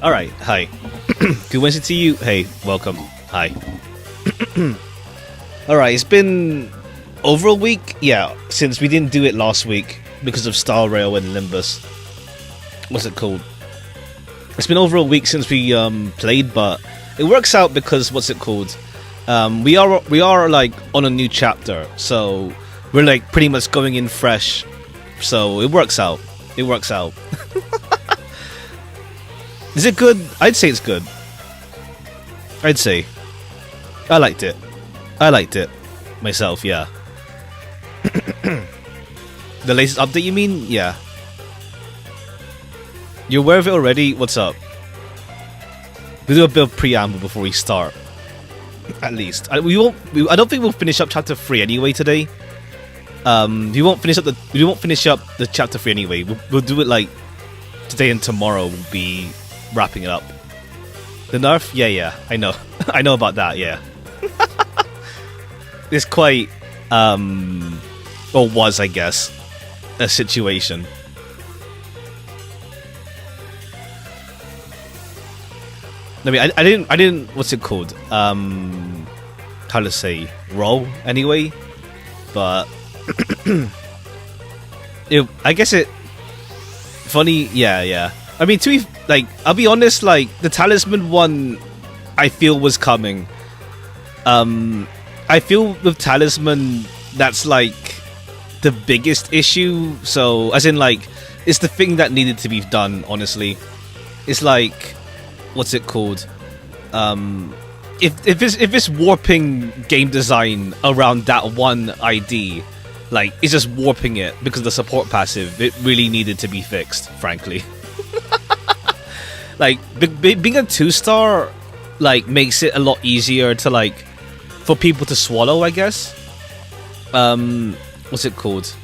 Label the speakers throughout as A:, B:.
A: Alright, hi. Good Wednesday to you. Hey, welcome. Hi. Alright, it's been over a week, yeah, since we didn't do it last week because of Star Rail and Limbus. What's it called? It's been over a week since we played, but it works out because what's it called? We are like on a new chapter, so we're like pretty much going in fresh. So it works out. It works out. Is it good? I'd say it's good. I'd say. I liked it. I liked it. Myself, yeah. The latest update, you mean? Yeah. You're aware of it already? What's up? We'll do a bit of preamble before we start. At least. I don't think we'll finish up chapter 3 anyway today. We won't finish up the chapter 3 anyway. We'll do it like today and tomorrow we'll be wrapping it up. The nerf? Yeah, I know. I know about that, yeah. It's quite, or was, I guess, a situation. I mean, I didn't, what's it called? How to say, roll, anyway? But, I guess it, funny, yeah. I mean, to be, like, I'll be honest, like, the Talisman one, I feel was coming. I feel with Talisman, that's, like, the biggest issue. So, as in, like, it's the thing that needed to be done, honestly. It's like, what's it called? If it's warping game design around that one ID, like, it's just warping it because of the support passive, it really needed to be fixed, frankly. Like, being a 2-star, like, makes it a lot easier to, like, for people to swallow, I guess. What's it called?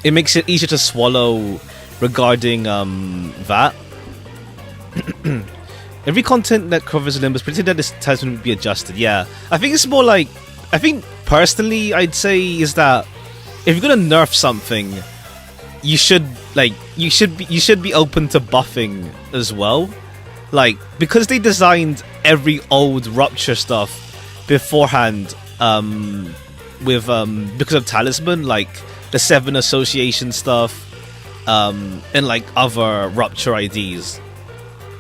A: It makes it easier to swallow regarding, that. Every content that covers Olympus, predicted that this talisman would be adjusted. Yeah, I think it's more like, I think personally, I'd say is that if you're gonna nerf something, you should be open to buffing as well, like, because they designed every old Rupture stuff beforehand, with because of Talisman, like the 7 association stuff, and like other Rupture IDs.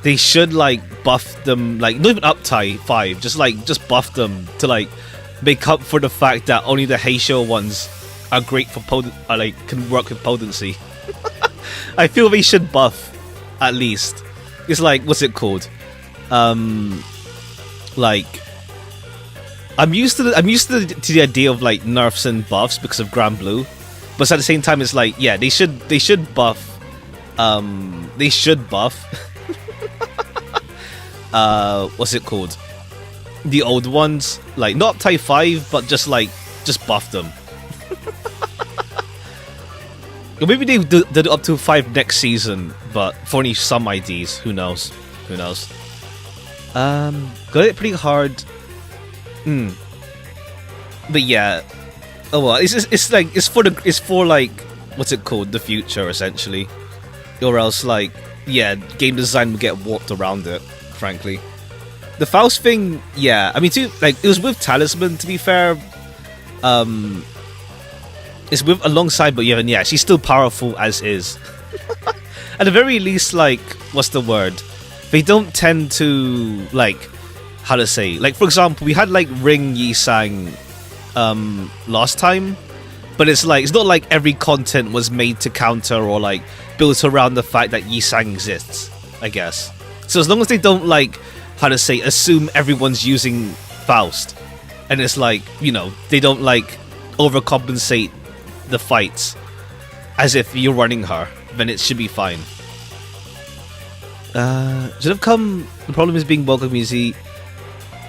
A: They should like buff them, like not even up tie 5, just buff them to like make up for the fact that only the Heisho ones are great for can work with potency. I feel they should buff at least. It's like, what's it called? Like, I'm used to the idea of like nerfs and buffs because of Grand Blue, but at the same time it's like, yeah, they should buff. They should buff. What's it called? The old ones, like not Type 5, but just buff them. Or maybe they did it up to 5 next season, but for only some IDs. Who knows? Got it pretty hard. But yeah. Oh well, it's for like, what's it called? The future, essentially. Or else, like, yeah, game design will get warped around it, frankly. The Faust thing, yeah, I mean, too, like, it was with Talisman, to be fair. It's with alongside, but yeah, she's still powerful as is. At the very least, like, what's the word? They don't tend to, like, how to say, like, for example, we had like Ring Yi-sang last time, but it's like, it's not like every content was made to counter or like built around the fact that Yi-sang exists, I guess. So as long as they don't, like, how to say, assume everyone's using Faust, and it's like, you know, they don't like overcompensate the fights as if you're running her, then it should be fine. Should have come. The problem is being welcome easy.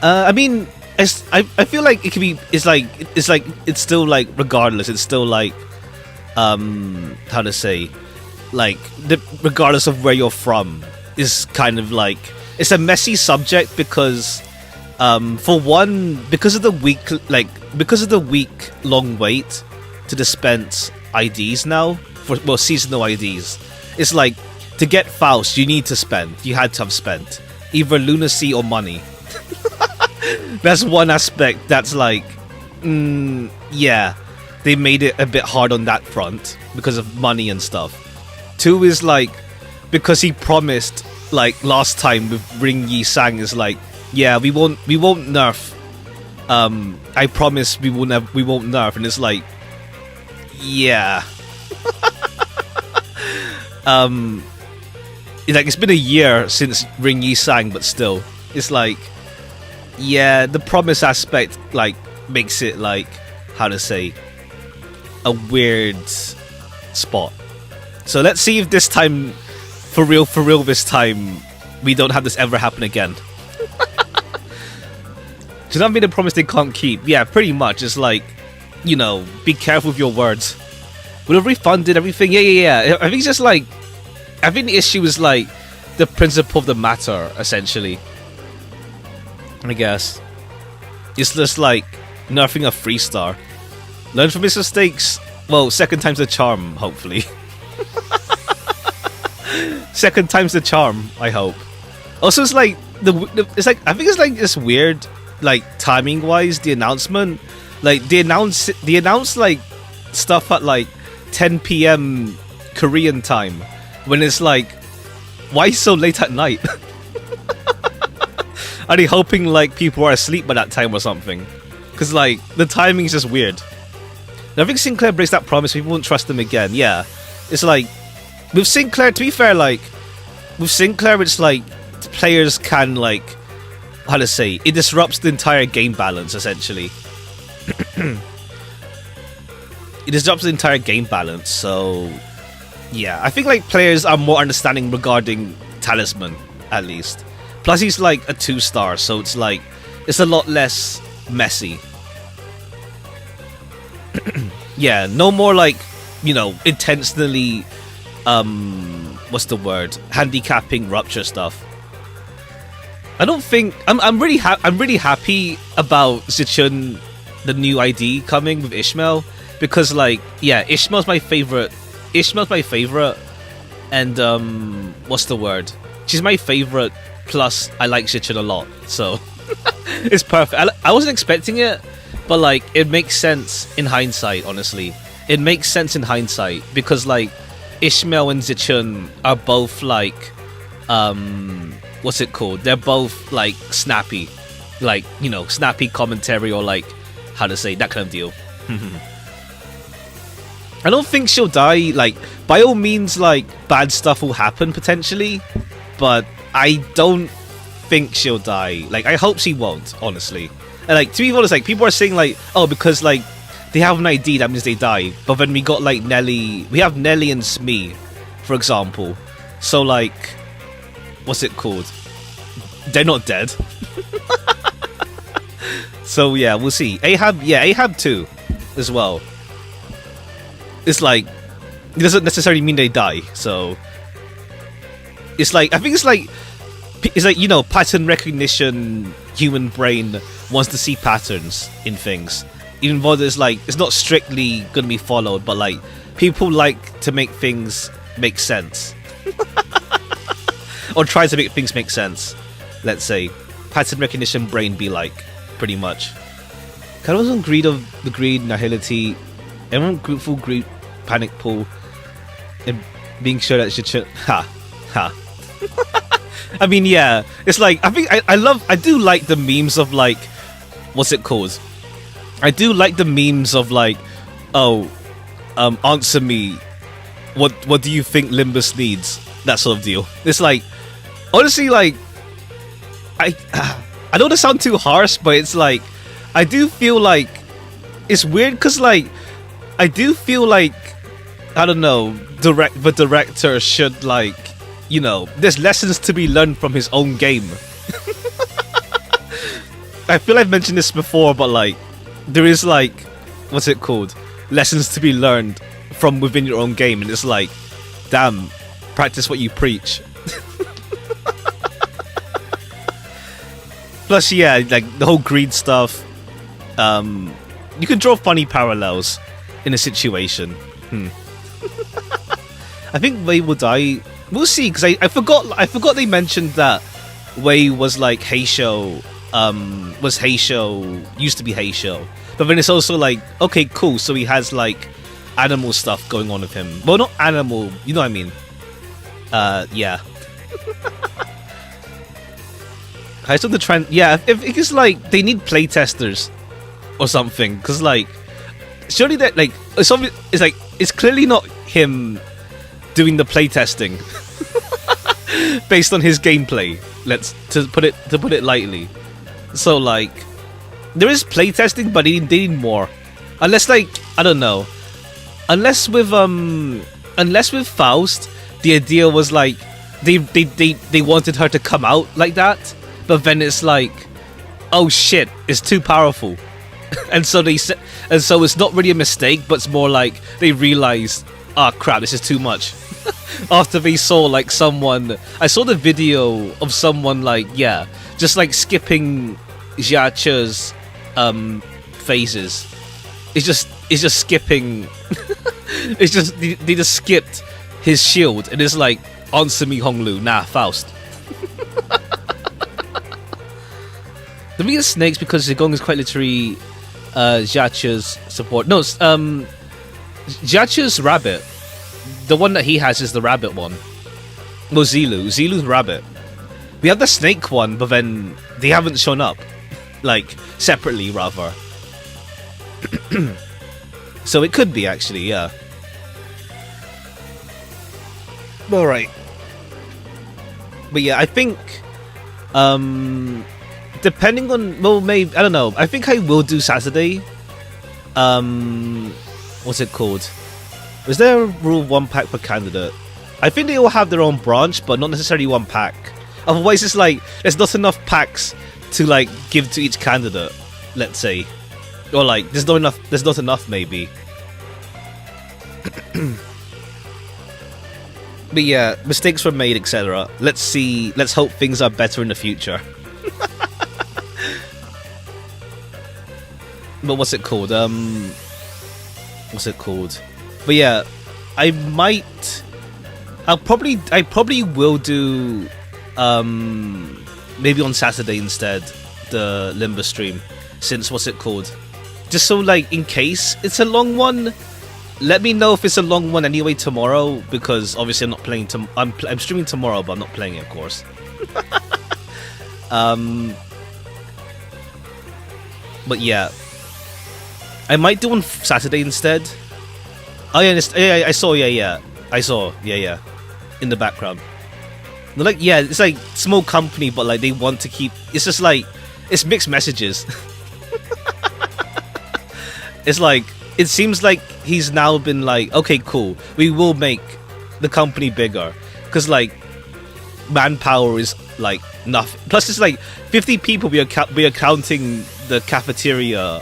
A: I mean, I feel like it could be. It's still like, regardless, it's still like, how to say, like, regardless of where you're from, is kind of like, it's a messy subject because, for one, because of the week long wait to dispense IDs now for, well, seasonal IDs. It's like, to get Faust, you need to spend. You had to have spent either lunacy or money. That's one aspect that's like, yeah, they made it a bit hard on that front because of money and stuff. 2 is like, because he promised, like last time with Ring Yi Sang, is like, yeah, we won't nerf. I promise we won't nerf, and it's like, yeah. Like, it's been a year since Ring Yi Sang, but still, it's like, yeah, the promise aspect like makes it like, how to say, a weird spot. So let's see if this time, for real this time, we don't have this ever happen again. Do not mean a promise they can't keep. Yeah, pretty much. It's like, you know, be careful with your words. Would have refunded everything. Yeah. I think it's just like, I think the issue is like the principle of the matter, essentially. I guess it's just like nerfing a 3-star. Learn from his mistakes. Well, second time's the charm, hopefully. Second time's the charm, I hope. Also, it's like it's like, I think it's like this weird, like timing wise, the announcement, like they announce like stuff at like 10 p.m. Korean time, when it's like, why so late at night? Are they hoping like people are asleep by that time or something? Because like the timing is just weird. And I think Sinclair breaks that promise, people won't trust them again. Yeah, it's like with Sinclair, to be fair, like with Sinclair, it's like players can, like, how to say, it disrupts the entire game balance, essentially. It disrupts the entire game balance, so yeah, I think like players are more understanding regarding Talisman, at least. Plus he's like a 2-star, so it's like, it's a lot less messy. Yeah, no more like, you know, intentionally what's the word, handicapping Rupture stuff. I don't think I'm really happy about Zichun, the new ID coming with Ishmael, because like, yeah, Ishmael's my favorite, and what's the word, she's my favorite, plus I like Zichun a lot, so it's perfect. I wasn't expecting it, but like it makes sense in hindsight. Honestly, it makes sense in hindsight, because like Ishmael and Zichun are both like what's it called? They're both like snappy, like, you know, snappy commentary, or like, how to say, that kind of deal. I don't think she'll die. Like, by all means, like, bad stuff will happen potentially, but I don't think she'll die. Like, I hope she won't, honestly. And like, to be honest, like, people are saying like, oh, because like they have an ID, that means they die. But then we got like Nelly, we have Nelly and Smee, for example. So like, what's it called? They're not dead. So yeah, we'll see. Ahab too, as well. It's like, it doesn't necessarily mean they die. So it's like, I think it's like, you know, pattern recognition. Human brain wants to see patterns in things, even though there's like, it's not strictly gonna be followed, but like, people like to make things make sense. Or try to make things make sense. Let's say pattern recognition brain be like, pretty much. Kind of on greed of the greed, nihility, everyone full greed, panic pool, and being sure that it should ha. I mean, yeah, it's like, I think I do like the memes of like, what's it called? I do like the memes of like, oh, answer me, what do you think Limbus needs? That sort of deal. It's like, honestly, like, I don't want to sound too harsh, but it's like, I do feel like it's weird, because like, I do feel like, I don't know, the director should, like, you know, there's lessons to be learned from his own game. I feel I've mentioned this before, but like, there is like, what's it called, lessons to be learned from within your own game, and it's like, damn, practice what you preach. Plus, yeah, like the whole greed stuff, you can draw funny parallels in a situation. I think Wei will die We'll see, because I forgot they mentioned that Wei was like Heisho, was Heisho, used to be Heisho. But then it's also like, okay, cool, so he has like animal stuff going on with him. Well, not animal, you know what I mean. Yeah. I saw the trend, yeah, if it's like, they need playtesters or something, because like, surely that, like, it's like, it's clearly not him doing the playtesting based on his gameplay. To put it lightly. So like, there is playtesting, but they need more. Unless like, I don't know. Unless with Faust, the idea was like they wanted her to come out like that, but then it's like, oh shit, it's too powerful. and so it's not really a mistake, but it's more like they realized, oh crap, this is too much. After they saw like someone, I saw the video of someone like, yeah, just like skipping Jiache's phases. It's just skipping. It's just they just skipped his shield, and it's like, answer me, Honglu, nah, Faust. The reason snakes, because Zigong is quite literally Jiache's support. No, Jiache's rabbit. The one that he has is the rabbit one. No, Zilu's rabbit. We have the snake one, but then they haven't shown up. Like, separately, rather. So it could be, actually, yeah. Alright. But yeah, I think... depending on... Well, maybe... I don't know. I think I will do Saturday. What's it called? Is there a rule 1 pack per candidate? I think they all have their own branch, but not necessarily 1 pack. Otherwise, it's like, there's not enough packs to like give to each candidate, let's say. Or like, there's not enough maybe. But yeah, mistakes were made, etc. Let's see, let's hope things are better in the future. But what's it called? What's it called? But yeah, I probably will do maybe on Saturday instead, the Limbo stream, since what's it called? Just so like, in case it's a long one, let me know if it's a long one anyway tomorrow, because obviously I'm not playing I'm streaming tomorrow, but I'm not playing it, of course. But yeah, I might do on Saturday instead. Oh yeah, I saw, I saw, in the background. They're like, yeah, it's like small company, but like they want to keep. It's just like, it's mixed messages. It's like, it seems like he's now been like, okay, cool, we will make the company bigger, because like manpower is like nothing. Plus, it's like 50 people. We are counting the cafeteria,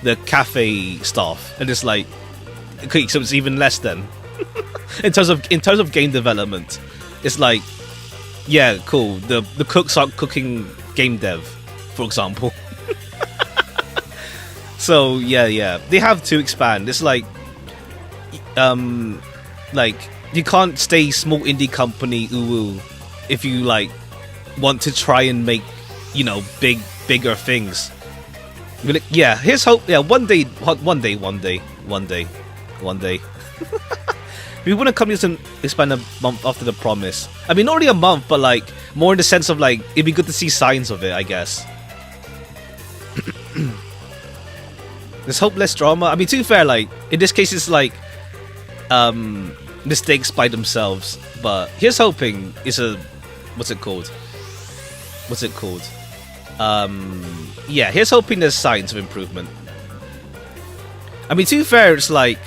A: the cafe staff, and it's like, okay, so it's even less then. in terms of game development, it's like, yeah, cool. The cooks aren't cooking game dev, for example. So yeah, they have to expand. It's like you can't stay small indie company uwu if you like want to try and make, you know, bigger things. Like, yeah, here's hope. Yeah, one day. We want to come here and expand a month after the promise. I mean, not really a month, but like more in the sense of like, it'd be good to see signs of it, I guess. There's hope, less drama. I mean, to be fair, like in this case, it's like mistakes by themselves. But here's hoping is a what's it called? Yeah, here's hoping there's signs of improvement. I mean, to be fair, it's like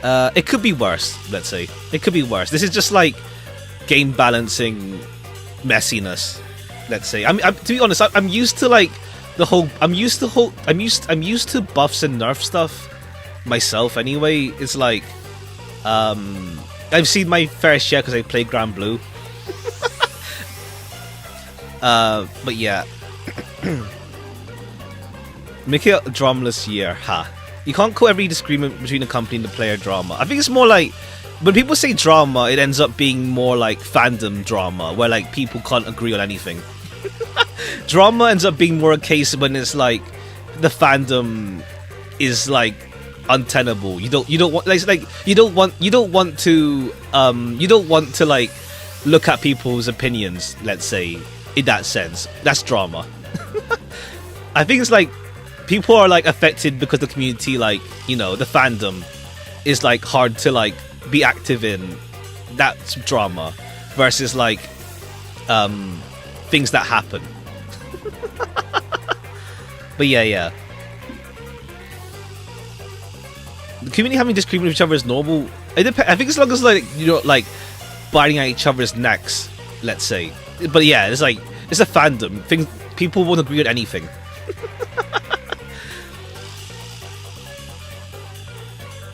A: it could be worse. Let's say it could be worse. This is just like game balancing messiness. Let's say. To be honest, I'm used to like the whole. I'm used to buffs and nerf stuff myself. Anyway, it's like I've seen my fair share because I play Grand Blue. But yeah. Make it a dramaless year, ha. You can't call every disagreement between a company and the player drama. I think it's more like when people say drama, it ends up being more like fandom drama, where like people can't agree on anything. Drama ends up being more a case when it's like the fandom is like untenable. You don't want you don't want to like look at people's opinions, let's say, in that sense. That's drama. I think it's like people are like affected because the community, like, you know, the fandom is like hard to like be active in. That's drama versus like things that happen. But yeah, the community having disagreement with each other is normal. I think as long as like you know, like biting at each other's necks, let's say. But yeah, it's like it's a fandom. People won't agree on anything.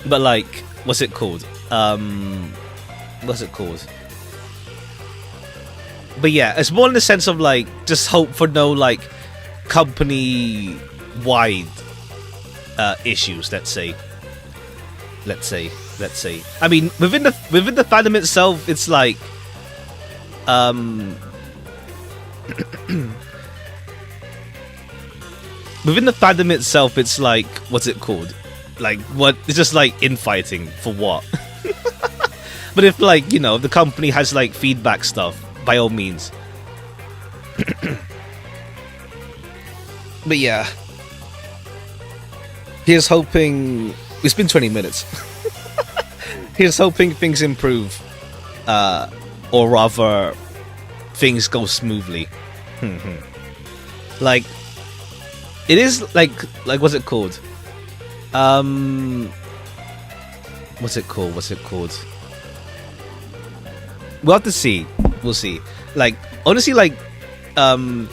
A: But like, what's it called? What's it called? But yeah, it's more in the sense of like just hope for no like company-wide issues. Let's say. I mean, within the fandom itself, it's like within the fandom itself, it's like, what's it called? Like, what? It's just like infighting for what? But if like, you know, the company has like feedback stuff, by all means. But yeah, here's hoping. It's been 20 minutes. Here's hoping things improve, or rather, things go smoothly. Like, it is like what's it called? What's it called? We'll have to see. We'll see. Like, honestly, like, how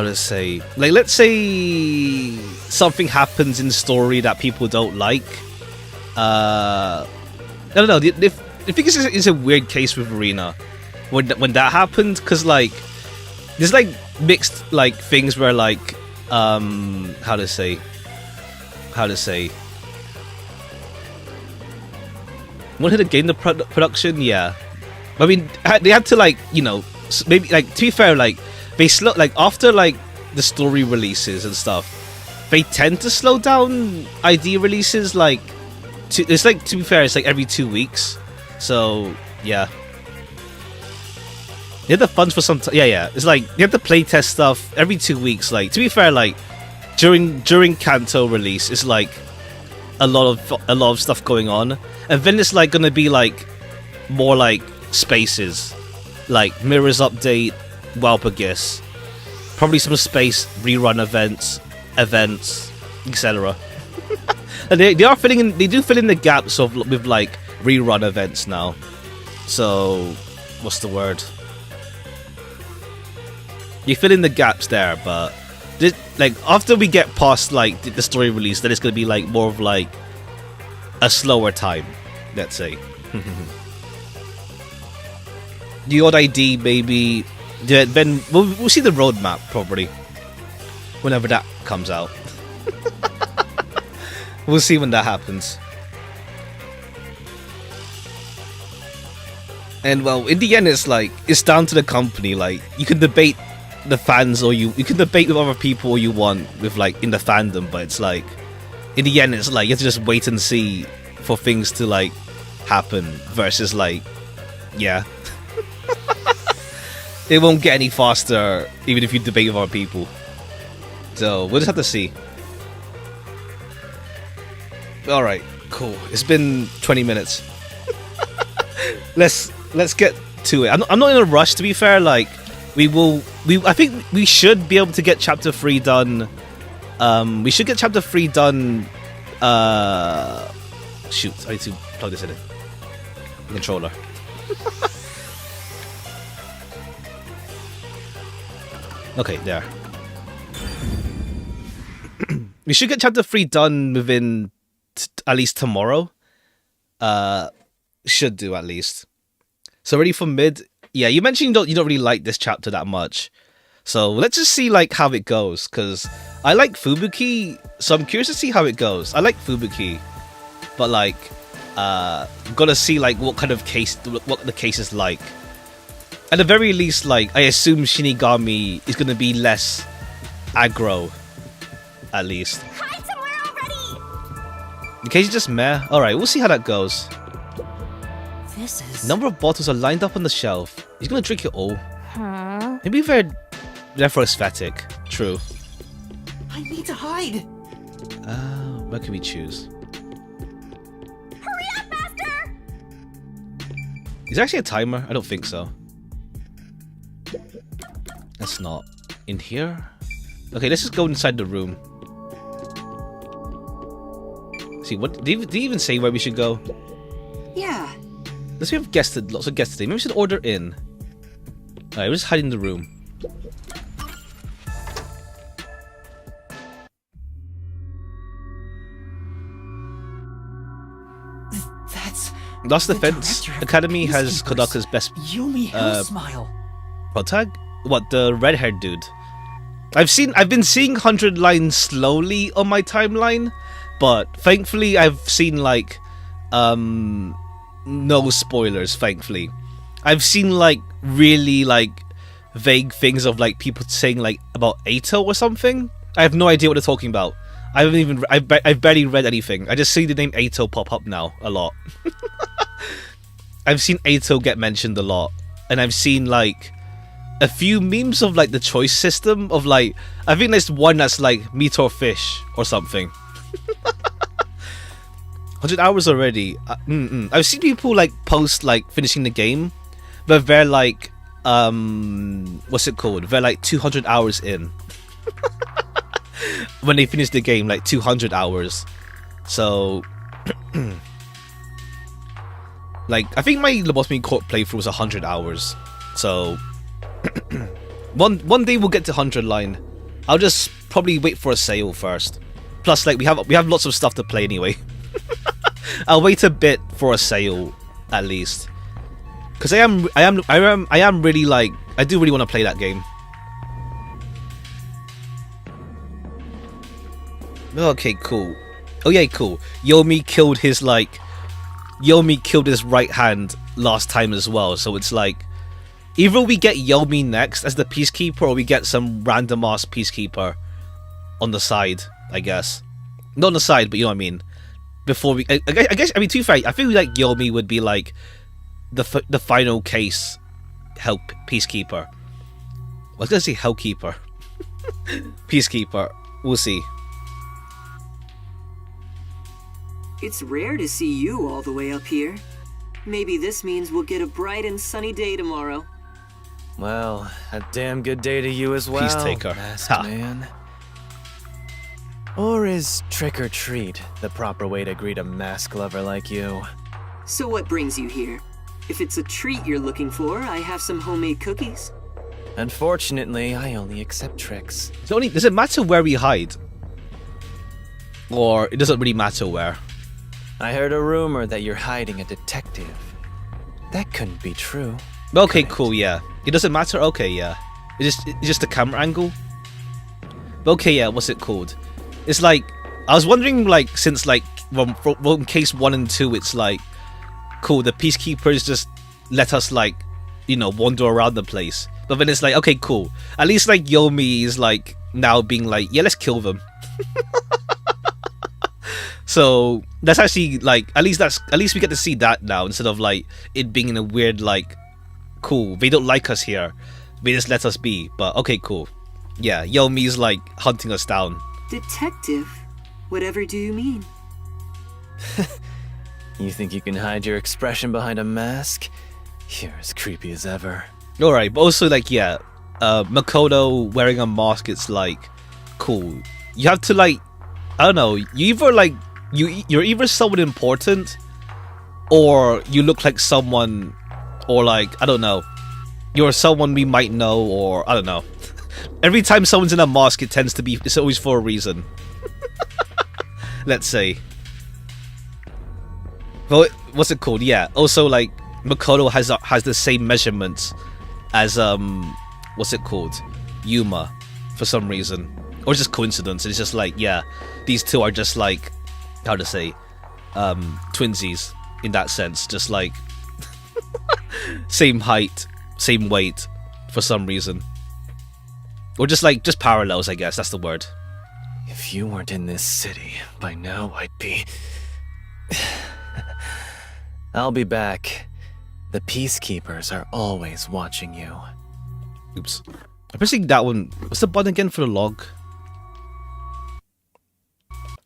A: to say? Like, let's say something happens in the story that people don't like. I don't know. The thing is, it's a weird case with Arena when that happened, because like there's like mixed like things where like how to say wanted to gain the production, yeah. I mean, they had to like, you know, maybe like, to be fair, like they slow, like after like the story releases and stuff, they tend to slow down ID releases. Like it's like, to be fair, it's like every 2 weeks. So yeah, you have the funds for some yeah, it's like you have to playtest stuff every 2 weeks. Like, to be fair, like during Kanto release, it's like a lot of stuff going on, and then it's like gonna be like more like spaces, like Mirrors update, Walpurgis, probably some space rerun events, etc. And they are filling in. They do fill in the gaps of with like rerun events now. So what's the word? You fill in the gaps there, but like after we get past like the story release, then it's gonna be like more of like a slower time, let's say. The odd ID maybe. Then we'll see the roadmap probably whenever that comes out. We'll see when that happens. And well, in the end, it's like it's down to the company. Like, you can debate the fans, or you can debate with other people all you want with like in the fandom, but it's like in the end, it's like you have to just wait and see for things to like happen. Versus like, yeah. It won't get any faster even if you debate with other people. So we'll just have to see. Alright, cool. It's been 20 minutes. Let's get to it. I'm not in a rush, to be fair. Like, I think we should be able to get chapter 3 done. We should get chapter 3 done. Shoot, I need to plug this in. The controller. Okay, there. We should get chapter 3 done within at least tomorrow. Should do, at least. So ready for mid? Yeah, you mentioned you don't really like this chapter that much. So let's just see like how it goes, because I like Fubuki, so I'm curious to see how it goes. I like Fubuki, but like Gotta see like what kind of case, what the case is like. At the very least, like I assume Shinigami is gonna be less aggro, at least.
B: Hide somewhere already!
A: In case you just meh. Alright, we'll see how that goes.
B: This is...
A: Number of bottles are lined up on the shelf. He's gonna drink it all.
B: Huh?
A: Maybe therefore aesthetic. True.
C: I need to hide.
A: Where can we choose?
B: Hurry up, Master!
A: Is there actually a timer? I don't think so. That's not in here. Okay, let's just go inside the room. See, what did he even say where we should go?
C: Yeah.
A: Let's see if we have lots of guests today. Maybe we should order in. Alright, we're just hiding in the room. Lost Defense Academy has Kodaka's best
C: Yumi Hell Smile.
A: protag? What, the red-haired dude? I've been seeing 100 lines slowly on my timeline, but thankfully I've seen like no spoilers, thankfully. I've seen like really like vague things of like people saying like about Ato or something. I have no idea what they're talking about. I've barely read anything. I just see the name Ato pop up now a lot. I've seen Ato get mentioned a lot, and I've seen like a few memes of like the choice system of like, I think there's one that's like meat or fish or something. 100 hours already. I've seen people like post like finishing the game, but they're like what's it called? They're like 200 hours in. When they finish the game, like 200 hours. So like I think my Lobotomy Court playthrough was 100 hours. So one day we'll get to 100 line. I'll just probably wait for a sale first. Plus like we have lots of stuff to play anyway. I'll wait a bit for a sale at least. Cuz I am really like, I do really want to play that game. Okay, cool. Oh yeah, cool. Yomi killed his right hand last time as well, so it's like either we get Yomi next as the peacekeeper or we get some random ass peacekeeper on the side, I guess. Not on the side, but you know what I mean. Before we, I guess, I mean, to be fair, I feel like Yomi would be like the final case help peacekeeper. I was gonna say hellkeeper. Peacekeeper. We'll see.
C: It's rare to see you all the way up here. Maybe this means we'll get a bright and sunny day tomorrow.
D: Well, a damn good day to you as well,
A: Peacetaker.
D: masked
A: Ha.
D: man. Or is trick or treat the proper way to greet a mask lover like you?
C: So what brings you here? If it's a treat you're looking for, I have some homemade cookies.
D: Unfortunately, I only accept tricks.
A: So does it matter where we hide? Or it doesn't really matter where?
D: I heard a rumor that you're hiding a detective. That couldn't be true.
A: Okay,
D: could it?
A: cool, yeah. It doesn't matter? Okay, yeah. It's just the camera angle? Okay, yeah, what's it called? It's like, I was wondering, like, since, like, from case 1 and 2, it's like, cool, the peacekeepers just let us, like, you know, wander around the place. But then it's like, okay, cool. At least, like, Yomi is, like, now being like, yeah, let's kill them. So that's actually like, at least we get to see that now instead of like it being in a weird like, cool, they don't like us here, they just let us be. But okay, cool, yeah, Yomi's like hunting us down.
C: Detective? Whatever do you mean?
D: You think you can hide your expression behind a mask? You're as creepy as ever.
A: All right, but also like, yeah, Makoto wearing a mask, it's like, cool. You have to like, I don't know, you either like, you're either someone important, or you look like someone, or like, I don't know, you're someone we might know, or I don't know. Every time someone's in a mask, it tends to be, it's always for a reason. Let's say. Well, what's it called? Yeah. Also, like, Makoto has the same measurements as what's it called? Yuma, for some reason, or just coincidence. It's just like, yeah, these two are just like, how to say, twinsies. in that sense. Just like same height, same weight for some reason. Or just parallels, I guess, that's the word.
D: If you weren't in this city, by now I'd be... I'll be back. The peacekeepers are always watching you.
A: Oops. I'm pressing that one. What's the button again for the log?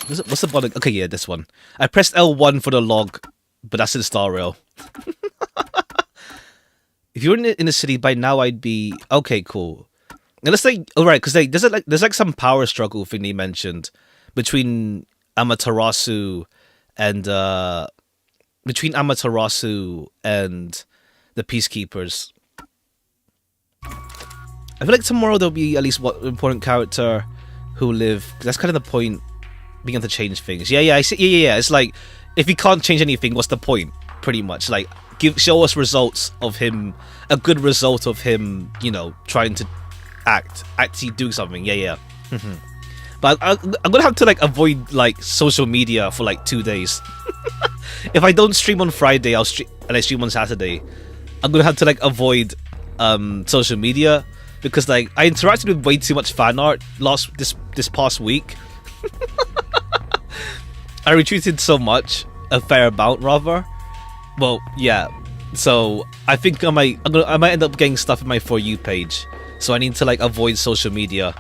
A: What's the button? Okay, yeah, this one. I pressed L1 for the log, but that's in Star Rail. If you were in the city, by now I'd be... Okay, cool. And let's say... Alright, because there's like some power struggle thing they mentioned between Amaterasu and... between Amaterasu and the Peacekeepers. I feel like tomorrow there'll be at least one important character who live. That's kind of the point, being able to change things. Yeah, I see. Yeah. It's like, if he can't change anything, what's the point? Pretty much. Like, show us results of him, a good result of him, you know, trying to actually do something. Yeah. But I'm gonna have to like avoid like social media for like 2 days. If I don't stream on Friday, and I stream on Saturday, I'm gonna have to like avoid social media, because like I interacted with way too much fan art this past week. I retweeted so much, a fair amount rather. Well, yeah. So I think I might end up getting stuff in my For You page. So I need to like avoid social media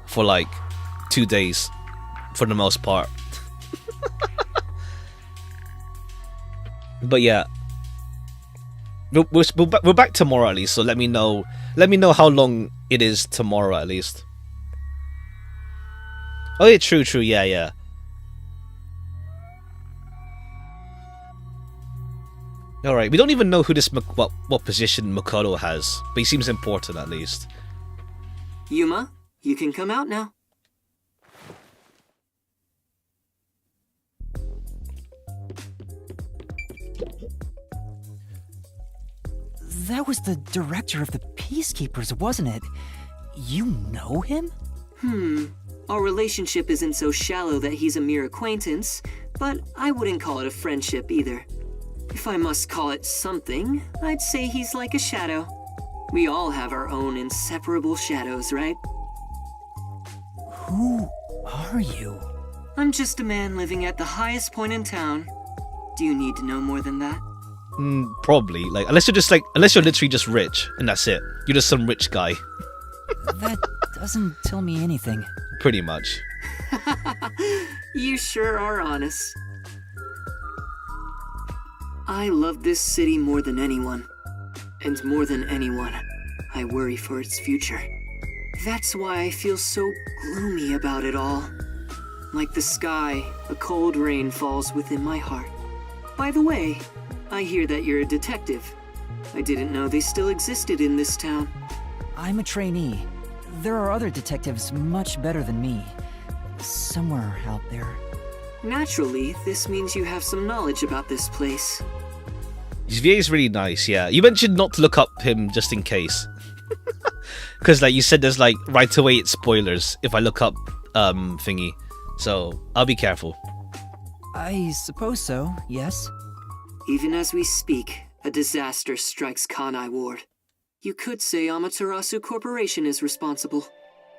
A: for like 2 days, for the most part. But yeah, we're back tomorrow at least. So let me know how long it is tomorrow at least. Oh yeah, true. Yeah. All right, we don't even know who this what position Makoto has, but he seems important at least.
C: Yuma, you can come out now.
E: That was the director of the Peacekeepers, wasn't it? You know him?
C: Our relationship isn't so shallow that he's a mere acquaintance, but I wouldn't call it a friendship either. If I must call it something, I'd say he's like a shadow. We all have our own inseparable shadows, right?
E: Who are you?
C: I'm just a man living at the highest point in town. Do you need to know more than that?
A: Probably. Like, unless you're literally just rich, and that's it. You're just some rich guy.
E: That doesn't tell me anything.
A: Pretty much.
C: You sure are honest. I love this city more than anyone. And more than anyone, I worry for its future. That's why I feel so gloomy about it all. Like the sky, a cold rain falls within my heart. By the way, I hear that you're a detective. I didn't know they still existed in this town.
E: I'm a trainee. There are other detectives much better than me. Somewhere out there.
C: Naturally, this means you have some knowledge about this place.
A: His VA is really nice, yeah. You mentioned not to look up him just in case. Because like you said, there's like right away it's spoilers if I look up thingy. So I'll be careful.
E: I suppose so, yes.
C: Even as we speak, a disaster strikes Kanai Ward. You could say Amaterasu Corporation is responsible.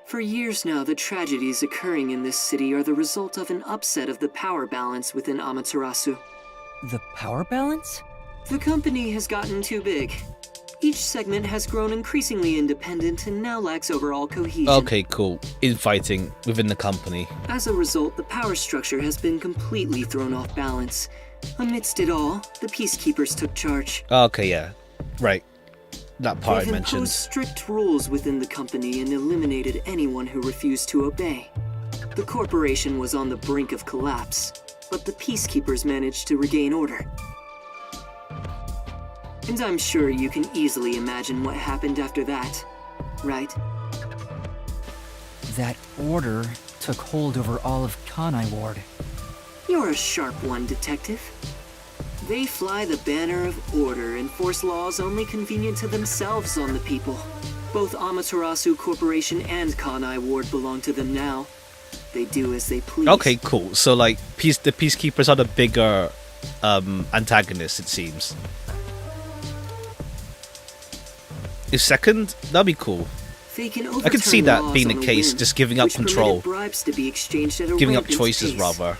C: For years now, the tragedies occurring in this city are the result of an upset of the power balance within Amaterasu.
E: The power balance?
C: The company has gotten too big. Each segment has grown increasingly independent and now lacks overall cohesion.
A: Okay, cool. Infighting within the company.
C: As a result, the power structure has been completely thrown off balance. Amidst it all, the Peacekeepers took charge.
A: Okay, yeah. Right. That part I
C: They've
A: mentioned.
C: imposed strict rules within the company and eliminated anyone who refused to obey. The corporation was on the brink of collapse, but the Peacekeepers managed to regain order. And I'm sure you can easily imagine what happened after that, right?
E: That order took hold over all of Kanai Ward.
C: You're a sharp one, detective. They fly the banner of order and force laws only convenient to themselves on the people. Both Amaterasu Corporation and Kanai Ward belong to them now. They do as they please.
A: Okay, cool. So like the Peacekeepers are the bigger antagonist, it seems. If second, that'd be cool.
C: They can
A: I could see
C: overturn
A: that
C: laws
A: being the
C: on a
A: case,
C: whim,
A: just giving up
C: which permitted
A: control.
C: bribes to be exchanged at a
A: Giving up
C: rampant
A: choices,
C: pace.
A: rather.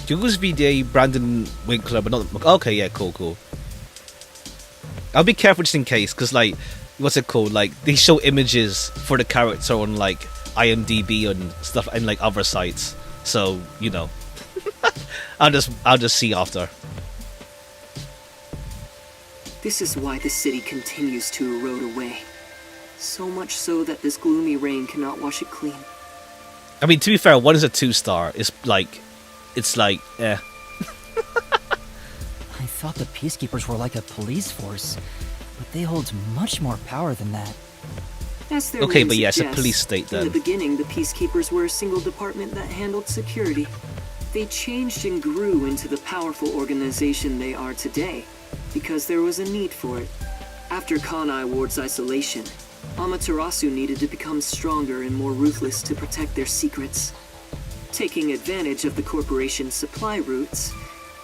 A: Google's VDA, Brandon Winkler, but not... Okay, yeah, cool. I'll be careful just in case, because, like, what's it called? Like, they show images for the character on, like, IMDb and stuff, and, like, other sites. So, you know. I'll just see after.
C: This is why the city continues to erode away. So much so that this gloomy rain cannot wash it clean.
A: I mean, to be fair, 1 is a 2-star. It's like, eh.
E: I thought the Peacekeepers were like a police force, but they hold much more power than that.
C: As their
A: Okay,
C: name
A: but yeah, it's a
C: suggests,
A: police state
C: in
A: then.
C: the beginning, the Peacekeepers were a single department that handled security. They changed and grew into the powerful organization they are today, because there was a need for it. After Kanai Ward's isolation, Amaterasu needed to become stronger and more ruthless to protect their secrets. Taking advantage of the corporation's supply routes,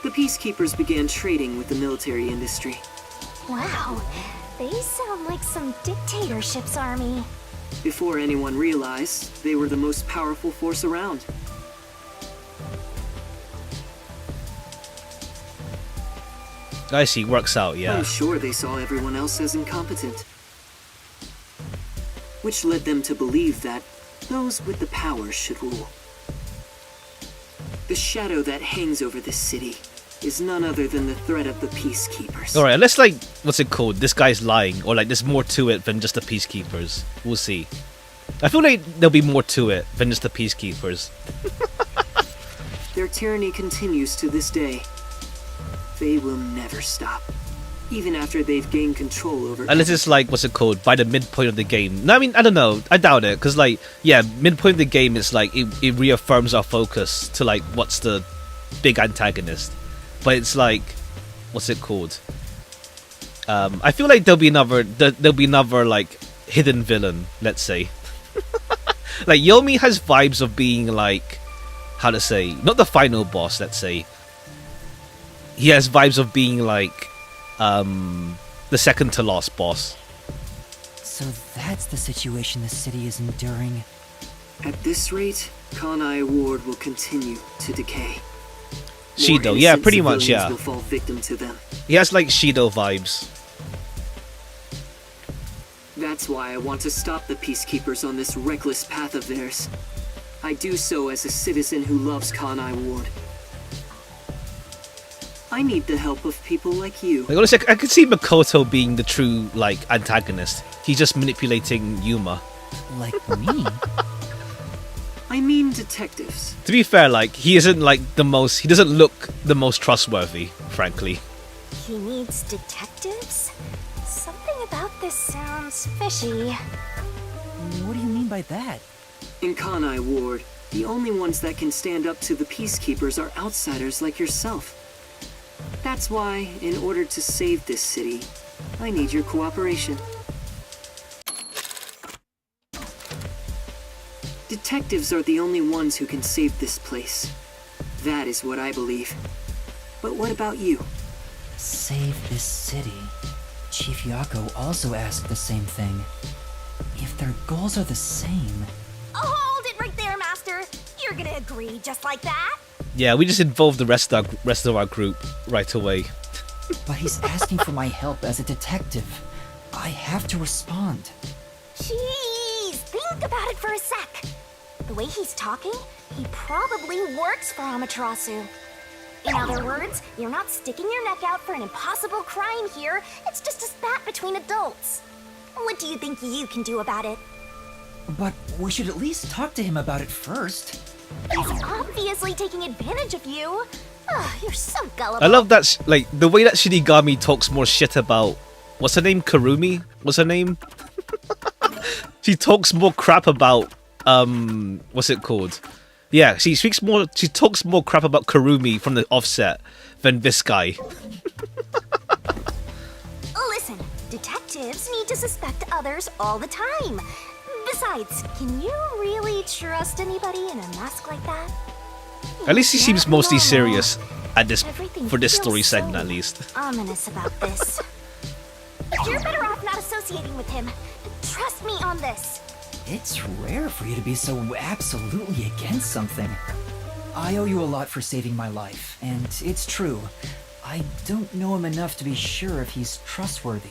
C: the Peacekeepers began trading with the military industry.
B: Wow, they sound like some dictatorship's army.
C: Before anyone realized, they were the most powerful force around.
A: I see, works out, yeah.
C: I'm sure they saw everyone else as incompetent. Which led them to believe that those with the power should rule. The shadow that hangs over this city is none other than the threat of the Peacekeepers.
A: Alright, unless, like, what's it called? This guy's lying, or, like, there's more to it than just the Peacekeepers. We'll see. I feel like there'll be more to it than just the Peacekeepers.
C: Their tyranny continues to this day. They will never stop. Even after they've gained control over...
A: Unless it's like, what's it called, by the midpoint of the game. No, I mean, I don't know. I doubt it. Because, like, yeah, midpoint of the game is like, it reaffirms our focus to, like, what's the big antagonist. But it's like, what's it called? I feel like there'll be another, like, hidden villain, let's say. Like, Yomi has vibes of being, like, how to say, not the final boss, let's say. He has vibes of being, like, the second to last boss.
E: So that's the situation the city is enduring.
C: At this rate, Kanai Ward will continue to decay.
A: Shido,
C: More
A: yeah,
C: innocent
A: pretty much,
C: civilians
A: yeah.
C: will fall victim to them.
A: He has, like, Shido vibes.
C: That's why I want to stop the Peacekeepers on this reckless path of theirs. I do so as a citizen who loves Kanai Ward. I need the help of people like you.
A: Like, honestly, I could see Makoto being the true, like, antagonist. He's just manipulating Yuma.
E: Like me?
C: I mean detectives.
A: To be fair, like, he isn't, like, he doesn't look the most trustworthy, frankly.
B: He needs detectives? Something about this sounds fishy.
E: What do you mean by that?
C: In Kanai Ward, the only ones that can stand up to the Peacekeepers are outsiders like yourself. That's why, in order to save this city, I need your cooperation. Detectives are the only ones who can save this place. That is what I believe. But what about you?
E: Save this city. Chief Yako also asked the same thing. If their goals are the same...
B: Hold it right there, Master! You're gonna agree just like that?
A: Yeah, we just involved the rest of our group right away.
E: But he's asking for my help as a detective. I have to respond.
B: Jeez, think about it for a sec. The way he's talking, he probably works for Amaterasu. In other words, you're not sticking your neck out for an impossible crime here. It's just a spat between adults. What do you think you can do about it?
E: But we should at least talk to him about it first.
B: He's obviously taking advantage of you. Ugh, you're so gullible.
A: I love that, like, the way that Shinigami talks more shit about... What's her name? Karumi? What's her name? She talks more crap about... what's it called? Yeah, she talks more crap about Karumi from the offset than this guy.
B: Listen, detectives need to suspect others all the time. Besides, can you really trust anybody in a mask like that?
A: At least he seems mostly
B: Normal.
A: serious at this
B: Everything
A: for this
B: feels
A: story
B: so
A: segment, at least.
B: Ominous about this. You're better off not associating with him. Trust me on this.
E: It's rare for you to be so absolutely against something. I owe you a lot for saving my life, and it's true. I don't know him enough to be sure if he's trustworthy.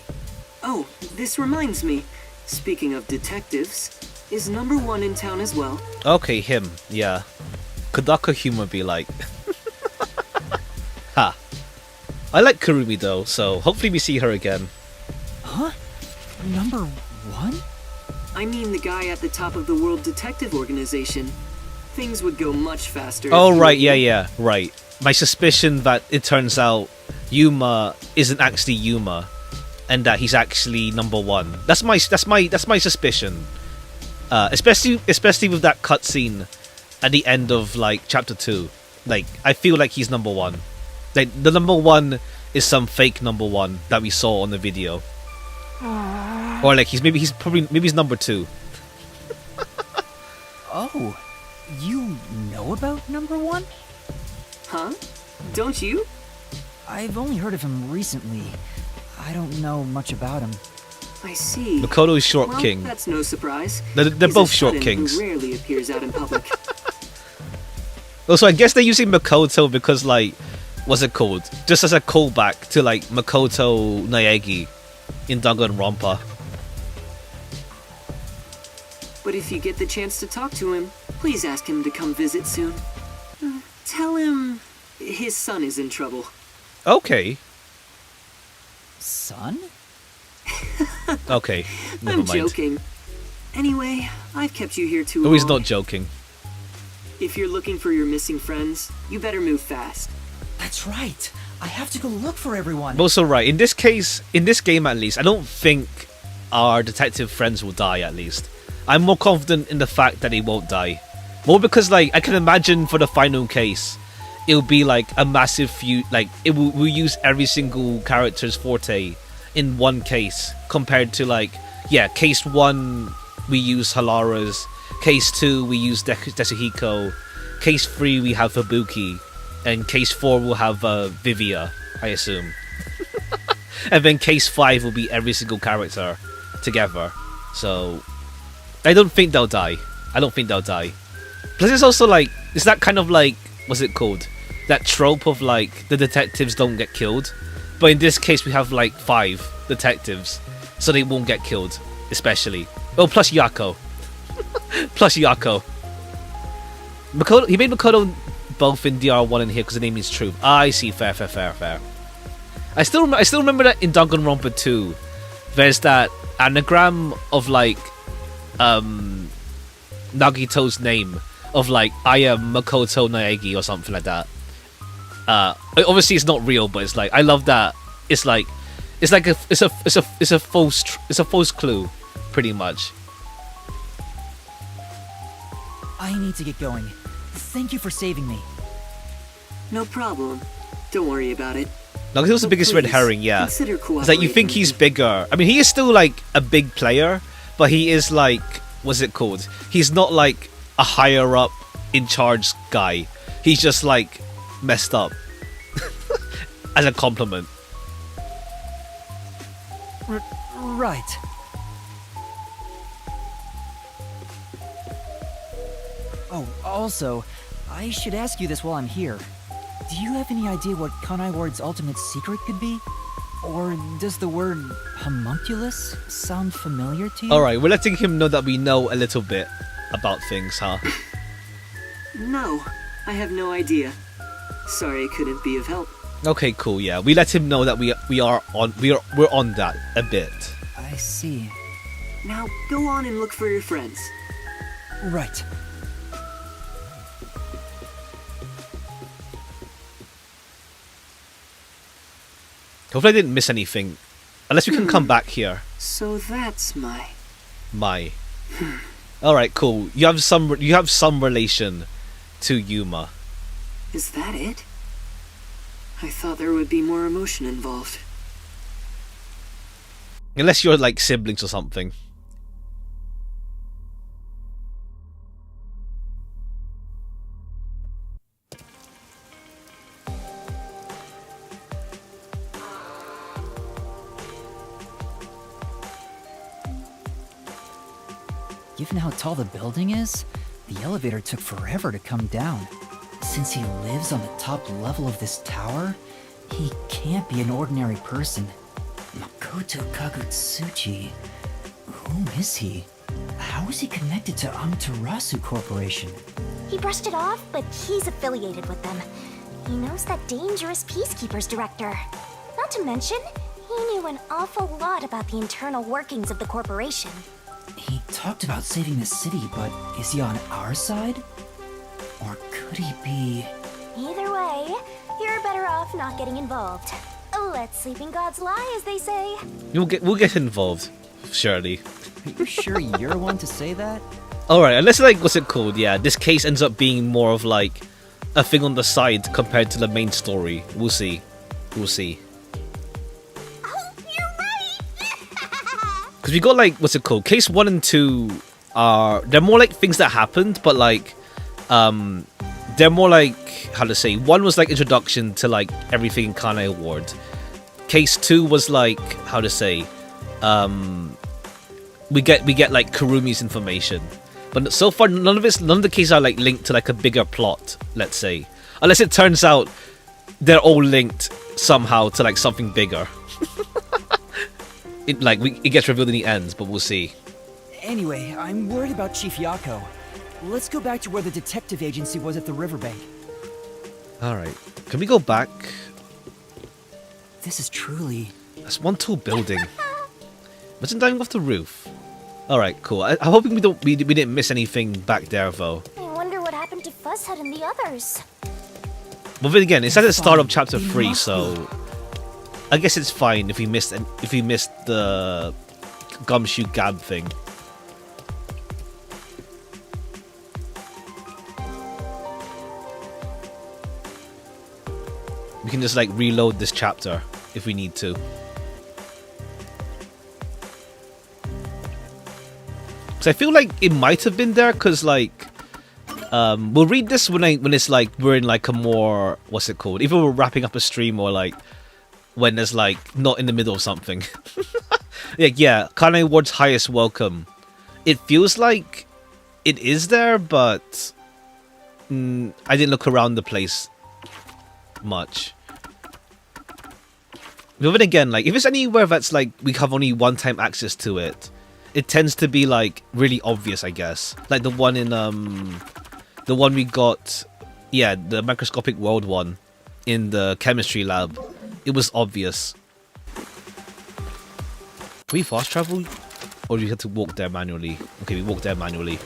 C: Oh, this reminds me. Speaking of detectives, is number 1 in town as well?
A: Okay, him. Yeah. Kodaka humor be like. Ha. I like Kurumi though, so hopefully we see her again.
E: Huh? Number 1?
C: I mean the guy at the top of the World Detective Organization. Things would go much faster.
A: Oh
C: if he
A: right,
C: were-
A: yeah, right. My suspicion that it turns out Yuma isn't actually Yuma, and that he's actually number 1. That's my suspicion. Especially with that cutscene at the end of like chapter 2. Like I feel like he's number 1. Like the number 1 is some fake number 1 that we saw on the video. Or like maybe he's number 2.
E: Oh, you know about number 1?
C: Huh? Don't you?
E: I've only heard of him recently. I don't know much about him.
C: I see.
A: Makoto's short
C: Well,
A: king.
C: that's no surprise.
A: They're
C: He's
A: both
C: a
A: short
C: shut-in
A: kings.
C: Who rarely appears out in public.
A: Also, I guess they're using Makoto because, like, what's it called? Just as a callback to, like, Makoto Naegi in Danganronpa.
C: But if you get the chance to talk to him, please ask him to come visit soon. Tell him his son is in trouble.
A: Okay.
E: Son?
A: Okay. Never
C: I'm
A: mind.
C: joking. Anyway, I've kept you here too
A: Oh, he's
C: long.
A: not joking.
C: If you're looking for your missing friends, you better move fast.
E: That's right. I have to go look for everyone.
A: I'm also right. In this case, in this game at least, I don't think our detective friends will die, at least. I'm more confident in the fact that they won't die. More because, like, I can imagine for the final case, it'll be like a massive feud. Like, we'll use every single character's forte in one case, compared to, like, yeah, case 1 we use Halara's, case 2 we use Desuhiko, case 3 we have Fubuki, and case 4 will have Vivia, I assume. And then case 5 will be every single character together. So I don't think they'll die. Plus it's also like, is that kind of like, what's it called? That trope of like the detectives don't get killed. But in this case we have like 5 detectives, so they won't get killed, especially. Oh, plus Yako. Plus Yako. Makoto, he made Makoto both in DR1 and here because the name is Truth. I see, fair. I still remember that in Danganronpa 2, there's that anagram of like Nagito's name of like I am Makoto Naegi or something like that. Obviously it's not real, but it's like I love that. It's a false clue, pretty much.
E: I need to get going. Thank you for saving me.
C: No problem. Don't worry about it.
A: Nagito's the
C: But
A: biggest red
C: please,
A: herring, yeah.
C: consider
A: It's like you think
C: cooperating
A: he's
C: with me.
A: bigger. I mean, he is still like a big player, but he is like, what's it called? He's not like a higher up in charge guy. He's just like messed up. As a compliment.
E: Right. Oh, also, I should ask you this while I'm here. Do you have any idea what Kanai Ward's ultimate secret could be? Or does the word homunculus sound familiar to you?
A: Alright, we're letting him know that we know a little bit about things, huh?
C: No, I have no idea. Sorry I couldn't be of help.
A: Okay, cool, yeah. We let him know that we're on that a bit.
E: I see.
C: Now go on and look for your friends.
E: Right.
A: Hopefully I didn't miss anything. Unless we can come back here.
C: So that's my...
A: Alright, cool. You have some relation to Yuma.
C: Is that it? I thought there would be more emotion involved.
A: Unless you're like siblings or something.
E: given how tall the building is, the elevator took forever to come down. Since he lives on the top level of this tower, he can't be an ordinary person. Makoto Kagutsuchi. Who is he? How is he connected to Amaterasu Corporation?
B: He brushed it off, but he's affiliated with them. He knows that dangerous Peacekeepers director. Not to mention, he knew an awful lot about the internal workings of the corporation.
E: He talked about saving the city, but is he on our side? Or could he be...
B: Either way, you're better off not getting involved. Let sleeping gods lie, as they say.
A: We'll get involved, surely.
E: You're sure you're one to say that?
A: Alright, unless like, what's it called? Yeah, this case ends up being more of like a thing on the side compared to the main story. We'll see. We'll see.
B: Oh, you're right!
A: Because we got like, what's it called? Case 1 and 2 are, they're more like things that happened, but like, they're more like, how to say, 1 was like introduction to like everything in Kanai Award. Case 2 was like, how to say, we get like Kurumi's information. But so far, none of the cases are like linked to like a bigger plot, let's say. Unless it turns out they're all linked somehow to like something bigger. It gets revealed in the end, but we'll see.
E: Anyway, I'm worried about Chief Yako. Let's go back to where the detective agency was at the riverbank.
A: Alright. Can we go back?
E: This is truly...
A: That's one tall building. Imagine diving off the roof. Alright, cool. I'm hoping we didn't miss anything back there, though.
B: I wonder what happened to Fuzzhead and the others.
A: But then again, it's at the start of chapter 3, so I guess it's fine if we missed the Gumshoe Gab thing. We can just like reload this chapter if we need to. So I feel like it might have been there because like we'll read this when it's like we're in like a more, what's it called? Either we're wrapping up a stream or like when there's like not in the middle of something. yeah, Kanai Award's highest welcome. It feels like it is there, but I didn't look around the place much. But then again, like if it's anywhere that's like we have only one-time access to it, it tends to be like really obvious, I guess. Like the one in the one we got, yeah, the microscopic world one in the chemistry lab. It was obvious. Can we fast travel, or do we have to walk there manually? Okay, we walk there manually.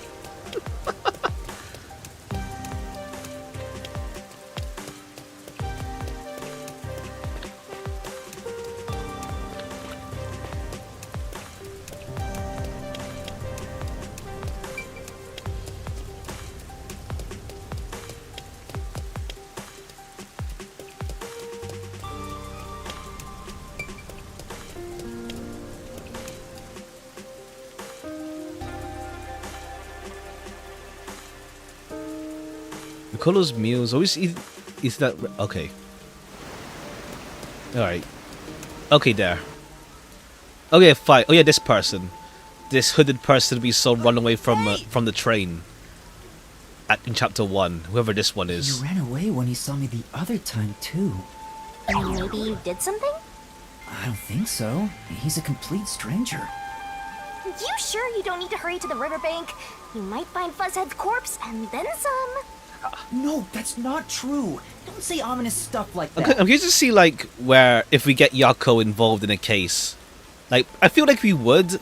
A: Nicolo's meals always is that okay? All right, okay there. Okay, fine. Oh yeah, this hooded person we saw run away from the train in chapter 1. Whoever this one is.
E: You ran away when he saw me the other time too.
B: Maybe you did something?
E: I don't think so. He's a complete stranger.
B: You sure you don't need to hurry to the riverbank? You might find Fuzzhead's corpse and then some.
E: No, that's not true. Don't say ominous stuff like that.
A: Okay, I'm curious to see like where if we get Yako involved in a case. Like I feel like we would,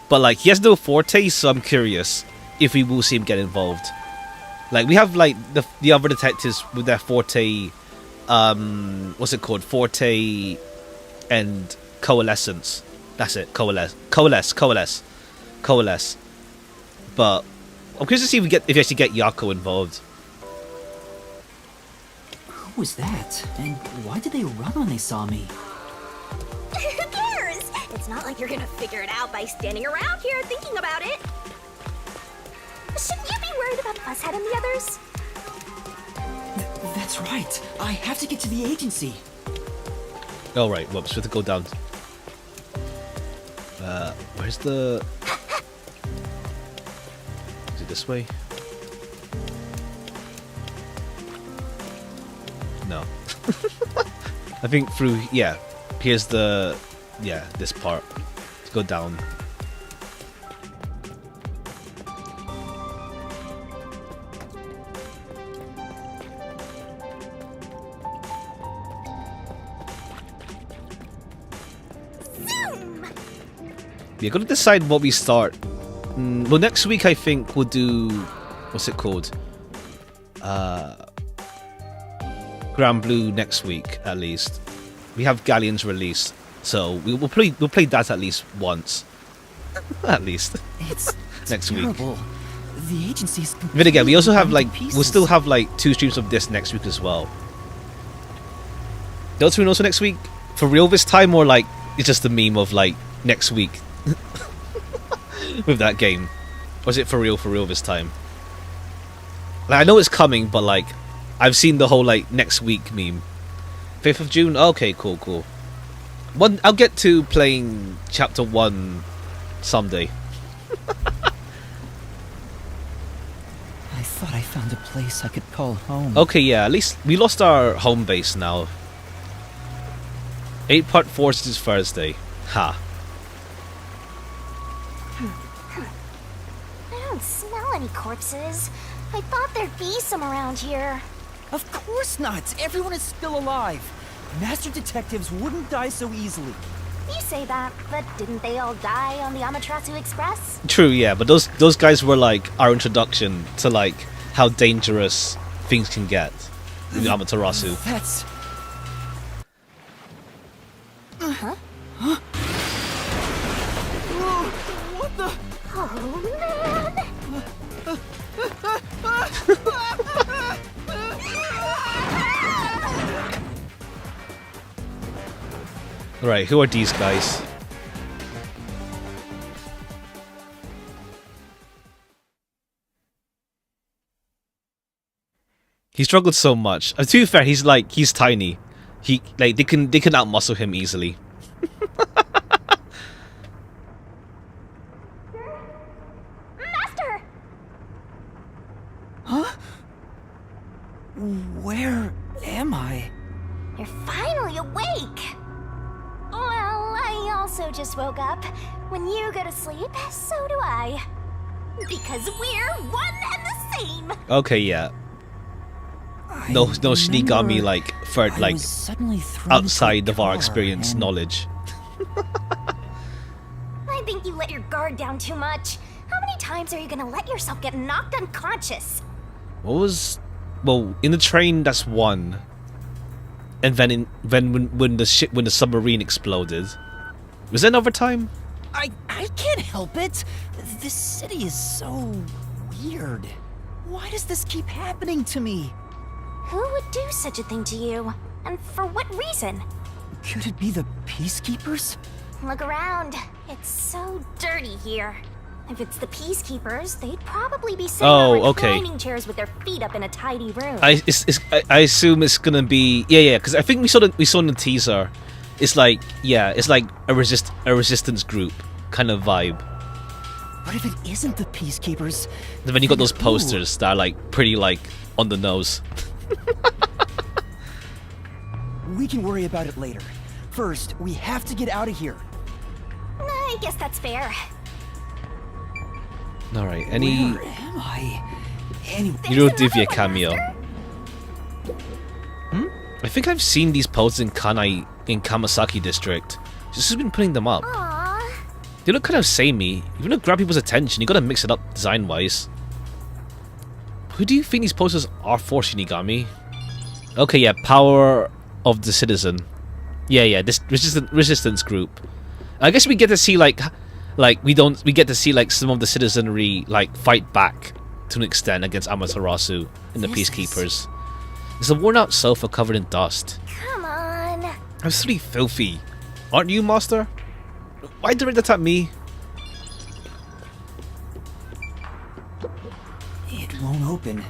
A: but like he has no forte, so I'm curious if we will see him get involved. Like we have like the other detectives with their forte, what's it called? Forte and coalescence. That's it. Coalesce. But I'm curious to see if we actually get Yako involved.
E: Who was that? And why did they run when they saw me?
B: Who cares? It's not like you're gonna figure it out by standing around here thinking about it. Shouldn't you be worried about Fuzzhead and the others?
E: That's right. I have to get to the agency.
A: Oh right, whoops, we have to go down. Where's the... this way? No. I think through, yeah. Here's the, yeah, this part. Let's go down. We're gonna decide what we start. Well, next week I think we'll do, what's it called? Grand Blue next week at least. We have Galleon's release, so we'll play that at least once, at least.
E: It's
A: next
E: terrible.
A: week.
E: The agency's.
A: But again, we also have
E: completely
A: like
E: blown to
A: we'll still
E: pieces.
A: have like 2 streams of this next week as well. Don't we also next week for real this time, or like it's just a meme of like next week with that game? Or is it for real this time? Like, I know it's coming, but like I've seen the whole like next week meme. 5th of June? Okay, cool. I'll get to playing chapter 1 someday.
E: I thought I found a place I could call home.
A: Okay, yeah, at least we lost our home base now. 8 part 4 is Thursday. Ha.
B: I don't smell any corpses. I thought there'd be some around here.
E: Of course not! Everyone is still alive! Master detectives wouldn't die so easily.
B: You say that, but didn't they all die on the Amaterasu Express?
A: True, yeah, but those guys were like our introduction to like how dangerous things can get in the Amaterasu.
E: That's...
B: Huh?
E: What the...
B: Oh, man!
A: Right, who are these guys? He struggled so much. To be fair, he's tiny. He like they can outmuscle him easily.
B: Master!
E: Huh? Where am I?
B: You're finally awake! Well, I also just woke up. When you go to sleep, so do I. Because we're one and the same!
A: Okay, yeah. No Shinigami
E: remember
A: like for
E: I
A: like
E: was suddenly thrown into a
A: outside of our
E: car
A: experience
E: and-
A: knowledge.
B: I think you let your guard down too much. How many times are you gonna let yourself get knocked unconscious?
A: What was? Well, in the train, that's one. And then when the submarine exploded, was there another time?
E: I can't help it. This city is so weird. Why does this keep happening to me?
B: Who would do such a thing to you? And for what reason?
E: Could it be the Peacekeepers?
B: Look around. It's so dirty here. If it's the Peacekeepers, they'd probably be sitting on
A: okay.
B: reclining chairs with their feet up in a tidy room.
A: I assume it's gonna be yeah, because I think we saw in the teaser. It's like it's like a resistance group kind of vibe.
E: But if it isn't the Peacekeepers,
A: And then you got those
E: who?
A: posters that are like pretty like on the nose.
E: We can worry about it later. First, we have to get out of here.
B: I guess that's fair.
A: All right, any
E: Where am I? Anyway,
A: Hero
B: There's another
A: Divya
B: one,
A: cameo?
B: Master.
A: I think I've seen these posters in Kamasaki district. She's just been putting them up.
B: Aww.
A: They look kind of samey. If you want to grab people's attention, you gotta mix it up design-wise. Who do you think these posters are for, Shinigami? Okay, yeah, Power of the Citizen. Yeah, this resistance group. I guess we get to see we get to see like some of the citizenry like fight back to an extent against Amaterasu and the
E: This is-
A: Peacekeepers. There's a worn-out sofa covered in dust.
B: Come on.
A: Absolutely filthy. Aren't you, Master? Why direct that at me?
E: it won't open.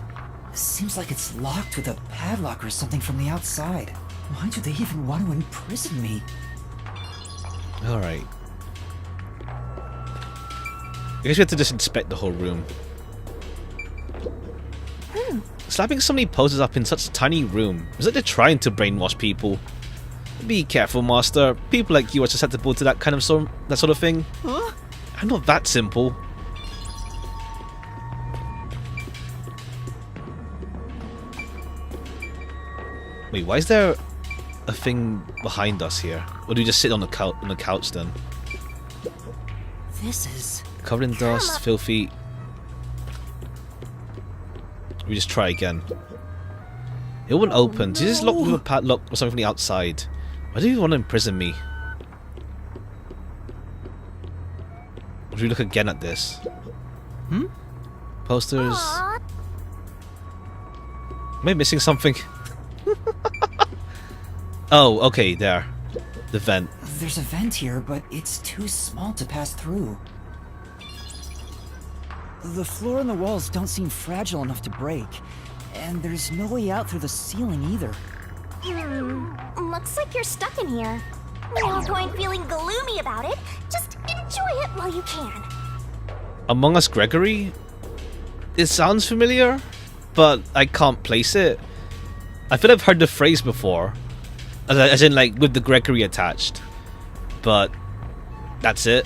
E: Seems like it's locked with a padlock or something from the outside. Why do they even want to imprison me?
A: Alright. I guess we have to just inspect the whole room. slapping so many posters up in such a tiny room. It's like they're trying to brainwash people. Be careful, Master. People like you are susceptible to that sort of thing.
E: Huh?
A: I'm not that simple. Wait, why is there a thing behind us here? Or do we just sit on the couch then?
E: This is...
A: Covered in dust, filthy. We just try again. It won't open. Did you just lock with a padlock or something from the outside? Why do you want to imprison me? Or should we look again at this?
E: Hmm?
A: Posters.
B: Aww.
A: Am I missing something? Oh, okay, there. The vent.
E: There's a vent here, but it's too small to pass through. The floor and the walls don't seem fragile enough to break, and there's no way out through the ceiling either.
B: Looks like you're stuck in here. No point feeling gloomy about it. Just enjoy it while you can.
A: Among Us Gregory? It sounds familiar, but I can't place it. I feel I've heard the phrase before. As in, like, with the Gregory attached. But that's it.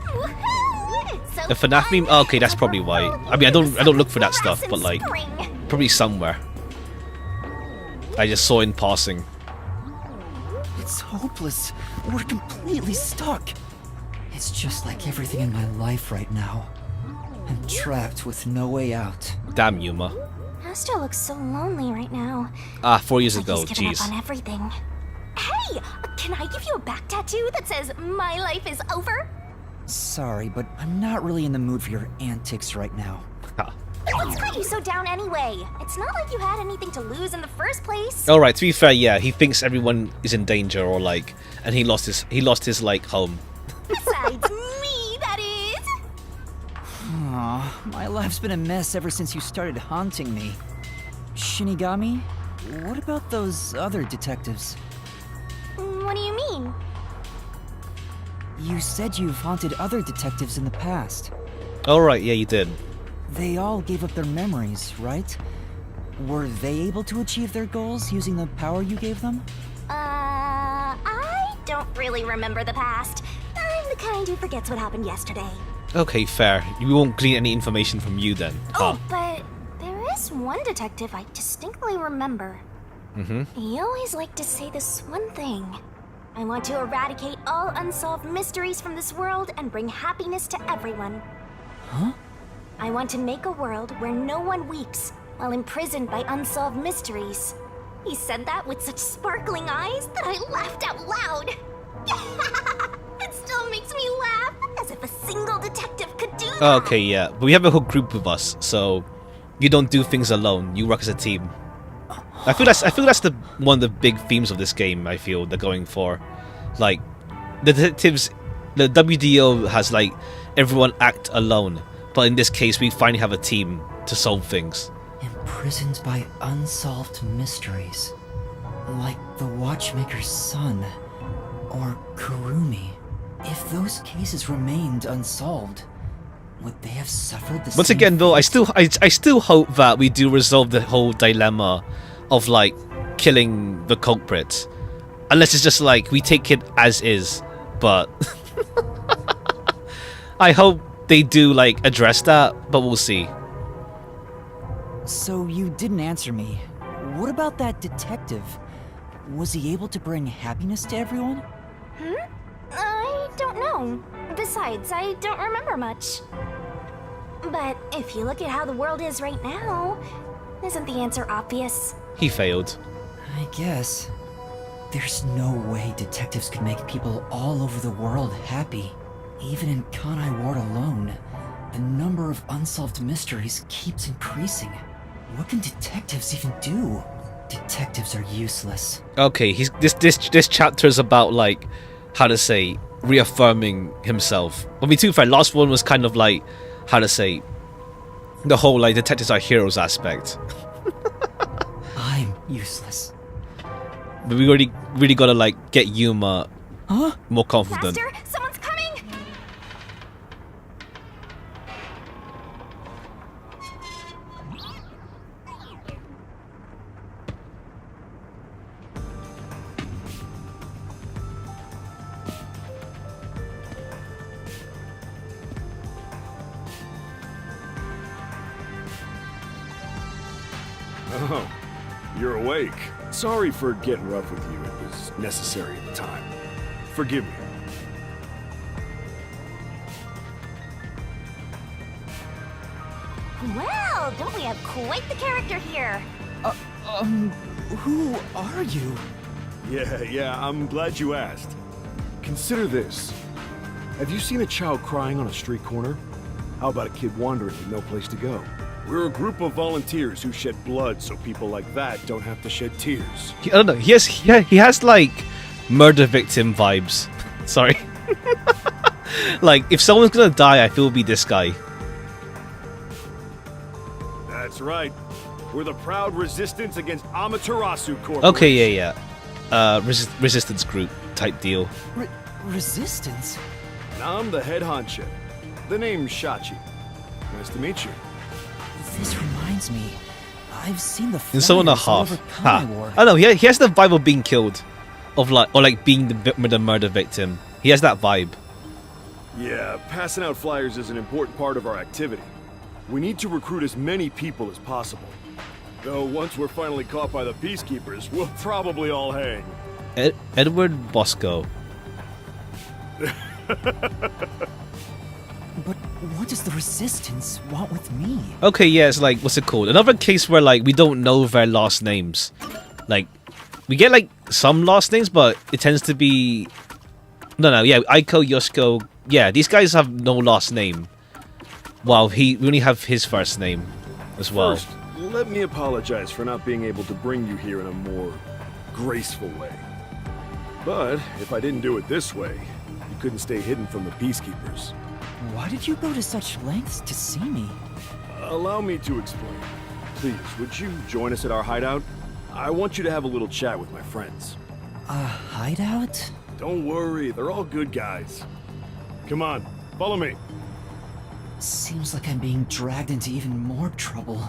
B: So
A: The FNAF meme? Oh, okay, that's probably why. I mean, I don't look for that stuff, but like,
B: spring.
A: probably somewhere. I just saw in passing.
E: It's hopeless. We're completely stuck. It's just like everything in my life right now. I'm trapped with no way out.
A: Damn, Yuma.
B: Astro looks so lonely right now.
A: 4 years
B: Like
A: ago,
B: he's given up
A: jeez.
B: on everything. Hey, can I give you a back tattoo that says "My life is over"?
E: Sorry, but I'm not really in the mood for your antics right now.
B: What's got you so down anyway? It's not like you had anything to lose in the first place.
A: Alright, to be fair, yeah, he thinks everyone is in danger or like, and he lost his like home.
B: Besides me, that is.
E: Aw, my life's been a mess ever since you started haunting me. Shinigami, what about those other detectives?
B: What do you mean?
E: You said you've haunted other detectives in the past.
A: Alright, yeah, you did.
E: They all gave up their memories, right? Were they able to achieve their goals using the power you gave them?
B: I don't really remember the past. I'm the kind who forgets what happened yesterday.
A: Okay, fair. We won't glean any information from you then.
B: Oh, but there is one detective I distinctly remember. He always liked to say this one thing. I want to eradicate all unsolved mysteries from this world and bring happiness to everyone.
E: Huh?
B: I want to make a world where no one weeps while imprisoned by unsolved mysteries. He said that with such sparkling eyes that I laughed out loud. It still makes me laugh, as if a single detective could do that.
A: Okay, yeah, but we have a whole group with us, so you don't do things alone. You work as a team. I feel that's the one of the big themes of this game. I feel they're going for, like, the detectives. The WDO has like everyone act alone, but in this case, we finally have a team to solve things.
E: Imprisoned by unsolved mysteries. Like the Watchmaker's son. Or Kurumi. If those cases remained unsolved, would they have suffered the
A: Once
E: same
A: again, though, I
E: fate?
A: still hope that we do resolve the whole dilemma of like killing the culprit, unless it's just like we take it as is. But I hope they do like address that, but we'll see.
E: So you didn't answer me. What about that detective? Was he able to bring happiness to everyone?
B: I don't know. Besides, I don't remember much. But if you look at how the world is right now, isn't the answer obvious?
A: He failed.
E: I guess. There's no way detectives could make people all over the world happy. Even in Kanai Ward alone, the number of unsolved mysteries keeps increasing. What can detectives even do? Detectives are useless.
A: Okay, this chapter is about like, how to say, reaffirming himself. I mean, to be fair, last one was kind of like, how to say, the whole like detectives are heroes aspect.
E: I'm useless.
A: But we really gotta like get Yuma
E: Huh?
A: more confident.
B: Master, someone's coming!
F: Oh, you're awake. Sorry for getting rough with you. It was necessary at the time. Forgive me.
B: Well, don't we have quite the character here?
E: Who are you?
F: Yeah, I'm glad you asked. Consider this. Have you seen a child crying on a street corner? How about a kid wandering with no place to go? We're a group of volunteers who shed blood so people like that don't have to shed tears.
A: I don't know. He has like murder victim vibes. Sorry. Like if someone's gonna die, I feel it'll be this guy.
F: That's right. We're the proud resistance against Amaterasu Corporation.
A: Okay, yeah. Resistance group type deal.
E: Resistance?
F: And I'm the head honcho. The name's Shachi. Nice to meet you.
E: This reminds me. I've seen the
A: And so and a
E: flyers all
A: half.
E: over
A: Ha.
E: Kanai.
A: I don't know. He has the vibe of being killed, of like being the murder victim. He has that vibe.
F: Yeah, passing out flyers is an important part of our activity. We need to recruit as many people as possible. Though once we're finally caught by the peacekeepers, we'll probably all hang.
A: Edward Bosco.
E: But what does the resistance want with me?
A: Okay, yeah, it's like, what's it called? Another case where like we don't know their last names. Like we get like some last names, but it tends to be yeah, Aiko, Yoshiko, yeah, these guys have no last name. Well, we only have his first name as well.
F: First, let me apologize for not being able to bring you here in a more graceful way. But if I didn't do it this way, you couldn't stay hidden from the peacekeepers.
E: Why did you go to such lengths to see me?
F: Allow me to explain. Please, would you join us at our hideout? I want you to have a little chat with my friends.
E: A hideout?
F: Don't worry, they're all good guys. Come on, follow me.
E: Seems like I'm being dragged into even more trouble.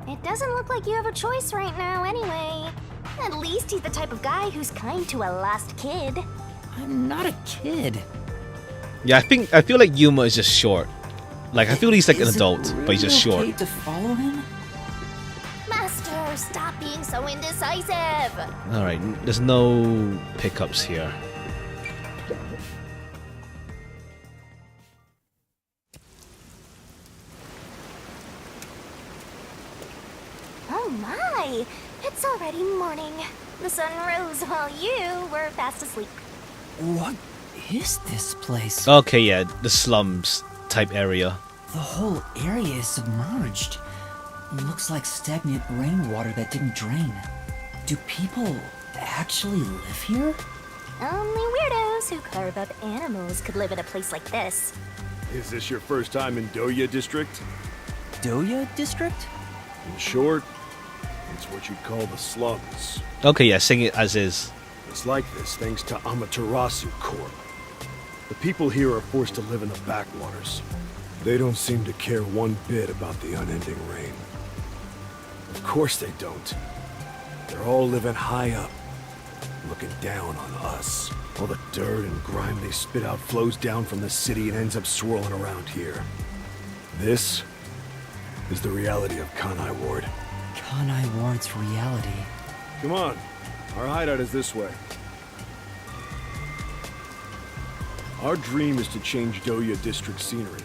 B: It doesn't look like you have a choice right now, anyway. At least he's the type of guy who's kind to a lost kid.
E: I'm not a kid.
A: Yeah, I feel like Yuma is just short. Like I feel he's like an
E: Is it
A: adult, but he's just
E: really
A: short.
E: okay to follow him?
B: Master, stop being so indecisive.
A: All right, there's no pickups here.
B: Oh my! It's already morning. The sun rose while you were fast asleep.
E: What is this place?
A: Okay, yeah, the slums type area.
E: The whole area is submerged. Looks like stagnant rainwater that didn't drain. Do people actually live here?
B: Only weirdos who carve up animals could live in a place like this.
F: Is this your first time in Doya District?
E: Doya District?
F: In short, it's what you'd call the slums.
A: Okay, yeah, sing it as is.
F: It's like this thanks to Amaterasu Corp. The people here are forced to live in the backwaters. They don't seem to care one bit about the unending rain. Of course they don't. They're all living high up, looking down on us. All the dirt and grime they spit out flows down from the city and ends up swirling around here. This is the reality of Kanai Ward.
E: Kanai Ward's reality.
F: Come on, our hideout is this way. Our dream is to change Doya District scenery.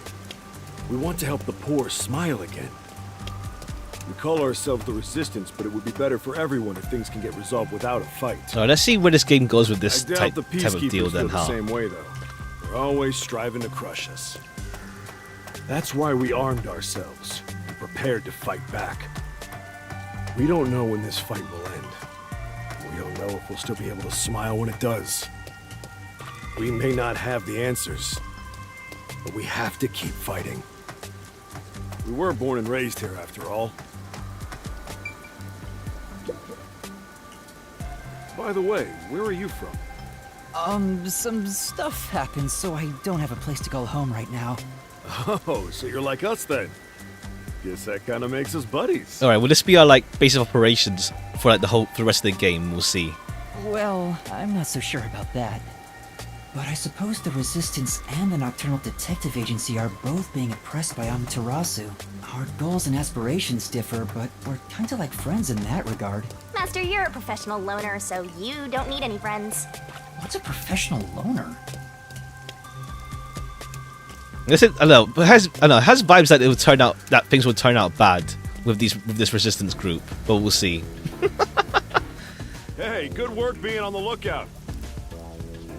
F: We want to help the poor smile again. We call ourselves the Resistance, but it would be better for everyone if things can get resolved without a fight.
A: So let's see where this game goes with this
F: I doubt
A: type
F: the
A: of
F: peacekeepers
A: deal then,
F: feel the
A: huh?
F: same way, though. They're always striving to crush us. That's why we armed ourselves and prepared to fight back. We don't know when this fight will end. We don't know if we'll still be able to smile when it does. We may not have the answers, but we have to keep fighting. We were born and raised here, after all. By the way, where are you from?
E: Some stuff happened, so I don't have a place to call home right now.
F: Oh, so you're like us then. Guess that kind of makes us buddies.
A: All right, will this be our like base of operations for like for the rest of the game? We'll see.
E: Well, I'm not so sure about that. But I suppose the Resistance and the Nocturnal Detective Agency are both being oppressed by Amaterasu. Our goals and aspirations differ, but we're kinda like friends in that regard.
B: Master, you're a professional loner, so you don't need any friends.
E: What's a professional loner?
A: I don't know, but it has vibes that things will turn out bad with this resistance group, but we'll see.
F: Hey, good work being on the lookout.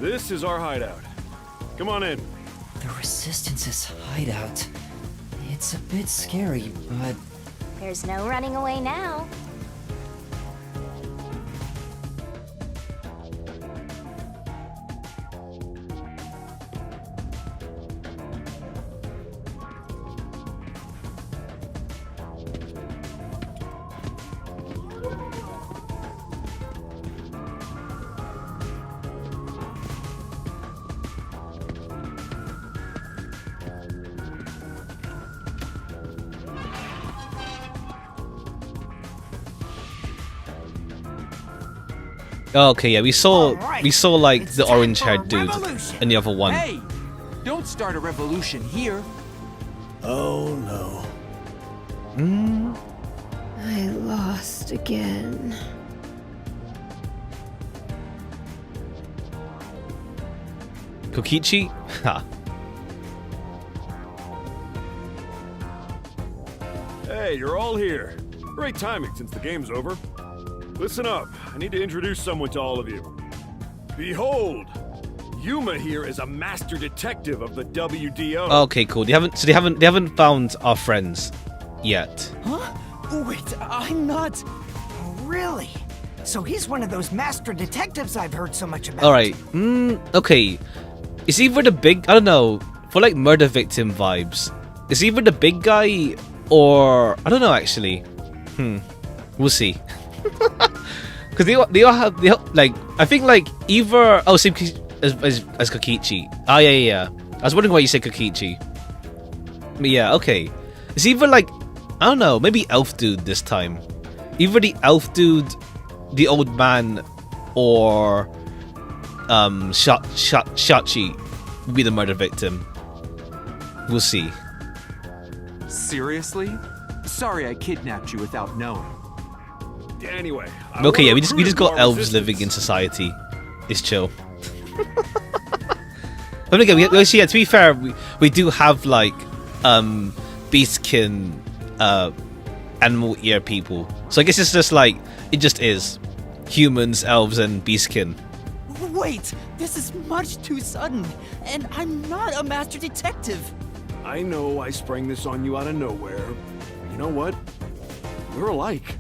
F: This is our hideout. Come on in.
E: The Resistance's hideout. It's a bit scary, but...
B: There's no running away now.
A: Okay, yeah, we saw like
G: It's
A: the
G: time
A: orange-haired
G: for a
A: dude
G: revolution.
A: and the other one.
G: Hey, don't start a revolution here.
F: Oh no.
H: I lost again.
A: Kokichi? Ha.
F: Hey, you're all here. Great timing since the game's over. Listen up, I need to introduce someone to all of you. Behold, Yuma here is a master detective of the WDO.
A: Okay, cool. They haven't found our friends yet.
I: Huh? Wait, I'm not... Really? So he's one of those master detectives I've heard so much about.
A: All right. Okay. It's either the big, I don't know, for like murder victim vibes. It's either the big guy or I don't know actually. We'll see. Because they all have like I think like either same as Kokichi. Yeah. I was wondering why you said Kokichi. But yeah, okay. It's either like I don't know, maybe elf dude this time. Either the elf dude, the old man, or Shachi will be the murder victim. We'll see.
G: Seriously? Sorry I kidnapped you without knowing.
F: Anyway,
A: Okay, yeah, we just got elves living in society. It's chill. But again, to be fair, we do have like beastkin animal ear people. So I guess it's just like it just is humans, elves, and beastkin.
I: Wait, this is much too sudden, and I'm not a master detective.
F: I know I sprang this on you out of nowhere. You know what? We're alike.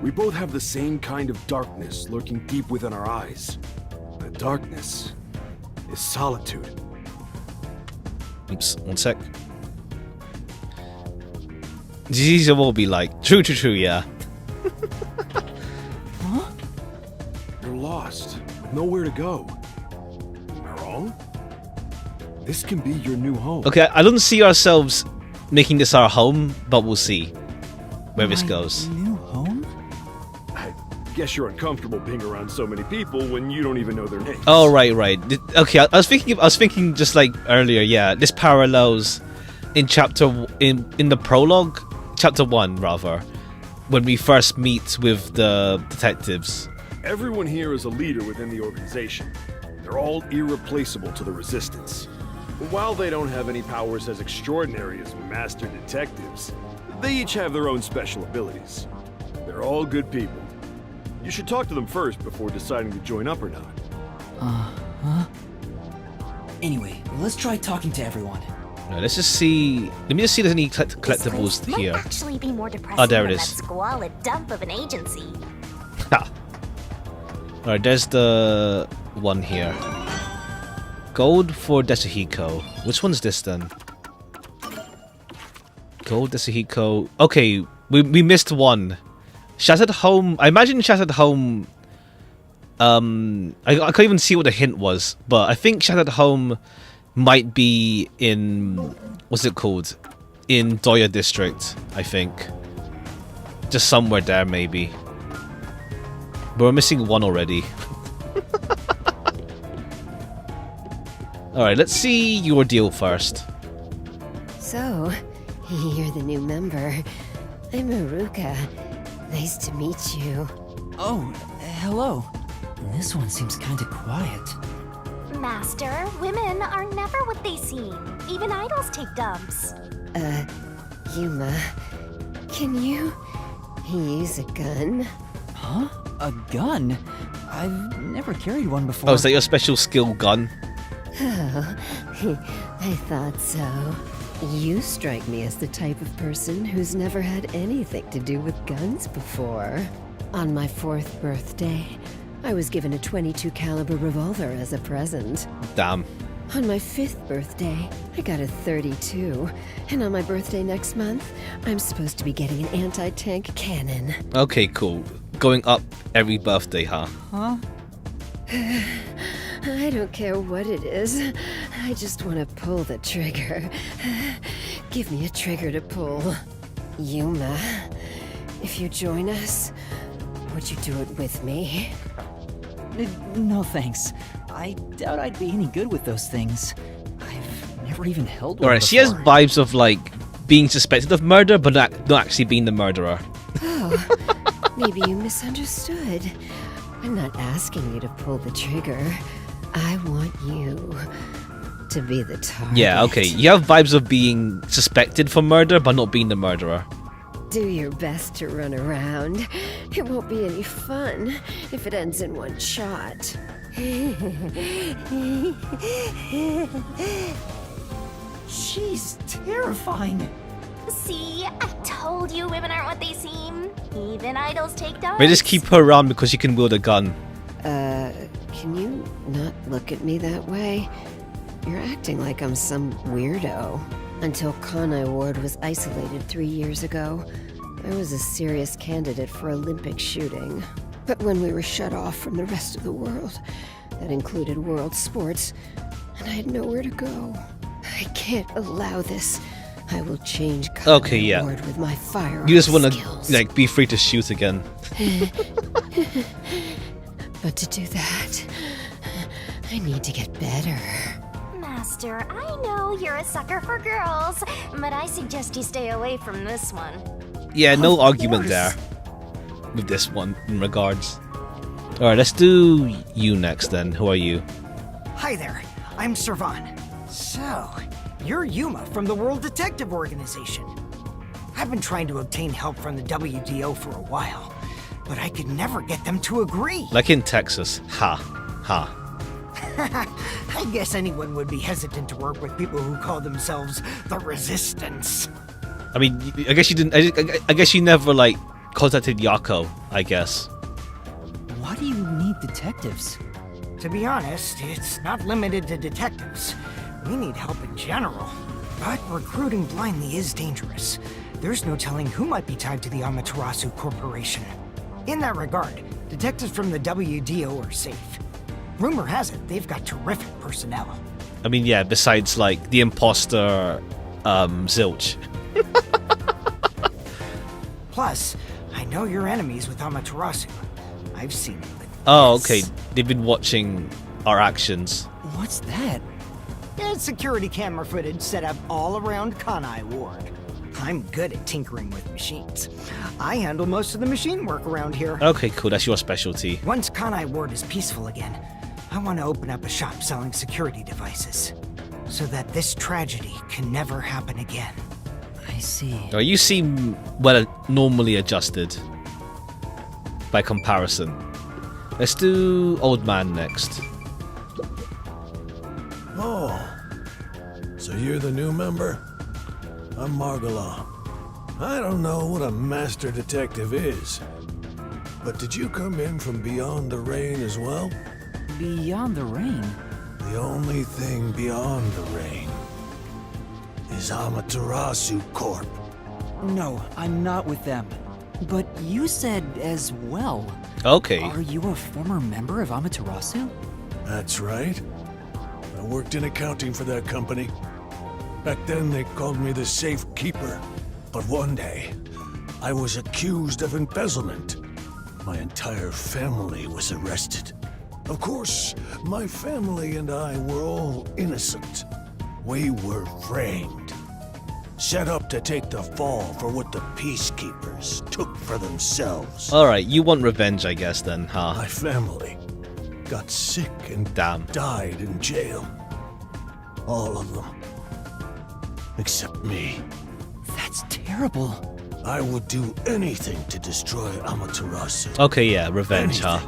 F: We both have the same kind of darkness lurking deep within our eyes. That darkness is solitude.
A: Oops, one sec. These will be like, true, yeah.
I: Huh?
F: You're lost, with nowhere to go. Am I wrong? This can be your new home.
A: Okay, I don't see ourselves making this our home, but we'll see where this
E: My
A: goes.
E: New home?
F: I guess you're uncomfortable being around so many people when you don't even know their names.
A: Oh, right. Okay, I was thinking just like earlier, yeah, this parallels in in the prologue, chapter 1 rather, when we first meet with the detectives.
F: Everyone here is a leader within the organization. They're all irreplaceable to the Resistance. But while they don't have any powers as extraordinary as master detectives, they each have their own special abilities. They're all good people. You should talk to them first before deciding to join up or not.
E: Huh? Anyway, let's try talking to everyone.
A: No, let's just see. Let me just see if there's any collectibles
B: This place
A: here.
B: might actually be more depressing
A: Oh, there it
B: than
A: is.
B: that squalid dump of an agency.
A: Ha. Alright, there's the one here. Gold for Desahiko. Which one's this then? Gold Desahiko. Okay, we missed one. Shattered Home. I imagine Shattered Home. I can't even see what the hint was, but I think Shattered Home might be in what's it called? In Doya District, I think. Just somewhere there, maybe. But we're missing one already. Alright, let's see your deal first.
H: So, You're the new member. I'm Haruka. Nice to meet you.
E: Oh, hello. This one seems kinda quiet.
B: Master, women are never what they seem. Even idols take dumps.
H: Yuma, can you use a gun?
E: Huh? A gun? I've never carried one before.
A: Oh, is that your special skill gun?
H: Oh, I thought so. You strike me as the type of person who's never had anything to do with guns before. On my 4th birthday, I was given a .22 caliber revolver as a present.
A: Damn.
H: On my 5th birthday, I got a .32, and on my birthday next month, I'm supposed to be getting an anti-tank cannon.
A: Okay, cool. Going up every birthday, huh?
E: Huh?
H: I don't care what it is. I just want to pull the trigger. Give me a trigger to pull. Yuma, if you join us, would you do it with me?
E: No thanks. I doubt I'd be any good with those things. I've never even held one
A: Alright, she has
E: before.
A: vibes of like being suspected of murder, but not actually being the murderer.
H: Oh, maybe you misunderstood. I'm not asking you to pull the trigger. I want you to be the target.
A: Yeah, okay. You have vibes of being suspected for murder, but not being the murderer.
H: Do your best to run around. It won't be any fun if it ends in one shot.
I: She's terrifying.
B: See, I told you women aren't what they seem. Even idols take dumps.
A: They just keep her around because she can wield a gun.
H: Can you not look at me that way? You're acting like I'm some weirdo. Until Kanai Ward was isolated 3 years ago, I was a serious candidate for Olympic shooting. But when we were shut off from the rest of the world, that included world sports, and I had nowhere to go. I can't allow this. I will change Kanai
A: Okay, yeah.
H: Ward with my firearm
A: You just want
H: skills.
A: to like be free to shoot again.
H: But to do that, I need to get better.
B: Master, I know you're a sucker for girls, but I suggest you stay away from this one.
A: Yeah, no
I: Of
A: argument
I: course.
A: there with this one in regards. Alright, let's do you next then. Who are you?
I: Hi there, I'm Servan. So, you're Yuma from the World Detective Organization. I've been trying to obtain help from the WDO for a while, but I could never get them to agree.
A: Like in Texas. Ha. Ha.
I: I guess anyone would be hesitant to work with people who call themselves the Resistance.
A: I mean, I guess you didn't. I guess you never like contacted Yako. I guess.
E: Why do you need detectives?
I: To be honest, it's not limited to detectives. We need help in general. But recruiting blindly is dangerous. There's no telling who might be tied to the Amaterasu Corporation. In that regard, detectives from the WDO are safe. Rumor has it they've got terrific personnel.
A: I mean, yeah. Besides, like the imposter, Zilch.
I: Plus, I know you're enemies with Amaterasu. I've seen them with
A: Oh,
I: this.
A: okay. They've been watching our actions.
E: What's that?
I: There's security camera footage set up all around Kanai Ward. I'm good at tinkering with machines. I handle most of the machine work around here.
A: Okay, cool. That's your specialty.
I: Once Kanai Ward is peaceful again, I want to open up a shop selling security devices, so that this tragedy can never happen again.
E: I see.
A: Oh, you seem well normally adjusted by comparison. Let's do old man next.
F: Oh, so you're the new member? I'm Margala. I don't know what a master detective is, but did you come in from beyond the rain as well?
E: Beyond the rain?
F: The only thing beyond the rain is Amaterasu Corp.
E: No, I'm not with them. But you said as well.
A: Okay.
E: Are you a former member of Amaterasu?
F: That's right. I worked in accounting for that company. Back then they called me the safe keeper. But one day, I was accused of embezzlement. My entire family was arrested. Of course, my family and I were all innocent. We were framed.
J: set up to take the fall for what the peacekeepers took for themselves.
A: Alright, you want revenge, I guess, then, huh?
J: My family got sick and died in jail. All of them. Except me.
E: That's terrible.
J: I would do anything to destroy Amaterasu.
A: Okay, yeah, revenge, huh?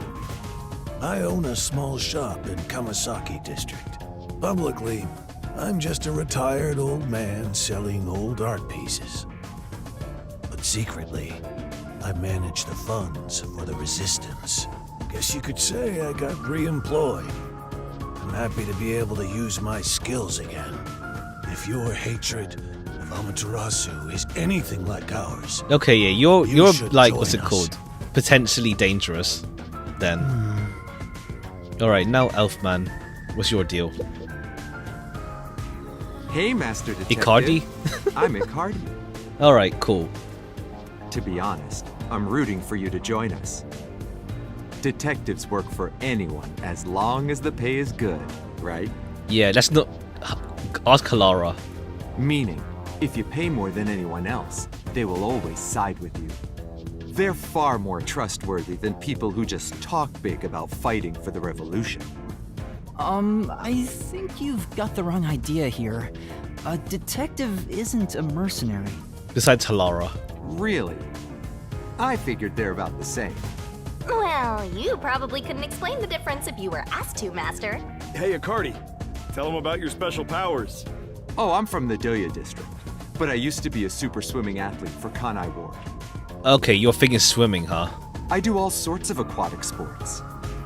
J: I own a small shop in Kamasaki District. Publicly, I'm just a retired old man selling old art pieces. But secretly, I manage the funds for the resistance. Guess you could say I got re-employed. I'm happy to be able to use my skills again. If your hatred of Amaterasu is anything like ours...
A: Okay, yeah, you're like, what's it
J: join us.
A: called? Potentially dangerous, then. Alright, now Elfman, what's your deal?
G: Hey, Master Detective.
A: Icardi?
G: I'm Icardi.
A: Alright, cool.
G: To be honest, I'm rooting for you to join us. Detectives work for anyone as long as the pay is good, right?
A: Yeah, that's not... Ask Kalara.
G: Meaning, if you pay more than anyone else, they will always side with you. They're far more trustworthy than people who just talk big about fighting for the revolution.
E: I think you've got the wrong idea here. A detective isn't a mercenary.
A: Besides Halara.
G: Really? I figured they're about the same.
B: Well, you probably couldn't explain the difference if you were asked to, Master.
F: Hey, Icardi. Tell them about your special powers.
G: Oh, I'm from the Doya district, but I used to be a super swimming athlete for Kanai Ward.
A: Okay, your thing is swimming, huh?
G: I do all sorts of aquatic sports.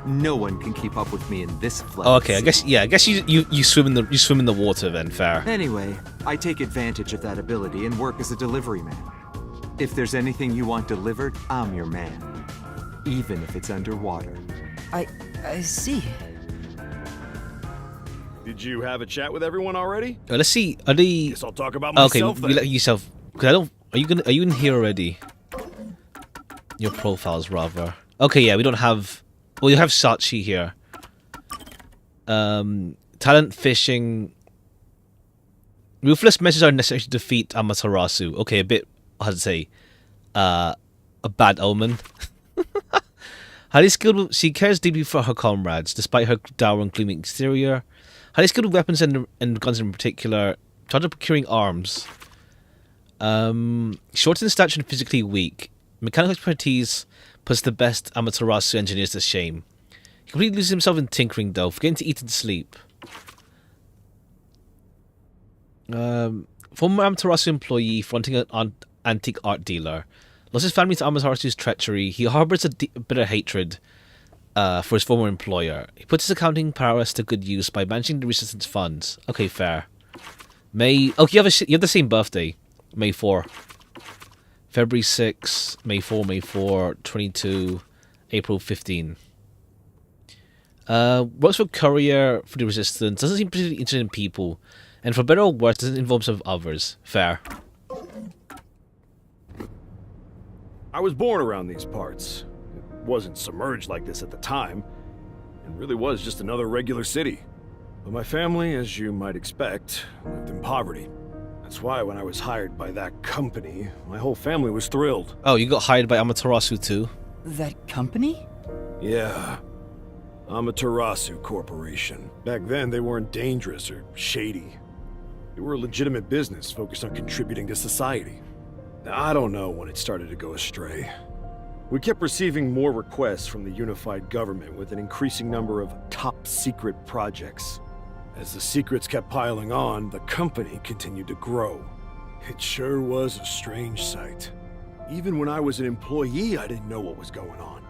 G: No one can keep up with me in this flood.
A: Oh, okay, I guess you swim in the water then, fair.
G: Anyway, I take advantage of that ability and work as a delivery man. If there's anything you want delivered, I'm your man. Even if it's underwater.
E: I see.
F: Did you have a chat with everyone already?
A: Let's see. Are they?
F: Guess I'll talk about
A: Okay,
F: myself then.
A: you let yourself. Cause I don't. Are you in here already? Your profiles, rather. Okay, yeah, we don't have. Well, you have Sachi here. Talent fishing. Ruthless measures are necessary to defeat Amaterasu. Okay, a bit. How'd I say? A bad omen. Highly skilled. She cares deeply for her comrades, despite her dour and gloomy exterior. Highly skilled with weapons and guns in particular. Charged with procuring arms. Short in stature and physically weak. Mechanical expertise puts the best Amaterasu engineers to shame. He completely loses himself in tinkering, though, forgetting to eat and sleep. Former Amaterasu employee fronting an antique art dealer. Lost his family to Amaterasu's treachery. He harbors a bitter hatred for his former employer. He puts his accounting prowess to good use by managing the resistance funds. Okay, fair. May... Oh, you have the same birthday. May 4. February 6, May 4, 22, April 15. Works for courier for the resistance. Doesn't seem particularly interested in people. And for better or worse, doesn't involve himself with others. Fair.
F: I was born around these parts. It wasn't submerged like this at the time. It really was just another regular city. But my family, as you might expect, lived in poverty. That's why when I was hired by that company, my whole family was thrilled.
A: Oh, you got hired by Amaterasu too?
E: That company?
F: Yeah. Amaterasu Corporation. Back then, they weren't dangerous or shady. They were a legitimate business focused on contributing to society. Now, I don't know when it started to go astray. We kept receiving more requests from the unified government with an increasing number of top-secret projects. As the secrets kept piling on, the company continued to grow. It sure was a strange sight. Even when I was an employee, I didn't know what was going on.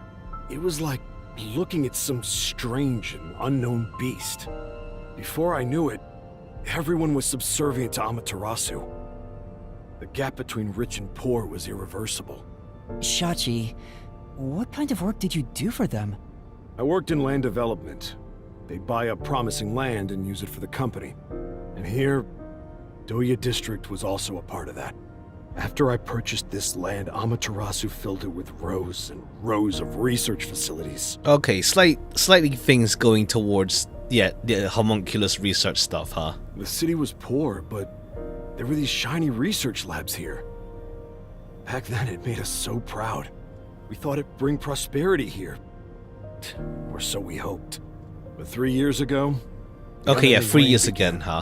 F: It was like looking at some strange and unknown beast. Before I knew it, everyone was subservient to Amaterasu. The gap between rich and poor was irreversible.
E: Shachi, what kind of work did you do for them?
F: I worked in land development. They'd buy up promising land and use it for the company. And here, Doya District was also a part of that. After I purchased this land, Amaterasu filled it with rows and rows of research facilities.
A: Okay, slightly things going towards, yeah, the homunculus research stuff, huh?
F: The city was poor, but There were these shiny research labs here. Back then, it made us so proud. We thought it'd bring prosperity here. Or so we hoped. But 3 years ago...
A: Okay, yeah, 3 years
F: began.
A: again, huh?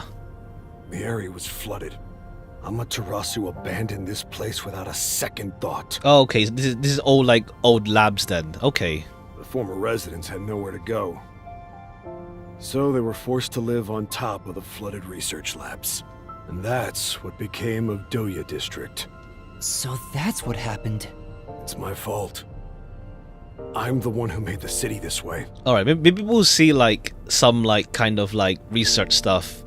F: The area was flooded. Amaterasu abandoned this place without a second thought.
A: Oh, okay, so this is all like old labs then. Okay.
F: The former residents had nowhere to go. So they were forced to live on top of the flooded research labs. And that's what became of Doya District.
E: So that's what happened.
F: It's my fault. I'm the one who made the city this way.
A: Alright, maybe we'll see like some like kind of like research stuff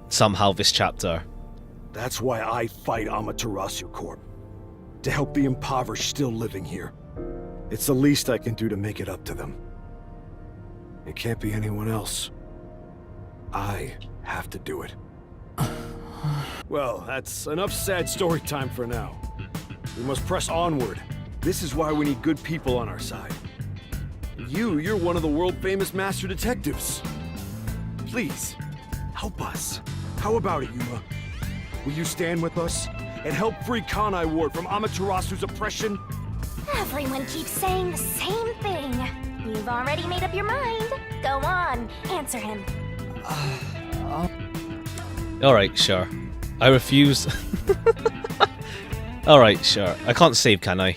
A: somehow this chapter.
F: That's why I fight Amaterasu Corp. To help the impoverished still living here. It's the least I can do to make it up to them. It can't be anyone else. I have to do it. Well, that's enough sad story time for now. We must press onward. This is why we need good people on our side. You're one of the world-famous master detectives. Please, help us. How about it, Yuma? Will you stand with us and help free Kanai Ward from Amaterasu's oppression?
B: Everyone keeps saying the same thing. You've already made up your mind. Go on, answer him.
A: Alright, sure. I refuse. Alright, sure. I can't save, can I?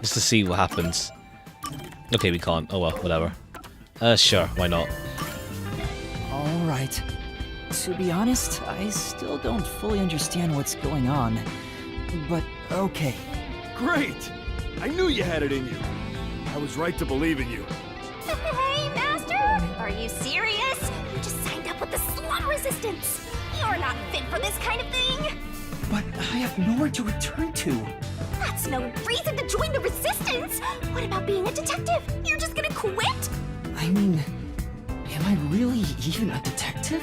A: Just to see what happens. Okay, we can't. Oh well, whatever. Sure, why not?
E: Alright. To be honest, I still don't fully understand what's going on. But okay.
F: Great! I knew you had it in you. I was right to believe in you.
B: Hey, Master! Are you serious? You just signed up with the slum resistance. You're not fit for this kind of thing.
E: But I have nowhere to return to.
B: That's no reason to join the resistance. What about being a detective? You're just gonna quit?
E: I mean, am I really even a detective?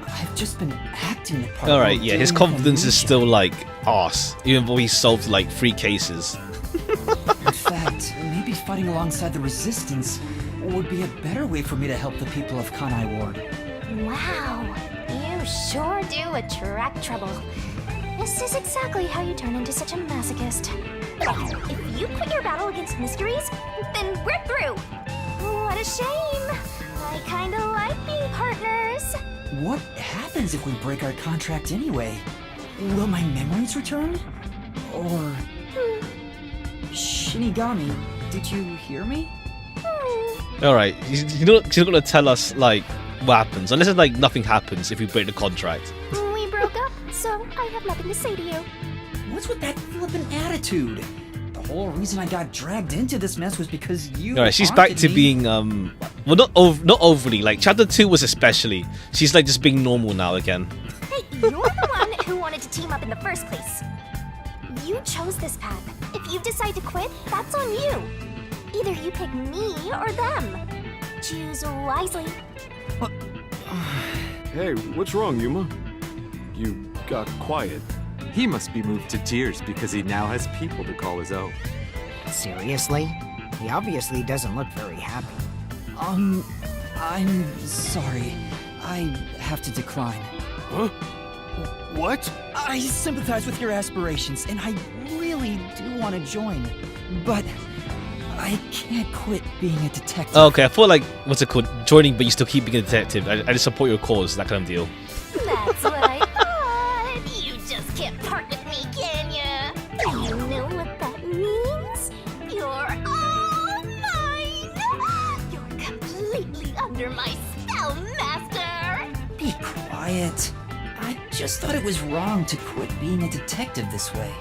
E: I've just been acting the part.
A: Alright, yeah, his confidence is still like arse, even though he solved like 3 cases.
E: In fact, maybe fighting alongside the resistance would be a better way for me to help the people of Kanai Ward.
B: Wow, you sure do attract trouble. This is exactly how you turn into such a masochist. But if you quit your battle against mysteries, then we're through. What a shame. I kinda like being partners.
E: What happens if we break our contract anyway? Will my memories return? Or... Shinigami, did you hear me?
A: Alright, he's not gonna tell us like what happens, unless it's like nothing happens if we break the contract.
B: We broke up, so I have nothing to say to you.
E: What's with that flippant attitude? The whole reason I got dragged into this mess was because you.
A: Alright, she's back to being well, not overly. Like chapter 2 was especially. She's like just being normal now again.
B: Hey, you're the one who wanted to team up in the first place. You chose this path. If you decide to quit, that's on you. Either you pick me or them. Choose wisely.
F: Hey, what's wrong, Yuma? You got quiet.
G: He must be moved to tears because he now has people to call his own.
I: Seriously? He obviously doesn't look very happy.
E: I'm sorry. I have to decline.
F: Huh? What?
E: I sympathize with your aspirations, and I really do want to join. But I can't quit being a detective.
A: Oh, okay, I thought like, what's it called? Joining, but you still keep being a detective. I just support your cause, that kind of deal.
B: That's what I thought. You just can't part with me, can ya? Do you know what that means? You're all mine. You're completely under my spell, Master.
E: Be quiet. I just thought it was wrong to quit being a detective this way.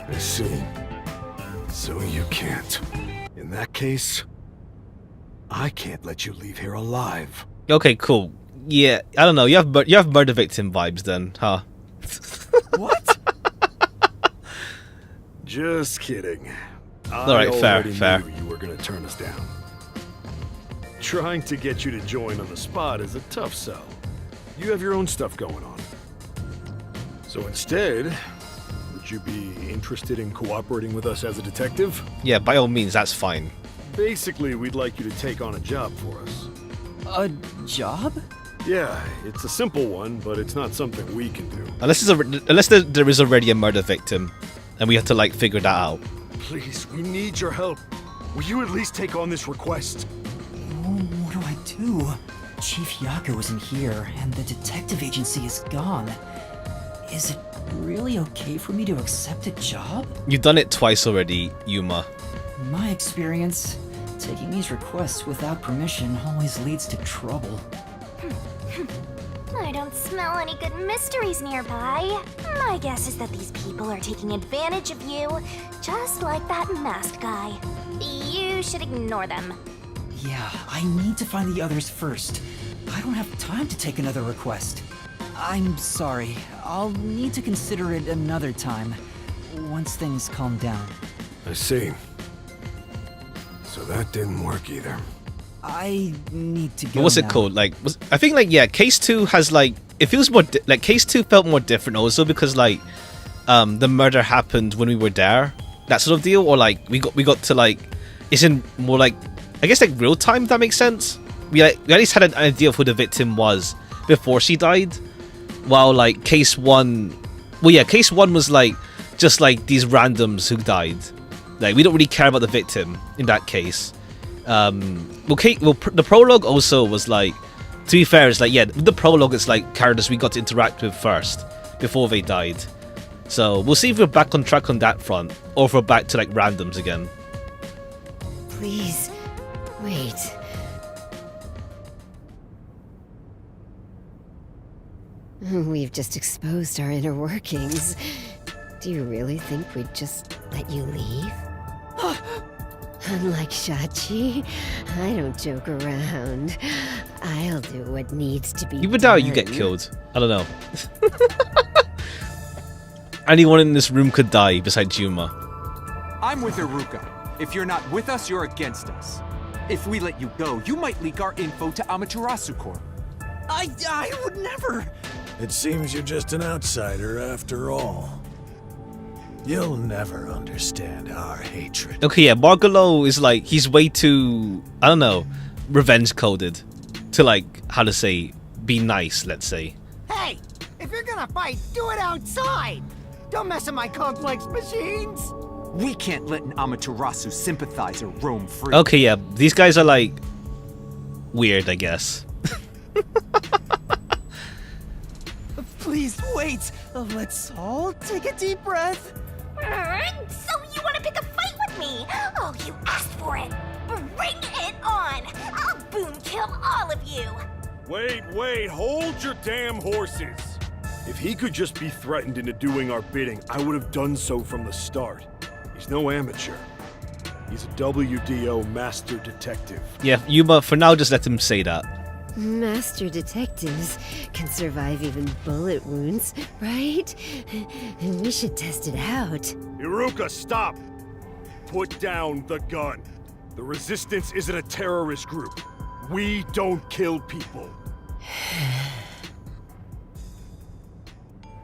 F: I see. So you can't. In that case, I can't let you leave here alive.
A: Okay, cool. Yeah, I don't know. You have murder victim vibes then, huh?
E: What?
F: Just kidding.
A: Alright, fair.
F: Knew you were gonna turn us down. Trying to get you to join on the spot is a tough sell. You have your own stuff going on. So instead, would you be interested in cooperating with us as a detective?
A: Yeah, by all means, that's fine.
F: Basically, we'd like you to take on a job for us.
E: A job?
F: Yeah, it's a simple one, but it's not something we can do.
A: Unless there is already a murder victim, and we have to like figure that out.
F: Please, we need your help. Will you at least take on this request?
E: What do I do? Chief Yaku isn't here, and the detective agency is gone. Is it really okay for me to accept a job?
A: You've done it twice already, Yuma.
E: In my experience, taking these requests without permission always leads to trouble.
B: I don't smell any good mysteries nearby. My guess is that these people are taking advantage of you, just like that masked guy. You should ignore them.
E: Yeah, I need to find the others first. I don't have time to take another request. I'm sorry. I'll need to consider it another time, once things calm down.
F: I see. So that didn't work either.
E: I need to go
A: What's it
E: now.
A: called? Like, I think like yeah, case 2 has like it feels more like case 2 felt more different also because like the murder happened when we were there, that sort of deal, or like we got to like it's in more like I guess like real time, if that makes sense. We at least had an idea of who the victim was before she died, while like case 1, well yeah, case 1 was like just like these randoms who died. Like we don't really care about the victim in that case. The prologue also was like, to be fair, it's like yeah, the prologue is like characters we got to interact with first before they died. So we'll see if we're back on track on that front, or if we're back to like randoms again.
H: Please, wait. We've just exposed our inner workings. Do you really think we'd just let you leave? Unlike Shachi, I don't joke around. I'll do what needs to be
A: You would doubt you get
H: done.
A: killed. I don't know. Anyone in this room could die besides Yuma.
G: I'm with Iruka. If you're not with us, you're against us. If we let you go, you might leak our info to Amaterasu Corp.
E: I would never.
J: It seems you're just an outsider after all. You'll never understand our hatred.
A: Okay, yeah, Margalo is like, he's way too, I don't know, revenge coded to like, how to say, be nice, let's say.
I: Hey, if you're gonna fight, do it outside. Don't mess with my complex machines.
G: We can't let an Amaterasu sympathizer roam free.
A: Okay, yeah, these guys are like, weird, I guess.
E: Please wait. Let's all take a deep breath.
B: So you want to pick a fight with me? Oh, you asked for it. Bring it on. I'll boom kill all of you.
F: Wait, hold your damn horses. If he could just be threatened into doing our bidding, I would have done so from the start. He's no amateur. He's a WDO master detective.
A: Yeah, Yuma, for now, just let him say that.
H: Master detectives can survive even bullet wounds, right? We should test it out.
F: Iruka, stop! Put down the gun. The Resistance isn't a terrorist group. We don't kill people.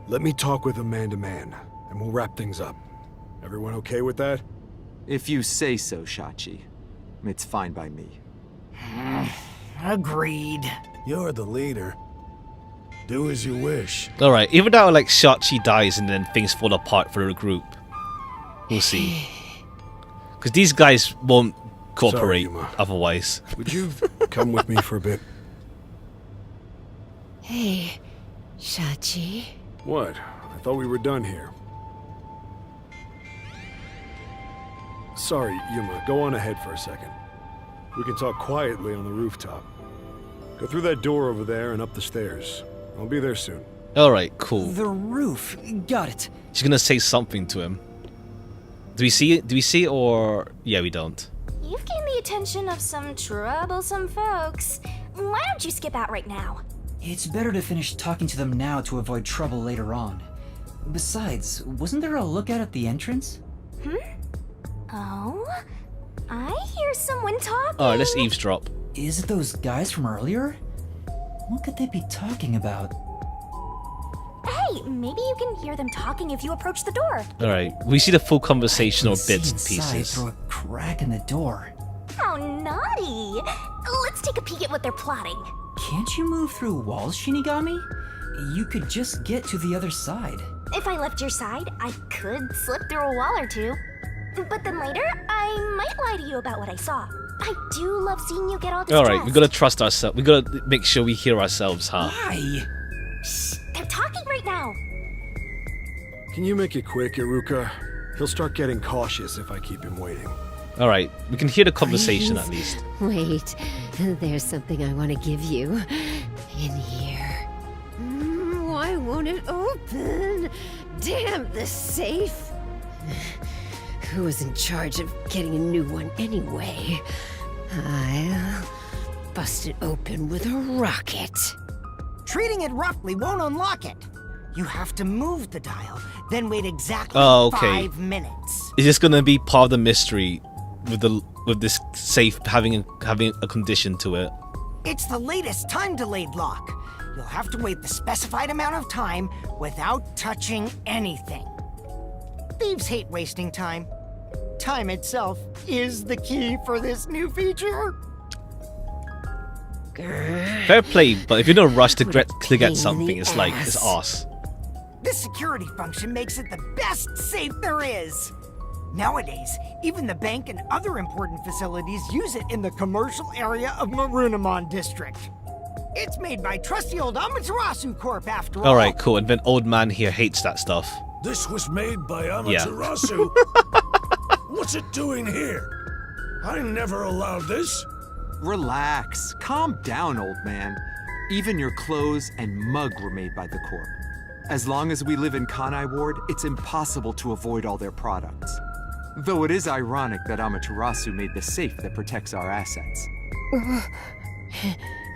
F: Let me talk with him man-to-man, and we'll wrap things up. Everyone okay with that?
G: If you say so, Shachi. It's fine by me.
I: Agreed.
J: You're the leader. Do as you wish.
A: Alright, even though like Shachi dies and then things fall apart for the group. We'll see. Because these guys won't cooperate
F: Sorry, Yuma.
A: otherwise.
F: Would you come with me for a bit?
H: Hey, Shachi.
F: What? I thought we were done here. Sorry, Yuma, go on ahead for a second. We can talk quietly on the rooftop. Go through that door over there and up the stairs. I'll be there soon.
A: Alright, cool.
E: The roof. Got it.
A: She's gonna say something to him. Do we see it? Do we see it or... Yeah, we don't.
B: You've gained the attention of some troublesome folks. Why don't you skip out right now?
E: It's better to finish talking to them now to avoid trouble later on. Besides, wasn't there a lookout at the entrance?
B: Oh? I hear someone talking.
A: Alright, let's eavesdrop.
E: Is it those guys from earlier? What could they be talking about?
B: Hey, maybe you can hear them talking if you approach the door.
A: Alright, we see the full conversation or
E: See
A: bits and
E: inside
A: pieces.
E: through a crack in the door.
B: How naughty! Let's take a peek at what they're plotting.
E: Can't you move through walls, Shinigami? You could just get to the other side.
B: If I left your side, I could slip through a wall or two. But then later, I might lie to you about what I saw. I do love seeing you get all distressed.
A: Alright, we gotta trust ourselves. We gotta make sure we hear ourselves, huh?
E: Why?
B: Shh, they're talking right now.
F: Can you make it quick, Iruka? He'll start getting cautious if I keep him waiting.
A: Alright, we can hear the conversation at
H: Please.
A: least.
H: Wait, there's something I want to give you. In here. Why won't it open? Damn the safe! Who was in charge of getting a new one anyway? I'll bust it open with a rocket.
I: Treating it roughly won't unlock it. You have to move the dial, then wait exactly
A: Oh, okay.
I: 5 minutes.
A: Is this gonna be part of the mystery with this safe having a condition to it?
I: It's the latest time-delayed lock. You'll have to wait the specified amount of time without touching anything. Thieves hate wasting time. Time itself is the key for this new feature.
A: Fair play, but if you're in a rush to get something, it's like it's arse.
I: This security function makes it the best safe there is. Nowadays, even the bank and other important facilities use it in the commercial area of Marunamon District. It's made by trusty old Amaterasu Corp after all.
A: Alright, cool. And then old man here hates that stuff.
J: This was made by Amaterasu. What's it doing here? I never allowed this.
G: Relax. Calm down, old man. Even your clothes and mug were made by the Corp. As long as we live in Kanai Ward, it's impossible to avoid all their products. Though it is ironic that Amaterasu made the safe that protects our assets.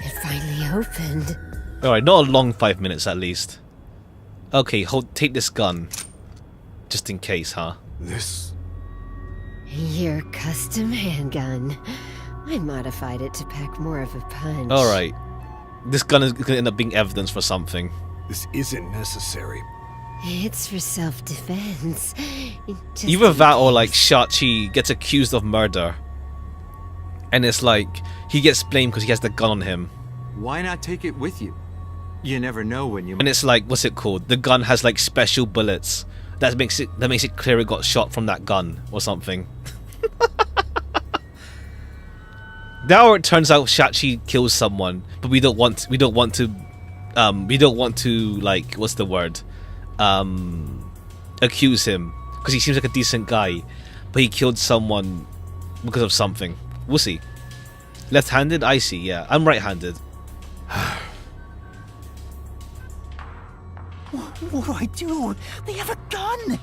H: It finally opened.
A: Alright, not a long 5 minutes at least. Okay, take this gun. Just in case, huh?
F: This...
H: Your custom handgun. I modified it to pack more of a punch.
A: Alright. This gun is gonna end up being evidence for something.
F: This isn't necessary.
H: It's for self-defense.
A: Either that or like Shachi gets accused of murder. And it's like, he gets blamed because he has the gun on him.
G: Why not take it with you? You never know when you...
A: And it's like, what's it called? The gun has like special bullets. That makes it clear it got shot from that gun or something. Now it turns out Shachi kills someone, but we don't want to like, what's the word? Accuse him because he seems like a decent guy, but he killed someone because of something. We'll see. Left-handed? I see. Yeah, I'm right-handed.
E: What do I do? They have a gun!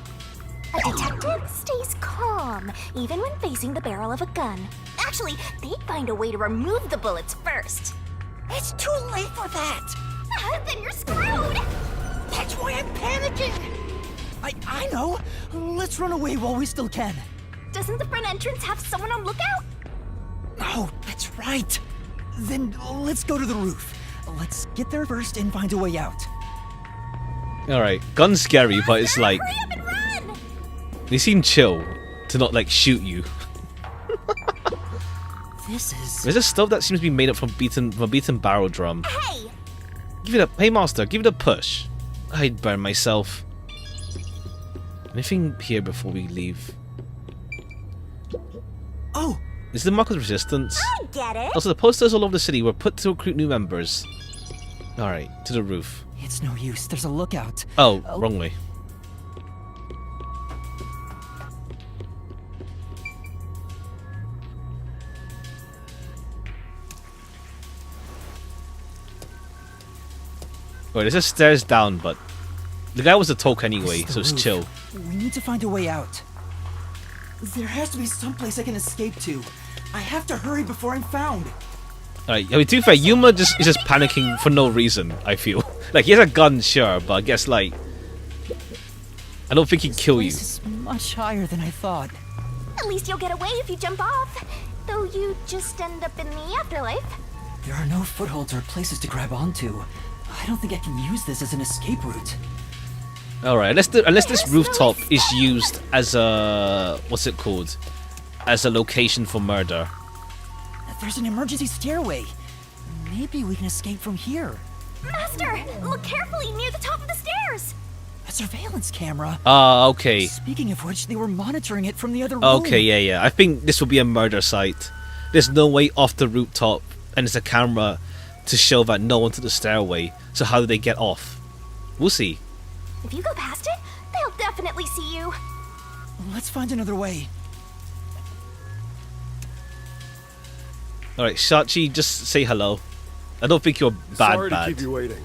B: A detective stays calm, even when facing the barrel of a gun. Actually, they'd find a way to remove the bullets first.
I: It's too late for that.
B: Then you're screwed!
I: That's why I'm panicking.
E: I know! Let's run away while we still can.
B: Doesn't the front entrance have someone on lookout?
E: Oh, that's right! Then let's go to the roof. Let's get there first and find a way out.
A: Alright, gun's scary, but it's like...
B: Hurry up and run!
A: They seem chill to not like shoot you.
E: This is...
A: There's a stuff that seems to be made up from a beaten barrel drum.
B: Hey!
A: Give it a... Hey master, give it a push. I'd burn myself. Anything here before we leave?
E: Oh!
A: Is the mark of resistance?
B: I get it!
A: Also, the posters all over the city were put to recruit new members. Alright, to the roof.
E: It's no use. There's a lookout.
A: Oh, wrong way. Wait, there's just stairs down, but the guy was a toke anyway, so it's chill.
E: We need to find a way out. There has to be some place I can escape to. I have to hurry before I'm found.
A: Alright, I mean, to be fair, Yuma is just panicking for no reason, I feel. Like, he has a gun, sure, but I guess, like... I don't think he'd kill you.
E: This is much higher than I thought.
B: At least you'll get away if you jump off. Though you just end up in the afterlife.
E: There are no footholds or places to grab onto. I don't think I can use this as an escape route.
A: Alright, unless this rooftop is used as a... What's it called? As a location for murder.
E: There's an emergency stairway. Maybe we can escape from here.
B: Master, look carefully near the top of the stairs.
E: A surveillance camera.
A: Okay.
E: Speaking of which, they were monitoring it from the other room.
A: Okay, yeah. I think this will be a murder site. There's no way off the rooftop, and it's a camera to show that no one took the stairway. So how do they get off? We'll see.
B: If you go past it, they'll definitely see you.
E: Let's find another way.
A: Alright, Shachi, just say hello. I don't think you're
F: Sorry
A: bad.
F: to keep you waiting.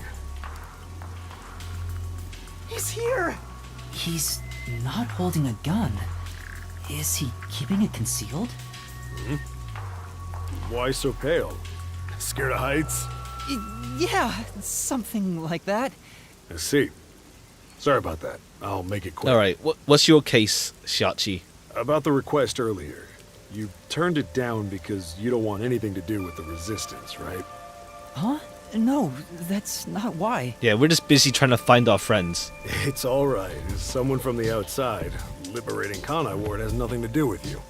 E: He's here! He's not holding a gun. Is he keeping it concealed?
F: Why so pale? Scared of heights?
E: Yeah, something like that.
F: I see. Sorry about that. I'll make it quick.
A: Alright, what's your case, Shachi?
F: About the request earlier. You turned it down because you don't want anything to do with the Resistance, right?
E: Huh? No, that's not why.
A: Yeah, we're just busy trying to find our friends.
F: It's alright. As someone from the outside, liberating Kanai Ward has nothing to do with you.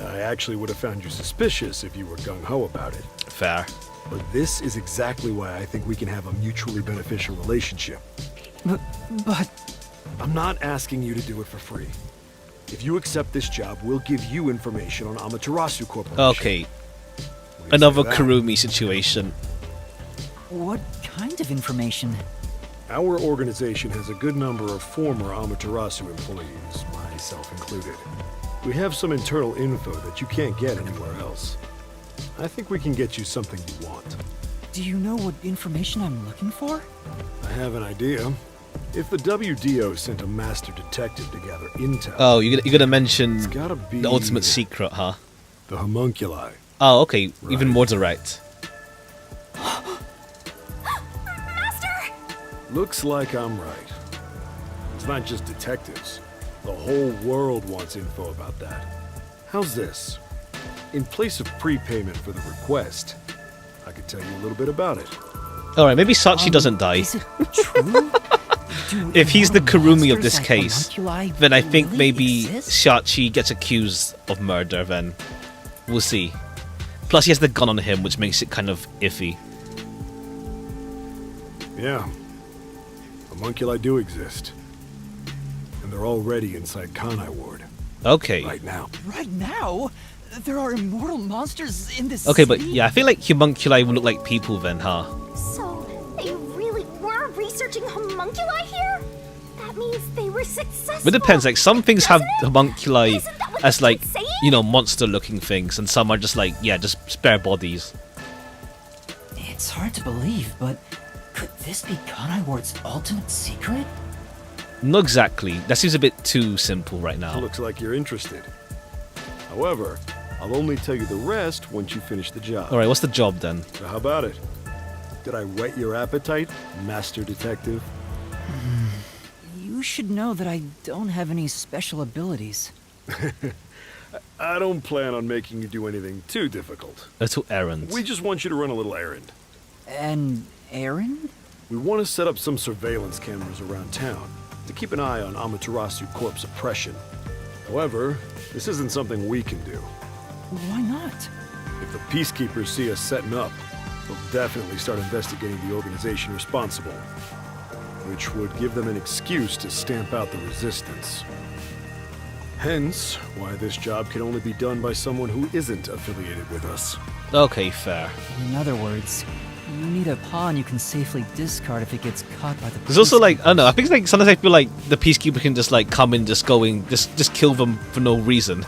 F: I actually would have found you suspicious if you were gung-ho about it.
A: Fair.
F: But this is exactly why I think we can have a mutually beneficial relationship.
E: But...
F: I'm not asking you to do it for free. If you accept this job, we'll give you information on Amaterasu Corporation.
A: Okay.
F: What do you
A: Another
F: say to that?
A: Kurumi situation.
E: what kind of information?
F: Our organization has a good number of former Amaterasu employees, myself included. We have some internal info that you can't get anywhere else. I think we can get you something you want.
E: Do you know what information I'm looking for?
F: I have an idea. If the WDO sent a master detective to gather intel...
A: Oh, you're gonna mention
F: it's gotta be
A: the ultimate secret, huh?
F: the homunculi.
A: Oh, okay. Even
F: Right.
A: more direct.
B: Master!
F: Looks like I'm right. It's not just detectives. The whole world wants info about that. How's this? In place of prepayment for the request, I could tell you a little bit about it.
A: Alright, maybe Sachi doesn't die.
E: Is it true? Do
A: If he's the
E: immortal
A: Kurumi of
E: monsters
A: this
E: like
A: case,
E: homunculi
A: then I think
E: really
A: maybe
E: exist?
A: Shachi gets accused of murder, then. We'll see. Plus he has the gun on him, which makes it kind of iffy.
F: Yeah. Homunculi do exist. And they're already inside Kanai Ward.
A: Okay.
F: Right now.
E: Right now? There are immortal monsters in this
A: Okay, but
E: city?
A: yeah, I feel like homunculi will look like people then, huh?
B: So, they really were researching homunculi here? That means they were successful.
A: It depends, like some things have
B: doesn't it?
A: homunculi
B: Isn't that what
A: as
B: you
A: like,
B: keep saying?
A: you know, monster looking things, and some are just like, yeah, just spare bodies.
E: It's hard to believe, but could this be Kanai Ward's ultimate secret?
A: Not exactly. That seems a bit too simple right now.
F: Looks like you're interested. However, I'll only tell you the rest once you finish the job.
A: Alright, what's the job then?
F: So how about it? Did I whet your appetite, Master Detective?
E: You should know that I don't have any special abilities.
F: I don't plan on making you do anything too difficult.
A: Little errands.
F: We just want you to run a little errand.
E: An errand?
F: We want to set up some surveillance cameras around town to keep an eye on Amaterasu Corp's oppression. However, this isn't something we can do.
E: Why not?
F: If the peacekeepers see us setting up, they'll definitely start investigating the organization responsible, which would give them an excuse to stamp out the resistance. Hence, why this job can only be done by someone who isn't affiliated with us.
A: Okay, fair.
E: In other words, you need a pawn you can safely discard if it gets caught by the
A: There's also like, I don't know, I
E: peacekeepers.
A: think like sometimes I feel like the peacekeeper can just like come in, just kill them for no reason.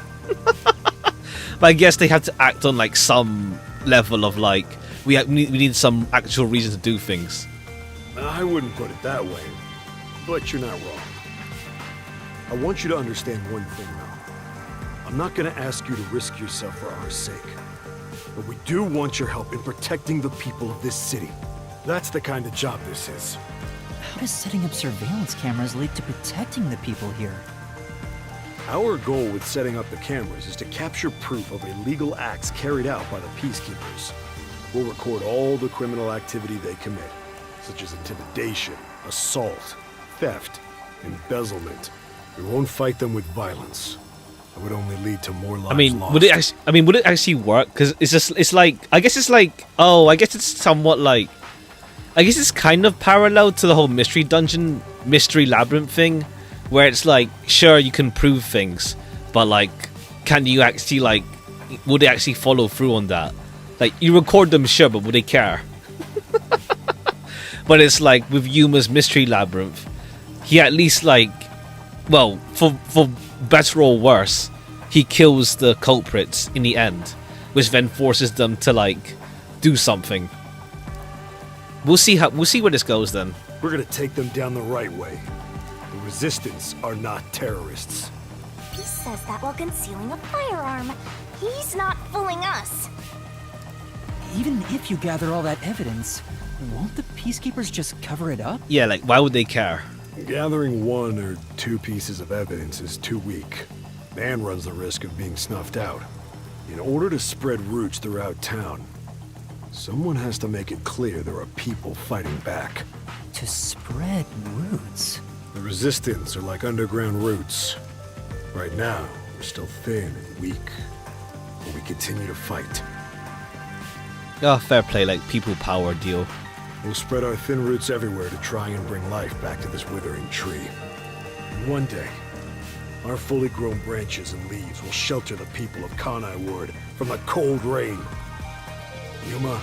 A: But I guess they have to act on like some level of like, we need some actual reason to do things.
F: I wouldn't put it that way, but you're not wrong. I want you to understand one thing, though. I'm not going to ask you to risk yourself for our sake. But we do want your help in protecting the people of this city. That's the kind of job this is.
E: How does setting up surveillance cameras lead to protecting the people here?
F: Our goal with setting up the cameras is to capture proof of illegal acts carried out by the peacekeepers. We'll record all the criminal activity they commit, such as intimidation, assault, theft, embezzlement. We won't fight them with violence. It would only lead to more lives
A: I mean,
F: lost.
A: would it actually work? Because it's like, I guess it's somewhat like, I guess it's kind of parallel to the whole mystery dungeon, mystery labyrinth thing, where it's like, sure, you can prove things, but like, can you actually like, would they actually follow through on that? Like, you record them, sure, but would they care? But it's like with Yuma's mystery labyrinth, he at least like, well, for better or worse, he kills the culprits in the end, which then forces them to like do something. We'll see where this goes then.
F: We're gonna take them down the right way. The Resistance are not terrorists.
B: He says that while concealing a firearm. He's not fooling us.
E: Even if you gather all that evidence, won't the peacekeepers just cover it up?
A: Yeah, like, why would they care?
F: Gathering 1 or 2 pieces of evidence is too weak, and runs the risk of being snuffed out. In order to spread roots throughout town, someone has to make it clear there are people fighting back.
E: To spread roots?
F: The Resistance are like underground roots. Right now, we're still thin and weak, but we continue to fight.
A: Oh, fair play, like people power deal.
F: We'll spread our thin roots everywhere to try and bring life back to this withering tree. And one day, our fully grown branches and leaves will shelter the people of Kanai Ward from the cold rain. Yuma,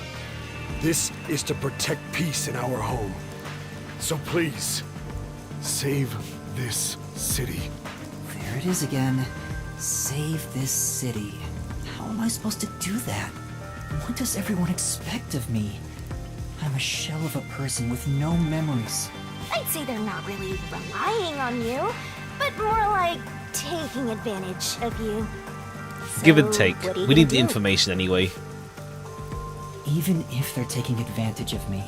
F: this is to protect peace in our home. So please, save this city.
E: There it is again. Save this city. How am I supposed to do that? What does everyone expect of me? I'm a shell of a person with no memories.
B: I'd say they're not really relying on you, but more like taking advantage of you.
A: Give and
B: So,
A: take.
B: what are you
A: We need the
B: gonna do?
A: information anyway.
E: Even if they're taking advantage of me,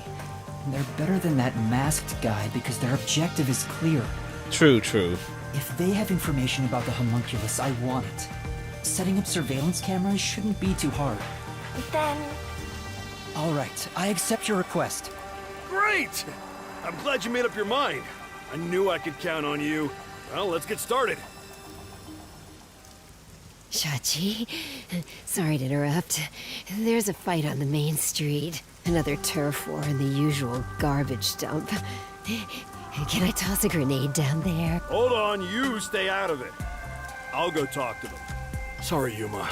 E: they're better than that masked guy because their objective is clear.
A: True, true.
E: If they have information about the homunculus, I want it. Setting up surveillance cameras shouldn't be too hard.
B: Then,
E: All right, I accept your request.
F: Great! I'm glad you made up your mind. I knew I could count on you. Well, let's get started.
H: Shachi, sorry to interrupt. There's a fight on the main street. Another turf war in the usual garbage dump. Can I toss a grenade down there?
F: Hold on, you stay out of it. I'll go talk to them. Sorry, Yuma,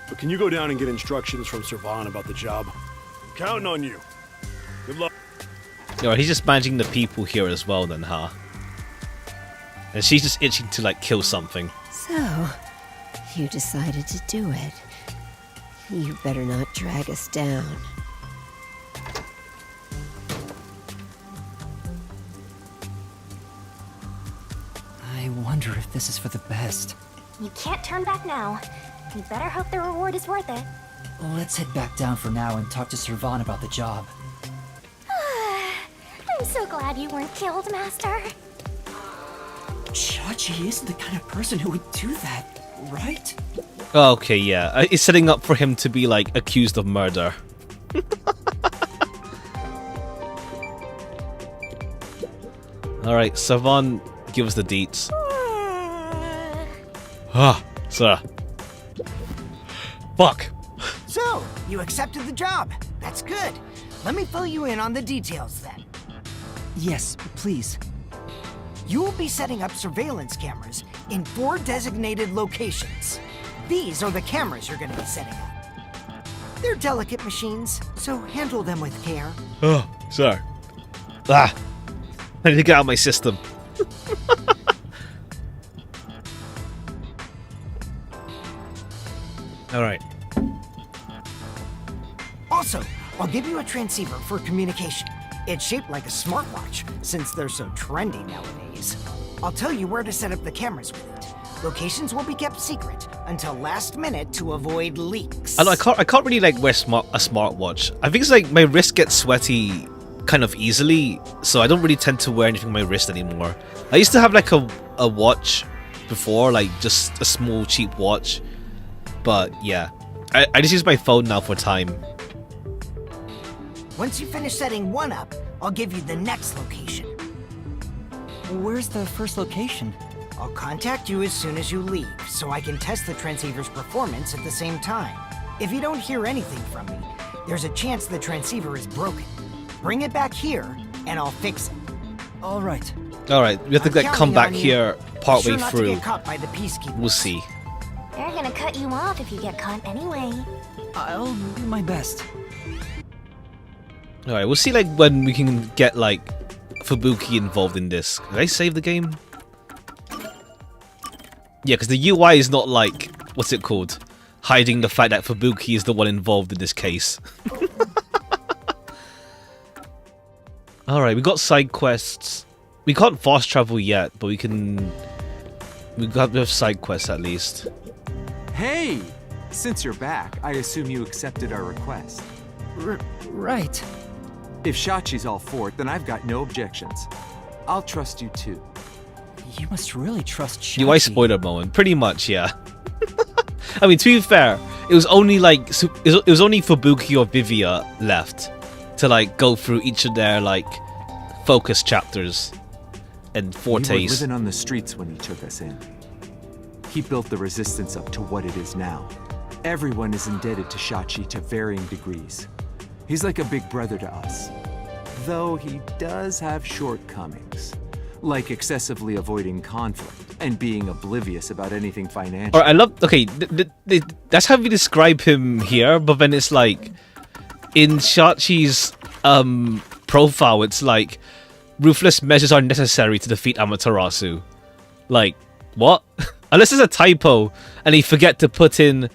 F: but can you go down and get instructions from Servan about the job? I'm counting on you. Good luck.
A: Alright, he's just managing the people here as well then, huh? And she's just itching to like kill something.
H: So, you decided to do it. You better not drag us down.
E: I wonder if this is for the best.
B: you can't turn back now. You better hope the reward is worth it.
E: Let's head back down for now and talk to Servan about the job.
B: I'm so glad you weren't killed, Master.
E: Chachi isn't the kind of person who would do that, right?
A: Oh, okay, yeah. It's setting up for him to be like accused of murder. Alright, Savon, give us the deets. Ah, sir. Fuck.
I: So, you accepted the job. That's good. Let me fill you in on the details then.
E: Yes, please.
I: You will be setting up surveillance cameras in 4 designated locations. These are the cameras you're going to be setting up. They're delicate machines, so handle them with care.
A: Oh, sir. Ah. I need to get out of my system. Alright.
I: Also, I'll give you a transceiver for communication. It's shaped like a smartwatch, since they're so trendy nowadays. I'll tell you where to set up the cameras with it. Locations will be kept secret until last minute to avoid leaks.
A: I know, I can't really like wear a smartwatch. I think it's like my wrist gets sweaty kind of easily, so I don't really tend to wear anything on my wrist anymore. I used to have like a watch before, like just a small cheap watch, but yeah, I just use my phone now for time.
I: Once you finish setting one up, I'll give you the next location.
E: Where's the first location?
I: I'll contact you as soon as you leave, so I can test the transceiver's performance at the same time. If you don't hear anything from me, there's a chance the transceiver is broken. Bring it back here, and I'll fix it.
E: All right.
A: All right, we have to like come back here partway
I: Sure not to
A: through.
I: get caught by the peacekeepers.
A: We'll see.
B: They're gonna cut you off if you get caught anyway.
E: I'll do my best.
A: All right, we'll see like when we can get like Fubuki involved in this. Did I save the game? Yeah, because the UI is not like what's it called, hiding the fact that Fubuki is the one involved in this case. All right, we got side quests. We can't fast travel yet, but we can. We have side quests at least.
G: Hey! Since you're back, I assume you accepted our request.
E: Right.
G: If Shachi's all for it, then I've got no objections. I'll trust you too.
E: You must really trust Shachi.
A: UI spoiler moment, pretty much, yeah. I mean, to be fair, it was only like it was only Fubuki or Vivia left to like go through each of their like focus chapters and
G: We were
A: fortes.
G: living on the streets when he took us in. He built the resistance up to what it is now. Everyone is indebted to Shachi to varying degrees. He's like a big brother to us. Though he does have shortcomings, like excessively avoiding conflict and being oblivious about anything financial.
A: Or I love. Okay, that's how we describe him here, but then it's like in Shachi's profile, it's like ruthless measures are necessary to defeat Amaterasu. Like what? Unless it's a typo and he forget to put in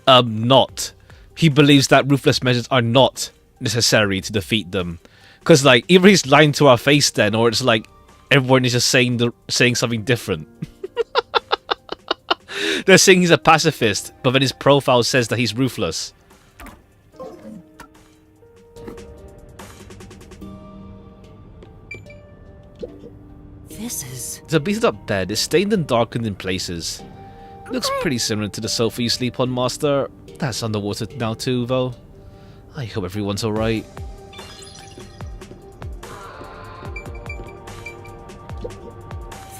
A: not. He believes that ruthless measures are not necessary to defeat them. Because like either he's lying to our face then, or it's like everyone is just saying something different. They're saying he's a pacifist, but then his profile says that he's ruthless.
E: This is...
A: It's a beaten up bed. It's stained and darkened in places. It looks pretty similar to the sofa you sleep on, Master. That's underwater now too, though. I hope everyone's alright.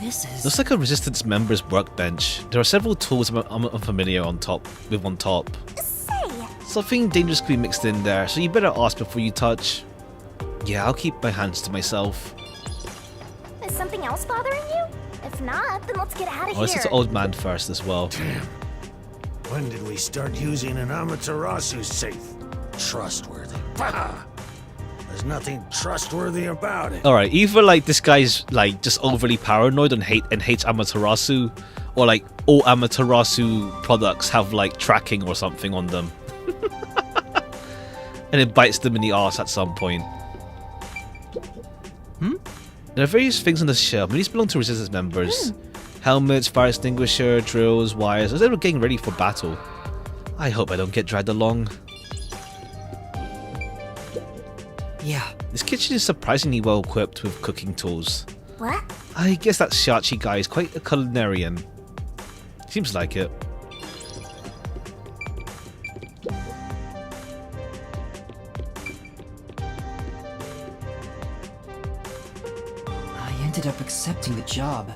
E: This is...
A: Looks like a Resistance member's workbench. There are several tools I'm unfamiliar on top.
B: Say,
A: Something dangerous could be mixed in there, so you better ask before you touch. Yeah, I'll keep my hands to myself.
B: is something else bothering you? If not, then let's get out of
A: Oh, this
B: here.
A: is old man first as well.
J: Damn. When did we start using an Amaterasu safe? Trustworthy. Bah! There's nothing trustworthy about it.
A: Alright, either like this guy's like just overly paranoid and hates Amaterasu, or like all Amaterasu products have like tracking or something on them. And it bites them in the arse at some point. There are various things on the shelf, but these belong to Resistance members. Helmets, fire extinguisher, drills, wires, as they were getting ready for battle. I hope I don't get dragged along.
E: Yeah.
A: This kitchen is surprisingly well equipped with cooking tools.
B: What?
A: I guess that Shachi guy is quite a culinarian. Seems like it.
E: I ended up accepting the job.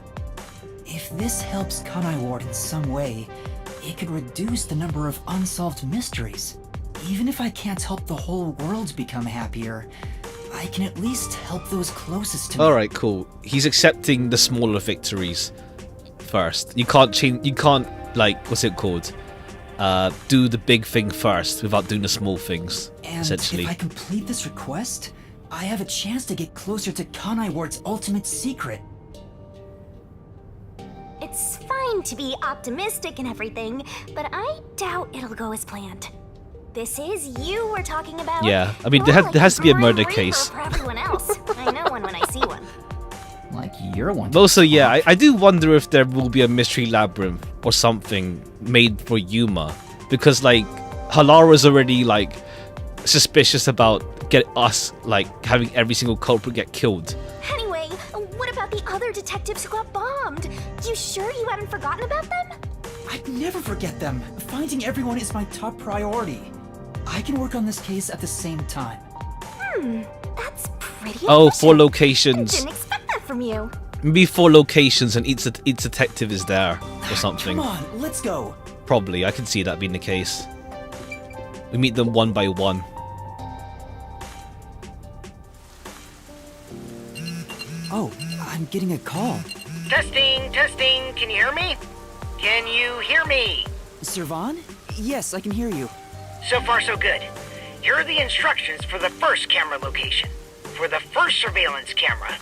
E: If this helps Kanai Ward in some way, it could reduce the number of unsolved mysteries. Even if I can't help the whole world become happier, I can at least help those closest to me.
A: Alright, cool. He's accepting the smaller victories first. You can't change, you can't, like, what's it called? Do the big thing first without doing the small things,
E: And
A: essentially.
E: if I complete this request, I have a chance to get closer to Kanai Ward's ultimate secret.
B: It's fine to be optimistic and everything, but I doubt it'll go as planned. This is you we're talking about.
A: Yeah, I mean,
B: More
A: there has to be a
B: Grim
A: murder
B: Reaper
A: case.
B: For everyone else. I know one when I see one.
E: Like you're one.
A: But also, yeah, I do wonder if there will be a mystery labyrinth or something made for Yuma. Because, like, Halara's already, like, suspicious about us, like, having every single culprit get killed.
B: Anyway, what about the other detectives who got bombed? You sure you haven't forgotten about them?
E: I'd never forget them. Finding everyone is my top priority. I can work on this case at the same time.
B: That's pretty
A: Oh,
B: efficient.
A: 4 locations.
B: Didn't expect that from you.
A: maybe 4 locations and each detective is there or something.
E: Come on, let's go.
A: Probably, I can see that being the case. We meet them one by one.
E: Oh, I'm getting a call.
I: Testing, testing, can you hear me? Can you hear me?
E: Servan? Yes, I can hear you.
I: So far, so good. Here are the instructions for the first camera location. For the first surveillance camera,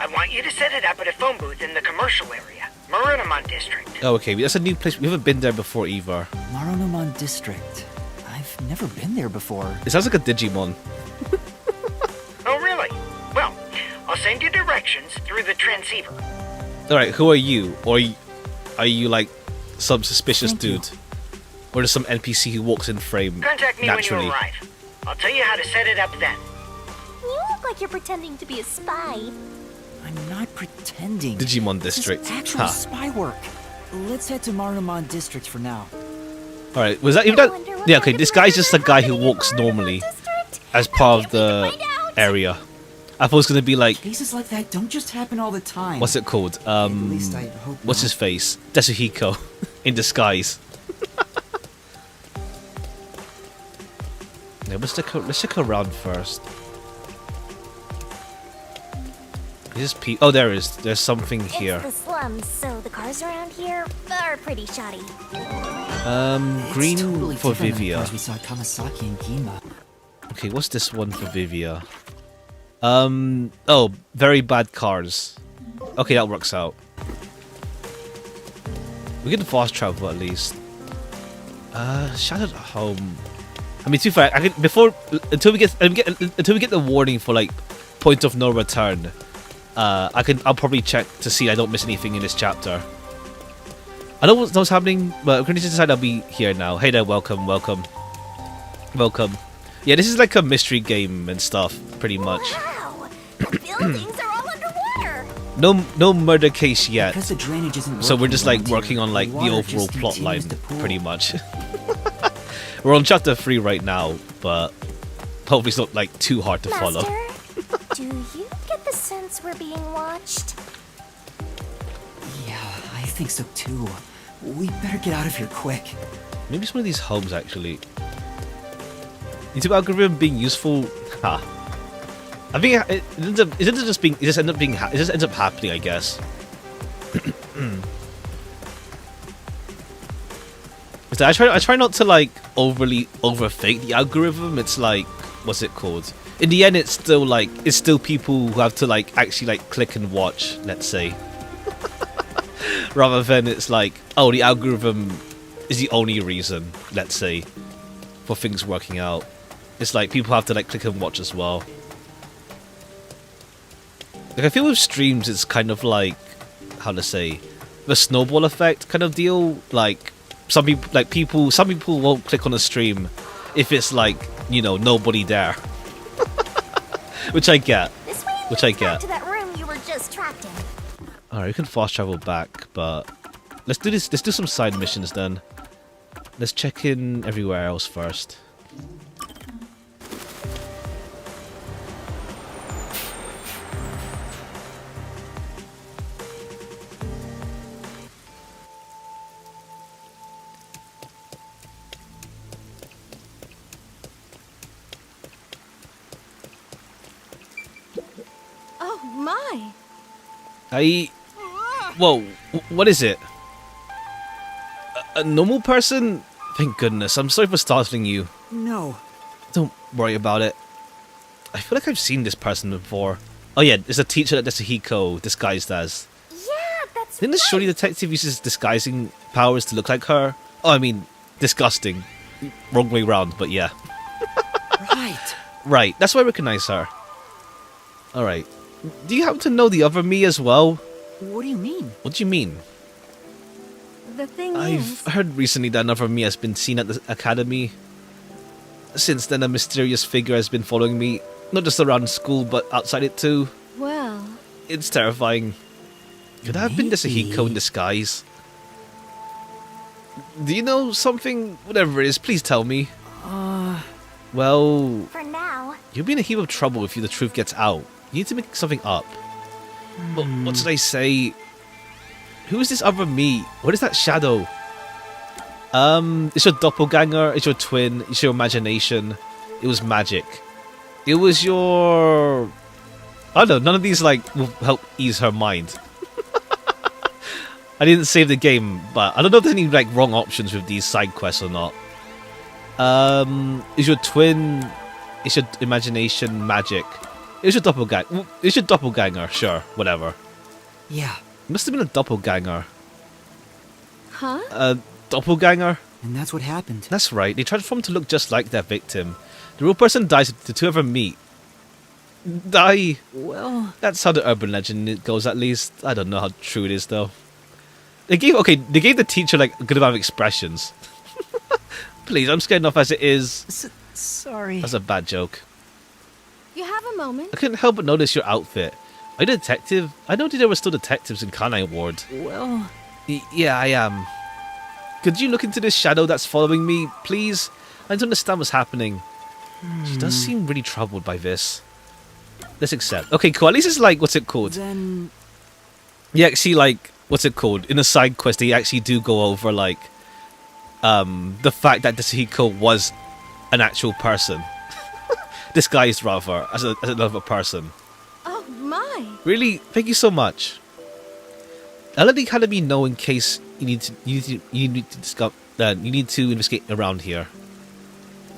I: I want you to set it up at a phone booth in the commercial area, Marunamon District.
A: Oh, okay, that's a new place. We haven't been there before either.
E: Marunamon District. I've never been there before.
A: It sounds like a Digimon.
I: Oh, really? Well, I'll send you directions through the transceiver.
A: Alright, who are you? Or are you like some suspicious
E: Thank you.
A: dude? Or just some NPC who walks in frame
I: Contact me
A: naturally?
I: when you arrive. I'll tell you how to set it up then.
B: You look like you're pretending to be a spy.
E: I'm not pretending.
A: Digimon
E: This
A: District.
E: is actual
A: Ha.
E: spy work. Let's head to Marunamon District for now.
A: Alright, was that even that? Yeah, okay, this guy's just a guy who walks normally as part of the area. I thought it was gonna be like,
E: Cases like that don't just happen all the time.
A: what's it called?
E: At least I hope
A: What's
E: not.
A: his face? Tetsuhiko in disguise. Yeah, let's check around first. Is this oh, there is. There's something here.
B: It's the slums, so the cars around here are pretty shoddy.
E: It's
A: Green
E: totally
A: for
E: different than the
A: Vivia.
E: cars we saw at Kamasaki and Gima.
A: Okay, what's this one for Vivia? Oh, very bad cars. Okay, that works out. We get the fast travel at least. Shattered home. I mean, too far. I can until we get the warning for like point of no return. I'll probably check to see I don't miss anything in this chapter. I know what's happening, but I'm going to decide I'll be here now. Hey there, welcome. Yeah, this is like a mystery game and stuff, pretty much.
B: Wow! The buildings are all underwater!
A: No murder case yet.
E: Because the drainage isn't
A: So we're
E: working
A: just like
E: around
A: working
E: here,
A: on like the
E: water
A: overall
E: just
A: plot line,
E: continues to pool.
A: pretty much. We're on chapter 3 right now, but hopefully it's not like too hard to follow.
B: Master, do you get the sense we're being watched?
E: Yeah, I think so too. We better get out of here quick.
A: Maybe it's one of these homes actually. YouTube algorithm being useful. Ha. I think it ends up happening, I guess. So I try not to like overly overthink the algorithm. It's like, what's it called? In the end, it's still people who have to like actually like click and watch. Let's say, rather than it's like, oh, the algorithm is the only reason. Let's say, for things working out. It's like people have to like click and watch as well. Like I feel with streams, it's kind of like, how to say, the snowball effect kind of deal. Like some people won't click on a stream if it's like, you know, nobody there. Which I get.
B: This way
A: Which I
B: leads back
A: get.
B: to that room you were just trapped in.
A: Alright, we can fast travel back, but let's do this. Let's do some side missions then. Let's check in everywhere else first.
B: Oh my!
A: Whoa, what is it? A normal person? Thank goodness. I'm sorry for startling you.
E: No.
A: Don't worry about it. I feel like I've seen this person before. Oh yeah, it's a teacher that Tetsuhiko disguised as.
B: Yeah, that's
A: Didn't the shorty detective uses disguising powers to look like her? Oh, I mean, disgusting. Wrong way round, but yeah.
E: Right.
A: Right, that's why I recognize her. Alright. Do you happen to know the other me as well?
E: What do you mean?
A: What do you mean?
B: The thing
A: I've heard recently that another me has been seen at the academy. Since then, a mysterious figure has been following me, not just around school, but outside it too.
B: well,
A: It's terrifying. Could that have been Tetsuhiko in disguise? Do you know something? Whatever it is, please tell me. Well,
B: for now,
A: you'll be in a heap of trouble if the truth gets out. You need to make something up. What did I say? Who is this other me? What is that shadow? It's your doppelganger, it's your twin, it's your imagination. It was magic. It was your... I don't know, none of these like will help ease her mind. I didn't save the game, but I don't know if there's any like wrong options with these side quests or not. Is your twin, it's your imagination, magic. It's your doppelganger. It's your doppelganger, sure, whatever.
E: Yeah.
A: Must have been a doppelganger.
B: Huh?
A: Doppelganger?
E: And that's what happened.
A: That's right, they transform to look just like their victim. The real person dies, the two of them meet. Die.
E: Well...
A: That's how the urban legend goes, at least. I don't know how true it is, though. They gave the teacher, like, a good amount of expressions. Please, I'm scared enough as it is.
E: Sorry.
A: That's a bad joke.
B: You have a moment?
A: I couldn't help but notice your outfit. Are you a detective? I noticed there were still detectives in Kanai Ward.
E: Well...
A: Yeah, I am. Could you look into this shadow that's following me, please? I don't understand what's happening. She does seem really troubled by this. Let's accept. Okay, cool. At least it's like, what's it called?
E: Then...
A: You actually, like, what's it called? In a side quest, they actually do go over, like, the fact that Hiko was an actual person. Disguised, rather, as another person.
B: Oh, my.
A: Really? Thank you so much. I'll let the Academy know in case you need to investigate around here.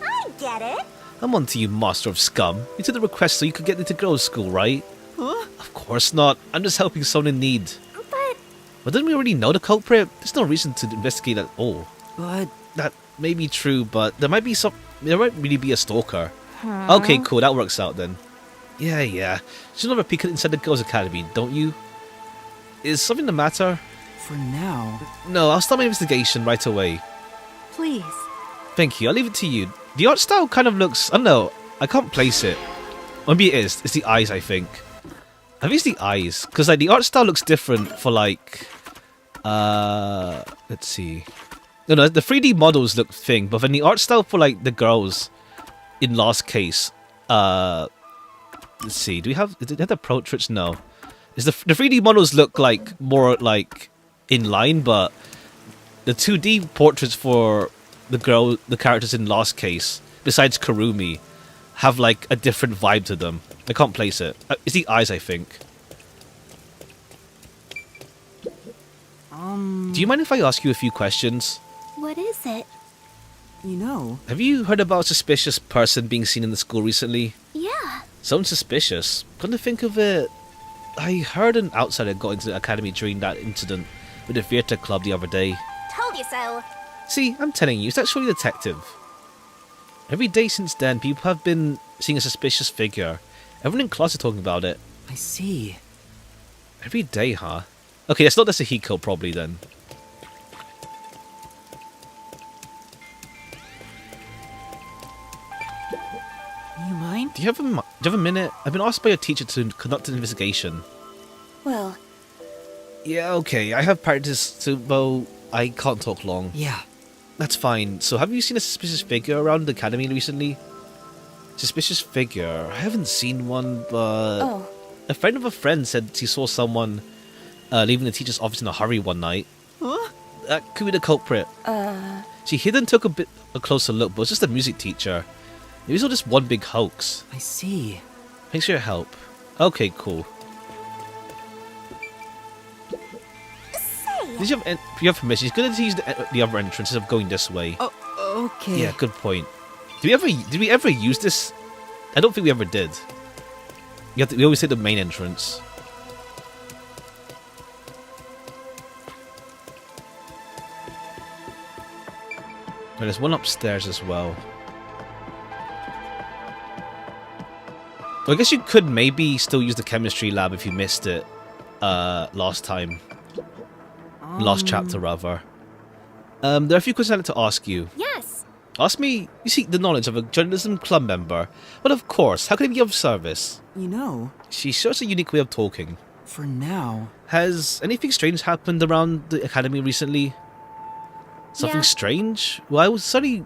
B: I get it.
A: I'm on to you, master of scum. You took the request so you could get into girls' school, right?
E: Huh?
A: Of course not. I'm just helping someone in need.
B: But...
A: Well, didn't we already know the culprit? There's no reason to investigate at all.
E: But...
A: That may be true, but there might really be a stalker. Okay, cool. That works out then. Yeah. Should never peek inside the girls' academy, don't you? Is something the matter?
E: For now...
A: No, I'll start my investigation right away.
B: Please.
A: Thank you. I'll leave it to you. The art style kind of looks... I don't know. I can't place it. Maybe it is. It's the eyes, I think. I think it's the eyes. Because like, the art style looks different for like... let's see. No, the 3D models look thing. But then the art style for like the girls in Last Case... let's see. Do we have the portraits? No. Is the 3D models look like more like in line, but the 2D portraits for the characters in Last Case, besides Kurumi, have like a different vibe to them. I can't place it. It's the eyes, I think. Do you mind if I ask you a few questions?
B: What is it?
E: You know...
A: Have you heard about a suspicious person being seen in the school recently?
B: Yeah.
A: Someone suspicious. Come to think of it, I heard an outsider got into the academy during that incident with the theatre club the other day.
B: Told you so.
A: See, I'm telling you, it's actually a detective. Every day since then, people have been seeing a suspicious figure. Everyone in class is talking about it.
E: I see.
A: Every day, huh? Okay, that's not the Hiko probably then.
E: You mind?
A: Do you have a minute? I've been asked by your teacher to conduct an investigation.
B: Well...
A: Yeah, okay, I have practice, so, well, I can't talk long.
E: Yeah.
A: That's fine. So, have you seen a suspicious figure around the academy recently? Suspicious figure? I haven't seen one, but...
B: Oh.
A: A friend of a friend said he saw someone leaving the teacher's office in a hurry one night.
E: Huh?
A: That could be the culprit. She hid and took a closer look, but it's just a music teacher. Maybe it's all just one big hoax.
E: I see.
A: Thanks for your help. Okay, cool.
B: Say...
A: Did you have permission? It's good to use the other entrance instead of going this way.
E: Oh, okay.
A: Yeah, good point. Did we ever use this? I don't think we ever did. We always hit the main entrance. And there's one upstairs as well. Well, I guess you could maybe still use the chemistry lab if you missed it last time. Last chapter, rather. There are a few questions I'd like to ask you.
B: Yes.
A: Ask me, you seek the knowledge of a journalism club member. But of course, how can I be of service?
E: You know...
A: She shows a unique way of talking.
E: For now...
A: Has anything strange happened around the academy recently? Something
B: Yeah.
A: strange? Well, I would certainly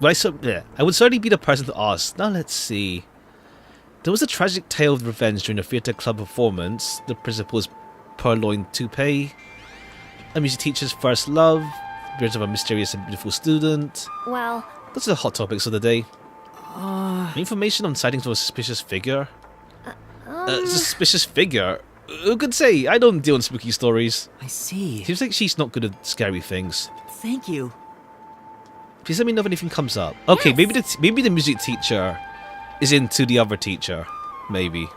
A: be the person to ask. Now let's see. There was a tragic tale of revenge during a theatre club performance. The principal's purloined toupee. A music teacher's first love. Appearance of a mysterious and beautiful student.
B: Well,
A: Those are the hot topics of the day. Information on sightings of a suspicious figure. Suspicious figure? Who could say? I don't deal in spooky stories.
E: I see.
A: Seems like she's not good at scary things.
E: Thank you.
A: Please let me know if anything comes up. Okay,
B: Yes.
A: maybe the music teacher is into the other teacher. Maybe.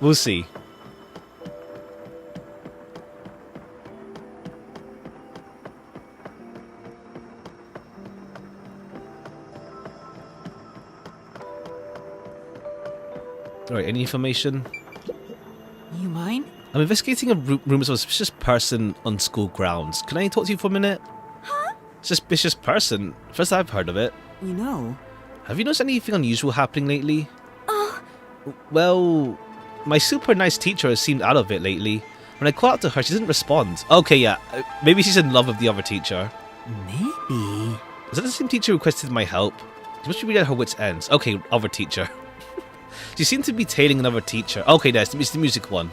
A: We'll see. Alright, any information?
E: You mind?
A: I'm investigating rumors of a suspicious person on school grounds. Can I talk to you for a minute?
B: Huh?
A: Suspicious person? First I've heard of it.
E: You know,
A: Have you noticed anything unusual happening lately?
B: Oh,
A: Well, my super nice teacher has seemed out of it lately. When I call out to her, she doesn't respond. Okay, yeah, maybe she's in love with the other teacher.
E: maybe.
A: Is that the same teacher who requested my help? She must be really at her wits' ends. Okay, other teacher. She seemed to be tailing another teacher. Okay, that's it's the music one.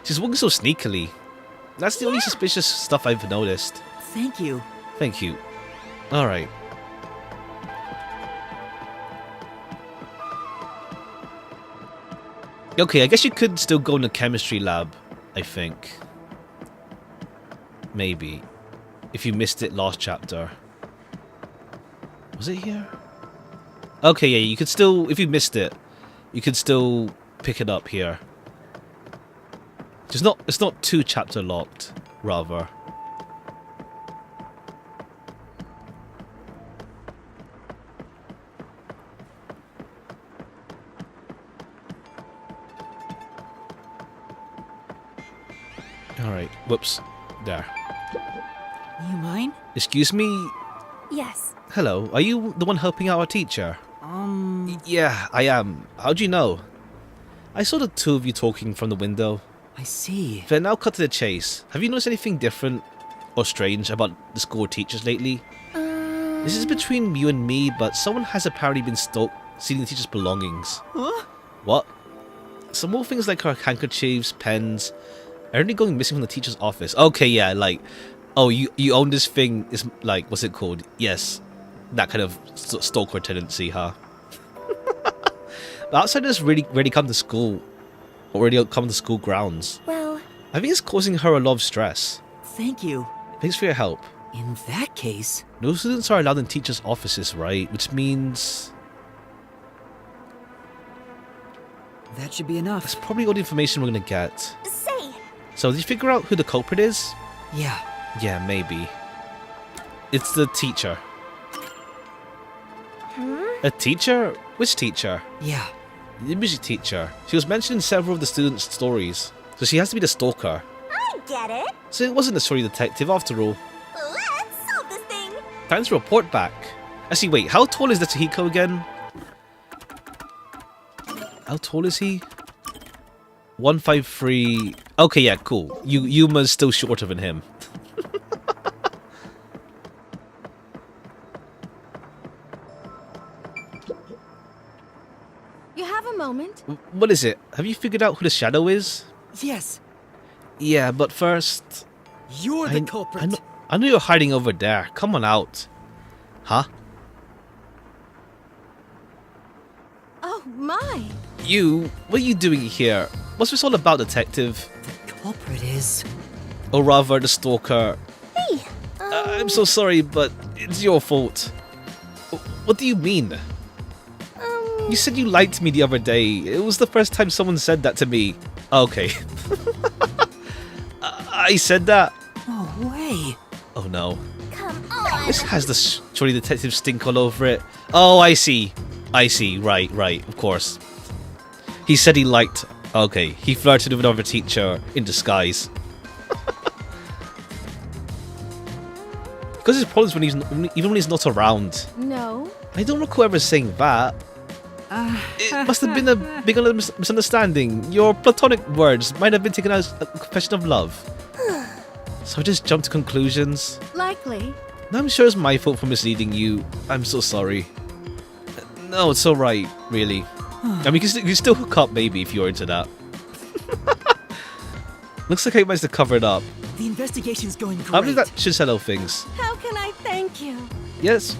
A: She's walking so sneakily. That's the only suspicious stuff I've noticed.
E: Thank you.
A: Thank you. Alright. Okay, I guess you could still go in the chemistry lab, I think. Maybe. If you missed it last chapter. Was it here? Okay, yeah, you could still, if you missed it, you could still pick it up here. It's not 2 chapter locked, rather. Alright, whoops. There.
E: You mind?
A: Excuse me?
B: yes.
A: Hello, are you the one helping out our teacher? Yeah, I am. How'd you know? I saw the two of you talking from the window.
E: I see.
A: Then now cut to the chase. Have you noticed anything different or strange about the school teachers lately? This is between you and me, but someone has apparently been stealing the teacher's belongings.
E: Huh?
A: What? Some more things like her handkerchiefs, pens, are only going missing from the teacher's office. Okay, yeah, like, oh, you own this thing, is like, what's it called? Yes, that kind of stalker tendency, huh? But outsiders really come to school, or really come to school grounds.
B: Well,
A: I think it's causing her a lot of stress.
E: Thank you.
A: Thanks for your help.
E: In that case,
A: No students are allowed in teachers' offices, right? Which means
E: that should be enough.
A: that's probably all the information we're gonna get.
B: say,
A: So, did you figure out who the culprit is?
E: Yeah.
A: Yeah, maybe. It's the teacher. A teacher? Which teacher?
E: Yeah.
A: The music teacher. She was mentioned in several of the students' stories, so she has to be the stalker.
B: I get it.
A: So it wasn't a story detective after all.
B: Let's solve this thing.
A: Time to report back. Actually, wait, how tall is the Tahiko again? How tall is he? 153. Okay, yeah, cool. Yuma's still shorter than him.
B: You have a moment?
A: What is it? Have you figured out who the shadow is?
E: Yes.
A: Yeah, but first...
E: You're the culprit.
A: I know you're hiding over there. Come on out. Huh?
B: Oh my.
A: You? What are you doing here? What's this all about, detective?
E: The culprit is...
A: Or rather, the stalker.
B: Hey.
A: I'm so sorry, but it's your fault. What do you mean? You said you liked me the other day. It was the first time someone said that to me. Okay. I said that?
E: No way.
A: Oh no.
B: Come on.
A: This has the surely detective stink all over it. Oh, I see. I see. Right, of course. He said he liked... Okay, he flirted with another teacher in disguise. Because his problems when even when he's not around.
B: No.
A: I don't recall ever saying that. It must have been a big misunderstanding. Your platonic words might have been taken as a confession of love. So I just jumped to conclusions.
B: Likely.
A: Now I'm sure it's my fault for misleading you. I'm so sorry. No, it's alright, really. I mean, you can still hook up, maybe, if you're into that. Looks like I managed to cover it up.
E: The investigation's going great.
A: I believe that should settle things.
B: How can I thank you?
A: Yes,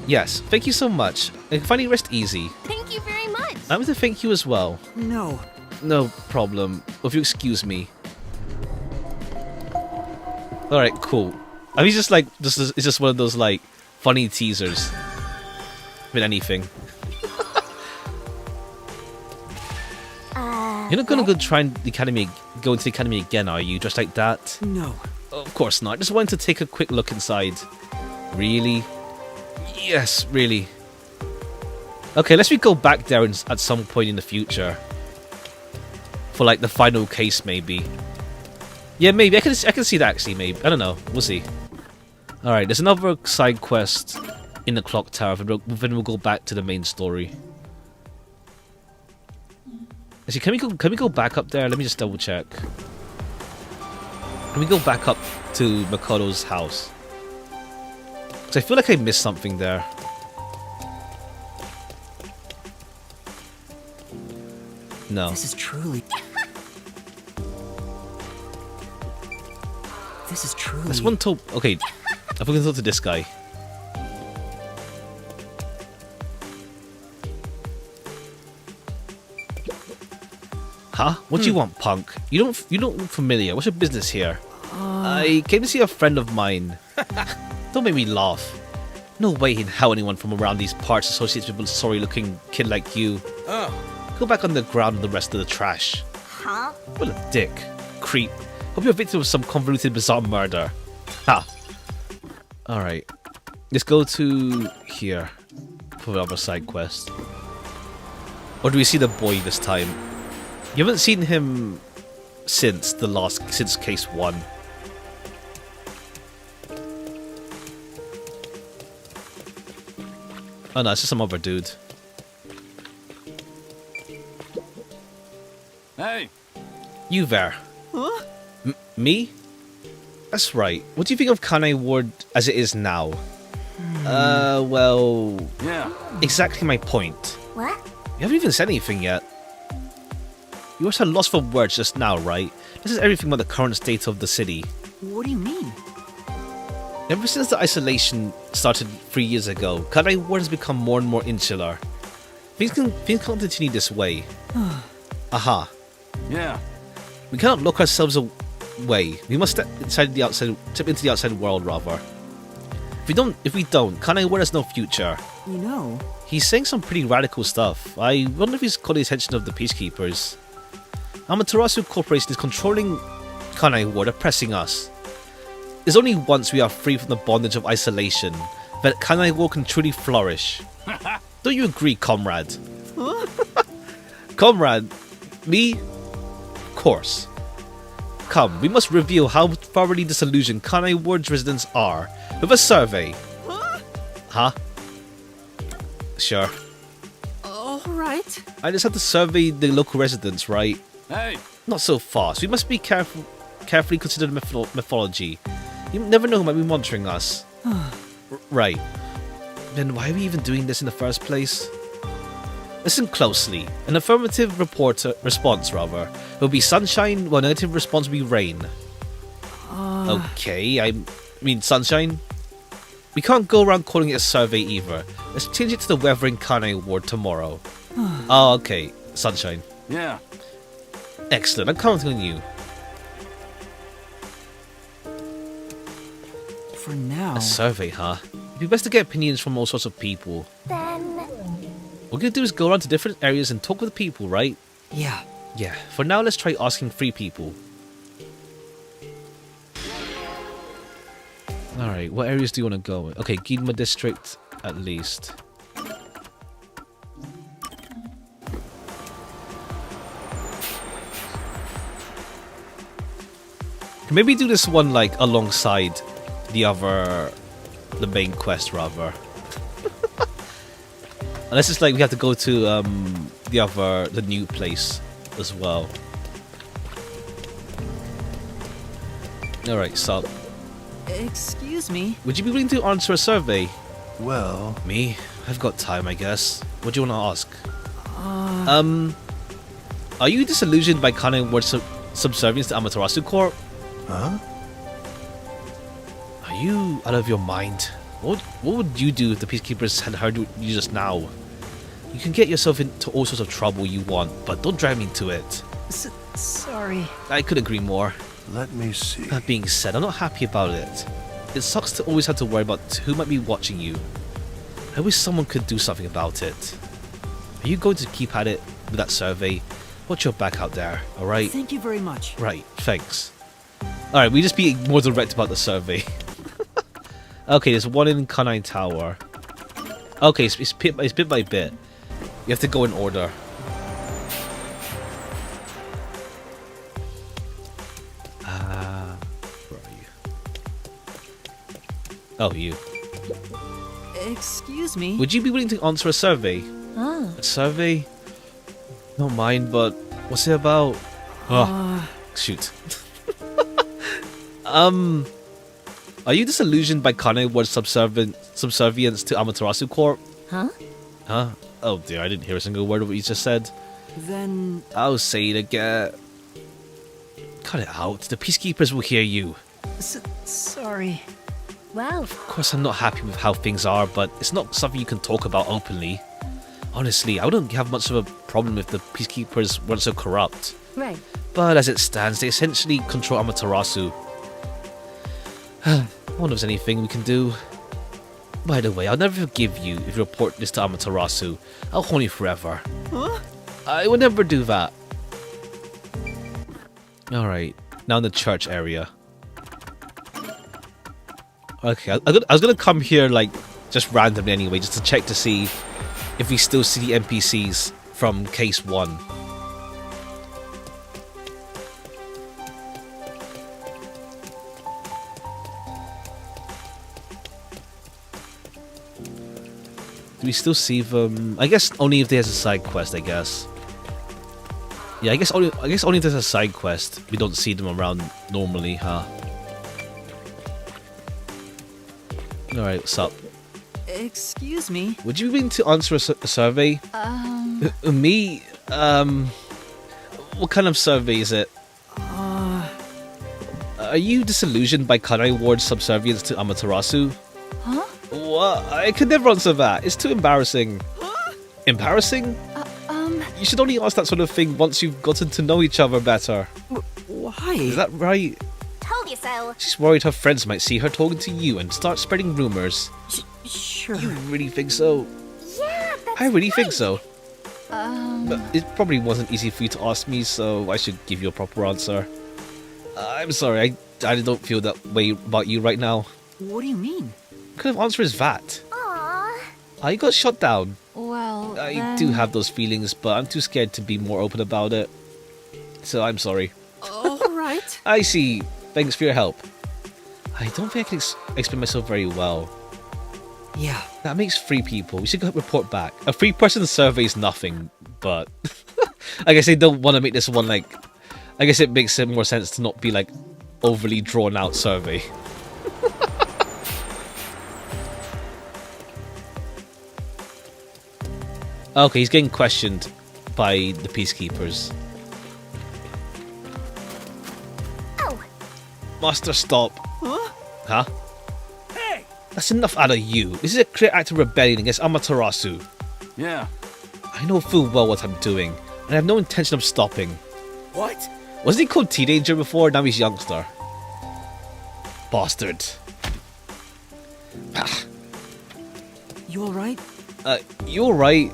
A: thank you so much. And finally rest easy.
B: Thank you very much.
A: I'm going to thank you as well.
E: No.
A: No problem. If you excuse me. Alright, cool. I mean, it's just like, it's just one of those, like, funny teasers. With anything. You're not gonna go try and go into the academy again, are you? Just like that?
E: No.
A: Of course not. Just wanted to take a quick look inside. Really? Yes, really. Okay, let's go back there at some point in the future. For like the final case, maybe. Yeah, maybe. I can see that actually, maybe. I don't know. We'll see. Alright, there's another side quest in the clock tower, then we'll go back to the main story. Actually, can we go back up there? Let me just double check. Can we go back up to Makoto's house? Because I feel like I missed something there. No.
E: This is truly... This is truly...
A: That's one to... Okay, I'm going to talk to this guy. Huh? What do you want, punk? You don't look familiar. What's your business here? I came to see a friend of mine. Don't make me laugh. No way in hell anyone from around these parts associates with a sorry-looking kid like you. Go back on the ground with the rest of the trash.
B: Huh?
A: What a dick. Creep. Hope you're a victim of some convoluted, bizarre murder. Ha! Alright. Let's go to here. For the other side quest. Or do we see the boy this time? You haven't seen him since case 1. Oh no, it's just some other dude.
K: Hey!
A: You there.
E: Huh?
A: Me? That's right. What do you think of Kanai Ward as it is now? Well...
K: Yeah.
A: Exactly my point.
B: What?
A: You haven't even said anything yet. You were so lost for words just now, right? This is everything about the current state of the city.
E: What do you mean?
A: Ever since the isolation started 3 years ago, Kanai Ward has become more and more insular. Things can't continue this way. Aha.
K: Yeah.
A: We cannot lock ourselves away. We must step into the outside world, rather. If we don't, Kanai Ward has no future.
E: You know...
A: He's saying some pretty radical stuff. I wonder if he's caught the attention of the peacekeepers. Amaterasu Corporation is controlling Kanai Ward, oppressing us. It's only once we are free from the bondage of isolation that Kanai Ward can truly flourish. Don't you agree, comrade? Comrade? Me? Of course. Come, we must reveal how thoroughly disillusioned Kanai Ward's residents are with a survey. Huh? Sure.
E: Alright.
A: I just have to survey the local residents, right?
K: Hey!
A: Not so fast. We must be carefully consider the mythology. You never know who might be monitoring us. Right. Then why are we even doing this in the first place? Listen closely. An affirmative response will be sunshine, while a negative response will be rain. Okay, I mean sunshine? We can't go around calling it a survey either. Let's change it to the weather in Kanai Ward tomorrow. Oh, okay. Sunshine.
K: Yeah.
A: Excellent, I'm counting on you.
E: For now...
A: A survey, huh? It'd be best to get opinions from all sorts of people.
B: Then...
A: What we're gonna do is go around to different areas and talk with people, right?
E: Yeah.
A: Yeah, for now let's try asking 3 people. Alright, what areas do you want to go? Okay, Ginma District, at least. Maybe do this one, like, alongside the main quest, rather. Unless it's like we have to go to, the new place as well. Alright, so...
E: Excuse me?
A: Would you be willing to answer a survey?
J: Well...
A: Me? I've got time, I guess. What do you want to ask? Are you disillusioned by Kanai Ward's subservience to Amaterasu Corp?
J: Huh?
A: Are you out of your mind? What would you do if the Peacekeepers had heard you just now? You can get yourself into all sorts of trouble you want, but don't drag me into it.
E: Sorry.
A: I could agree more.
J: Let me see.
A: That being said, I'm not happy about it. It sucks to always have to worry about who might be watching you. I wish someone could do something about it. Are you going to keep at it with that survey? Watch your back out there, alright?
E: Thank you very much.
A: Right, thanks. Alright, we just be more direct about the survey. Okay, there's one in Kanai Tower. Okay, it's bit by bit. You have to go in order. Where are you? Oh, you.
E: Excuse me.
A: Would you be willing to answer a survey?
E: Huh?
A: A survey? Don't mind, but what's it about? Shoot. Are you disillusioned by Kanai Ward's subservience to Amaterasu Corp?
E: Huh?
A: Huh? Oh dear, I didn't hear a single word of what you just said.
E: Then...
A: I'll say it again. Cut it out. The Peacekeepers will hear you.
E: Sorry.
B: Well,
A: Of course, I'm not happy with how things are, but it's not something you can talk about openly. Honestly, I wouldn't have much of a problem if the Peacekeepers weren't so corrupt.
B: right.
A: But as it stands, they essentially control Amaterasu. I wonder if there's anything we can do. By the way, I'll never forgive you if you report this to Amaterasu. I'll haunt you forever.
E: Huh?
A: I would never do that. Alright, now in the church area. Okay, I was gonna come here like just randomly anyway, just to check to see if we still see the NPCs from case 1. Do we still see them? I guess only if there's a side quest, I guess. Yeah, I guess only if there's a side quest, we don't see them around normally, huh? Alright, what's up?
E: Excuse me.
A: Would you be willing to answer a survey? Me? What kind of survey is it? Are you disillusioned by Kanai Ward's subservience to Amaterasu?
E: Huh?
A: What? I could never answer that. It's too embarrassing. Embarrassing? You should only ask that sort of thing once you've gotten to know each other better.
E: Why?
A: Is that right?
B: Told you so.
A: She's worried her friends might see her talking to you and start spreading rumors.
E: Sure.
A: You really think so?
B: Yeah, that's
A: I really
B: right.
A: think so. But it probably wasn't easy for you to ask me, so I should give you a proper answer. I'm sorry, I don't feel that way about you right now.
E: What do you mean?
A: What kind of answer is that?
B: Aww.
A: I got shot down.
B: Well,
A: I do have those feelings, but I'm too scared to be more open about it. So I'm sorry.
E: Alright.
A: I see. Thanks for your help. I don't think I can explain myself very well.
E: Yeah.
A: That makes 3 people. We should go report back. A 3-person survey is nothing, but I guess they don't want to make this one like... I guess it makes more sense to not be like overly drawn out survey. Okay, he's getting questioned by the Peacekeepers.
B: Oh,
A: Master, stop.
E: Huh?
A: Huh? Hey! That's enough out of you. This is a clear act of rebellion against Amaterasu.
F: Yeah.
A: I know full well what I'm doing, and I have no intention of stopping.
F: What?
A: Wasn't he called teenager before? Now he's youngster. Bastard. Ah.
E: You alright?
A: You alright?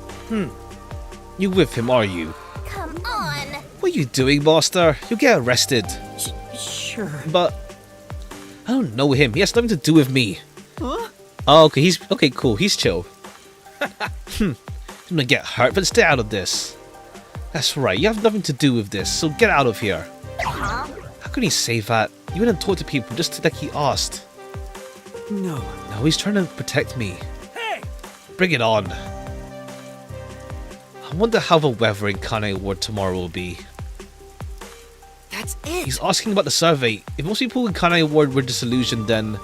A: You with him, are you?
B: come on.
A: What are you doing, Master? You'll get arrested.
E: Sure.
A: But I don't know him. He has nothing to do with me.
E: Huh?
A: Oh, okay, okay, cool. He's chill. I'm gonna get hurt, but stay out of this. That's right, you have nothing to do with this, so get out of here.
B: Huh?
A: How can he say that? You went and talked to people just like he asked.
E: No.
A: No, he's trying to protect me. Hey! Bring it on. I wonder how the weather in Kanai Ward tomorrow will be.
E: That's it.
A: He's asking about the survey. If most people in Kanai Ward were disillusioned, then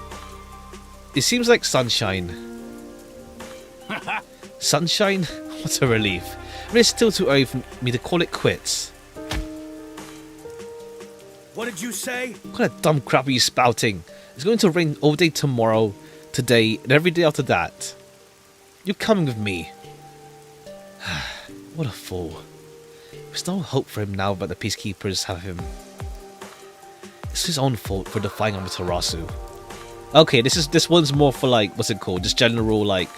A: it seems like sunshine. Sunshine? What a relief. I mean, it's still too early for me to call it quits.
K: What did you say?
A: What kind of dumb crap are you spouting? It's going to rain all day tomorrow, today, and every day after that. You're coming with me. What a fool. There's no hope for him now, but the peacekeepers have him. It's his own fault for defying Amaterasu. Okay, this one's more for like, what's it called? Just general like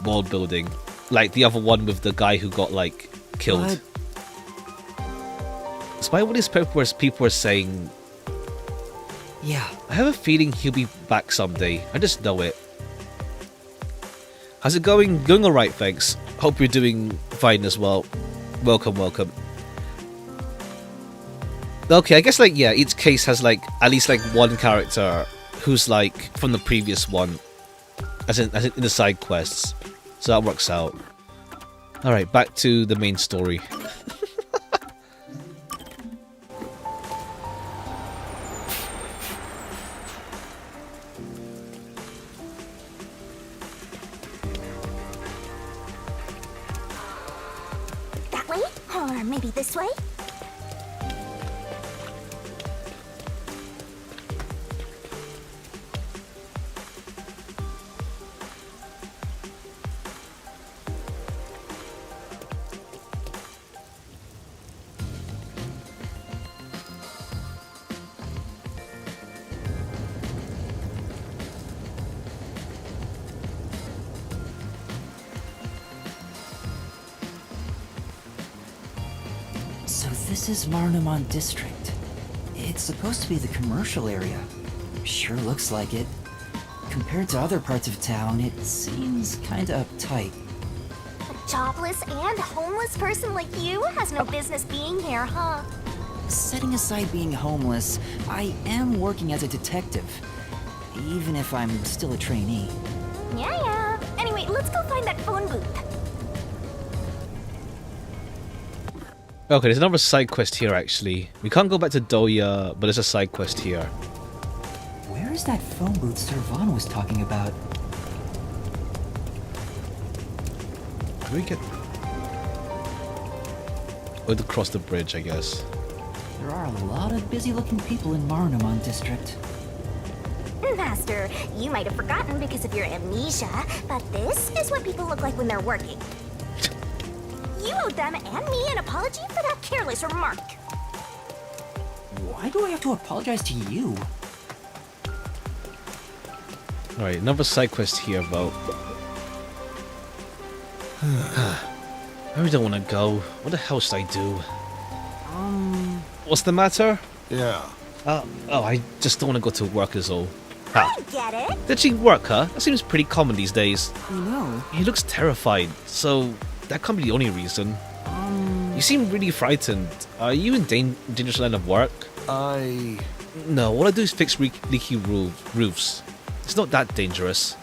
A: world building. Like the other one with the guy who got like killed.
E: What?
A: Despite what these people are saying,
E: Yeah.
A: I have a feeling he'll be back someday. I just know it. How's it going? Going alright, thanks. Hope you're doing fine as well. Welcome, welcome. Okay, I guess like, yeah, each case has like at least like one character who's like from the previous one, as in the side quests. So that works out. Alright, back to the main story.
B: That way? Or maybe this way?
E: So this is Marnamon District. It's supposed to be the commercial area. Sure looks like it. Compared to other parts of town, it seems kinda uptight.
B: A jobless and homeless person like you has no business being here, huh?
E: Setting aside being homeless, I am working as a detective. Even if I'm still a trainee.
B: Yeah. Anyway, let's go find that phone booth.
A: Okay, there's another side quest here actually. We can't go back to Doya, but there's a side quest here.
E: Where is that phone booth Servan was talking about?
A: How do we get... We'll have to cross the bridge, I guess.
E: There are a lot of busy-looking people in Marnamon District.
B: Master, you might have forgotten because of your amnesia, but this is what people look like when they're working. You owed them and me an apology for that careless remark.
E: Why do I have to apologize to you?
A: Alright, another side quest here about... I really don't want to go. What the hell should I do? What's the matter?
J: Yeah.
A: Oh, I just don't want to go to work is all. Ha.
B: I get it.
A: Did she work, huh? That seems pretty common these days.
E: No.
A: He looks terrified, so that can't be the only reason. You seem really frightened. Are you in dangerous line of work? No, all I do is fix leaky roofs. It's not that dangerous.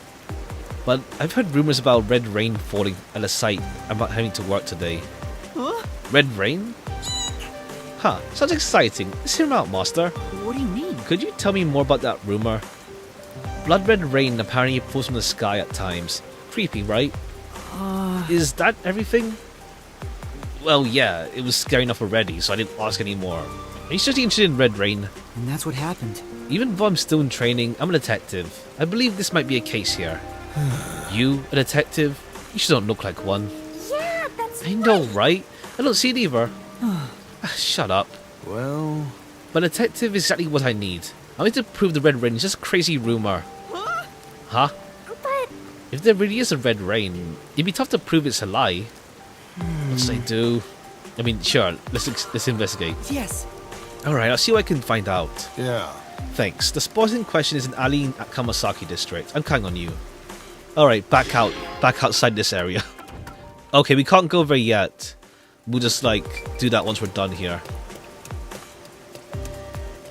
A: But I've heard rumors about red rain falling at a site I'm about having to work today.
E: Huh?
A: Red rain? Huh, sounds exciting. Let's hear him out, Master.
E: What do you mean?
A: Could you tell me more about that rumor? Blood red rain apparently falls from the sky at times. Creepy, right? Is that everything? Well, yeah, it was scary enough already, so I didn't ask anymore. Are you just interested in red rain?
E: And that's what happened.
A: Even though I'm still in training, I'm a detective. I believe this might be a case here. You, a detective? You sure don't look like one.
B: Yeah, that's
A: I know, right? I don't see it either. Shut up.
J: Well...
A: But a detective is exactly what I need. I need to prove the red rain is just a crazy rumor. Huh?
B: But
A: If there really is a red rain, it'd be tough to prove it's a lie. What should I do? I mean, sure, let's investigate.
E: Yes.
A: Alright, I'll see what I can find out.
J: Yeah.
A: Thanks. The spot in question is in Ali at Kamasaki district. I'm counting on you. Alright, back outside this area. Okay, we can't go there yet. We'll just, like, do that once we're done here.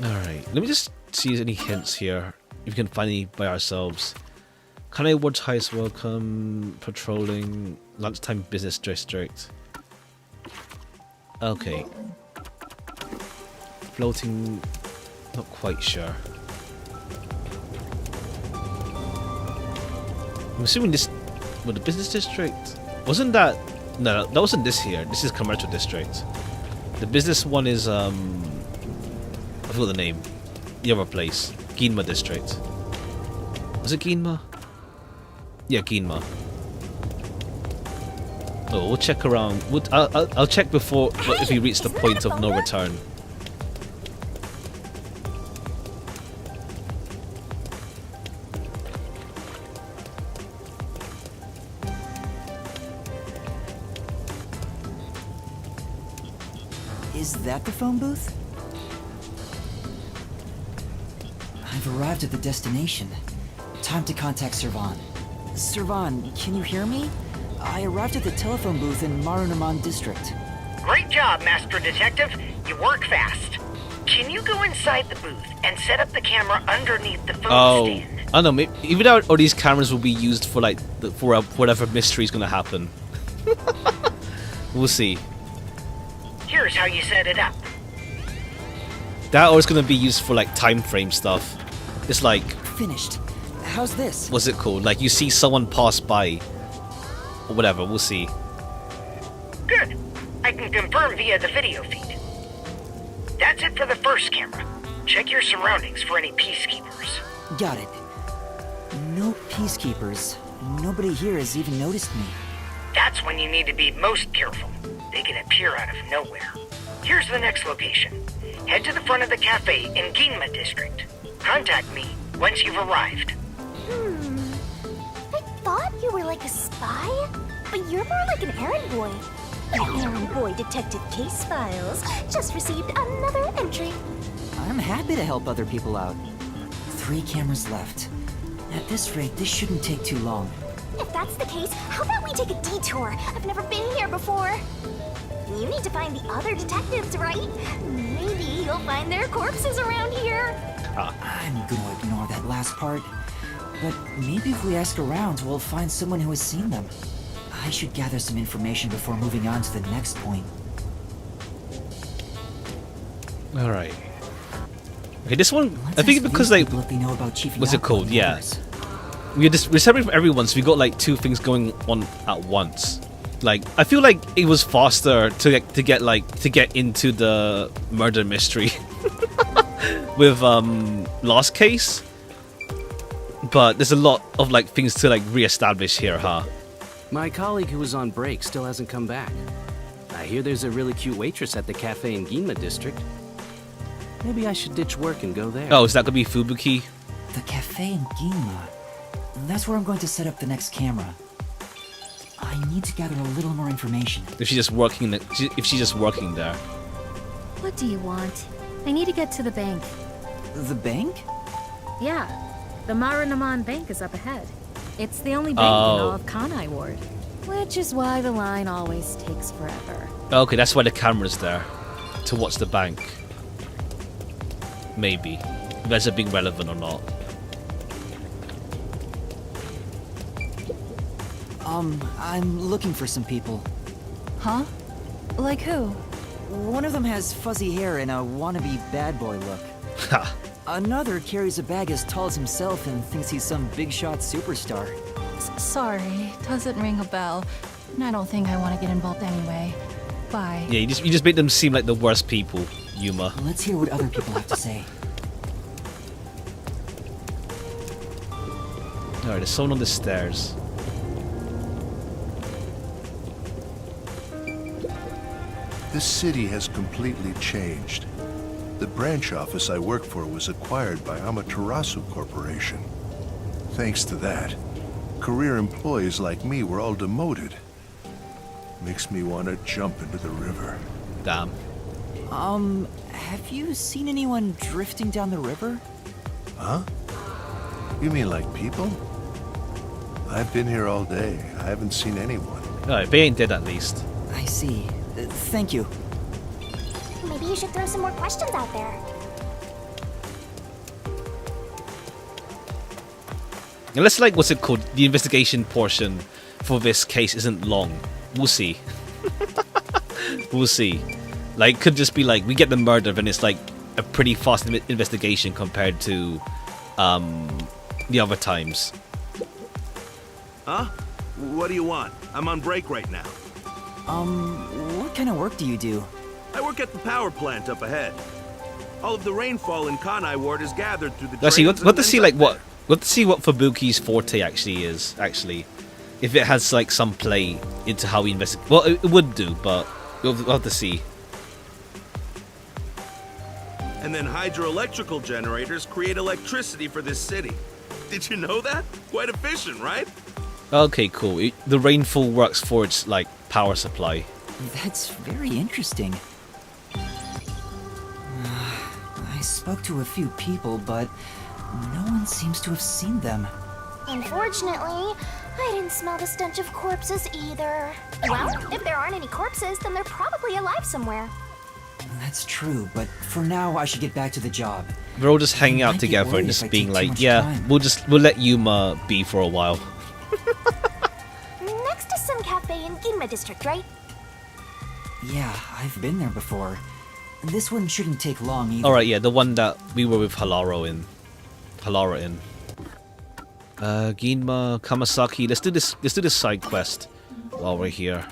A: Alright, let me just see if there's any hints here. If we can find any by ourselves. Kanai Ward's highest welcome. Patrolling. Lunchtime business district. Okay. Floating... Not quite sure. I'm assuming this... Well, the business district? Wasn't that No, that wasn't this here. This is commercial district. The business one is I forgot the name. The other place, Ginma district. Was it Ginma? Yeah, Ginma. Oh, we'll check around. I'll check before if we reach the point of no return.
E: Is that the phone booth? I've arrived at the destination. Time to contact Servan. Servan, can you hear me? I arrived at the telephone booth in Marunaman district.
I: Great job, Master Detective. You work fast. Can you go inside the booth and set up the camera underneath the phone stand?
A: I don't know. Maybe, even though all these cameras will be used for like for whatever mystery is gonna happen. We'll see.
I: Here's how you set it up.
A: That or it's gonna be used for like time frame stuff. It's like
E: Finished. How's this?
A: what's it called? Like you see someone pass by or whatever. We'll see.
I: Good. I can confirm via the video feed. That's it for the first camera. Check your surroundings for any peacekeepers.
E: Got it. No peacekeepers. Nobody here has even noticed me.
I: That's when you need to be most careful. They can appear out of nowhere. Here's the next location. Head to the front of the cafe in Ginma district. Contact me once you've arrived.
B: I thought you were like a spy, but you're more like an errand boy. Errand boy detective case files just received another entry.
E: I'm happy to help other people out. 3 cameras left. At this rate, this shouldn't take too long.
B: If that's the case, how about we take a detour? I've never been here before. You need to find the other detectives, right? Maybe you'll find their corpses around here.
E: I'm gonna ignore that last part. But maybe if we ask around, we'll find someone who has seen them. I should gather some information before moving on to the next point.
A: Alright. Okay, this one,
E: Let's
A: I think
E: ask
A: because
E: these
A: like,
E: people if they know about Chief
A: what's it
E: Yako
A: called?
E: and
A: Yeah.
E: others.
A: we're separated from everyone, so we got like 2 things going on at once. Like, I feel like it was faster to get into the murder mystery with Last Case, but there's a lot of like things to like re-establish here, huh?
L: My colleague who was on break still hasn't come back. I hear there's a really cute waitress at the cafe in Ginma district. Maybe I should ditch work and go there.
A: Oh, is that gonna be Fubuki?
E: The cafe in Ginma. That's where I'm going to set up the next camera. I need to gather a little more information.
A: If she's just working, if she's just working there.
M: What do you want? I need to get to the bank.
E: The bank?
M: Yeah, the Marunaman Bank is up ahead. It's the only bank in all of Kanai Ward, which is why the line always takes forever.
A: Okay, that's why the camera's there, to watch the bank. Maybe. Whether it being relevant or not.
E: I'm looking for some people.
M: Huh? Like who?
E: One of them has fuzzy hair and a wannabe bad boy look.
A: Ha!
E: Another carries a bag as tall as himself and thinks he's some big shot superstar.
M: Sorry, doesn't ring a bell. And I don't think I want to get involved anyway. Bye.
A: Yeah, you just make them seem like the worst people, Yuma.
E: Let's hear what other people have to say.
A: Alright, there's someone on the stairs.
N: This city has completely changed. The branch office I work for was acquired by Amaterasu Corporation. Thanks to that, career employees like me were all demoted. Makes me want to jump into the river.
A: Damn.
E: Have you seen anyone drifting down the river?
N: Huh? You mean like people? I've been here all day. I haven't seen anyone.
A: Alright, they ain't dead at least.
E: I see. Thank you.
B: Maybe you should throw some more questions out there.
A: Unless, like, what's it called? The investigation portion for this case isn't long. We'll see. We'll see. Like, could just be like, we get the murder, and it's like a pretty fast investigation compared to the other times.
K: Huh? What do you want? I'm on break right now.
E: What kind of work do you do?
K: I work at the power plant up ahead. All of the rainfall in Kanai Ward is gathered through the
A: Let's see.
K: drains
A: What
K: and
A: to
K: ends
A: see
K: up
A: like what?
K: there.
A: What to see what Fubuki's forte actually is. Actually, if it has like some play into how we investigate. Well, it would do, but we'll have to see.
K: And then hydroelectrical generators create electricity for this city. Did you know that? Quite efficient, right?
A: Okay, cool. The rainfall works for its like power supply.
E: That's very interesting. I spoke to a few people, but no one seems to have seen them.
B: Unfortunately, I didn't smell the stench of corpses either. Well, if there aren't any corpses, then they're probably alive somewhere.
E: That's true, but for now I should get back to the job.
A: We're all just hanging
E: I
A: out
E: might get
A: together and
E: worried if
A: just
E: I
A: being
E: take too
A: like,
E: much
A: yeah,
E: time.
A: we'll let Yuma be for a while.
B: Next to some cafe in Ginma District, right?
E: Yeah, I've been there before. This one shouldn't take long either.
A: All right, yeah, the one that we were with Halara in. Ginma, Kamasaki. Let's do this. Let's do this side quest while we're here.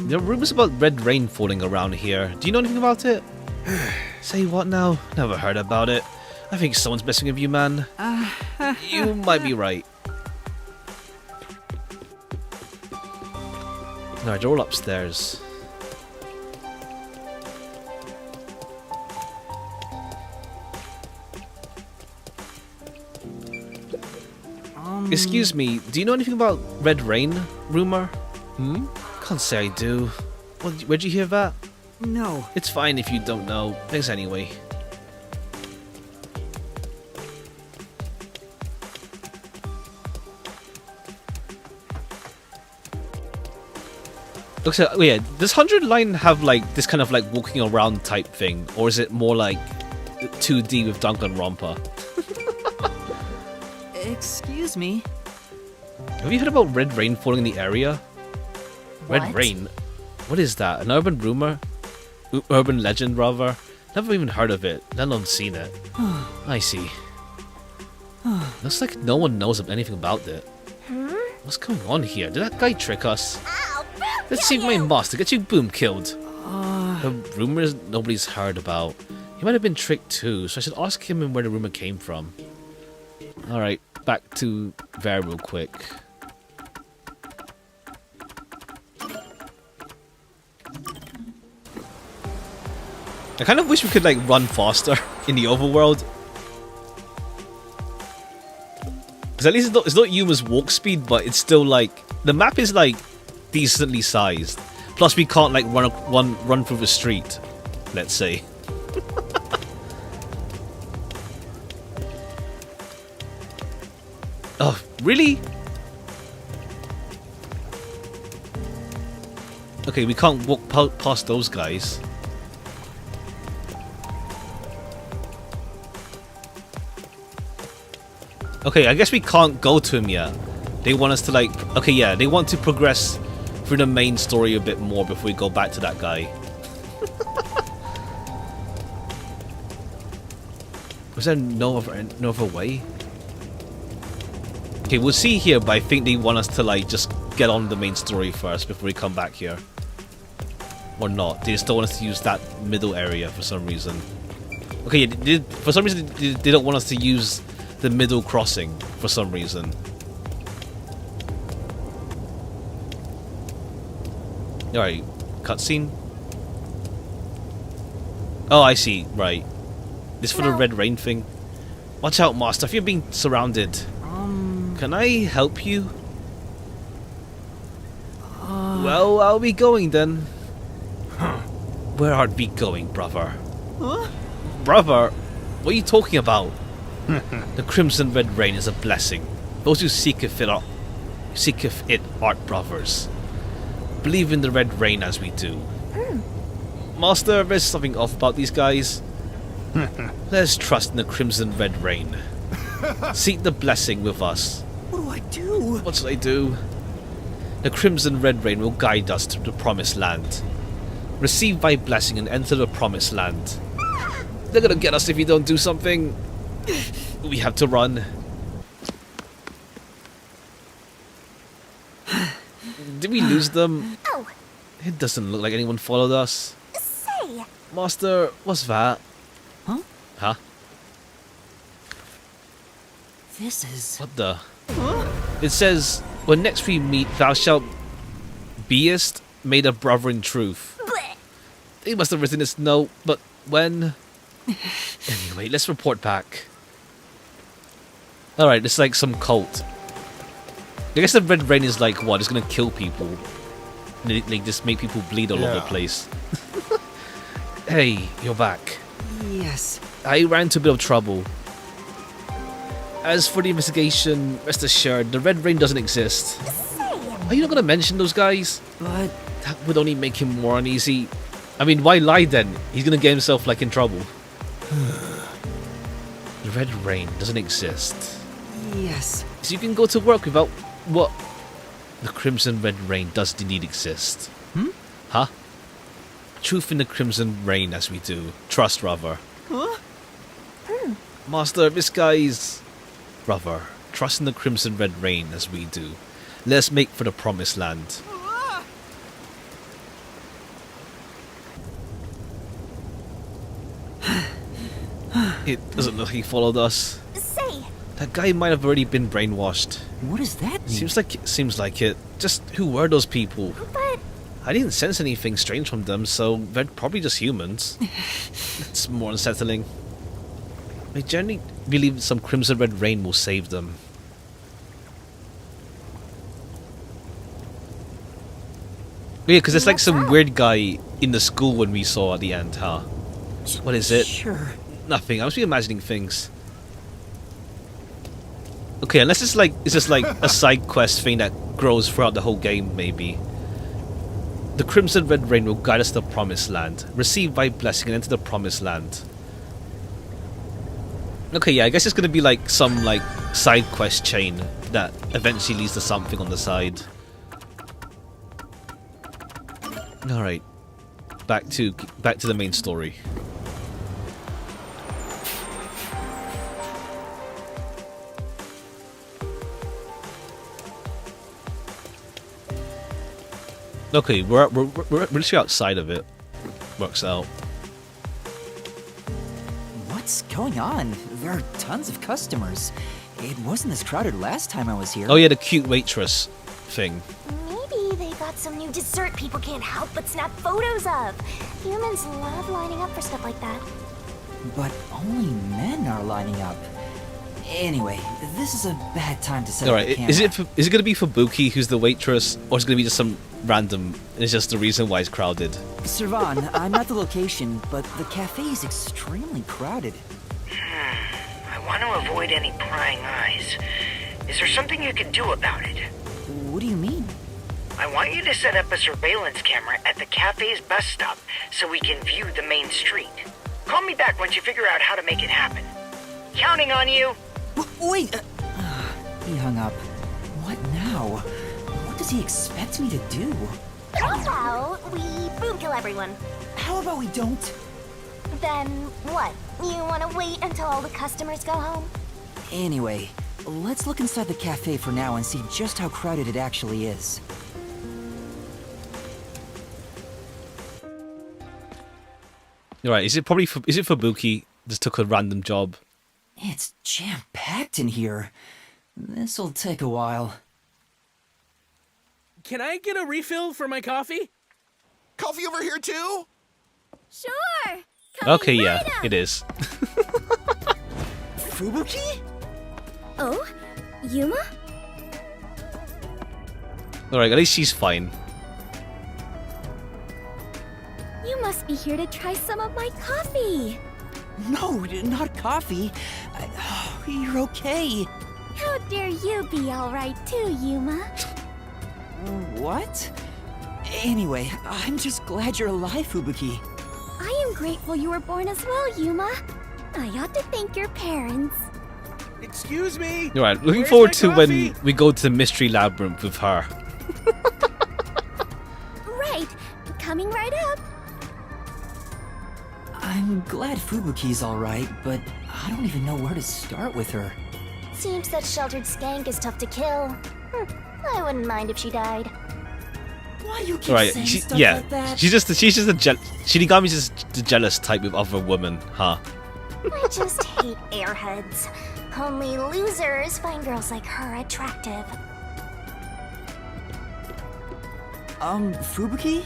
A: There are rumors about red rain falling around here. Do you know anything about it? Say what now? Never heard about it. I think someone's messing with you, man. You might be right. Alright, they're all upstairs. Excuse me, do you know anything about red rain rumor? Can't say I do. Where'd you hear that?
E: No.
A: It's fine if you don't know. Thanks anyway. Looks like, oh yeah, does 100 Line have like this kind of like walking around type thing? Or is it more like 2D with Danganronpa?
E: Excuse me?
A: Have you heard about red rain falling in the area? Red
M: What?
A: rain? What is that? An urban rumor? Urban legend, rather? Never even heard of it, let alone seen it. I see. Looks like no one knows anything about it. What's going on here? Did that guy trick us? Let's see my master get you boom killed. The rumors nobody's heard about. He might have been tricked too, so I should ask him where the rumor came from. Alright, back to there real quick. I kind of wish we could like run faster in the overworld. Because at least it's not Yuma's walk speed, but it's still like the map is like decently sized. Plus we can't like run through the street, let's say. Oh, really? Okay, we can't walk past those guys. Okay, I guess we can't go to him yet. They want us to like... Okay, yeah, they want to progress through the main story a bit more before we go back to that guy. Was there no other way? Okay, we'll see here, but I think they want us to like just get on the main story first before we come back here. Or not. They still want us to use that middle area for some reason. Okay, for some reason they don't want us to use the middle crossing for some reason. Alright, cutscene. Oh, I see. Right. This for the red rain thing. Watch out, Master. If you're being surrounded. Can I help you? Well, I'll be going then. Where are we going, brother? Brother? What are you talking about? The crimson red rain is a blessing. Those who seeketh it art brothers. Believe in the red rain as we do. Master, there's something off about these guys. Let's trust in the crimson red rain. Seek the blessing with us.
E: What do I do?
A: What should I do? The Crimson Red Rain will guide us to the Promised Land. Receive thy blessing and enter the Promised Land. They're gonna get us if you don't do something. We have to run. Did we lose them?
B: Oh,
A: It doesn't look like anyone followed us.
B: say,
A: Master, what's that?
E: Huh?
A: Huh?
E: This is...
A: What the? It says, when next we meet, thou shalt beest made a brother in truth.
B: bleh.
A: They must have written this note, but when? Anyway, let's report back. Alright, it's like some cult. I guess the Red Rain is like, what, it's gonna kill people. They just make people bleed all over the place. Hey, you're back.
E: Yes.
A: I ran into a bit of trouble. As for the investigation, rest assured, the Red Rain doesn't exist. Are you not gonna mention those guys?
E: But...
A: That would only make him more uneasy. I mean, why lie then? He's gonna get himself like in trouble. The Red Rain doesn't exist.
E: Yes.
A: So you can go to work without what? The Crimson Red Rain does indeed exist. Huh? Truth in the Crimson Rain as we do. Trust, rather.
E: Huh?
A: Master, this guy's... Brother, trust in the Crimson Red Rain as we do. Let's make for the Promised Land. It doesn't look like he followed us.
B: Say,
A: That guy might have already been brainwashed.
E: What does that mean?
A: Seems like it. Just who were those people?
B: but
A: I didn't sense anything strange from them, so they're probably just humans. It's more unsettling. I generally believe some Crimson Red Rain will save them. Yeah, because there's like some weird guy in the school when we saw at the end, huh? What is it?
E: Sure.
A: Nothing. I must be imagining things. Okay, unless it's just like a side quest thing that grows throughout the whole game, maybe. The Crimson Red Rain will guide us to the Promised Land. Receive thy blessing and enter the Promised Land. Okay, yeah, I guess it's gonna be like some like side quest chain that eventually leads to something on the side. Alright. Back to the main story. Okay, we're literally outside of it. Works out.
E: What's going on? There are tons of customers. It wasn't this crowded last time I was here.
A: Oh yeah, the cute waitress thing.
B: maybe they got some new dessert people can't help but snap photos of. Humans love lining up for stuff like that.
E: But only men are lining up. Anyway, this is a bad time to set
A: All
E: up the
A: right,
E: camera.
A: is it gonna be for Buki, who's the waitress, or is it gonna be just some random? It's just the reason why it's crowded.
E: Sirvan, I'm at the location, but the cafe is extremely crowded.
O: I want to avoid any prying eyes. Is there something you can do about it?
E: What do you mean?
O: I want you to set up a surveillance camera at the cafe's bus stop so we can view the main street. Call me back once you figure out how to make it happen. Counting on you.
E: Wait! He hung up. What now? What does he expect me to do?
B: How about we boom kill everyone?
E: How about we don't?
B: Then what? You want to wait until all the customers go home?
E: Anyway, let's look inside the cafe for now and see just how crowded it actually is.
A: Right, is it for Buki? Just took a random job.
E: It's jam-packed in here. This'll take a while.
P: Can I get a refill for my coffee?
Q: Coffee over here too?
B: Sure.
A: Okay, yeah, it is.
E: Fubuki?
B: Oh, Yuma?
A: Alright, at least she's fine.
B: You must be here to try some of my coffee.
E: No, not coffee. You're okay.
B: How dare you be alright too, Yuma?
E: What? Anyway, I'm just glad you're alive, Fubuki.
B: I am grateful you were born as well, Yuma. I ought to thank your parents.
P: Excuse me.
A: All right, looking
P: Where's
A: forward
P: my
A: to
P: coffee?
A: when we go to the mystery labyrinth with her.
B: Right. Coming right up.
E: I'm glad Fubuki's alright, but I don't even know where to start with her.
B: Seems that sheltered skank is tough to kill. I wouldn't mind if she died.
E: Why do you keep
A: All right,
E: saying
A: she,
E: stuff
A: yeah,
E: like that?
A: she's just a Shinigami's just the jealous type with other women, huh?
B: I just hate airheads. Only losers find girls like her attractive.
E: Fubuki?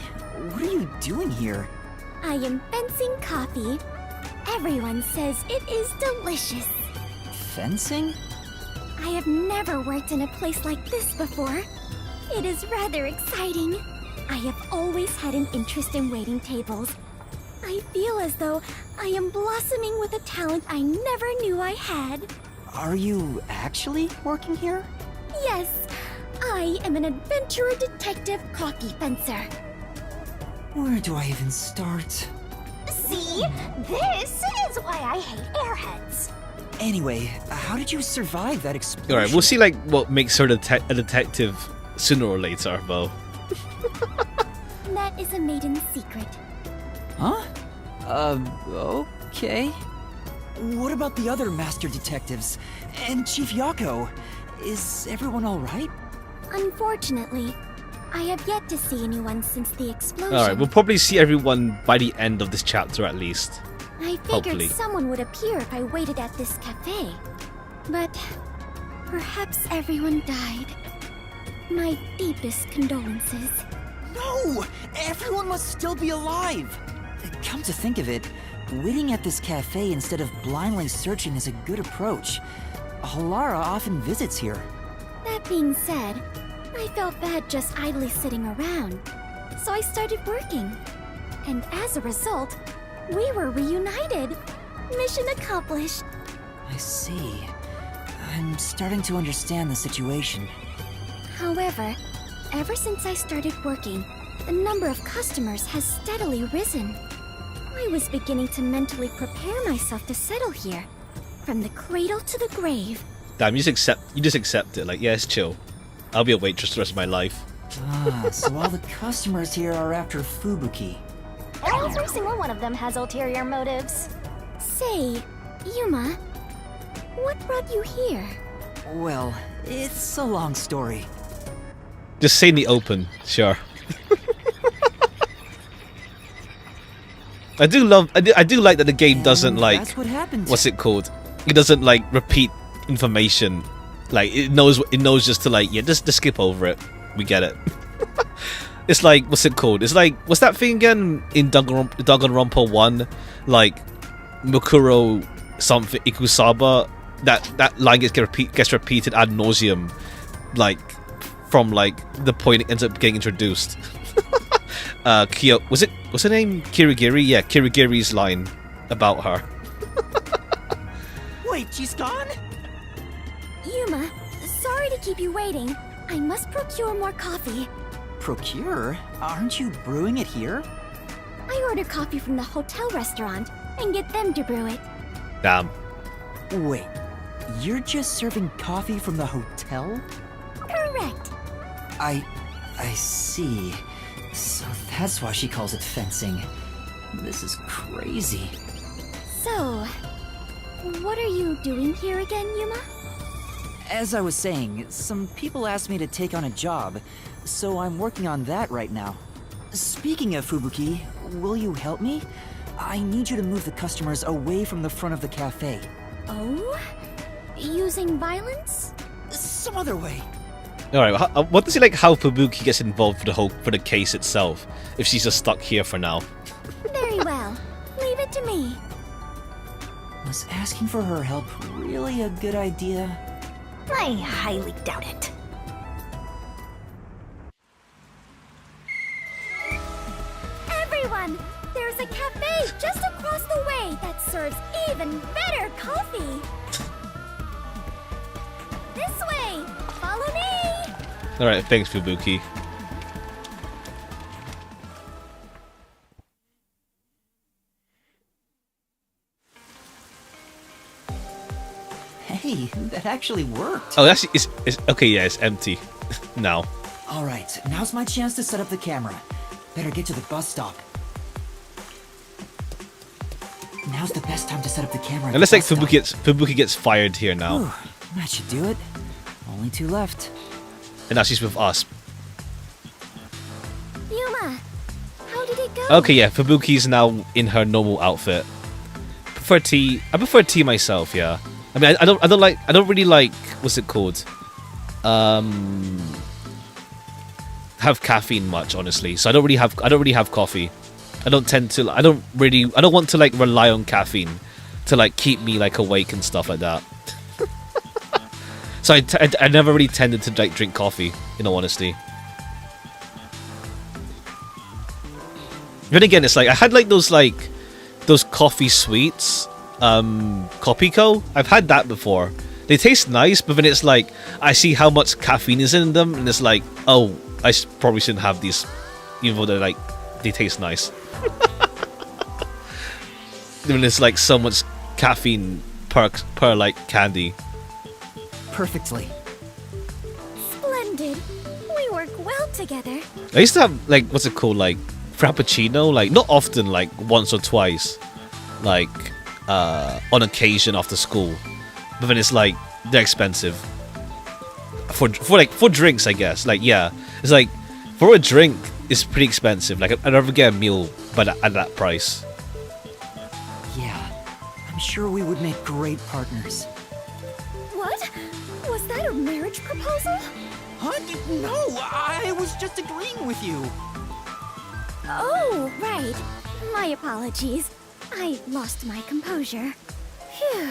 E: What are you doing here?
B: I am fencing coffee. Everyone says it is delicious.
E: Fencing?
B: I have never worked in a place like this before. It is rather exciting. I have always had an interest in waiting tables. I feel as though I am blossoming with a talent I never knew I had.
E: Are you actually working here?
B: Yes, I am an adventurer detective coffee fencer.
E: Where do I even start?
B: See? This is why I hate airheads.
E: Anyway, how did you survive that explosion?
A: All right, we'll see like what makes her a detective sooner or later, though.
B: That is a maiden secret.
E: Huh? Okay. What about the other master detectives? And Chief Yako? Is everyone alright?
B: Unfortunately, I have yet to see anyone since the explosion.
A: All right, we'll probably see everyone by the end of this chapter at least.
B: I figured
A: Hopefully.
B: someone would appear if I waited at this cafe. But perhaps everyone died. My deepest condolences.
E: No! Everyone must still be alive! Come to think of it, waiting at this cafe instead of blindly searching is a good approach. Halara often visits here.
B: That being said, I felt bad just idly sitting around. So I started working. And as a result, we were reunited. Mission accomplished.
E: I see. I'm starting to understand the situation.
B: However, ever since I started working, the number of customers has steadily risen. I was beginning to mentally prepare myself to settle here, from the cradle to the grave.
A: Damn, you just accept it. Like, yeah, it's chill. I'll be a waitress the rest of my life.
E: Ah, so all the customers here are after Fubuki.
B: Every single one of them has ulterior motives. Say, Yuma, what brought you here?
E: Well, it's a long story.
A: Just say in the open, sure. I do like that the game doesn't like
E: That's what happened.
A: what's it called? It doesn't like repeat information. Like it knows just to like just skip over it. We get it. It's like what's it called? It's like what's that thing again in Danganronpa 1? Like Mukuro something Ikusaba. That line gets repeated ad nauseum, like from like the point it ends up getting introduced. What's her name? Kirigiri? Yeah, Kirigiri's line about her.
I: Wait, she's gone?
B: Yuma, sorry to keep you waiting. I must procure more coffee.
E: Procure? Aren't you brewing it here?
B: I order coffee from the hotel restaurant and get them to brew it.
A: Damn.
E: Wait, you're just serving coffee from the hotel?
B: Correct.
E: I see. So that's why she calls it fencing. This is crazy.
B: So, what are you doing here again, Yuma?
E: As I was saying, some people asked me to take on a job, so I'm working on that right now. Speaking of Fubuki, will you help me? I need you to move the customers away from the front of the cafe.
B: Oh? Using violence?
E: Some other way.
A: All right. What does it like? How Fubuki gets involved for the case itself? If she's just stuck here for now.
B: Very well. Leave it to me.
E: Was asking for her help really a good idea?
B: I highly doubt it. Everyone! There's a cafe just across the way that serves even better coffee! This way! Follow me!
A: Alright, thanks Fubuki.
E: Hey, that actually worked.
A: Oh, that's it's okay. Yeah, it's empty now.
E: All right, now's my chance to set up the camera. Better get to the bus stop. Now's the best time to set up the camera.
A: Unless like Fubuki gets fired here now.
E: Whew, that should do it. Only 2 left.
A: And now she's with us.
B: Yuma, how did it go?
A: Okay, yeah, Fubuki's now in her normal outfit. I prefer tea myself, yeah. I mean, I don't really like, what's it called? Have caffeine much, honestly. So I don't really have coffee. I don't want to like rely on caffeine to like keep me like awake and stuff like that. So I never really tended to like drink coffee, in all honesty. Then again, it's like I had like those coffee sweets, Kopiko. I've had that before. They taste nice, but then it's like I see how much caffeine is in them, and it's like, oh, I probably shouldn't have these, even though they taste nice. When it's like so much caffeine per like candy.
E: Perfectly.
B: Splendid. We work well together.
A: I used to have like, what's it called, like Frappuccino, like not often, like once or twice, like on occasion after school. But then it's like they're expensive for drinks, I guess. Like yeah, it's like for a drink it's pretty expensive. Like I'd never get a meal but at that price.
E: Yeah, I'm sure we would make great partners.
B: What? Was that a marriage proposal?
E: Huh? No, I was just agreeing with you.
B: Oh, right. My apologies. I lost my composure. Phew.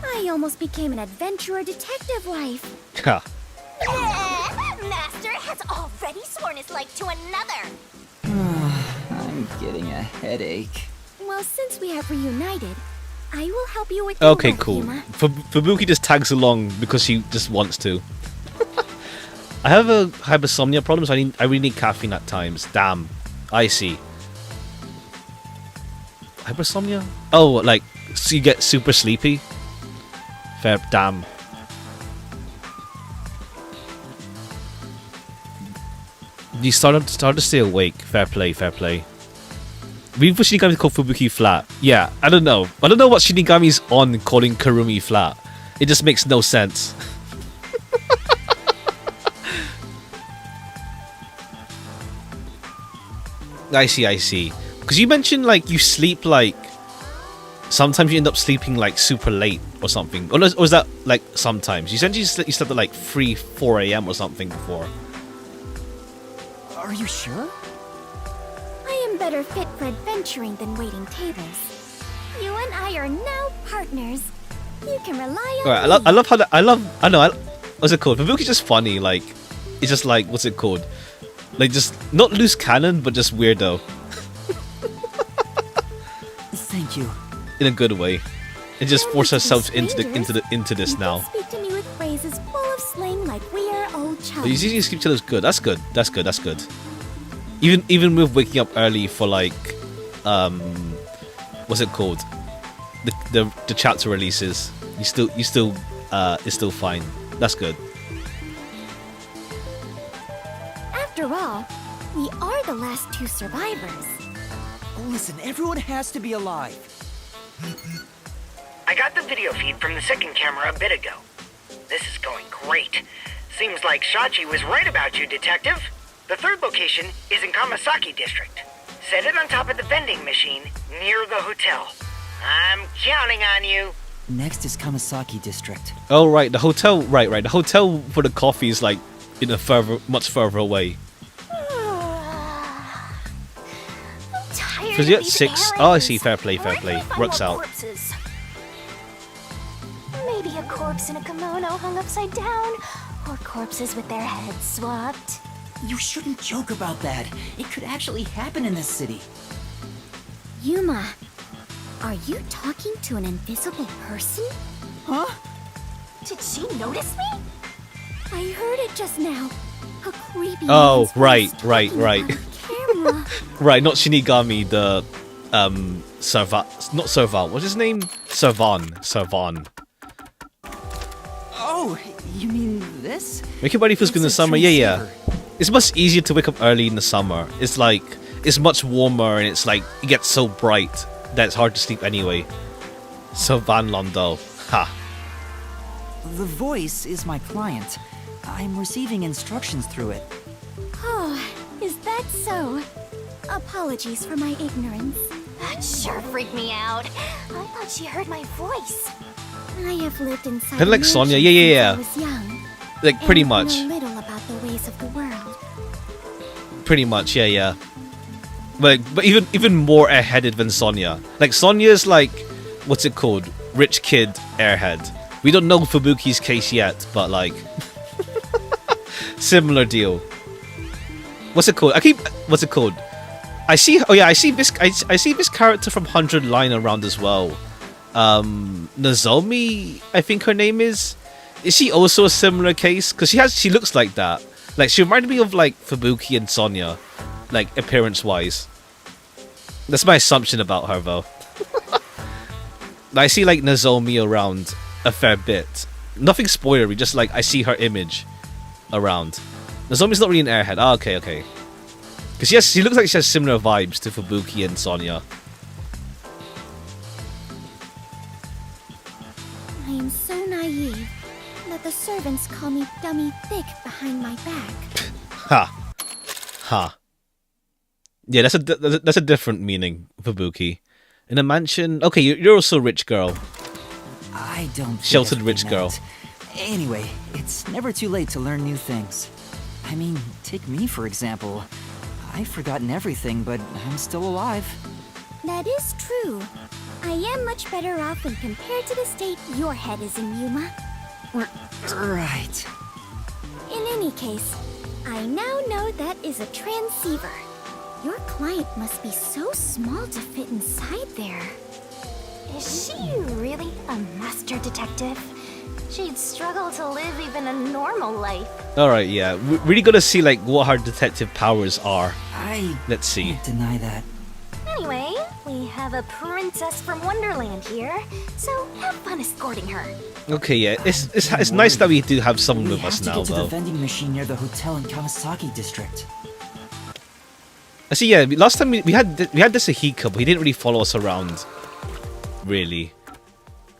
B: I almost became an adventurer detective wife.
A: Ha.
B: Master has already sworn his life to another.
E: I'm getting a headache.
B: Well, since we have reunited, I will help you with
A: Okay,
B: your work,
A: cool.
B: Yuma.
A: Fubuki just tags along because she just wants to. I have a hypersomnia problem, so I really need caffeine at times. Damn. I see. Hypersomnia? Oh, like, so you get super sleepy? Fair, damn. You start to stay awake. Fair play, fair play. Read for Shinigami called Fubuki flat. Yeah, I don't know. I don't know what Shinigami's on calling Karumi flat. It just makes no sense. I see. Because you mentioned like you sleep like sometimes you end up sleeping like super late or something. Or is that like sometimes? You said you slept at like 3-4 a.m. or something before.
E: Are you sure?
B: I am better fit for adventuring than waiting tables. You and I are now partners. You can rely on
A: Alright,
B: me.
A: I know, what's it called? Fubuki's just funny, like, it's just like, what's it called? Like, just, not loose cannon, but just weirdo.
E: Thank you.
A: In a good way. And just force herself into this now.
B: Speak to me with phrases full of slang like we are old
A: But
B: chums.
A: you see, skip to those good. That's good. Even with waking up early for like, what's it called? The chapter releases. It's still fine. That's good.
B: After all, we are the last 2 survivors.
E: Listen, everyone has to be alive.
O: I got the video feed from the second camera a bit ago. This is going great. Seems like Shachi was right about you, Detective. The third location is in Kamasaki District. Set it on top of the vending machine near the hotel. I'm counting on you.
E: Next is Kamasaki District.
A: Oh right, the hotel. Right. The hotel for the coffee is like in a much further away.
B: Tired
A: Because
B: of
A: you're at
B: these
A: 6. Oh, I see. Fair play.
B: Where can I find
A: Works
B: more
A: out.
B: corpses? Maybe a corpse in a kimono hung upside down, or corpses with their heads swapped.
E: You shouldn't joke about that. It could actually happen in this city.
B: Yuma, are you talking to an invisible person?
E: Huh?
B: Did she notice me? I heard it just now. A creepy
A: Oh,
B: man's
A: right.
B: voice talking on camera.
A: Right, not Shinigami, the not Serval. What's his name? Servan.
E: You mean this?
A: Make your body feels good in the
E: It's a
A: summer. Yeah.
E: transceiver.
A: It's much easier to wake up early in the summer. It's like, it's much warmer and it's like, it gets so bright that it's hard to sleep anyway. So Van Londo. Ha.
E: The voice is my client. I'm receiving instructions through it.
B: Oh, is that so? Apologies for my ignorance. That sure freaked me out. I thought she heard my voice. I have lived inside
A: Kinda like
B: a
A: Sonya.
B: mansion
A: Yeah.
B: since I was young.
A: Like, pretty
B: and
A: much.
B: know little about the ways of the world.
A: Pretty much, yeah. But even more airheaded than Sonya. Like, Sonya's like, what's it called? Rich kid airhead. We don't know Fubuki's case yet, but like, similar deal. What's it called? What's it called? I see this character from 100 Line around as well. Nozomi, I think her name is. Is she also a similar case? Because she looks like that. Like, she reminded me of like Fubuki and Sonya, like appearance wise. That's my assumption about her though. I see like Nozomi around a fair bit. Nothing spoilery, just like I see her image around. Nozomi's not really an airhead. Ah, okay. Because she looks like she has similar vibes to Fubuki and Sonya.
B: I am so naive that the servants call me Dummy Thick behind my back.
A: Ha. Yeah, that's a different meaning, Fubuki. In a mansion. Okay, you're also a rich girl.
E: I don't think
A: Sheltered
E: that's
A: rich
E: what they
A: girl.
E: meant. Anyway, it's never too late to learn new things. I mean, take me for example. I've forgotten everything, but I'm still alive.
B: That is true. I am much better off when compared to the state your head is in, Yuma.
E: Right.
B: In any case, I now know that is a transceiver. Your client must be so small to fit inside there. Is she really a master detective? She'd struggle to live even a normal life.
A: Alright, yeah. We really gotta see like what her detective powers are. Let's see.
E: Can't deny that.
B: Anyway, we have a princess from Wonderland here, so have fun escorting her.
A: Okay, yeah. It's nice that we do have someone with
E: We
A: us
E: have to
A: now
E: get to the
A: though.
E: vending machine near the hotel in Kawasaki district.
A: I see, yeah, last time we had this Ahika, but he didn't really follow us around. Really.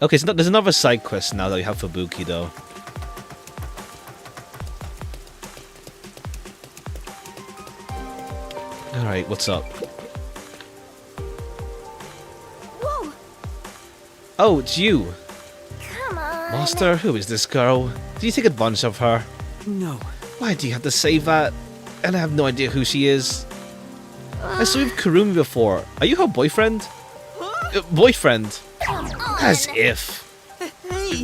A: Okay, so there's another side quest now that we have for Fubuki though. Alright, what's up?
B: Whoa!
A: Oh, it's you.
B: Come on.
A: Master, who is this girl? Do you take advantage of her?
E: No.
A: Why do you have to say that? And I have no idea who she is. I saw you with Kurumi before. Are you her boyfriend? Boyfriend?
B: Come on.
A: As if.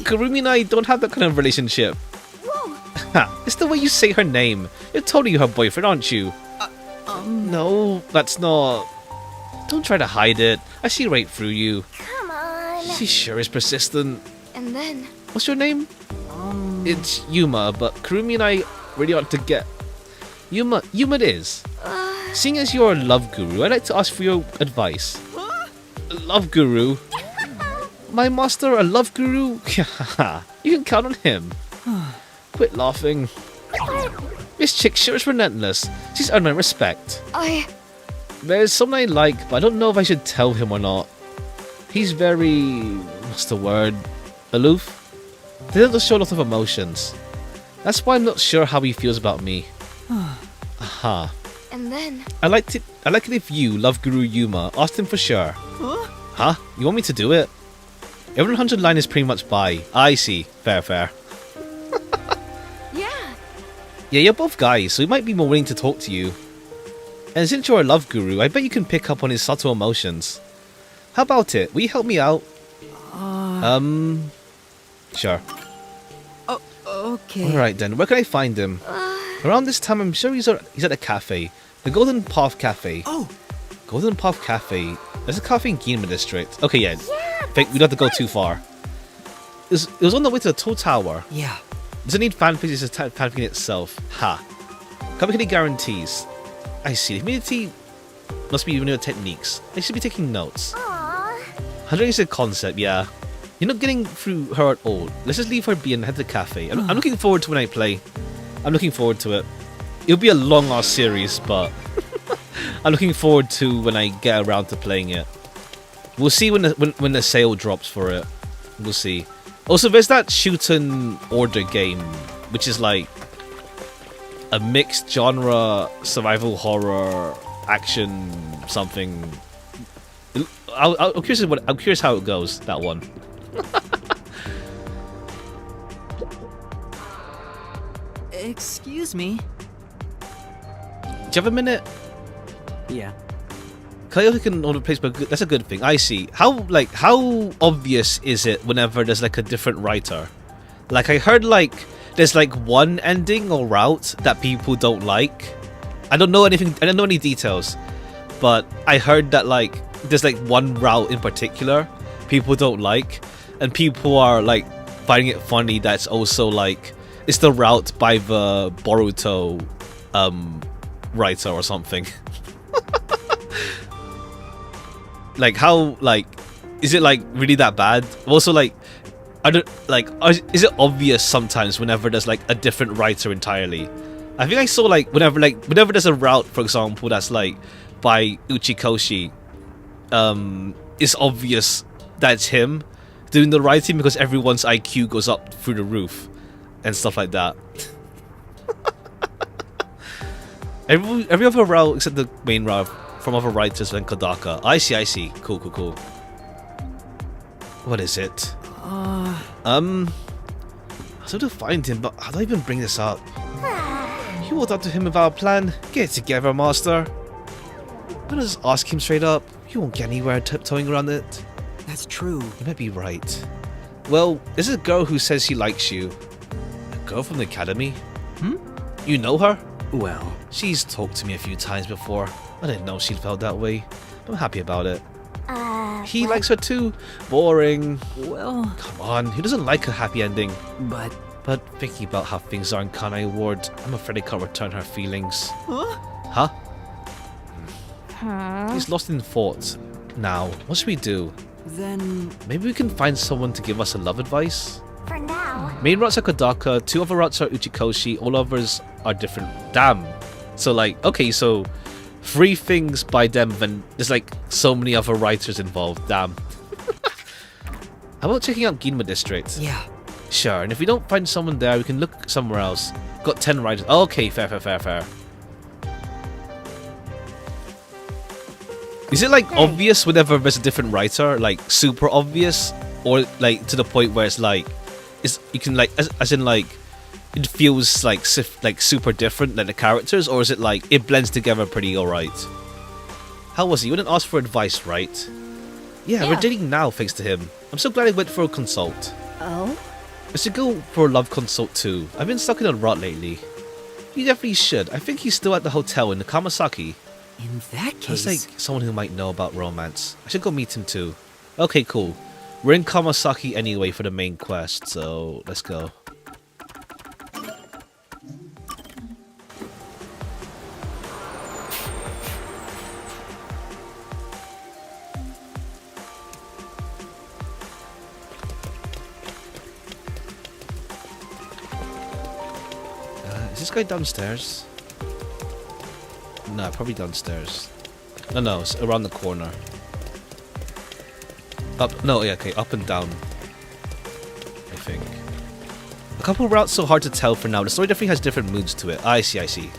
A: Kurumi and I don't have that kind of relationship.
B: Whoa!
A: Ha, it's the way you say her name. You're totally her boyfriend, aren't you? No, that's not. Don't try to hide it. I see right through you.
B: Come on.
A: She sure is persistent.
B: And then...
A: What's your name? It's Yuma, but Kurumi and I really ought to get... Yuma it is. Seeing as you're a love guru, I'd like to ask for your advice. Love guru? My master, a love guru? You can count on him. Quit laughing. This chick sure is relentless. She's earned my respect. There's someone I like, but I don't know if I should tell him or not. He's very... what's the word? Aloof? They don't show a lot of emotions. That's why I'm not sure how he feels about me. Aha.
B: And then...
A: I like it if you, Love Guru Yuma, asked him for sure. Huh? You want me to do it? Every 100 line is pretty much by. I see. Fair. Yeah, you're both guys, so he might be more willing to talk to you. And since you're a love guru, I bet you can pick up on his subtle emotions. How about it? Will you help me out? Sure.
E: Okay.
A: Alright then, where can I find him? Around this time, I'm sure he's at a cafe. The Golden Path Cafe.
E: Oh!
A: Golden Path Cafe. There's a cafe in Ginma District. Okay, yeah. We don't have to go too far. It was on the way to the Toll Tower.
E: Yeah.
A: Doesn't need fan pages to fan in itself. Ha. Can't make any guarantees. I see. The community must be new techniques. I should be taking notes.
B: Aww.
A: 100 is a concept, yeah. You're not getting through her at all. Let's just leave her be and head to the cafe. I'm looking forward to when I play. I'm looking forward to it. It'll be a long ass series, but I'm looking forward to when I get around to playing it. We'll see when the sale drops for it. We'll see. Also, there's that shoot and order game, which is like a mixed genre survival horror action something. I'm curious how it goes. That one.
E: Excuse me.
A: Do you have a minute?
L: Yeah.
A: Coyote can order place, but that's a good thing. I see. How obvious is it whenever there's like a different writer? Like I heard like there's like one ending or route that people don't like. I don't know anything. I don't know any details, but I heard that like there's like one route in particular people don't like, and people are like finding it funny that it's also like it's the route by the Boruto writer or something. Like how like is it like really that bad? Also like I don't like is it obvious sometimes whenever there's like a different writer entirely? I think I saw like whenever there's a route, for example, that's like by Uchikoshi, it's obvious that it's him doing the writing because everyone's IQ goes up through the roof and stuff like that. every other route except the main route from other writers than Kodaka. I see. Cool. What is it? I sort to find him, but how do I even bring this up? You walked up to him without a plan. Get it together, master. Why not just ask him straight up? You won't get anywhere tiptoeing around it.
E: That's true.
A: You might be right. Well, there's a girl who says she likes you. A girl from the academy? You know her?
L: Well,
A: she's talked to me a few times before. I didn't know she felt that way. I'm happy about it. He likes her too. Boring.
E: Well...
A: Come on, who doesn't like a happy ending?
E: But
A: thinking about how things are in Kanai Ward, I'm afraid I can't return her feelings.
E: Huh?
A: He's lost in thought. Now, what should we do?
E: Then...
A: Maybe we can find someone to give us a love advice?
B: For now.
A: Main routes are Kodaka, 2 other routes are Uchikoshi, all others are different. Damn. So like, okay, so 3 things by them, then there's like so many other writers involved. Damn. How about checking out Ginma District?
E: Yeah.
A: Sure, and if we don't find someone there, we can look somewhere else. Got 10 writers. Okay, fair. Is it like obvious whenever there's a different writer? Like super obvious? Or like to the point where it's like, you can like, as in like, it feels like super different than the characters? Or is it like, it blends together pretty alright? How was he? You wouldn't ask for advice, right? Yeah, we're dating now thanks to him. I'm so glad I went for a consult.
H: Oh?
A: I should go for a love consult too. I've been stuck in a rut lately. You definitely should. I think he's still at the hotel in the Kamasaki.
E: In that case...
A: That's like someone who might know about romance. I should go meet him too. Okay, cool. We're in Kamasaki anyway for the main quest, so let's go. Is this guy downstairs? No, probably downstairs. No, it's around the corner. Up, no, yeah, okay, up and down. I think. A couple routes so hard to tell for now. The story definitely has different moods to it. I see.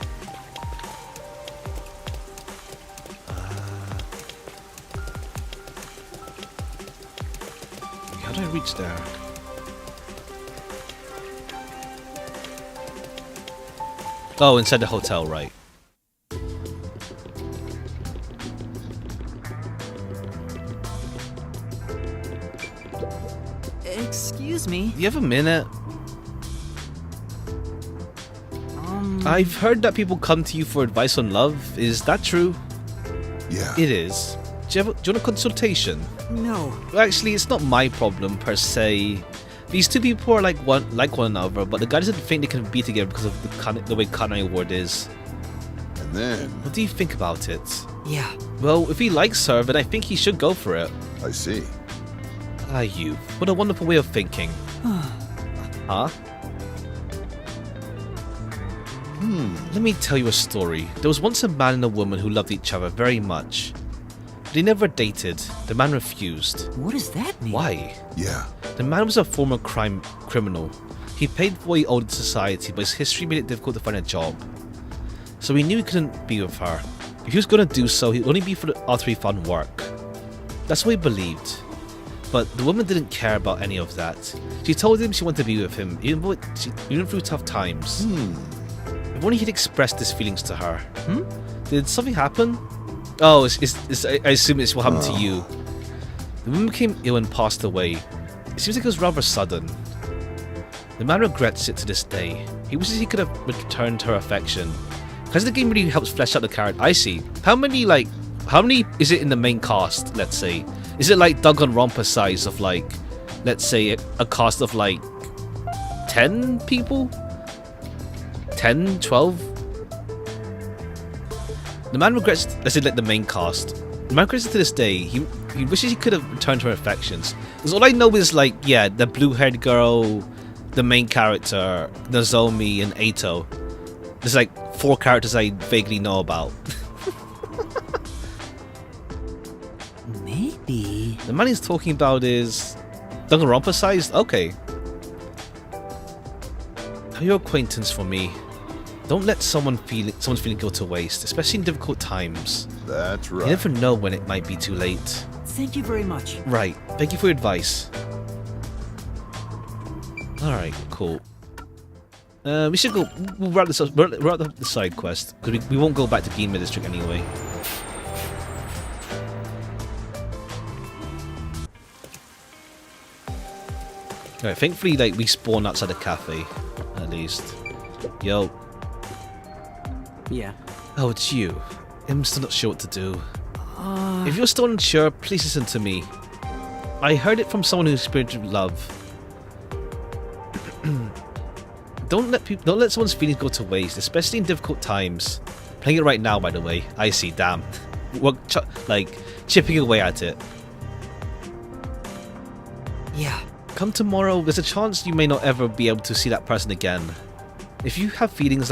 A: How do I reach there? Oh, inside the hotel, right.
E: Excuse me?
A: Do you have a minute? I've heard that people come to you for advice on love. Is that true?
N: Yeah.
A: It is. Do you want a consultation?
E: No.
A: Well, actually, it's not my problem per se. These 2 people are like one another, but the guy doesn't think they can be together because of the way Kanai Ward is.
N: And then...
A: What do you think about it?
E: Yeah.
A: Well, if he likes her, then I think he should go for it.
N: I see.
A: Ah, you. What a wonderful way of thinking. Huh? Let me tell you a story. There was once a man and a woman who loved each other very much. But they never dated. The man refused.
E: What does that mean?
A: Why?
N: Yeah.
A: The man was a former criminal. He paid for what he owed to society, but his history made it difficult to find a job. So he knew he couldn't be with her. If he was going to do so, he'd only be after he found work. That's what he believed. But the woman didn't care about any of that. She told him she wanted to be with him, even through tough times. If only he'd expressed his feelings to her. Did something happen? Oh, I assume it's what happened to you. The woman became ill and passed away. It seems like it was rather sudden. The man regrets it to this day. He wishes he could have returned her affection. Because the game really helps flesh out the character. I see. How many is it in the main cast, let's say? Is it like Danganronpa size of like, let's say a cast of like 10 people? 10, 12? The man regrets, let's say like the main cast. The man regrets it to this day. He wishes he could have returned her affections. Because all I know is like, yeah, the blue-haired girl, the main character, Nozomi, and Eito. There's like 4 characters I vaguely know about.
E: Maybe.
A: The man he's talking about is Danganronpa sized? Okay. Have your acquaintance for me. Don't let someone's feeling go to waste, especially in difficult times.
N: That's right.
A: You never know when it might be too late.
E: Thank you very much.
A: Right. Thank you for your advice. Alright, cool. We should go. We'll wrap this up. Wrap up the side quest because we won't go back to Ginma District anyway. Alright, thankfully, like we spawn outside the cafe, at least. Yo.
L: Yeah.
A: Oh, it's you. I'm still not sure what to do. If you're still unsure, please listen to me. I heard it from someone who experienced love. Don't let someone's feelings go to waste, especially in difficult times. Playing it right now, by the way. I see. Damn. We're chipping away at it.
E: Yeah.
A: Come tomorrow. There's a chance you may not ever be able to see that person again. If you have feelings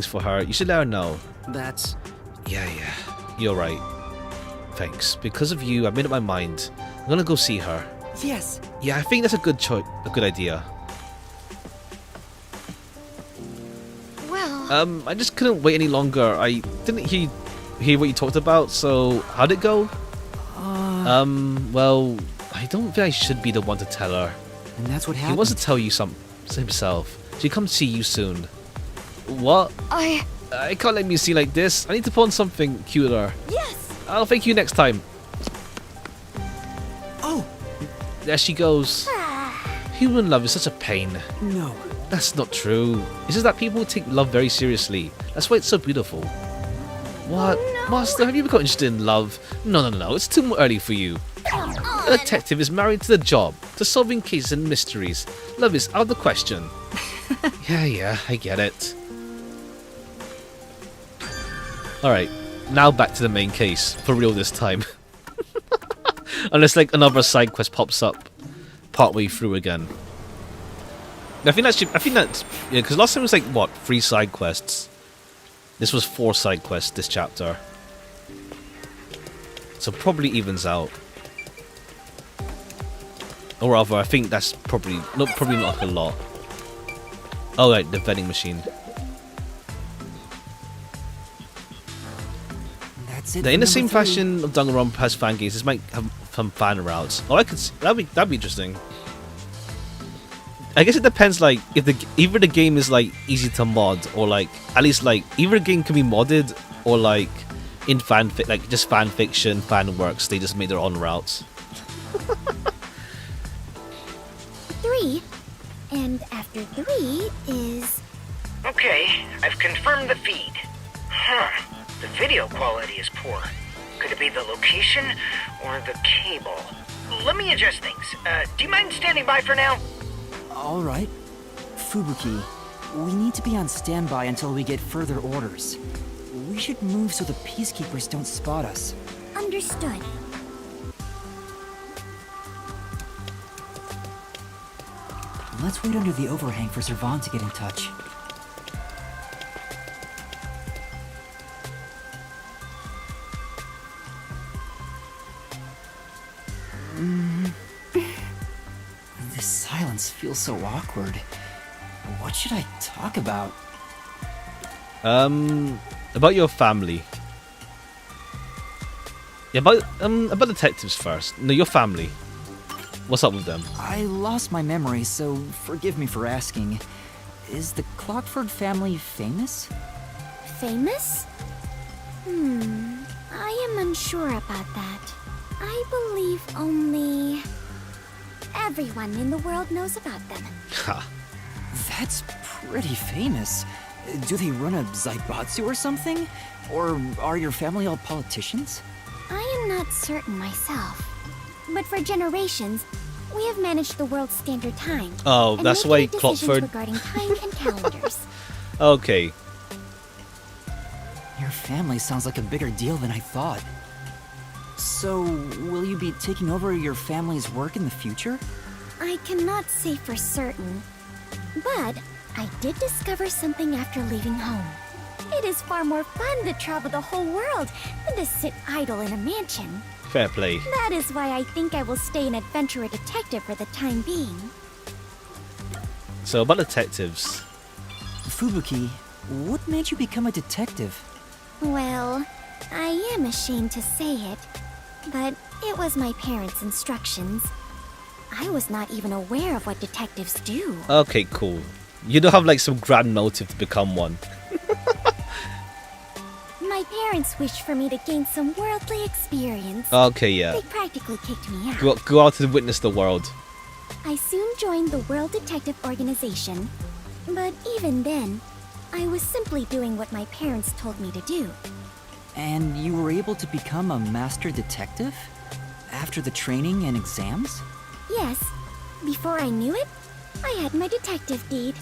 A: for her, you should let her know.
L: That's...
A: Yeah. You're right. Thanks. Because of you, I made up my mind. I'm gonna go see her.
E: Yes.
A: Yeah, I think that's a good idea.
B: Well...
A: I just couldn't wait any longer. I didn't hear what you talked about, so how'd it go? Well, I don't think I should be the one to tell her.
E: And that's what happened?
A: He wants to tell you something himself. She'll come see you soon. What? I can't let me see like this. I need to put on something cuter.
B: Yes!
A: I'll thank you next time.
E: Oh!
A: There she goes. Human love is such a pain.
E: No.
A: That's not true. It's just that people take love very seriously. That's why it's so beautiful. What?
B: Oh, no.
A: Master, have you become interested in love? No. It's too early for you.
B: Come on!
A: A detective is married to the job, to solving cases and mysteries. Love is out of the question. Yeah, I get it. Alright, now back to the main case. For real this time. Unless like another side quest pops up partway through again. I think that's yeah, because last time it was like what, 3 side quests. This was 4 side quests this chapter. So probably evens out. Or rather, I think that's probably not a lot. Oh right, the vending machine.
E: That's it.
A: Now, in the same fashion of Danganronpa has fan games, this might have some fan routes. Oh, I could that'd be interesting. I guess it depends, like if either the game is like easy to mod, or like at least like either the game can be modded, or like in just fan fiction, fan works. They just made their own routes.
B: 3. And after 3 is...
O: Okay, I've confirmed the feed. Huh. The video quality is poor. Could it be the location or the cable? Let me adjust things. Do you mind standing by for now?
E: All right. Fubuki, we need to be on standby until we get further orders. We should move so the peacekeepers don't spot us.
B: Understood.
E: Let's wait under the overhang for Servan to get in touch. This silence feels so awkward. What should I talk about?
A: About your family. Yeah, about detectives first. No, your family. What's up with them?
E: I lost my memory, so forgive me for asking. Is the Clockford family famous?
B: Famous? I am unsure about that. I believe only everyone in the world knows about them.
A: Ha.
E: That's pretty famous. Do they run a Zaibatsu or something? Or are your family all politicians?
B: I am not certain myself. But for generations, we have managed the world's standard time.
A: Oh,
B: and
A: that's
B: made
A: why
B: decisions
A: Clockford.
B: regarding time and calendars.
A: Okay.
E: Your family sounds like a bigger deal than I thought. So, will you be taking over your family's work in the future?
B: I cannot say for certain, but I did discover something after leaving home. It is far more fun to travel the whole world than to sit idle in a mansion.
A: Fair play.
B: That is why I think I will stay an adventurer detective for the time being.
A: So about detectives.
E: Fubuki, what made you become a detective?
B: Well, I am ashamed to say it, but it was my parents' instructions. I was not even aware of what detectives do.
A: Okay, cool. You don't have like some grand motive to become one.
B: My parents wished for me to gain some worldly experience.
A: Okay, yeah.
B: They practically kicked me out.
A: Go out and witness the world.
B: I soon joined the World Detective Organization, but even then, I was simply doing what my parents told me to do.
E: And you were able to become a master detective? After the training and exams?
B: Yes. Before I knew it, I had my detective deed.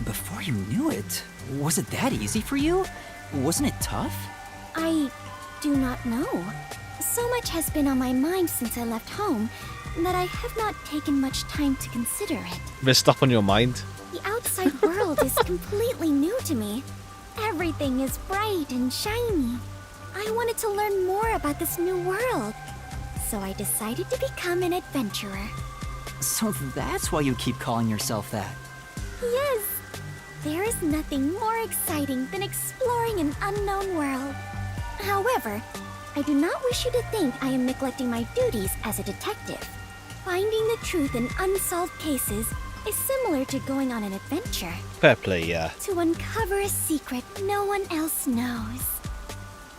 E: Before you knew it? Was it that easy for you? Wasn't it tough?
B: I do not know. So much has been on my mind since I left home that I have not taken much time to consider it.
A: There's stuff on your mind.
B: The outside world is completely new to me. Everything is bright and shiny. I wanted to learn more about this new world, so I decided to become an adventurer.
E: So that's why you keep calling yourself that?
B: Yes. There is nothing more exciting than exploring an unknown world. However, I do not wish you to think I am neglecting my duties as a detective. Finding the truth in unsolved cases is similar to going on an adventure.
A: Fair play, yeah.
B: To uncover a secret no one else knows.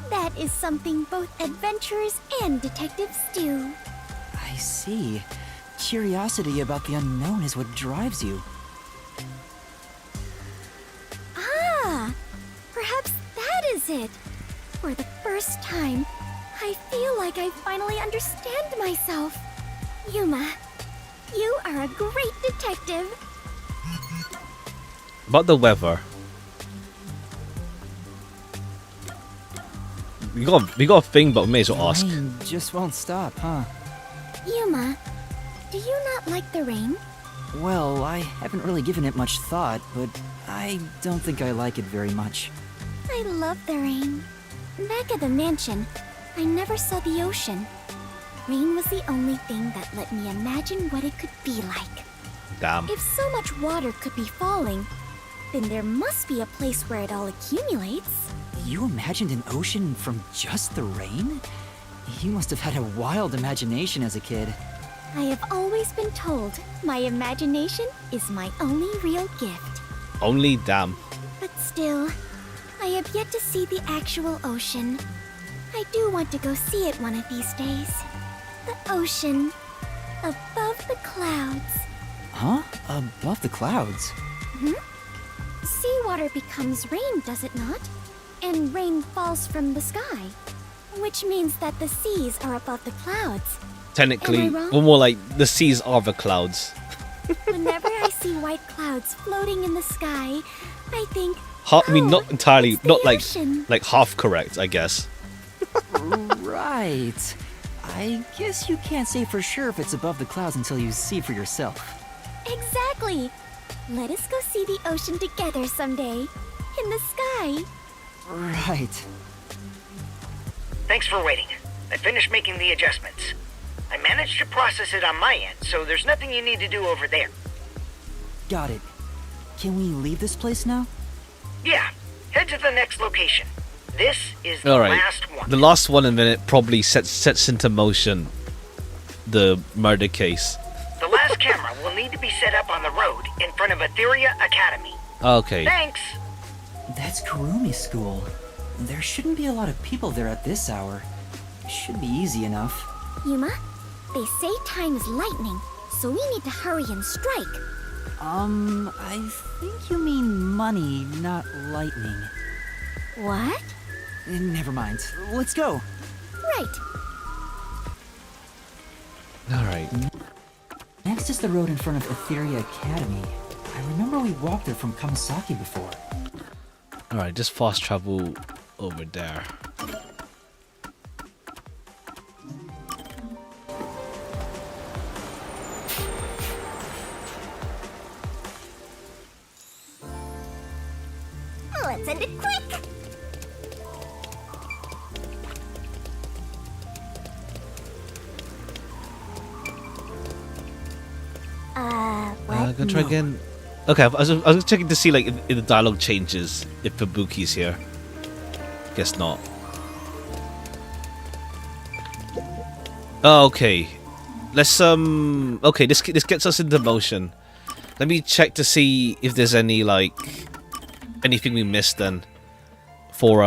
B: That is something both adventurers and detectives do.
E: I see. Curiosity about the unknown is what drives you.
B: Ah! Perhaps that is it. For the first time, I feel like I finally understand myself. Yuma, you are a great detective.
A: About the weather. We got a thing, but we may as well ask.
E: Rain just won't stop, huh?
B: Yuma, do you not like the rain?
E: Well, I haven't really given it much thought, but I don't think I like it very much.
B: I love the rain. Back at the mansion, I never saw the ocean. Rain was the only thing that let me imagine what it could be like.
A: Damn.
B: If so much water could be falling, then there must be a place where it all accumulates.
E: You imagined an ocean from just the rain? You must have had a wild imagination as a kid.
B: I have always been told my imagination is my only real gift.
A: Only damn.
B: But still, I have yet to see the actual ocean. I do want to go see it one of these days. The ocean, above the clouds.
E: Huh? Above the clouds?
B: Seawater becomes rain, does it not? And rain falls from the sky, which means that the seas are above the clouds.
A: Technically,
B: Am I wrong?
A: we're more like the seas are the clouds.
B: Whenever I see white clouds floating in the sky, I think,
A: I mean, not entirely,
B: the
A: not like
B: ocean.
A: like half correct, I guess.
E: Right. I guess you can't say for sure if it's above the clouds until you see for yourself.
B: Exactly. Let us go see the ocean together someday. In the sky.
E: Right.
O: Thanks for waiting. I finished making the adjustments. I managed to process it on my end, so there's nothing you need to do over there.
E: Got it. Can we leave this place now?
O: Yeah, head to the next location. This is the
A: Alright.
O: last one.
A: The last one, and then it probably sets into motion the murder case.
O: The last camera will need to be set up on the road in front of Etheria Academy.
A: Okay.
O: Thanks!
E: That's Kurumi School. There shouldn't be a lot of people there at this hour. Should be easy enough.
B: Yuma, they say time is lightning, so we need to hurry and strike.
E: I think you mean money, not lightning.
B: What?
E: Never mind. Let's go.
B: Right.
A: Alright.
E: Next is the road in front of Etheria Academy. I remember we walked there from Kamasaki before.
A: Alright, just fast travel over there.
B: Let's end it quick. What?
A: Gonna try again. Okay, I was checking to see like if the dialogue changes if Fubuki's here. Guess not. Oh, okay. Let's okay, this gets us into motion. Let me check to see if there's any like anything we missed then for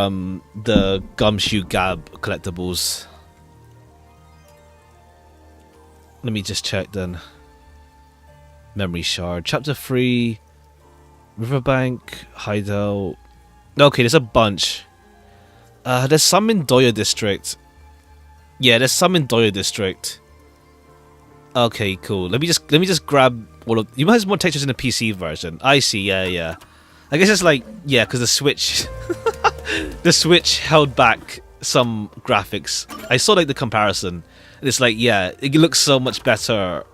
A: the Gumshoe Gab collectibles. Let me just check then. Memory shard, chapter 3, Riverbank, Hideout. Okay, there's a bunch. There's some in Doya District. Yeah, there's some in Doya District. Okay, cool. Let me just grab all of. You might have more textures in the PC version. I see. Yeah. I guess it's like because the Switch, the Switch held back some graphics. I saw like the comparison. And it's like it looks so much better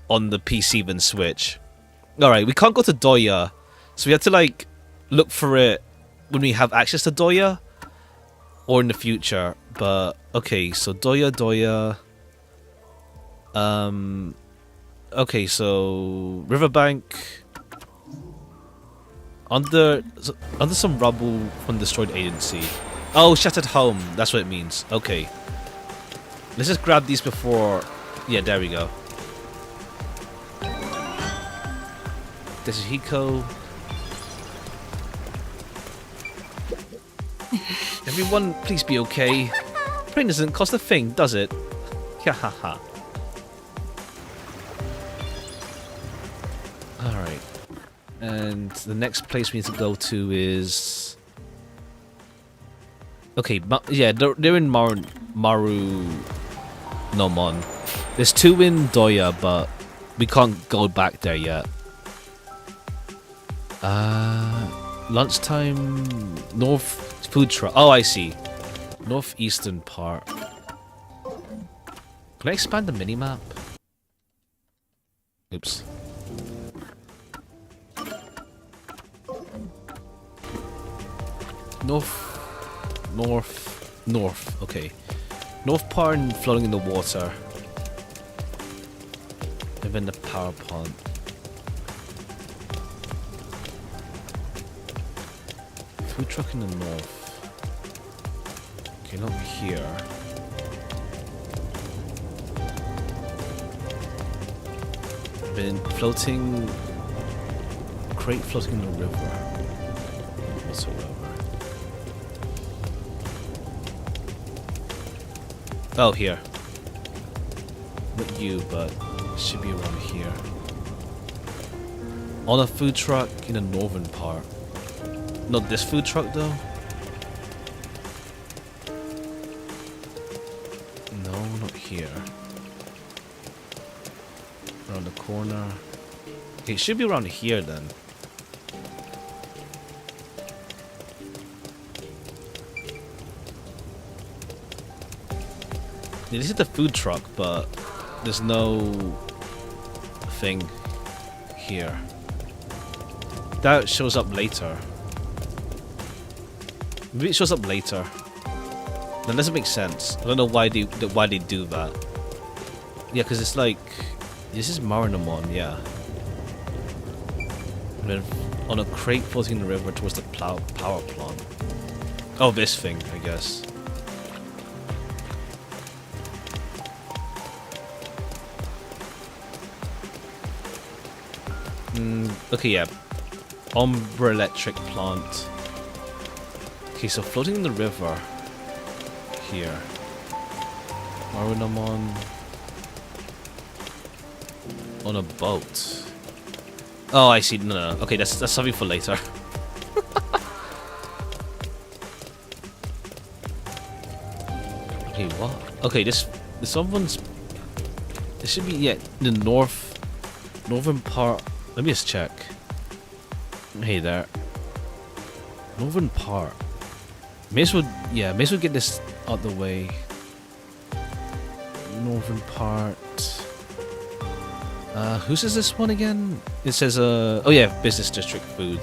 A: on the PC than Switch. Alright, we can't go to Doya, so we have to like look for it when we have access to Doya or in the future. But okay, so Doya. Okay, so Riverbank under some rubble from destroyed agency. Oh, shattered home. That's what it means. Okay, let's just grab these before. Yeah, there we go. This is Hiko. Everyone, please be okay. Praying doesn't cost a thing, does it? Hahaha. Alright. And the next place we need to go to is... Okay, yeah, they're in Maru Nomon. There's 2 in Doya, but we can't go back there yet. Lunchtime, North Food Truck. Oh, I see. Northeastern part. Can I expand the minimap? Oops. North. Okay. North part and floating in the water. And then the power plant. Food truck in the north. Okay, not here. Been floating. Crate floating in the river. Whatsoever. Oh, here. Not you, but it should be around here. On a food truck in the northern part. Not this food truck though. No, not here. Around the corner. Okay, it should be around here then. Yeah, this is the food truck, but there's no thing here. That shows up later. Maybe it shows up later. That doesn't make sense. I don't know why they do that. Yeah, because it's like this is Marinamon, yeah. And then on a crate floating in the river towards the power plant. Oh, this thing, I guess. Okay, yeah. Ombre electric plant. Okay, so floating in the river. Here. Marinamon. On a boat. Oh, I see. No. Okay, that's something for later. Okay, what? Okay, this someone's. This should be, yeah, the northern part. Let me just check. Hey there. Northern part. May as well get this out the way. Northern part. Whose is this one again? It says, oh yeah, business district food.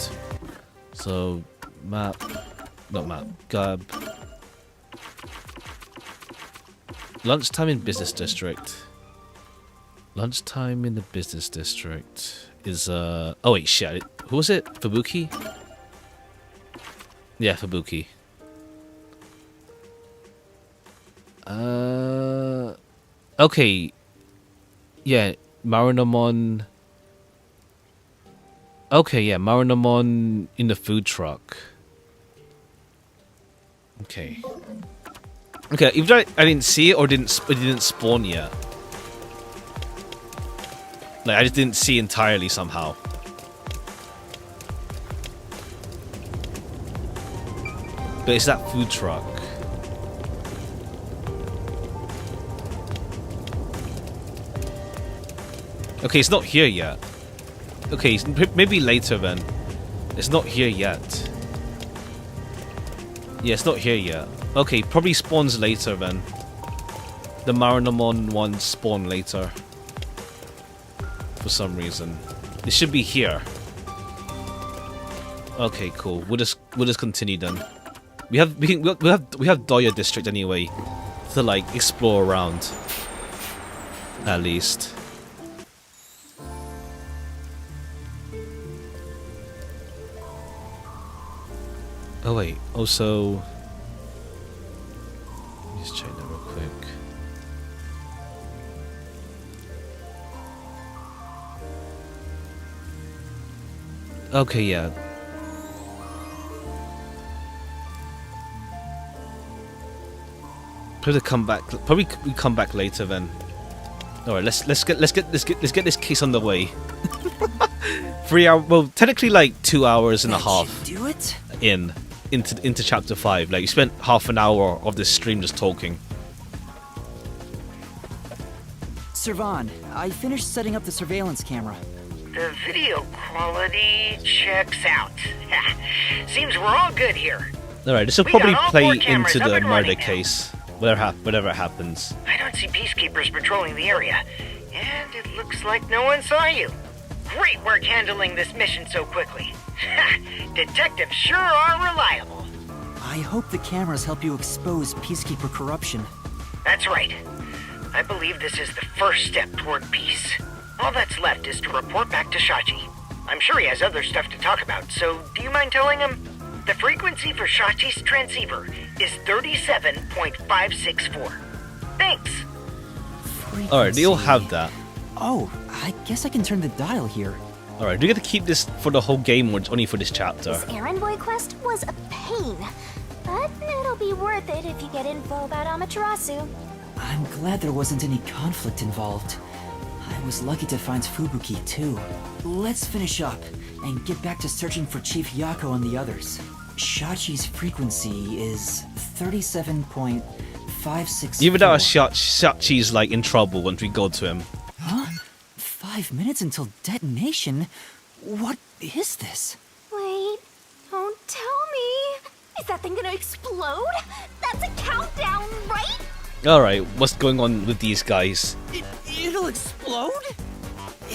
A: So, map, not map, gab. Lunchtime in business district. Lunchtime in the business district is, oh wait, shit. Who was it? Fubuki? Yeah, Fubuki. Okay. Yeah, Marinamon. Okay, yeah, Marinamon in the food truck. Okay. Okay, either I didn't see it or it didn't spawn yet. Like, I just didn't see entirely somehow. But it's that food truck. Okay, it's not here yet. Okay, maybe later then. It's not here yet. Yeah, it's not here yet. Okay, probably spawns later then. The Marinamon ones spawn later. For some reason. It should be here. Okay, cool. We'll just continue then. We have Doya district anyway to like explore around. At least. Oh wait, also let me just check that real quick. Okay, yeah. Probably come back. Probably we come back later then. All right, let's get this case on the way. 3 hours. Well, technically like 2 hours and a half.
E: Do it.
A: Into chapter 5. Like, you spent half an hour of this stream just talking.
E: Servan, I finished setting up the surveillance camera.
O: The video quality checks out. Seems we're all good here.
A: Alright, this will probably play into the murder case. Whatever happens.
O: I don't see peacekeepers patrolling the area. And it looks like no one saw you. Great work handling this mission so quickly. Detectives sure are reliable.
E: I hope the cameras help you expose peacekeeper corruption.
O: That's right. I believe this is the first step toward peace. All that's left is to report back to Shachi. I'm sure he has other stuff to talk about, so do you mind telling him? The frequency for Shachi's transceiver is 37.564. Thanks.
A: Alright, they all have that.
E: Oh, I guess I can turn the dial here.
A: Alright, do you get to keep this for the whole game or only for this chapter?
B: This errand boy quest was a pain, but it'll be worth it if you get info about Amaterasu.
E: I'm glad there wasn't any conflict involved. I was lucky to find Fubuki too. Let's finish up and get back to searching for Chief Yako and the others. Shachi's frequency is 37.564.
A: Even though Shachi's like in trouble once we go to him.
E: Huh? 5 minutes until detonation? What is this?
B: Wait, don't tell me. Is that thing gonna explode? That's a countdown, right?
A: Alright, what's going on with these guys?
E: It'll explode?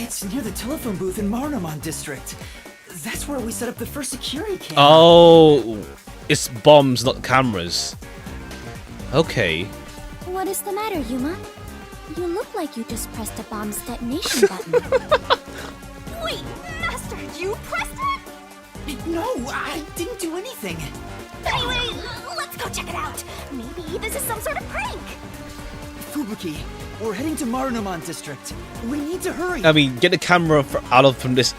E: It's near the telephone booth in Marnamon District. That's where we set up the first security camera.
A: Oh, it's bombs, not cameras. Okay.
B: What is the matter, Yuma? You look like you just pressed a bomb's detonation button. Wait, Master, you pressed it?
E: No, I didn't do anything.
B: Anyway, let's go check it out. Maybe this is some sort of prank.
E: Fubuki, we're heading to Marnamon District. We need to hurry.
A: I mean, get the camera out from this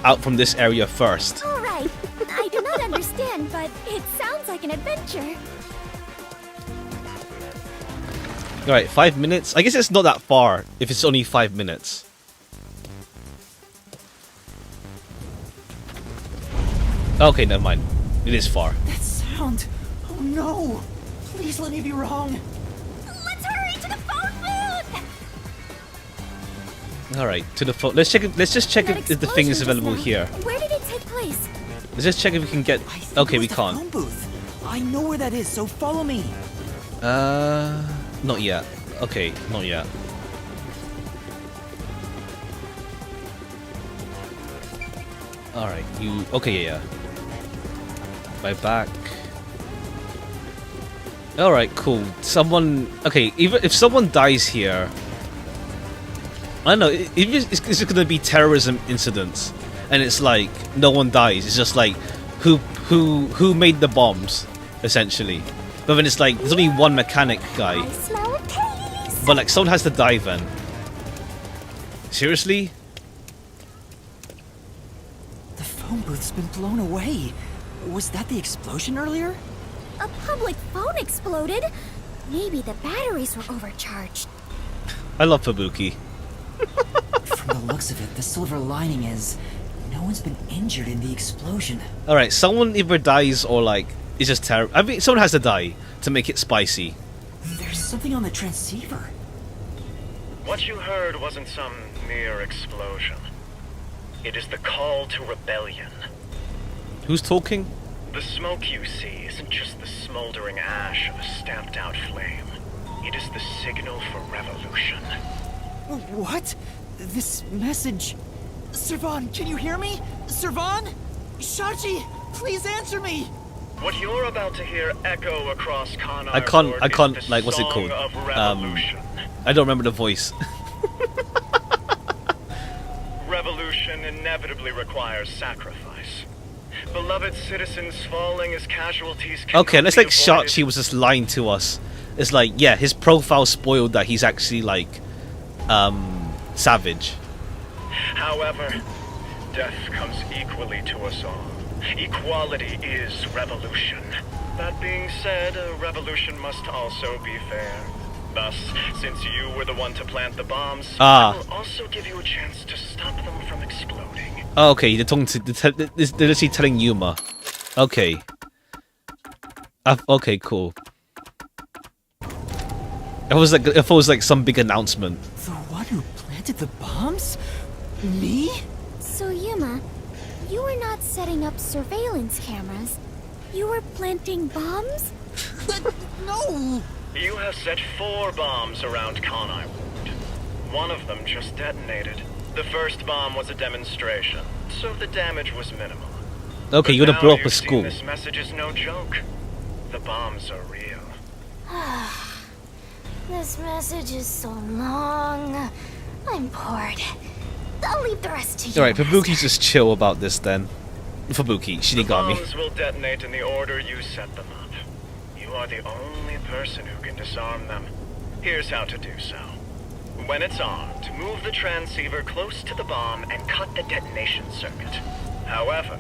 A: area first.
B: All right. I do not understand, but it sounds like an adventure.
A: All right, 5 minutes. I guess it's not that far if it's only 5 minutes. Okay, never mind. It is far.
E: That sound. Oh no! Please let me be wrong.
B: Let's hurry to the phone booth.
A: All right, to the phone. Let's check. Let's just check if the thing is available here.
B: Where did it take place?
A: Let's just check if we can get. Okay, we can't.
E: Phone booth. I know where that is, so follow me.
A: Not yet. Okay, not yet. All right, you. Okay, yeah. My back. All right, cool. Someone. Okay, even if someone dies here, I don't know. It's just gonna be terrorism incidents, and it's like no one dies. It's just like who made the bombs, essentially. But then it's like there's only one mechanic guy.
B: I smell a taste.
A: But like someone has to die then. Seriously?
E: The phone booth's been blown away. Was that the explosion earlier?
B: A public phone exploded. Maybe the batteries were overcharged.
A: I love Fubuki.
E: From the looks of it, the silver lining is no one's been injured in the explosion.
A: Alright, someone either dies or like is just terrible. I mean, someone has to die to make it spicy.
E: There's something on the transceiver.
R: What you heard wasn't some mere explosion. It is the call to rebellion.
A: Who's talking?
R: The smoke you see isn't just the smoldering ash of a stamped-out flame. It is the signal for revolution.
E: What? This message... Servan, can you hear me? Servan? Shachi, please answer me!
R: What you're about to hear echo across Kanai
A: I can't, like, what's it called? I don't remember the voice.
R: Revolution inevitably requires sacrifice. Beloved citizens falling as casualties.
A: Okay, let's like Shachi was just lying to us. It's like, yeah, his profile spoiled that he's actually like, savage.
R: However, death comes equally to us all. Equality is revolution. That being said, a revolution must also be fair. Thus, since you were the one to plant the bombs, I will also give you a chance to stop them from exploding.
A: Oh, okay, they're talking to they're literally telling Yuma. Okay. Okay, cool. It was like some big announcement.
E: The one who planted the bombs? Me?
B: So Yuma, you were not setting up surveillance cameras. You were planting bombs?
E: No!
R: You have set 4 bombs around Kanai Ward. One of them just detonated. The first bomb was a demonstration, so the damage was minimal.
A: Okay, you're gonna blow up a school.
R: This message is no joke. The bombs are real.
B: This message is so long. I'm bored. I'll leave the rest to you.
A: Alright, Fubuki's just chill about this then. Fubuki, Shinigami.
R: The bombs will detonate in the order you set them up. You are the only person who can disarm them. Here's how to do so. When it's armed, move the transceiver close to the bomb and cut the detonation circuit. However,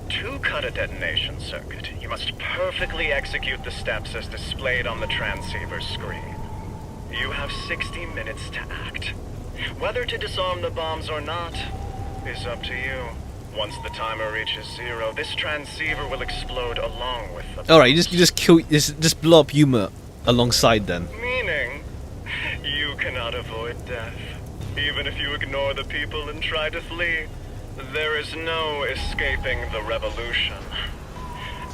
R: to cut a detonation circuit, you must perfectly execute the steps as displayed on the transceiver screen. You have 60 minutes to act. Whether to disarm the bombs or not is up to you. Once the timer reaches 0, this transceiver will explode along with the...
A: Alright, you just blow up Yuma alongside then.
R: Meaning, you cannot avoid death. Even if you ignore the people and try to flee, there is no escaping the revolution.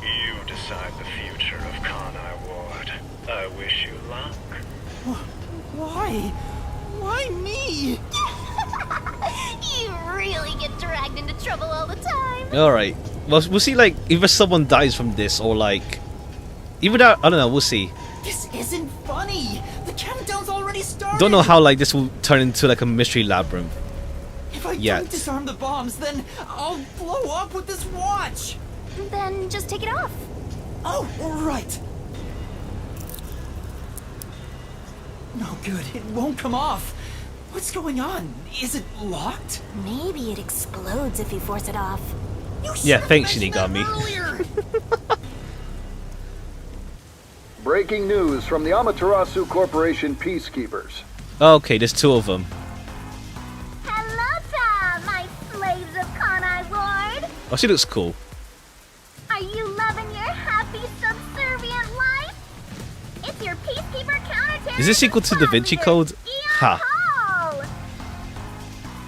R: You decide the future of Kanai Ward. I wish you luck.
E: Why? Why me?
B: You trouble all the time.
A: All right. Well, we'll see. Like, either someone dies from this, or like, even that. I don't know. We'll see.
E: This isn't funny. The countdown's already started.
A: Don't know how like this will turn into like a mystery labyrinth.
E: If I don't disarm the bombs, then I'll blow up with this watch.
B: Then just take it off.
E: Oh, right. No good. It won't come off. What's going on? Is it locked?
B: Maybe it explodes if you force it off.
A: Yeah, thanks, Shinigami.
S: Breaking news from the Amaterasu Corporation Peacekeepers.
A: Okay, there's 2 of them.
B: Hello, my slaves of Kanai Ward.
A: Oh, she looks cool.
B: Are you loving your happy, subservient life? It's your Peacekeeper counterterrorism.
A: Is this equal to Da Vinci Code? Ha.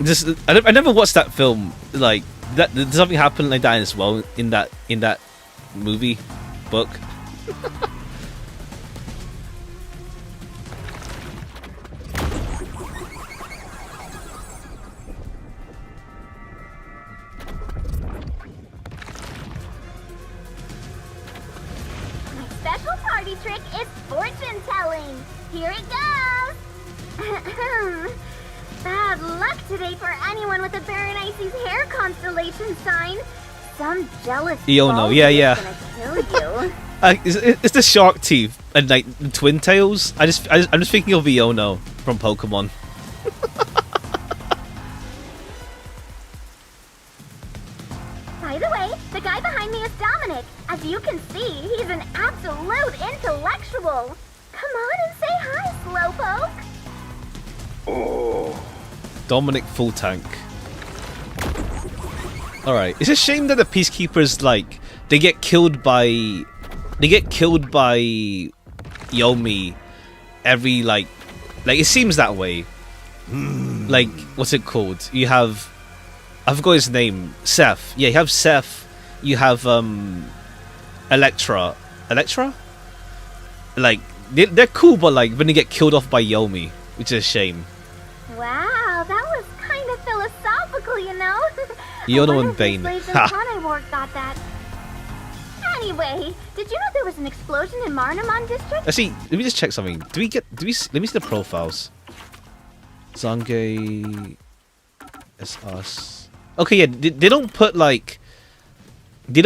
A: Just, I never watched that film. Like that, did something happen like that as well in that movie book?
B: My special party trick is fortune telling. Here it goes. Bad luck today for anyone with a Berenice's hair constellation sign. Some jealous
A: Iono,
B: bald
A: yeah,
B: is
A: yeah.
B: gonna kill you.
A: It's the shark teeth and like the twin tails. I'm just thinking of Iono from Pokemon.
B: By the way, the guy behind me is Dominic. As you can see, he's an absolute intellectual. Come on and say hi, Slowpoke.
A: Oh. Dominic Full Tank. Alright, it's a shame that the Peacekeepers, like, they get killed by Yomi every, like it seems that way. Like, what's it called? You have, I forgot his name, Seth. Yeah, you have Seth, you have, Electra? Like, they're cool, but, like, when they get killed off by Yomi, which is a shame.
B: Wow, that was kind of philosophical, you know?
A: Iono and Bane. Ha!
B: Got that. Anyway, did you know there was an explosion in Marnamon district?
A: Actually, let me just check something. Let me see the profiles. Zange is us. Okay, yeah, they don't put like the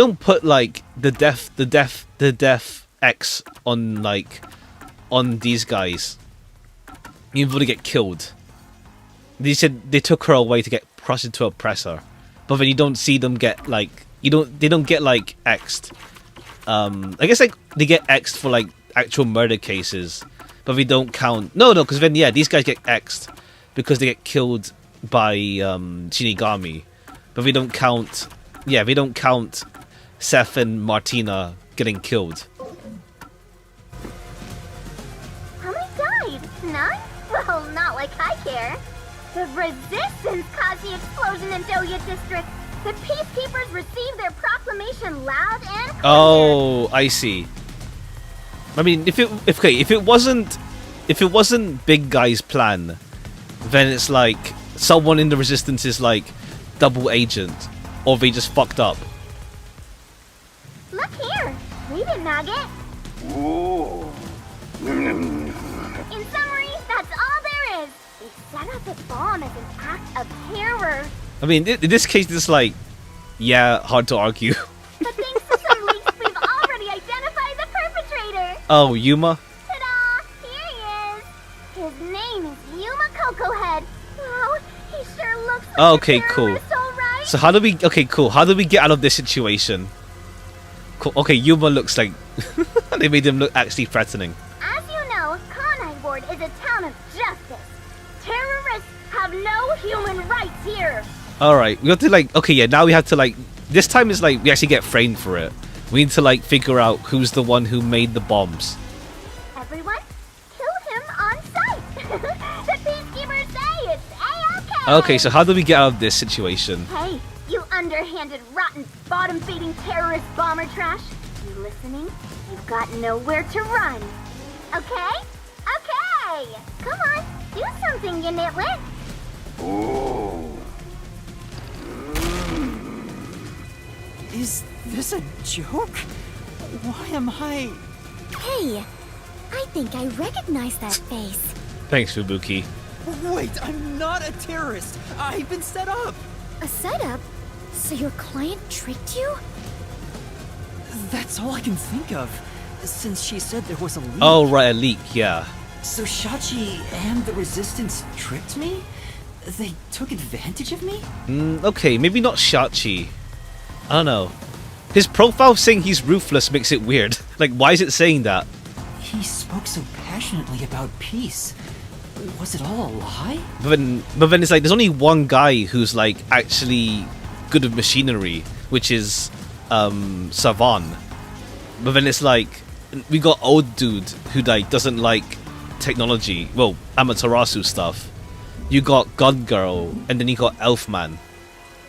A: death X on on these guys. Even though they get killed. They said they took her away to get crushed into a presser. But then you don't see them get they don't get like X'd. I guess like they get X'd for like actual murder cases, but we don't count. No, because then yeah, these guys get X'd because they get killed by Shinigami, but we don't count. Yeah, we don't count Seth and Martina getting killed.
B: How many died? None? Well, not like I care. The Resistance caused the explosion in Doya District. The Peacekeepers received their proclamation loud and clear.
A: Oh, I see. I mean, if it wasn't Big Guy's plan, then it's like someone in the Resistance is like double agent, or they just fucked up.
B: Look here. Read it, Nugget.
S: Ooh.
B: In summary, that's all there is. They set up the bomb as an act of terror.
A: I mean, in this case, it's like, yeah, hard to argue.
B: But thanks to some leaks, we've already identified the perpetrator.
A: Oh, Yuma?
B: Ta-da! Here he is. His name is Yuma Cocohead. Wow, he sure looks like
A: Okay,
B: a
A: cool.
B: terrorist, all right?
A: So how do we? Okay, cool. How do we get out of this situation? Cool. Okay, Yuma looks like they made him look actually threatening.
B: As you know, Kanai Ward is a town of justice. Terrorists have no human rights here.
A: Alright, we have to like, okay, yeah, now we have to like, this time is like, we actually get framed for it. We need to like figure out who's the one who made the bombs.
B: Everyone, kill him on sight. The Peacekeepers say it's A-okay.
A: Okay, so how do we get out of this situation?
B: Hey, you underhanded, rotten, bottom-feeding terrorist bomber trash. You listening? You've got nowhere to run. Okay? Okay! Come on, do something, you nitwit.
S: Ooh.
E: Is this a joke? Why am I...
B: Hey, I think I recognize that face.
A: Thanks, Fubuki.
E: Wait, I'm not a terrorist. I've been set up.
B: A setup? So your client tricked you?
E: That's all I can think of, since she said there was a leak.
A: Oh, right, a leak, yeah.
E: So Shachi and the Resistance tricked me? They took advantage of me?
A: Okay, maybe not Shachi. I don't know. His profile saying he's ruthless makes it weird. Like, why is it saying that?
E: He spoke so passionately about peace. Was it all a lie?
A: But then it's like, there's only one guy who's like actually good with machinery, which is Savan. But then it's like, we got old dude who like doesn't like technology, well, Amaterasu stuff. You got Gun Girl, and then you got Elfman.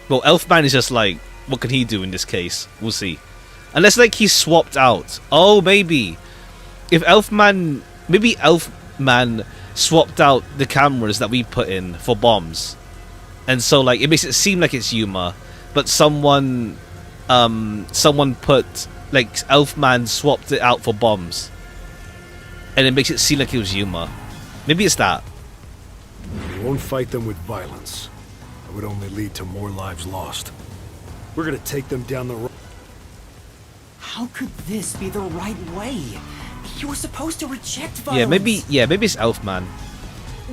A: Well, Elfman is just like, what can he do in this case? We'll see. Unless like he's swapped out. Oh, maybe. If Elfman, maybe Elfman swapped out the cameras that we put in for bombs. And so like, it makes it seem like it's Yuma, but someone put, like, Elfman swapped it out for bombs. And it makes it seem like it was Yuma. Maybe it's that.
F: We won't fight them with violence. It would only lead to more lives lost. We're gonna take them down the road.
E: How could this be the right way? You were supposed to reject violence.
A: Yeah, maybe it's Elfman.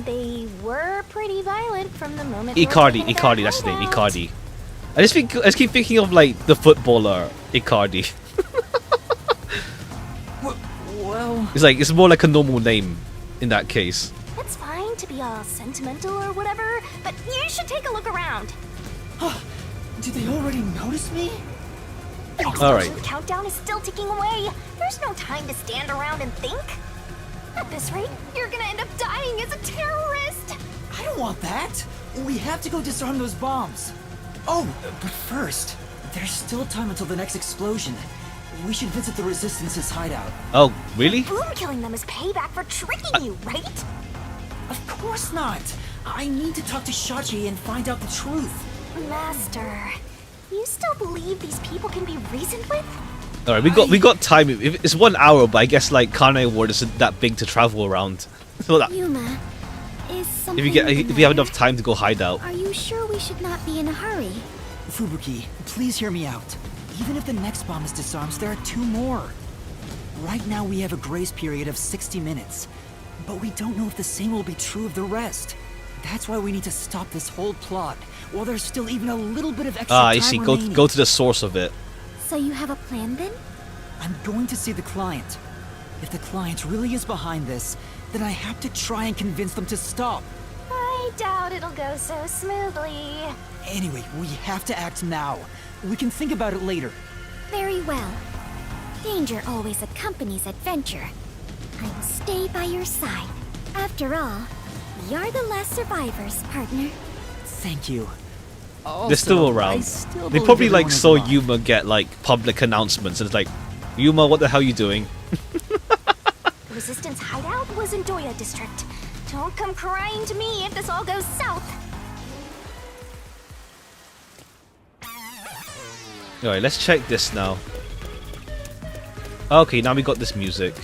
B: They were pretty violent from the moment.
A: Icardi, that's the name, Icardi. I just keep thinking of like the footballer Icardi.
E: Well,
A: it's more like a normal name in that case.
B: It's fine to be all sentimental or whatever, but you should take a look around.
E: Did they already notice me?
B: The
A: Alright.
B: explosion countdown is still ticking away. There's no time to stand around and think. At this rate, you're gonna end up dying as a terrorist.
E: I don't want that. We have to go disarm those bombs. Oh, but first, there's still time until the next explosion. We should visit the Resistance's hideout.
A: Oh, really?
B: Boom killing them is payback for tricking you, right?
E: Of course not. I need to talk to Shachi and find out the truth.
B: Master, you still believe these people can be reasoned with?
A: Alright, we got time. It's 1 hour, but I guess like Kanai Ward isn't that big to travel around. So that,
B: Yuma, is something
A: if you have enough time to go hide out.
B: Are you sure we should not be in a hurry?
E: Fubuki, please hear me out. Even if the next bomb is disarmed, there are 2 more. Right now we have a grace period of 60 minutes, but we don't know if the same will be true of the rest. That's why we need to stop this whole plot, while there's still even a little bit of extra time
A: I see.
E: remaining.
A: Go to the source of it.
B: So you have a plan then?
E: I'm going to see the client. If the client really is behind this, then I have to try and convince them to stop.
B: I doubt it'll go so smoothly.
E: Anyway, we have to act now. We can think about it later.
B: Very well. Danger always accompanies adventure. I will stay by your side. After all, you're the last survivors, partner.
E: Thank you. Also,
A: They're still around. They probably like saw Yuma get like public announcements and it's like, Yuma, what the hell are you doing?
B: The Resistance hideout was in Doya District. Don't come crying to me if this all goes south.
A: Alright, let's check this now. Okay, now we got this music.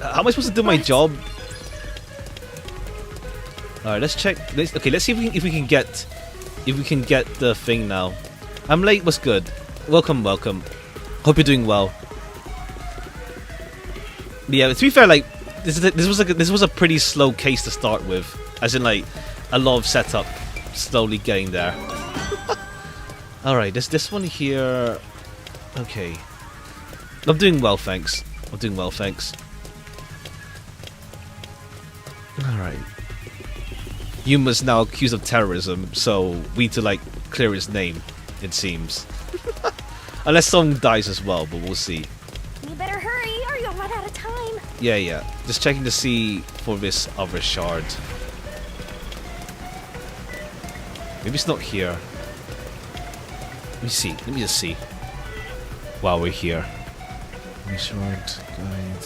A: How am I supposed to do my job? Alright, let's check. Let's see if we can get the thing now. I'm late. What's good? Welcome. Hope you're doing well. Yeah, to be fair, like this was a pretty slow case to start with, as in like a lot of setup, slowly getting there. Alright, there's this one here. Okay, I'm doing well, thanks. Alright. Yuma's now accused of terrorism, so we need to like clear his name, it seems. Unless someone dies as well, but we'll see.
B: You better hurry or you'll run out of time.
A: Yeah. Just checking to see for this other shard. Maybe it's not here. Let me just see. While we're here. Shard, guide,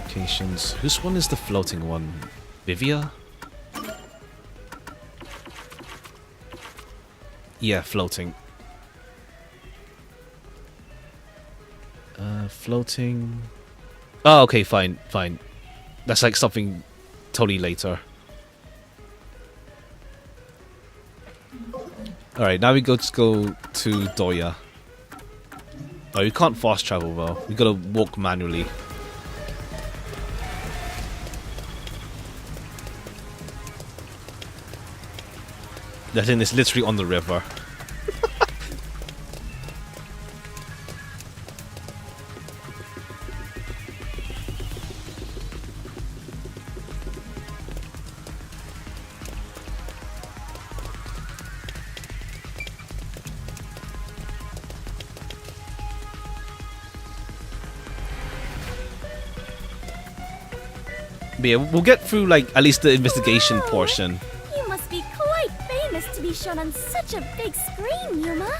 A: locations. Whose one is the floating one? Vivia? Yeah, floating. Floating. Oh, okay, fine, fine. That's like something totally later. Alright, now let's go to Doya. Oh, you can't fast travel though. We gotta walk manually. That thing is literally on the river. But yeah, we'll get through like at least the investigation portion.
B: You must be quite famous to be shown on such a big screen, Yuma.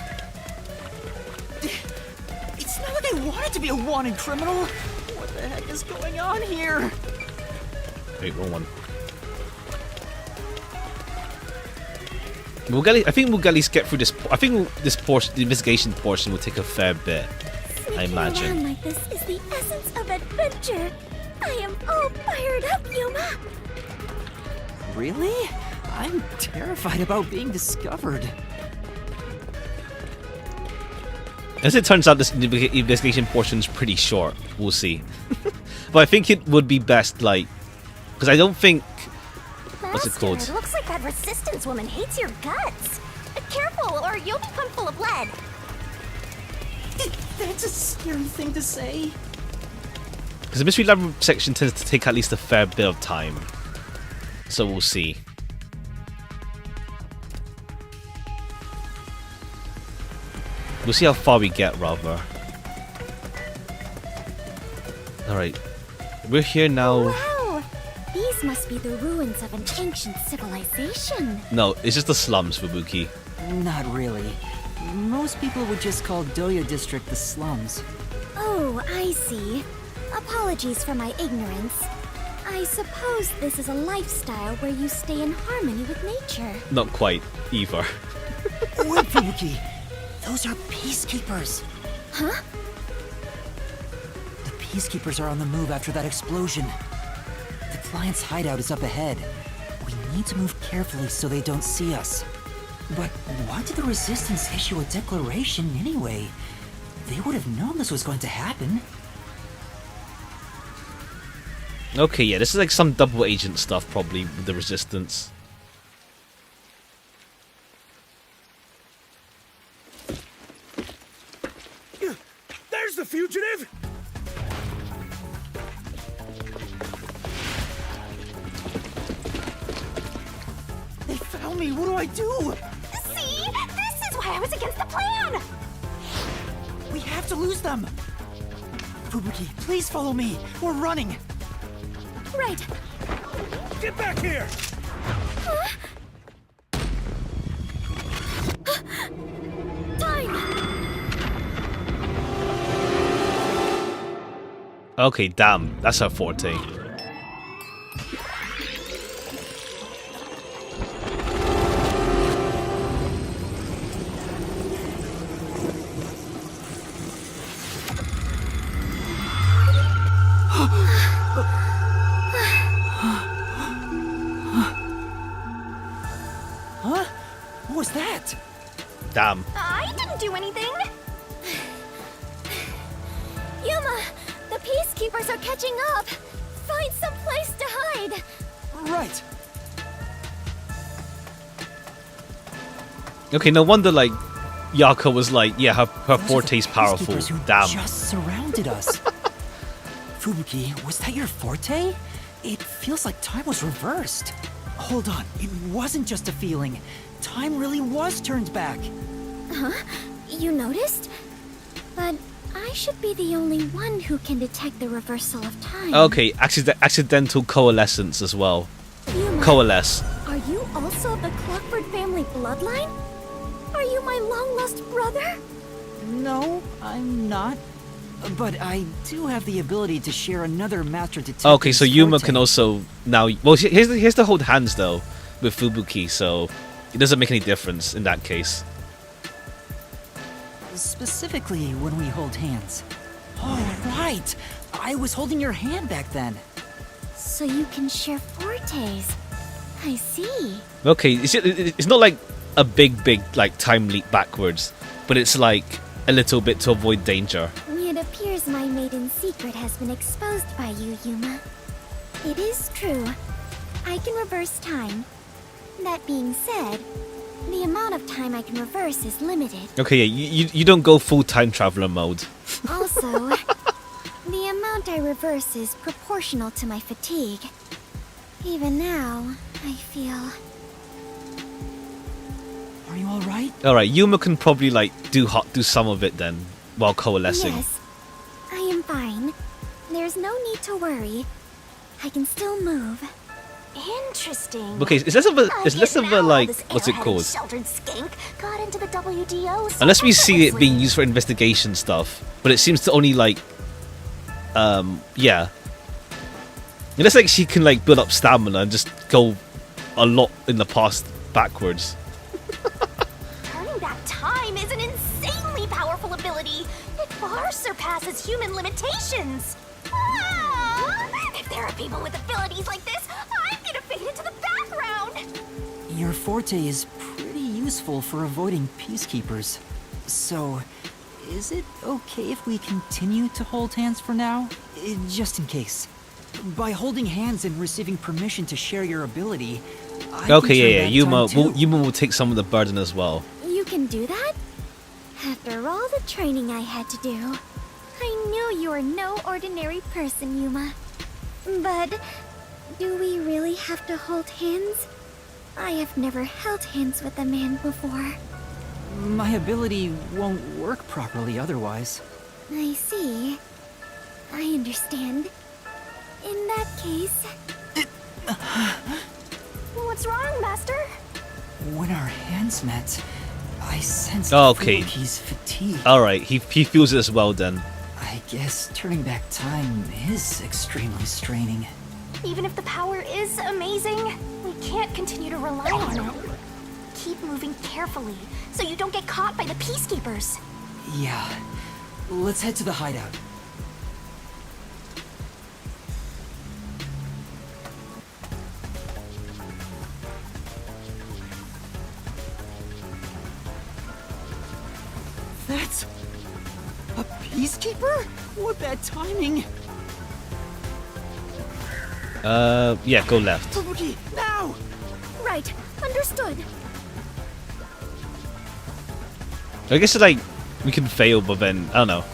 E: It's not like I wanted to be a wanted criminal. What the heck is going on here?
A: Wait, wrong one. I think we'll at least get through this. I think this portion, the investigation portion, will take a fair bit. I imagine.
B: Sneaking around like this is the essence of adventure. I am all fired up, Yuma.
E: Really? I'm terrified about being discovered.
A: As it turns out, this investigation portion is pretty short. We'll see. But I think it would be best, like, because I don't think. What's it called?
B: It looks like that resistance woman hates your guts. Careful, or you'll become full of lead.
E: That's a scary thing to say.
A: Because the mystery lab section tends to take at least a fair bit of time. So we'll see. We'll see how far we get, rather. Alright. We're here now.
B: Wow! These must be the ruins of an ancient civilization.
A: No, it's just the slums, Fubuki.
E: Not really. Most people would just call Doya District the slums.
B: Oh, I see. Apologies for my ignorance. I suppose this is a lifestyle where you stay in harmony with nature.
A: Not quite, either.
E: Wait, Fubuki! Those are peacekeepers!
B: Huh?
E: The peacekeepers are on the move after that explosion. The client's hideout is up ahead. We need to move carefully so they don't see us. But why did the Resistance issue a declaration anyway? They would have known this was going to happen.
A: Okay, yeah, this is like some double agent stuff, probably, with the Resistance.
F: There's the fugitive!
E: They found me! What do I do?
B: See? This is why I was against the plan!
E: We have to lose them! Fubuki, please follow me! We're running!
B: Right.
F: Get back here!
B: Time!
A: Okay, damn, that's her forte.
E: Huh? What was that?
A: Damn.
B: I didn't do anything! Yuma, the peacekeepers are catching up! Find some place to hide!
E: Right.
A: Okay, no wonder, like, Yako was like, yeah, her forte's powerful.
E: Peacekeepers who
A: Damn.
E: just surrounded us. Fubuki, was that your forte? It feels like time was reversed. Hold on, it wasn't just a feeling. Time really was turned back.
B: Huh? You noticed? But I should be the only one who can detect the reversal of time.
A: Okay, accidental coalescence as well.
B: Yuma,
A: Coalesce.
B: are you also of the Clockford family bloodline? Are you my long-lost brother?
E: No, I'm not. But I do have the ability to share another master detective.
A: Okay, so Yuma can also now. Well, here's the hold hands though with Fubuki, so it doesn't make any difference in that case.
E: Specifically when we hold hands. Oh, right! I was holding your hand back then.
B: So you can share fortes. I see.
A: Okay, it's not like a big like time leap backwards, but it's like a little bit to avoid danger.
B: It appears my maiden secret has been exposed by you, Yuma. It is true. I can reverse time. That being said, the amount of time I can reverse is limited.
A: Okay, yeah, you don't go full time traveler mode.
B: Also, the amount I reverse is proportional to my fatigue. Even now, I feel...
E: Are you alright?
A: Alright, Yuma can probably like do some of it then, while coalescing.
B: Yes, I am fine. There's no need to worry. I can still move. Interesting.
A: Okay, it's less of a like, what's it called?
B: Sheltered skink got into the WDO so
A: Unless we see it
B: effortlessly.
A: being used for investigation stuff, but it seems to only like, yeah. Unless like she can like build up stamina and just go a lot in the past backwards.
B: Turning back time is an insanely powerful ability. It far surpasses human limitations. Ah! If there are people with abilities like this, I'm gonna fade into the background.
E: Your forte is pretty useful for avoiding peacekeepers. So, is it okay if we continue to hold hands for now? Just in case. By holding hands and receiving permission to share your ability, I
A: Okay,
E: can
A: yeah,
E: turn
A: Yuma
E: back time too.
A: Yuma will take some of the burden as well.
B: You can do that? After all the training I had to do, I knew you were no ordinary person, Yuma. But do we really have to hold hands? I have never held hands with a man before.
E: My ability won't work properly otherwise.
B: I see. I understand. In that case... What's wrong, Master?
E: When our hands met, I sensed
A: Okay.
E: Fubuki's fatigue.
A: Alright, he feels it as well then.
E: I guess turning back time is extremely straining.
B: Even if the power is amazing, we can't continue to rely on it. Keep moving carefully, so you don't get caught by the peacekeepers.
E: Yeah. Let's head to the hideout. That's... a peacekeeper? What bad timing!
A: Yeah, go left.
E: Fubuki, now!
B: Right, understood.
A: I guess it's like we can fail, but then I don't know.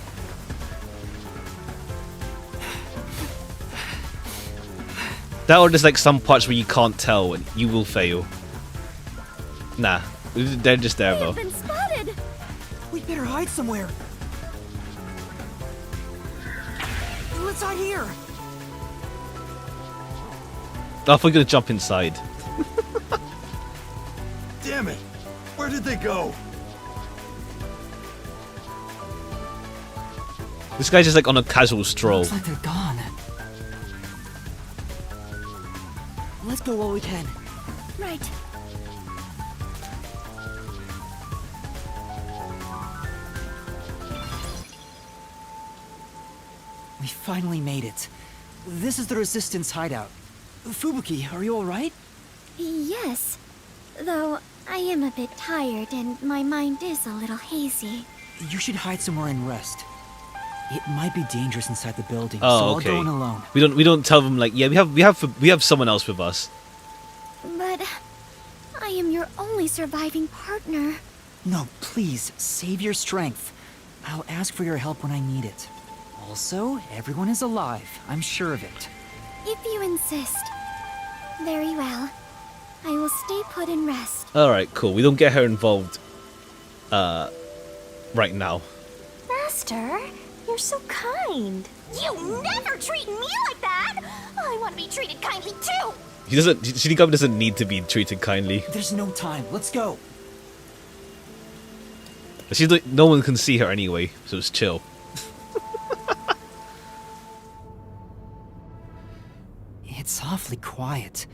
A: That or there's like some parts where you can't tell and you will fail. Nah, they're just there though.
B: Been spotted.
E: We better hide somewhere. Let's hide here.
A: I thought we were gonna jump inside.
F: Damn it! Where did they go?
A: This guy's just like on a casual stroll.
E: Looks like they're gone. Let's go while we can.
B: Right.
E: We finally made it. This is the Resistance hideout. Fubuki, are you alright?
B: Yes. Though I am a bit tired and my mind is a little hazy.
E: You should hide somewhere and rest. It might be dangerous inside the building,
A: Oh,
E: so
A: okay.
E: I'll go in alone.
A: We don't tell them like, yeah, we have someone else with us.
B: But I am your only surviving partner.
E: No, please, save your strength. I'll ask for your help when I need it. Also, everyone is alive. I'm sure of it.
B: If you insist. Very well. I will stay put and rest.
A: Alright, cool. We don't get her involved right now.
B: Master, you're so kind. You never treat me like that! I want to be treated kindly too!
A: Shinigami doesn't need to be treated kindly.
E: There's no time. Let's go.
A: No one can see her anyway, so it's chill.
E: It's awfully quiet.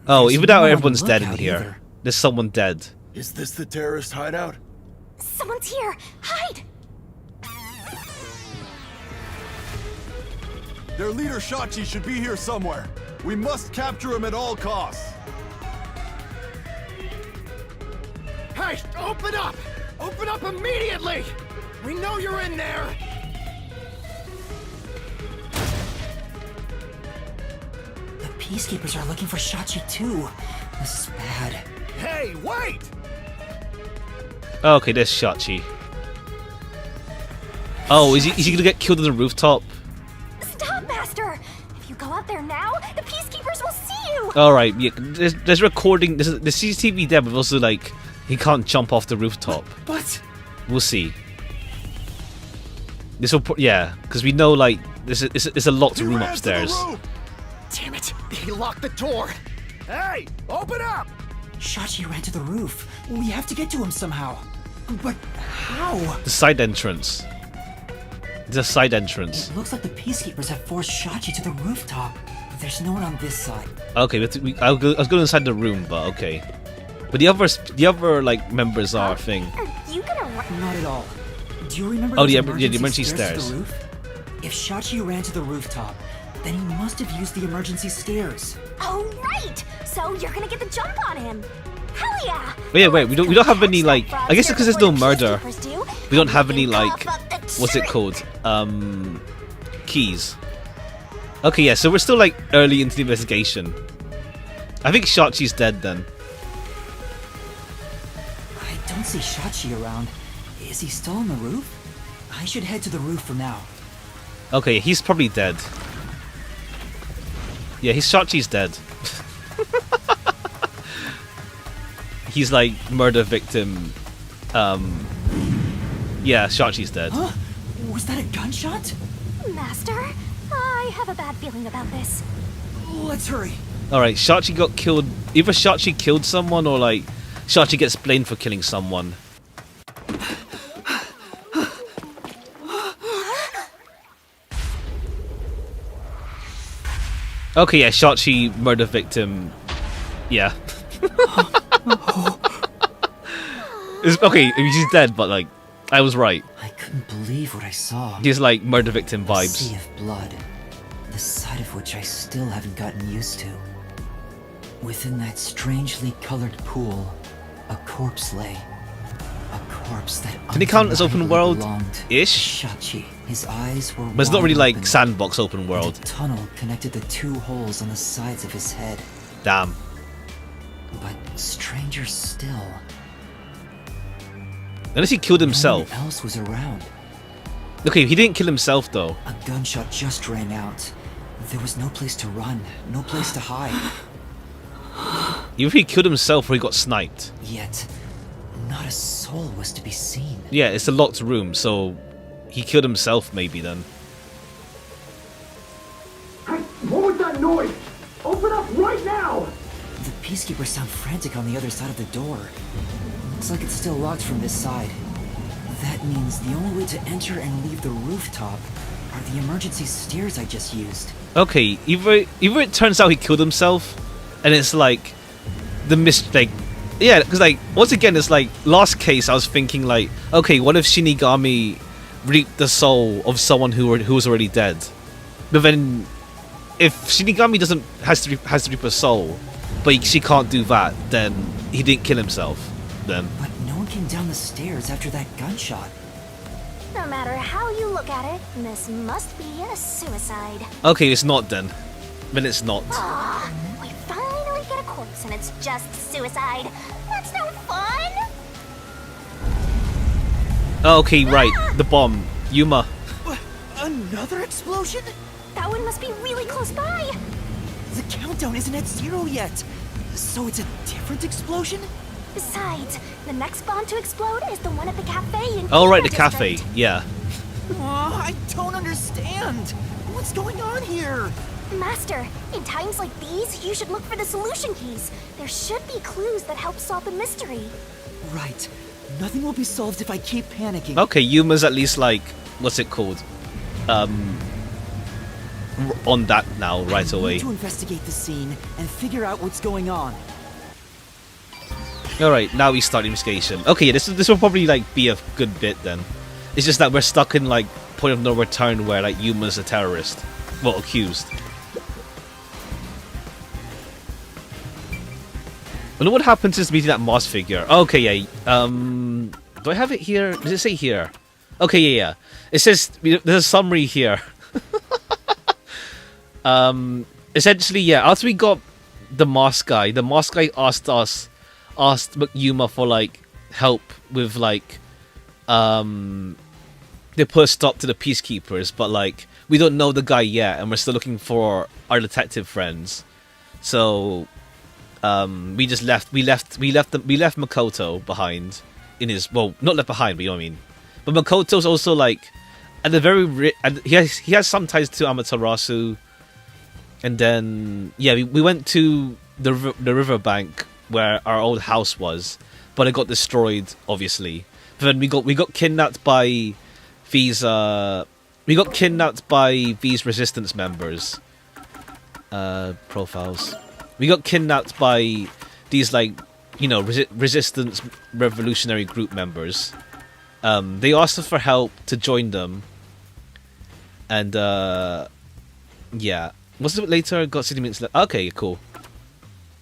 A: Oh,
E: There's
A: even
E: no
A: now
E: one on
A: everyone's
E: the
A: dead in
E: lookout
A: here.
E: either.
A: There's someone dead.
F: Is this the terrorist hideout?
B: Someone's here! Hide!
T: Their leader Shachi should be here somewhere. We must capture him at all costs.
I: Hey, open up! Open up immediately! We know you're in there!
E: The Peacekeepers are looking for Shachi too. This is bad.
I: Hey, wait!
A: Okay, there's Shachi. Oh, is he gonna get killed on the rooftop?
B: Stop, Master! If you go out there now, the Peacekeepers will see you!
A: Alright, yeah, there's recording, the CCTV there, but also like, he can't jump off the rooftop.
I: What?
A: We'll see. This will, yeah, because we know like, it's a locked room upstairs.
I: Damn it! He locked the door! Hey! Open up!
E: Shachi ran to the roof. We have to get to him somehow. But how?
A: The side entrance. The side entrance.
E: It looks like the Peacekeepers have forced Shachi to the rooftop. But there's no one on this side.
A: Okay, I was going inside the room, but okay. But the other like members are a thing.
B: Are you gonna run?
E: Not at all. Do you remember
A: Oh,
E: those
A: the emergency
E: stairs
A: stairs.
E: to the roof? If Shachi ran to the rooftop, then he must have used the emergency stairs.
B: Oh, right! So you're gonna get the jump on him! Hell yeah!
A: Wait, we don't have any like. I guess because there's no murder, we don't have any like. What's it called? Keys. Okay, yeah. So we're still like early into the investigation. I think Shachi's dead then.
E: I don't see Shachi around. Is he still on the roof? I should head to the roof for now.
A: Okay, he's probably dead. Yeah, Shachi's dead. He's like murder victim. Yeah, Shachi's dead.
E: Huh? Was that a gunshot?
B: Master, I have a bad feeling about this.
E: Let's hurry.
A: Alright, Shachi got killed. Either Shachi killed someone or like Shachi gets blamed for killing someone. Okay, yeah, Shachi murder victim. Yeah. Okay, he's dead, but like, I was right.
E: I couldn't believe what I saw.
A: He's like murder victim
E: A
A: vibes.
E: sea of blood, the sight of which I still haven't gotten used to. Within that strangely colored pool, a corpse lay. A corpse that
A: Can it count as open world ish?
E: Shachi. His eyes were
A: But it's not really
E: wide
A: like
E: open,
A: sandbox open
E: and
A: world.
E: a tunnel connected the two holes on the sides of his head.
A: Damn.
E: But stranger still,
A: Unless he killed
E: no
A: himself.
E: one else was around.
A: Okay, he didn't kill himself though.
E: A gunshot just rang out. There was no place to run, no place to hide.
A: Either he killed himself or he got sniped.
E: Yet, not a soul was to be seen.
A: Yeah, it's a locked room, so he killed himself maybe then.
I: Hey, what was that noise? Open up right now!
E: The Peacekeepers sound frantic on the other side of the door. Looks like it's still locked from this side. That means the only way to enter and leave the rooftop are the emergency stairs I just used.
A: Okay, either it turns out he killed himself, and it's like the mistake. Yeah, because like once again, it's like last case. I was thinking like, okay, what if Shinigami reaped the soul of someone who was already dead? But then, if Shinigami has to reap a soul, but she can't do that, then he didn't kill himself. Then.
E: But no one came down the stairs after that gunshot.
B: No matter how you look at it, this must be a suicide.
A: Okay, it's not then. Then it's not.
B: Ah, we finally get a corpse and it's just suicide. That's no fun!
A: Okay, right. The bomb. Yuma.
E: Another explosion?
B: That one must be really close by.
E: The countdown isn't at 0 yet. So it's a different explosion?
B: Besides, the next bomb to explode is the one at the cafe in
A: Oh, right, the
B: District.
A: cafe. Yeah.
E: I don't understand. What's going on here?
B: Master, in times like these, you should look for the solution keys. There should be clues that help solve the mystery.
E: Right. Nothing will be solved if I keep panicking.
A: Okay, Yuma's at least like, what's it called? On that now, right
E: I
A: away.
E: need to investigate the scene and figure out what's going on.
A: Alright, now we start the investigation. Okay, yeah, this will probably like be a good bit then. It's just that we're stuck in like point of no return where like Yuma's a terrorist. Well, accused. I wonder what happened since meeting that Moss figure. Okay, yeah. Do I have it here? Does it say here? Okay, yeah. It says there's a summary here. Essentially, yeah. After we got the Moss guy asked Yuma for like help with like they put a stop to the peacekeepers, but like we don't know the guy yet, and we're still looking for our detective friends. So we just left Makoto behind in his, well, not left behind, but you know what I mean. But Makoto's also like at the very he has some ties to Amaterasu, and then yeah, we went to the riverbank where our old house was, but it got destroyed, obviously. But then we got kidnapped by these resistance members. Profiles. We got kidnapped by these like, you know, resistance revolutionary group members. They asked us for help to join them, and yeah. What's it later? Got 60 minutes left. Okay, cool.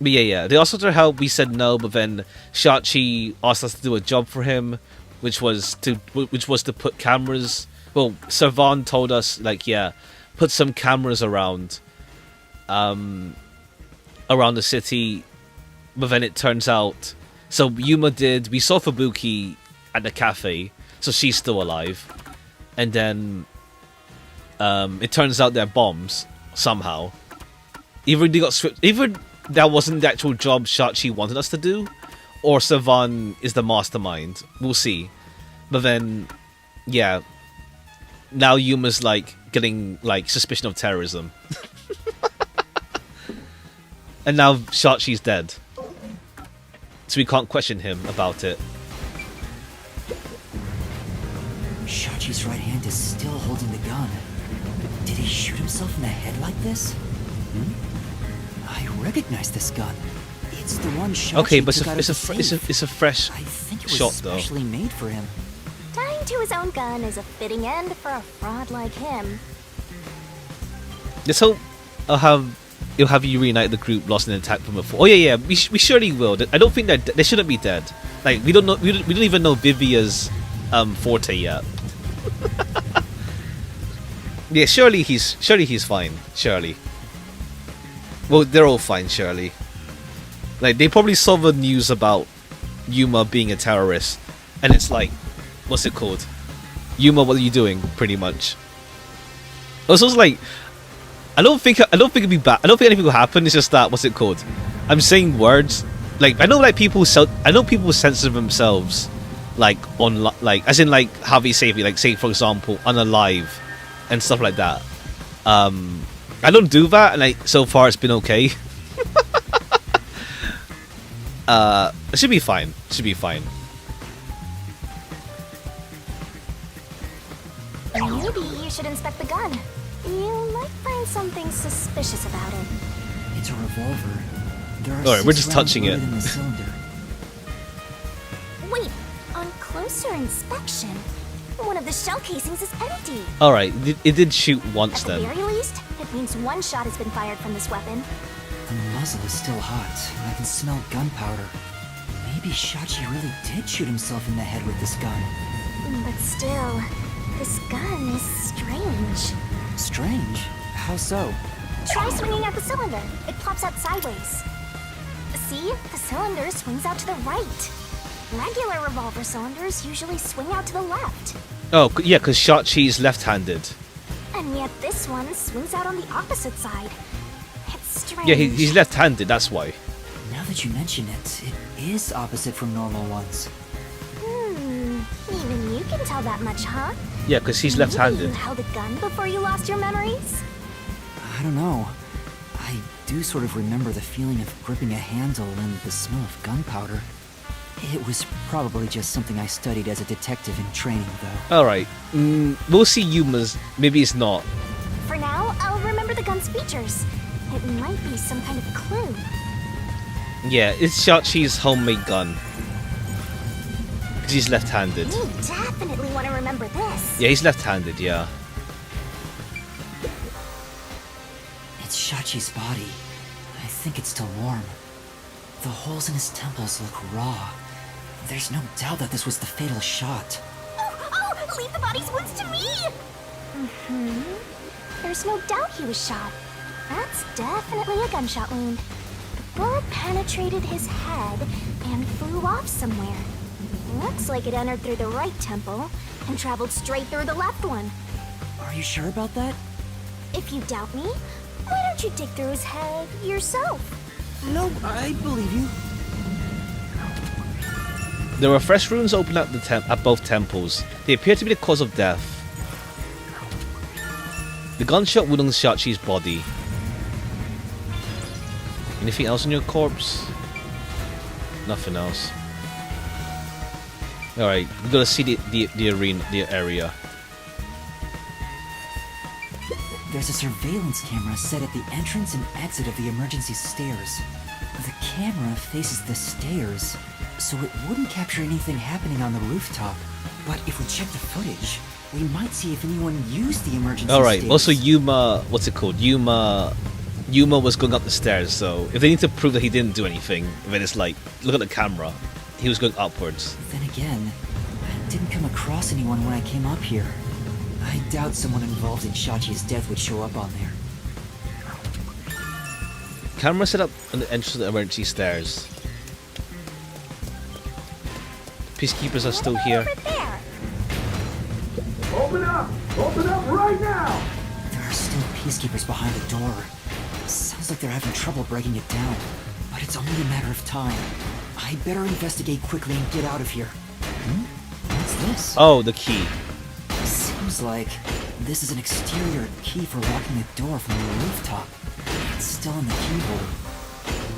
A: But yeah. They asked us for help. We said no, but then Shachi asked us to do a job for him, which was to put cameras. Well, Servan told us like, yeah, put some cameras around the city. But then it turns out, so Yuma did. We saw Fubuki at the cafe, so she's still alive. And then it turns out they're bombs somehow. Either that wasn't the actual job Shachi wanted us to do, or Servan is the mastermind. We'll see. But then, yeah, now Yuma's like getting like suspicion of terrorism. And now Shachi's dead, so we can't question him about it.
E: Shachi's right hand is still holding the gun. Did he shoot himself in the head like this? I recognize this gun. It's the one Shachi
A: okay, but
E: took out of the safe.
A: it's a fresh
E: I think it was
A: shot though.
E: especially made for him.
B: Dying to his own gun is a fitting end for a fraud like him.
A: Let's hope you'll have you reunite the group lost in an attack from before. Oh yeah, we surely will. I don't think they shouldn't be dead. Like we don't even know Vivia's forte yet. Yeah, surely he's fine. Surely. Well, they're all fine. Surely. Like they probably saw the news about Yuma being a terrorist, and it's like, what's it called? Yuma, what are you doing? Pretty much. Also, it's like, I don't think it'd be bad. I don't think anything will happen. It's just that, what's it called? I'm saying words. Like I know, like people censor themselves, like on like as in like how they say, like say for example, unalive, and stuff like that. I don't do that, and like so far it's been okay. It should be fine.
B: Maybe you should inspect the gun. You might find something suspicious about it.
E: It's a revolver. There are
A: Alright, we're just
E: 6 rounds
A: touching it.
E: loaded in the cylinder.
B: Wait, on closer inspection, one of the shell casings is empty.
A: Alright, it did shoot once
B: At the
A: then.
B: very least, it means one shot has been fired from this weapon.
E: The muzzle is still hot, and I can smell gunpowder. Maybe Shachi really did shoot himself in the head with this gun.
B: But still, this gun is strange.
E: Strange? How so?
B: Try swinging at the cylinder. It pops out sideways. See? The cylinder swings out to the right. Regular revolver cylinders usually swing out to the left.
A: Oh yeah, because Shachi's left-handed.
B: And yet this one swings out on the opposite side. It's strange.
A: Yeah, he's left-handed. That's why.
E: Now that you mention it, it is opposite from normal ones.
B: Even you can tell that much, huh?
A: Yeah, because he's
B: Maybe
A: left-handed.
B: You held a gun before you lost your memories?
E: I don't know. I do sort of remember the feeling of gripping a handle and the smell of gunpowder. It was probably just something I studied as a detective in training, though.
A: Alright, we'll see Yuma's. Maybe it's not.
B: For now, I'll remember the gun's features. It might be some kind of clue.
A: Yeah, it's Shachi's homemade gun. Because he's left-handed.
B: You definitely want to remember this.
A: Yeah, he's left-handed, yeah.
E: It's Shachi's body. I think it's still warm. The holes in his temples look raw. There's no doubt that this was the fatal shot.
B: Oh, leave the body's wounds to me! There's no doubt he was shot. That's definitely a gunshot wound. The bullet penetrated his head and flew off somewhere. Looks like it entered through the right temple and traveled straight through the left one.
E: Are you sure about that?
B: If you doubt me, why don't you dig through his head yourself?
E: No, I believe you.
A: There were fresh runes open at both temples. They appear to be the cause of death. The gunshot wound on Shachi's body. Anything else on your corpse? Nothing else. Alright, we gotta see the arena, the area.
E: There's a surveillance camera set at the entrance and exit of the emergency stairs. The camera faces the stairs, so it wouldn't capture anything happening on the rooftop. But if we check the footage, we might see if anyone used the emergency
A: Alright,
E: stairs.
A: also Yuma, what's it called? Yuma was going up the stairs, so if they need to prove that he didn't do anything, then it's like, look at the camera. He was going upwards.
E: Then again, I didn't come across anyone when I came up here. I doubt someone involved in Shachi's death would show up on there.
A: Camera set up on the entrance of the emergency stairs. Peacekeepers are still here.
S: Open up! Open up right now!
E: There are still peacekeepers behind the door. Sounds like they're having trouble breaking it down, but it's only a matter of time. I better investigate quickly and get out of here. What's this?
A: Oh, the key.
E: Seems like this is an exterior key for locking the door from the rooftop. It's still in the keyhole.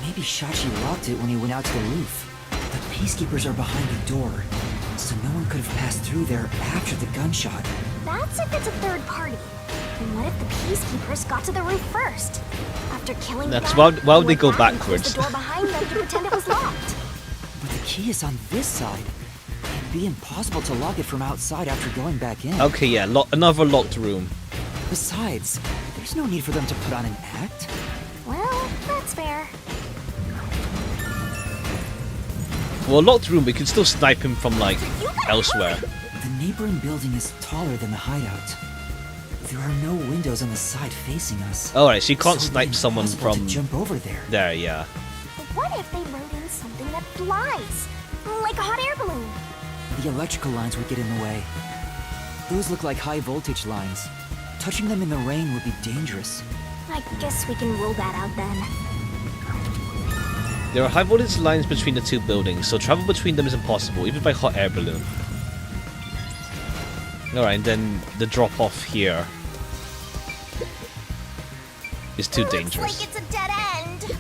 E: Maybe Shachi locked it when he went out to the roof. The peacekeepers are behind the door, so no one could have passed through there after the gunshot.
B: That's if it's a third party. And what if the peacekeepers got to the roof first? After killing the
A: Next,
B: guy,
A: why would they go
B: went back and closed
A: backwards?
B: the door behind them to pretend it was locked.
E: But the key is on this side. It'd be impossible to lock it from outside after going back in.
A: Okay, yeah, another locked room.
E: Besides, there's no need for them to put on an act.
B: Well, that's fair.
A: Well, a locked room, we can still snipe him from, like, elsewhere.
E: The neighboring building is taller than the hideout. There are no windows on the side facing us.
A: Alright, so you can't
E: So it'd
A: snipe
E: be
A: someone
E: impossible
A: from...
E: to jump over there.
A: There, yeah.
B: But what if they wrote in something that flies? Like a hot air balloon.
E: The electrical lines would get in the way. Those look like high voltage lines. Touching them in the rain would be dangerous.
B: I guess we can rule that out then.
A: There are high voltage lines between the two buildings, so travel between them is impossible, even by hot air balloon. Alright, and then the drop off here is too dangerous.
B: Like it's a dead end.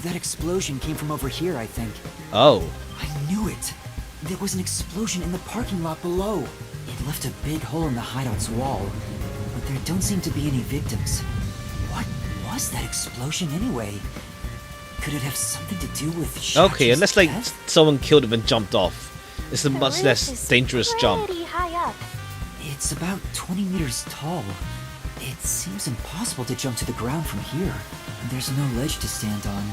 E: That explosion came from over here, I think.
A: Oh.
E: I knew it. There was an explosion in the parking lot below. It left a big hole in the hideout's wall, but there don't seem to be any victims. What was that explosion anyway? Could it have something to do with
A: Okay,
E: Shachi's
A: unless like
E: death?
A: someone killed him and jumped off. It's a much less dangerous jump.
B: Pretty high up.
E: It's about 20 meters tall. It seems impossible to jump to the ground from here. There's no ledge to stand on,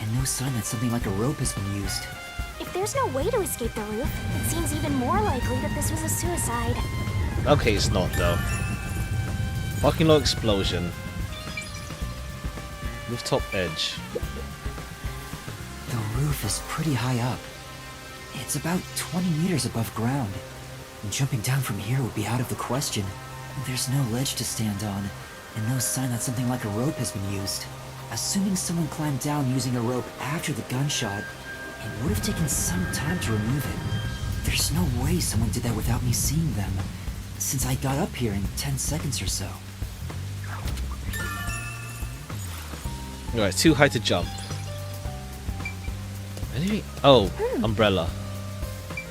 E: and no sign that something like a rope has been used.
B: If there's no way to escape the roof, it seems even more likely that this was a suicide.
A: Okay, it's not though. Parking lot explosion. Rooftop edge.
E: The roof is pretty high up. It's about 20 meters above ground. Jumping down from here would be out of the question. There's no ledge to stand on, and no sign that something like a rope has been used. Assuming someone climbed down using a rope after the gunshot, it would have taken some time to remove it. There's no way someone did that without me seeing them, since I got up here in 10 seconds or so.
A: Alright, too high to jump. Anything? Oh, umbrella.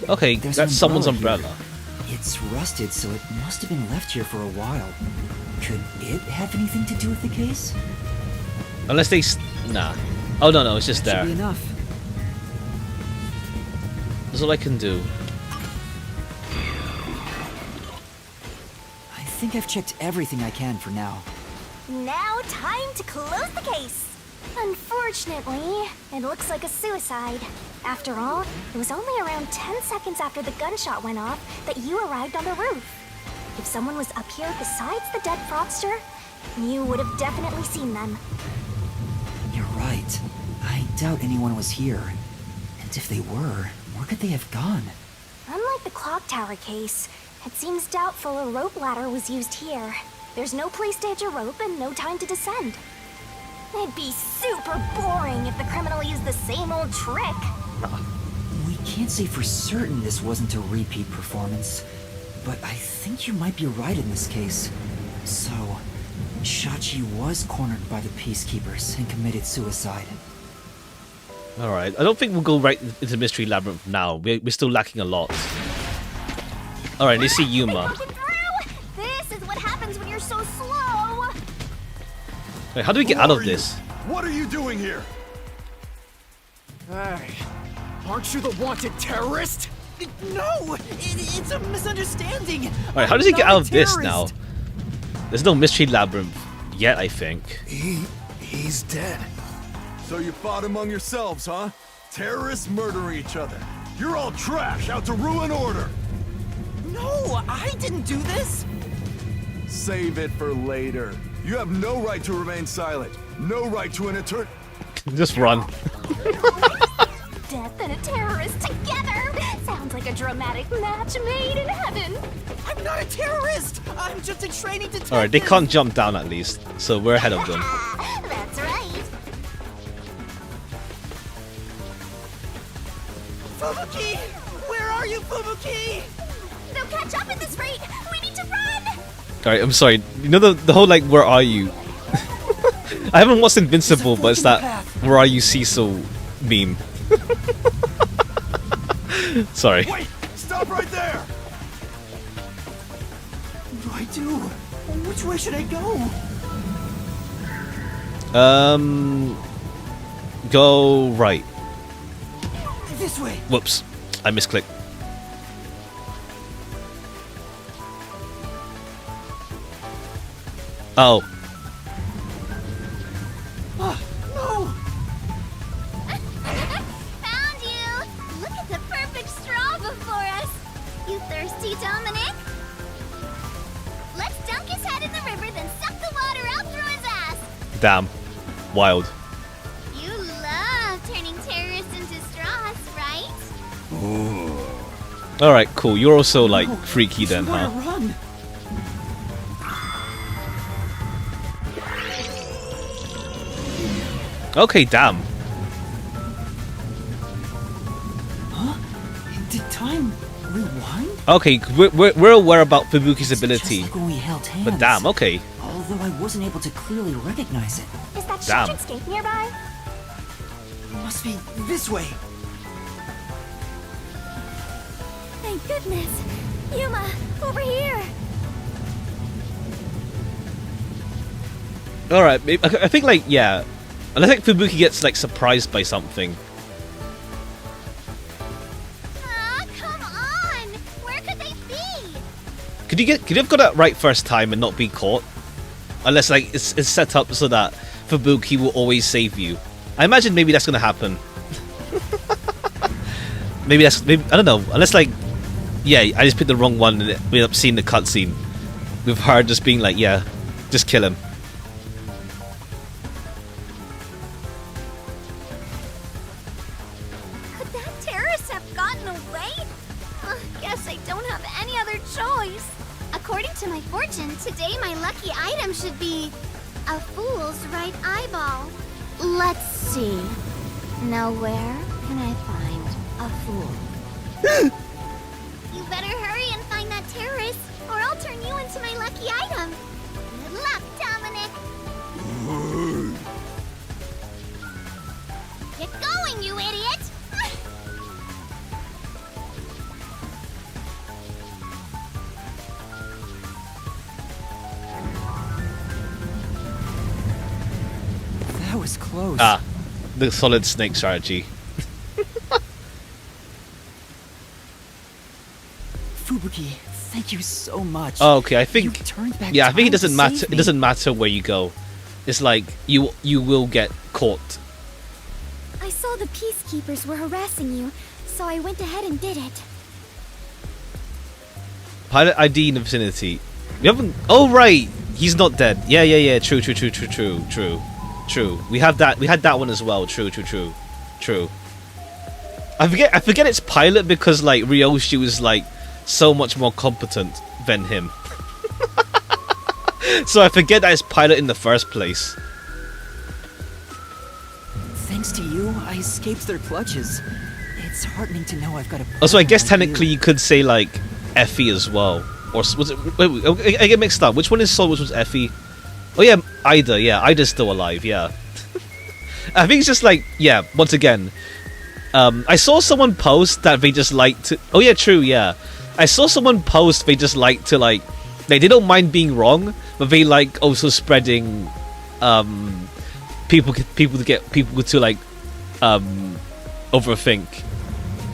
A: Okay,
E: There's
A: that's
E: an
A: someone's
E: umbrella
A: umbrella.
E: here. It's rusted, so it must have been left here for a while. Could it have anything to do with the case?
A: Unless they... Nah. Oh no, it's just
E: That
A: there.
E: should be enough.
A: That's all I can do.
E: I think I've checked everything I can for now.
B: Now, time to close the case. Unfortunately, it looks like a suicide. After all, it was only around 10 seconds after the gunshot went off that you arrived on the roof. If someone was up here besides the dead fraudster, you would have definitely seen them.
E: You're right. I doubt anyone was here. And if they were, where could they have gone?
B: Unlike the clock tower case, it seems doubtful a rope ladder was used here. There's no place to hitch a rope and no time to descend. It'd be super boring if the criminal used the same old trick.
E: We can't say for certain this wasn't a repeat performance, but I think you might be right in this case. So, Shachi was cornered by the Peacekeepers and committed suicide.
A: Alright, I don't think we'll go right into Mystery Labyrinth now. We're still lacking a lot. Alright, let's see Yuma.
B: This is what happens when you're so slow.
A: Wait, how do we get out of this?
T: What are you doing here?
I: Hey, aren't you the wanted terrorist?
E: No! It's a misunderstanding!
A: Alright, how does he get out of this now? There's no Mystery Labyrinth yet, I think.
T: He's dead. So you fought among yourselves, huh? Terrorists murdering each other. You're all trash, out to ruin order.
E: No, I didn't do this!
T: Save it for later. You have no right to remain silent. No right to an eternal...
A: Just run.
B: Death and a terrorist together. Sounds like a dramatic match made in heaven.
E: I'm not a terrorist! I'm just a training detective!
A: Alright, they can't jump down at least, so we're ahead of them.
B: That's right.
E: Fubuki! Where are you, Fubuki?
B: They'll catch up at this rate. We need to run.
A: Alright, I'm sorry. You know the whole like, where are you? I haven't watched Invincible, but it's that where are you Cecil meme. Sorry.
T: Wait! Stop right there!
E: What do I do? Which way should I go?
A: Go right.
E: This way.
A: Whoops. I misclicked. Oh.
E: No!
B: Found you. Look at the perfect straw before us. You thirsty, Dominic? Let's dunk his head in the river, then suck the water out through his ass.
A: Damn. Wild.
B: You love turning terrorists into straws, right?
A: Alright, cool. You're also like freaky then, huh?
E: Run!
A: Okay, damn.
E: Huh? Did time rewind?
A: Okay, we're aware about Fubuki's ability.
E: Just like when we held hands.
A: But damn, okay.
E: Although I wasn't able to clearly recognize it.
B: Is that
A: Damn.
B: Shattered Skate nearby?
E: Must be this way.
B: Thank goodness. Yuma, over here.
A: Alright, I think like, yeah. Unless like Fubuki gets like surprised by something.
B: Come on. Where could they be?
A: Could you have got it right first time and not be caught? Unless like it's set up so that Fubuki will always save you. I imagine maybe that's gonna happen. maybe I don't know. Unless like, yeah, I just picked the wrong one and we end up seeing the cutscene with her just being like, yeah, just kill him.
B: Could that terrorist have gotten away? Guess I don't have any other choice. According to my fortune, today my lucky item should be a fool's right eyeball. Let's see. Now where can I find a fool? You better hurry and find that terrorist, or I'll turn you into my lucky item. Good luck, Dominic. Get going, you idiot!
E: That was close.
A: Ah. the solid snake strategy.
E: Fubuki, thank you so much.
A: Oh, okay, I think.
E: Turned back
A: Yeah, I think it
E: time to
A: doesn't matter.
E: save
A: It doesn't matter where you go. It's like you will get caught.
B: I saw the peacekeepers were harassing you, so I went ahead and did it.
A: Pilot ID in the vicinity. We haven't. Oh right, he's not dead. Yeah. True. We have that. We had that one as well. True. I forget it's pilot because like Ryoshi was like so much more competent than him. So I forget that it's pilot in the first place.
E: Thanks to you, I escaped their clutches. It's heartening to know I've got a.
A: Also, I guess
E: partner like
A: technically you could say like Effie as well, or was it? Wait, I get mixed up. Which one is Soul? Which was Effie? Oh yeah, Ida. Yeah, Ida's still alive. Yeah. I think it's just like once again. I saw someone post that they just like to. Oh yeah, true. Yeah, I saw someone post they just like to like they don't mind being wrong, but they like also spreading people to get people to like overthink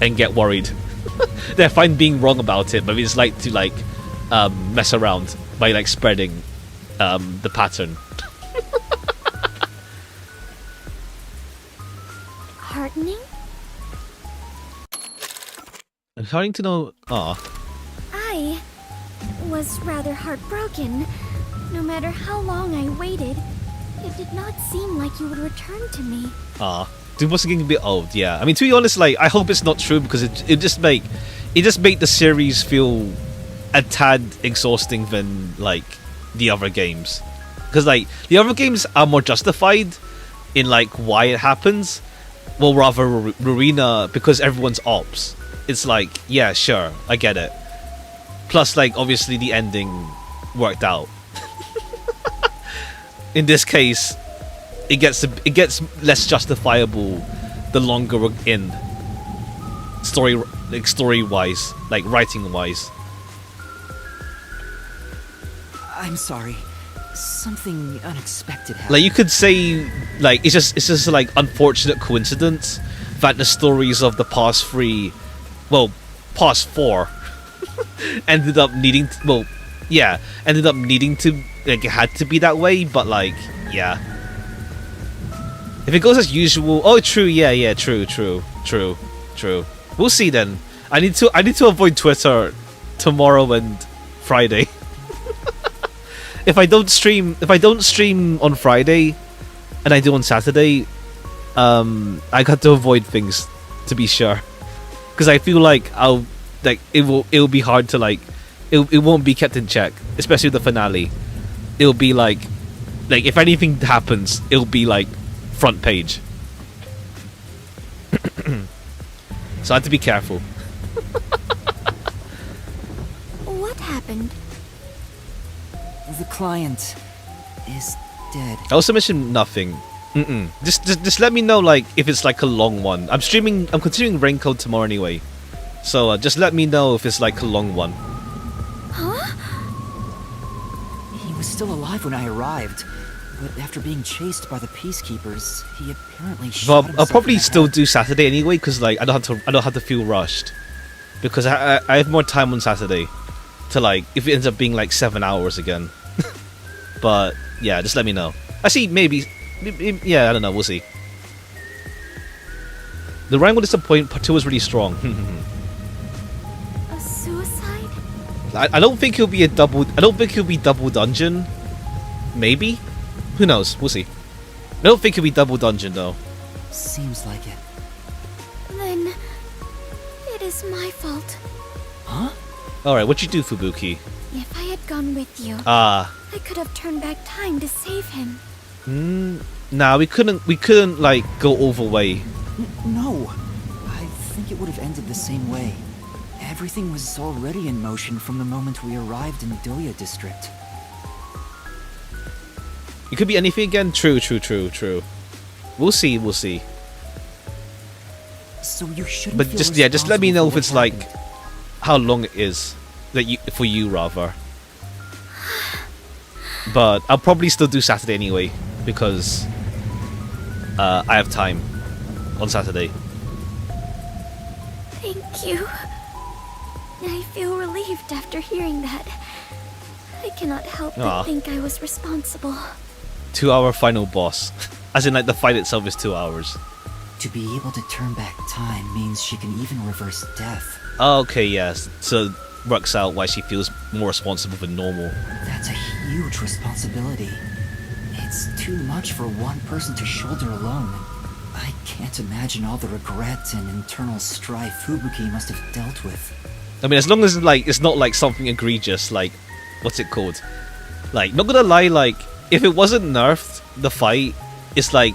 A: and get worried. They're fine being wrong about it, but they just like to like mess around by like spreading the pattern.
B: Heartening?
A: I'm starting to know.
B: I was rather heartbroken. No matter how long I waited, it did not seem like you would return to me.
A: Dude, was getting a bit old. Yeah, I mean, to be honest, like I hope it's not true because it just make the series feel a tad exhausting than like the other games, because like the other games are more justified in like why it happens. Well, rather Rowena, because everyone's ops. It's like, yeah, sure, I get it. Plus, like, obviously the ending worked out. In this case, it gets less justifiable the longer we're in. Story-wise, like writing-wise.
E: I'm sorry. Something unexpected happened.
A: Like you could say, like it's just like unfortunate coincidence that the stories of the past four, ended up needing to, like it had to be that way. But like, yeah, if it goes as usual, true. We'll see then. I need to avoid Twitter tomorrow and Friday. If I don't stream on Friday, and I do on Saturday, I got to avoid things to be sure, because I feel like it'll be hard to like, it won't be kept in check, especially the finale. It'll be like if anything happens, it'll be like front page. So I have to be careful.
B: What happened?
E: The client is dead.
A: I also mentioned nothing. Just let me know like if it's like a long one. I'm continuing Raincoat tomorrow anyway, so just let me know if it's like a long one.
B: Huh?
E: He was still alive when I arrived, but after being chased by the peacekeepers, he apparently shot himself.
A: I'll probably
E: in the
A: still
E: head.
A: do Saturday anyway, because like I don't have to feel rushed, because I have more time on Saturday to like if it ends up being like 7 hours again. But yeah, just let me know. I see, maybe yeah, I don't know, we'll see. The rank will disappoint. Part 2 is really strong.
B: A suicide?
A: I don't think he'll be double dungeon. Maybe? Who knows? We'll see. I don't think he'll be double dungeon though.
E: Seems like it.
B: Then it is my fault.
E: Huh?
A: Alright, what'd you do, Fubuki?
B: If I had gone with you,
A: I
B: could have turned back time to save him.
A: Nah, we couldn't like go all the way.
E: No. I think it would have ended the same way. Everything was already in motion from the moment we arrived in Doya District.
A: It could be anything again. True. We'll see.
E: So you shouldn't.
A: But
E: feel
A: just let me know if
E: responsible
A: it's
E: for what
A: like
E: happened.
A: how long it is for you rather. But I'll probably still do Saturday anyway because I have time. on Saturday.
B: Thank you. I feel relieved after hearing that. I cannot help but think I was responsible.
A: 2-hour final boss. As in, like, the fight itself is 2 hours.
E: To be able to turn back time means she can even reverse death.
A: Oh, okay, yes. So works out why she feels more responsible than normal.
E: That's a huge responsibility. It's too much for one person to shoulder alone. I can't imagine all the regret and internal strife Fubuki must have dealt with.
A: I mean, as long as, like, it's not like something egregious, like, what's it called? Like, not gonna lie, like, if it wasn't nerfed, the fight, it's like,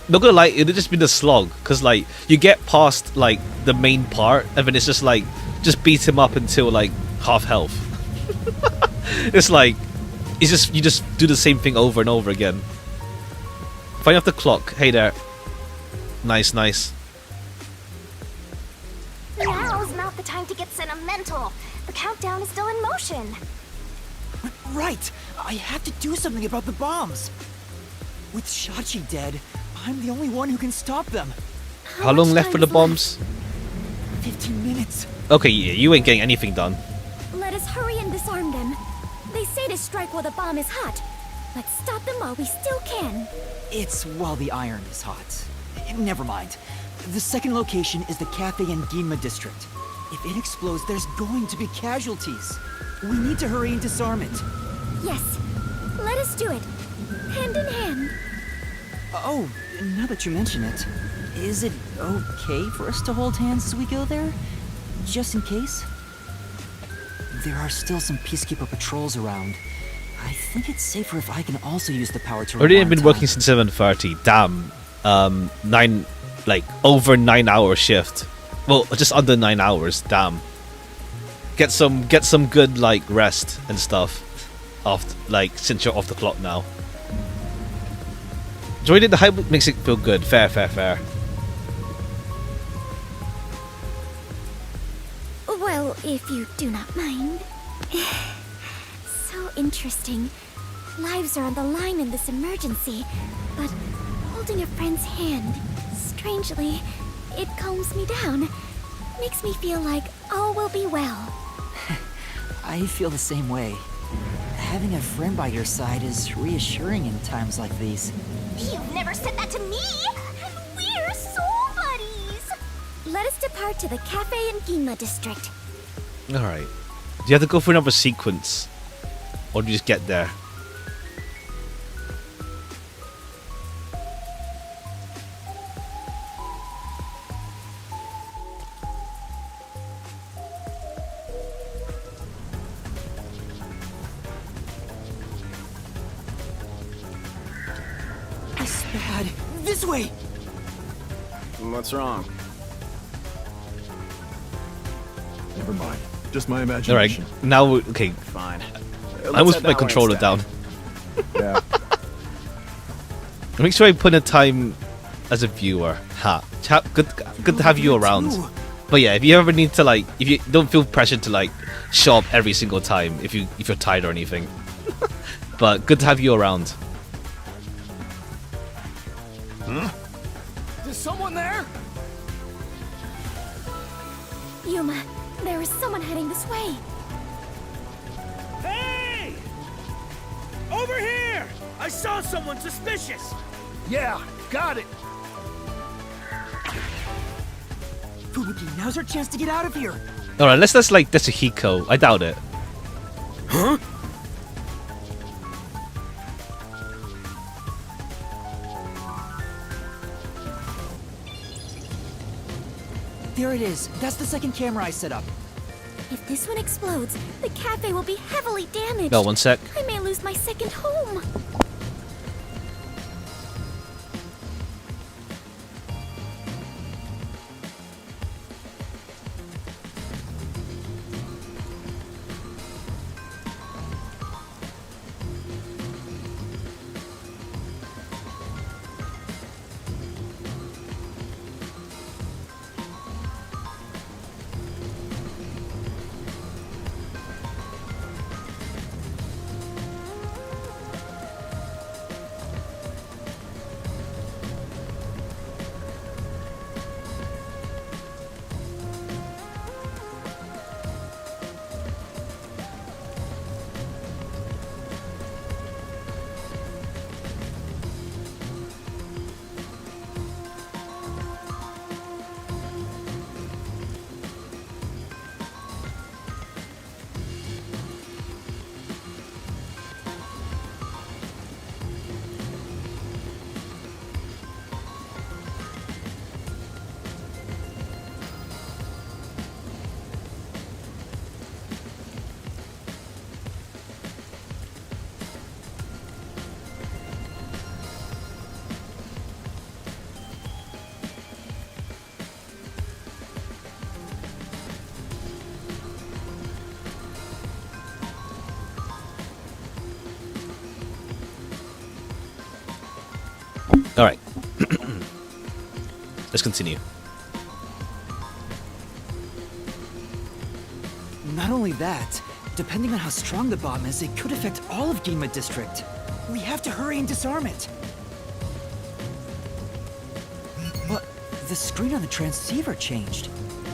A: not gonna lie, it'd just been a slog, because, like, you get past, like, the main part, and then it's just like, just beat him up until, like, half health. It's like, it's just, you just do the same thing over and over again. Find off the clock. Hey there. Nice, nice.
B: Now's not the time to get sentimental. The countdown is still in motion.
E: Right! I have to do something about the bombs! With Shachi dead, I'm the only one who can stop them.
A: How long left for the bombs?
E: 15 minutes.
A: Okay, yeah, you ain't getting anything done.
B: Let us hurry and disarm them. They say to strike while the bomb is hot. Let's stop them while we still can.
E: It's while the iron is hot. Never mind. The second location is the Cafe in Ginma district. If it explodes, there's going to be casualties. We need to hurry and disarm it.
B: Yes, let us do it. Hand in hand.
E: Oh, now that you mention it, is it okay for us to hold hands as we go there? Just in case? There are still some Peacekeeper patrols around. I think it's safer if I can also use the power to
A: Already
E: rewind
A: been
E: time.
A: working since 7:30. Damn. 9, like, over 9 hour shift. Well, just under 9 hours. Damn. Get some good, like, rest and stuff. After, like, since you're off the clock now. Joining the hype makes it feel good. Fair, fair, fair.
B: Well, if you do not mind. So interesting. Lives are on the line in this emergency, but holding a friend's hand, strangely, it calms me down. Makes me feel like all will be well.
E: I feel the same way. Having a friend by your side is reassuring in times like these.
B: You've never said that to me! And we're soul buddies! Let us depart to the Cafe in Ginma district.
A: Alright. Do you have to go for another sequence? Or do you just get there?
E: It's bad. This way!
T: What's wrong? Never mind. Just my
A: Alright,
T: imagination.
A: now, okay.
T: Fine.
A: I almost put my controller down.
T: Yeah.
A: Make sure I put in time as a viewer. Ha. Good to have you around. But yeah, if you ever need to, like, if you don't feel pressured to, like, show up every single time if you're tired or anything. But good to have you around.
T: Huh? Is someone there?
B: Yuma, there is someone heading this way.
P: Hey! Over here! I saw someone suspicious!
T: Yeah, got it.
E: Fubuki, now's our chance to get out of here.
A: Alright, let's like Hiko. I doubt it.
T: Huh?
E: There it is. That's the second camera I set up.
B: If this one explodes, the cafe will be heavily damaged.
A: No, one sec.
B: I may lose my second home.
A: Alright. Let's continue.
E: Not only that, depending on how strong the bomb is, it could affect all of Ginma District. We have to hurry and disarm it. But the screen on the transceiver changed.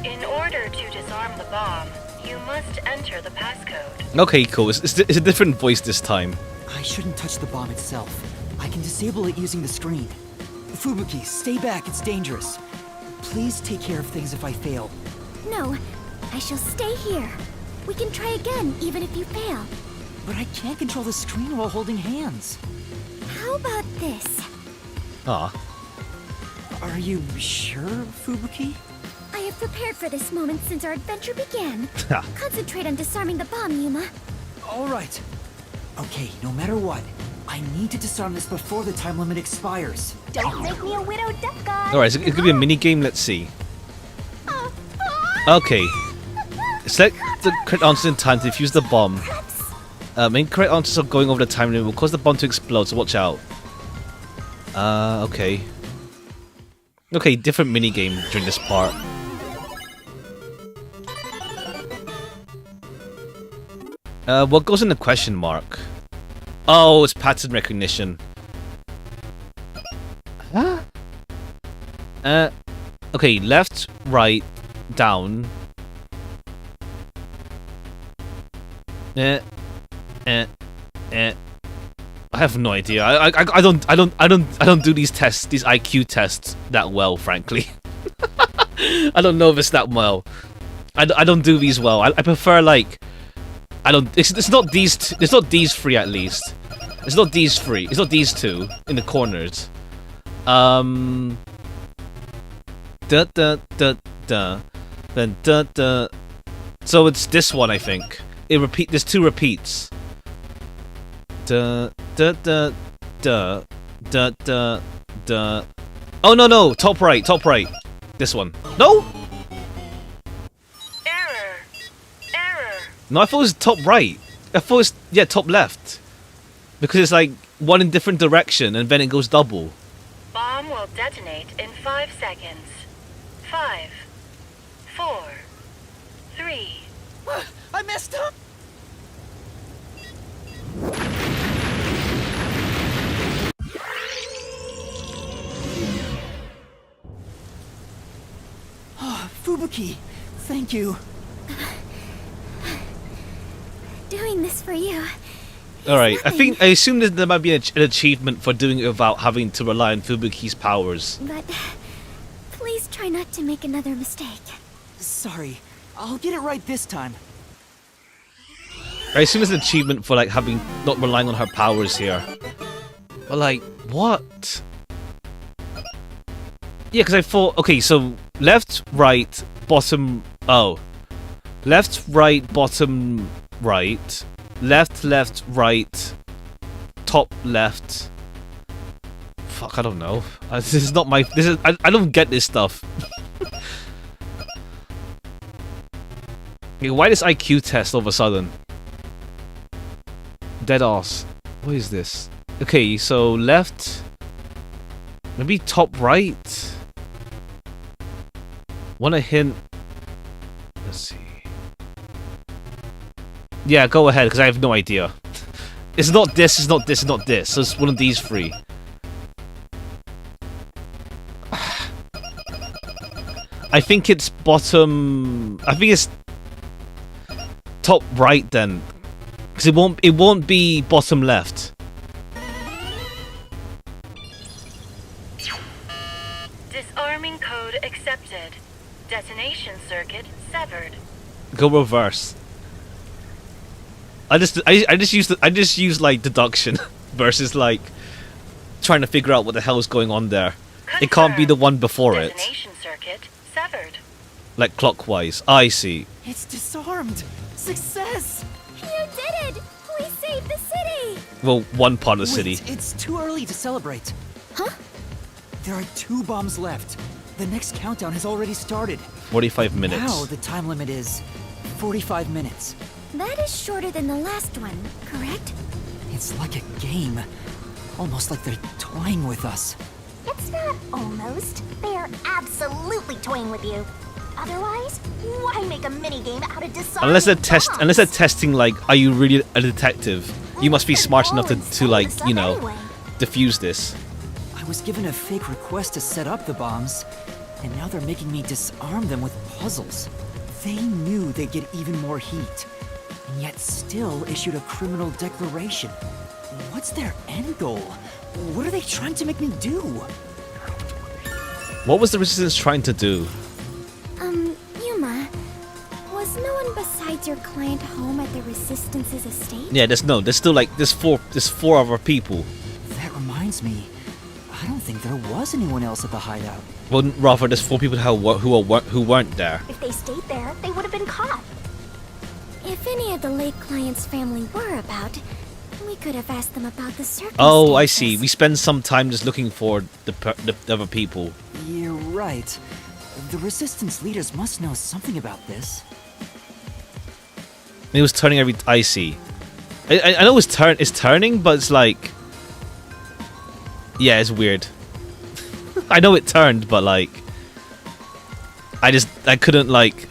U: In order to disarm the bomb, you must enter the passcode.
A: Okay, cool. It's a different voice this time.
E: I shouldn't touch the bomb itself. I can disable it using the screen. Fubuki, stay back, it's dangerous. Please take care of things if I fail.
B: No, I shall stay here. We can try again, even if you fail.
E: But I can't control the screen while holding hands.
B: How about this?
A: Ah.
E: Are you sure, Fubuki?
B: I have prepared for this moment since our adventure began. Concentrate on disarming the bomb, Yuma.
E: All right. Okay, no matter what, I need to disarm this before the time limit expires.
B: Don't make me a widow duck guy.
A: Alright, so it could be a mini game. Let's see. Okay. Select the correct answer in time to defuse the bomb. Incorrect answers are going over the time limit will cause the bomb to explode, so watch out. Okay. Okay, different mini game during this part. What goes in the question mark? Oh, it's pattern recognition. Huh? Okay, left, right, down. I have no idea. I don't do these tests, these IQ tests that well, frankly. I don't know if it's that well. I don't do these well. I prefer like it's not these three at least. It's not these three. It's not these two in the corners. Then So it's this one, I think. There's two repeats. Oh no, top right. This one. No?
U: Error.
A: No, I thought it was top right. I thought it was, top left. Because it's like one in different direction and then it goes double.
U: Bomb will detonate in 5 seconds. 5, 4, 3.
E: I messed up! Oh, Fubuki, thank you.
B: Doing this for you.
A: Alright, I assume that there might be an achievement for doing it without having to rely on Fubuki's powers.
B: But please try not to make another mistake.
E: Sorry, I'll get it right this time.
A: I assume it's an achievement for like not relying on her powers here. But like, what? Yeah, because I thought, okay, so left, right, bottom, left, right, bottom, right, left, right, top left. Fuck, I don't know. This is not my. I don't get this stuff. Okay, why this IQ test all of a sudden? Dead ass. What is this? Okay, so left. Maybe top right. Want a hint? Let's see. Yeah, go ahead, because I have no idea. It's not this, it's not this, it's not this. So it's one of these three. I think it's bottom. I think it's top right then, because it won't be bottom left.
U: Disarming code accepted. Detonation circuit severed.
A: Go reverse. I just use like deduction versus like trying to figure out what the hell is going on there. It can't be the one before it.
U: Detonation circuit severed.
A: Like clockwise. I see.
E: It's disarmed. Success!
B: You did it! We saved the city!
A: Well, one part of the
E: Wait,
A: city.
E: It's too early to celebrate.
B: Huh?
E: There are 2 bombs left. The next countdown has already started.
A: 45 minutes.
E: Now the time limit is 45 minutes.
B: That is shorter than the last one, correct?
E: It's like a game. Almost like they're toying with us.
B: It's not almost. They are absolutely toying with you. Otherwise, why make a minigame out of disarming
A: Unless they're
B: bombs?
A: testing like, are you really a detective? You must be smart enough to like, you know, defuse this.
E: I was given a fake request to set up the bombs, and now they're making me disarm them with puzzles. They knew they'd get even more heat, and yet still issued a criminal declaration. What's their end goal? What are they trying to make me do?
A: What was the Resistance trying to do?
B: Yuma, was no one besides your client home at the Resistance's estate?
A: Yeah, there's still like there's four other people.
E: That reminds me, I don't think there was anyone else at the hideout.
A: Well, rather there's 4 people who weren't there.
B: If they stayed there, they would have been caught. If any of the late client's family were about, we could have asked them about the circumstances.
A: Oh, I see. We spend some time just looking for the other people.
E: You're right. The Resistance leaders must know something about this.
A: It was turning every. I see. I know it's turning, but it's like. Yeah, it's weird. I know it turned, but like. I couldn't like.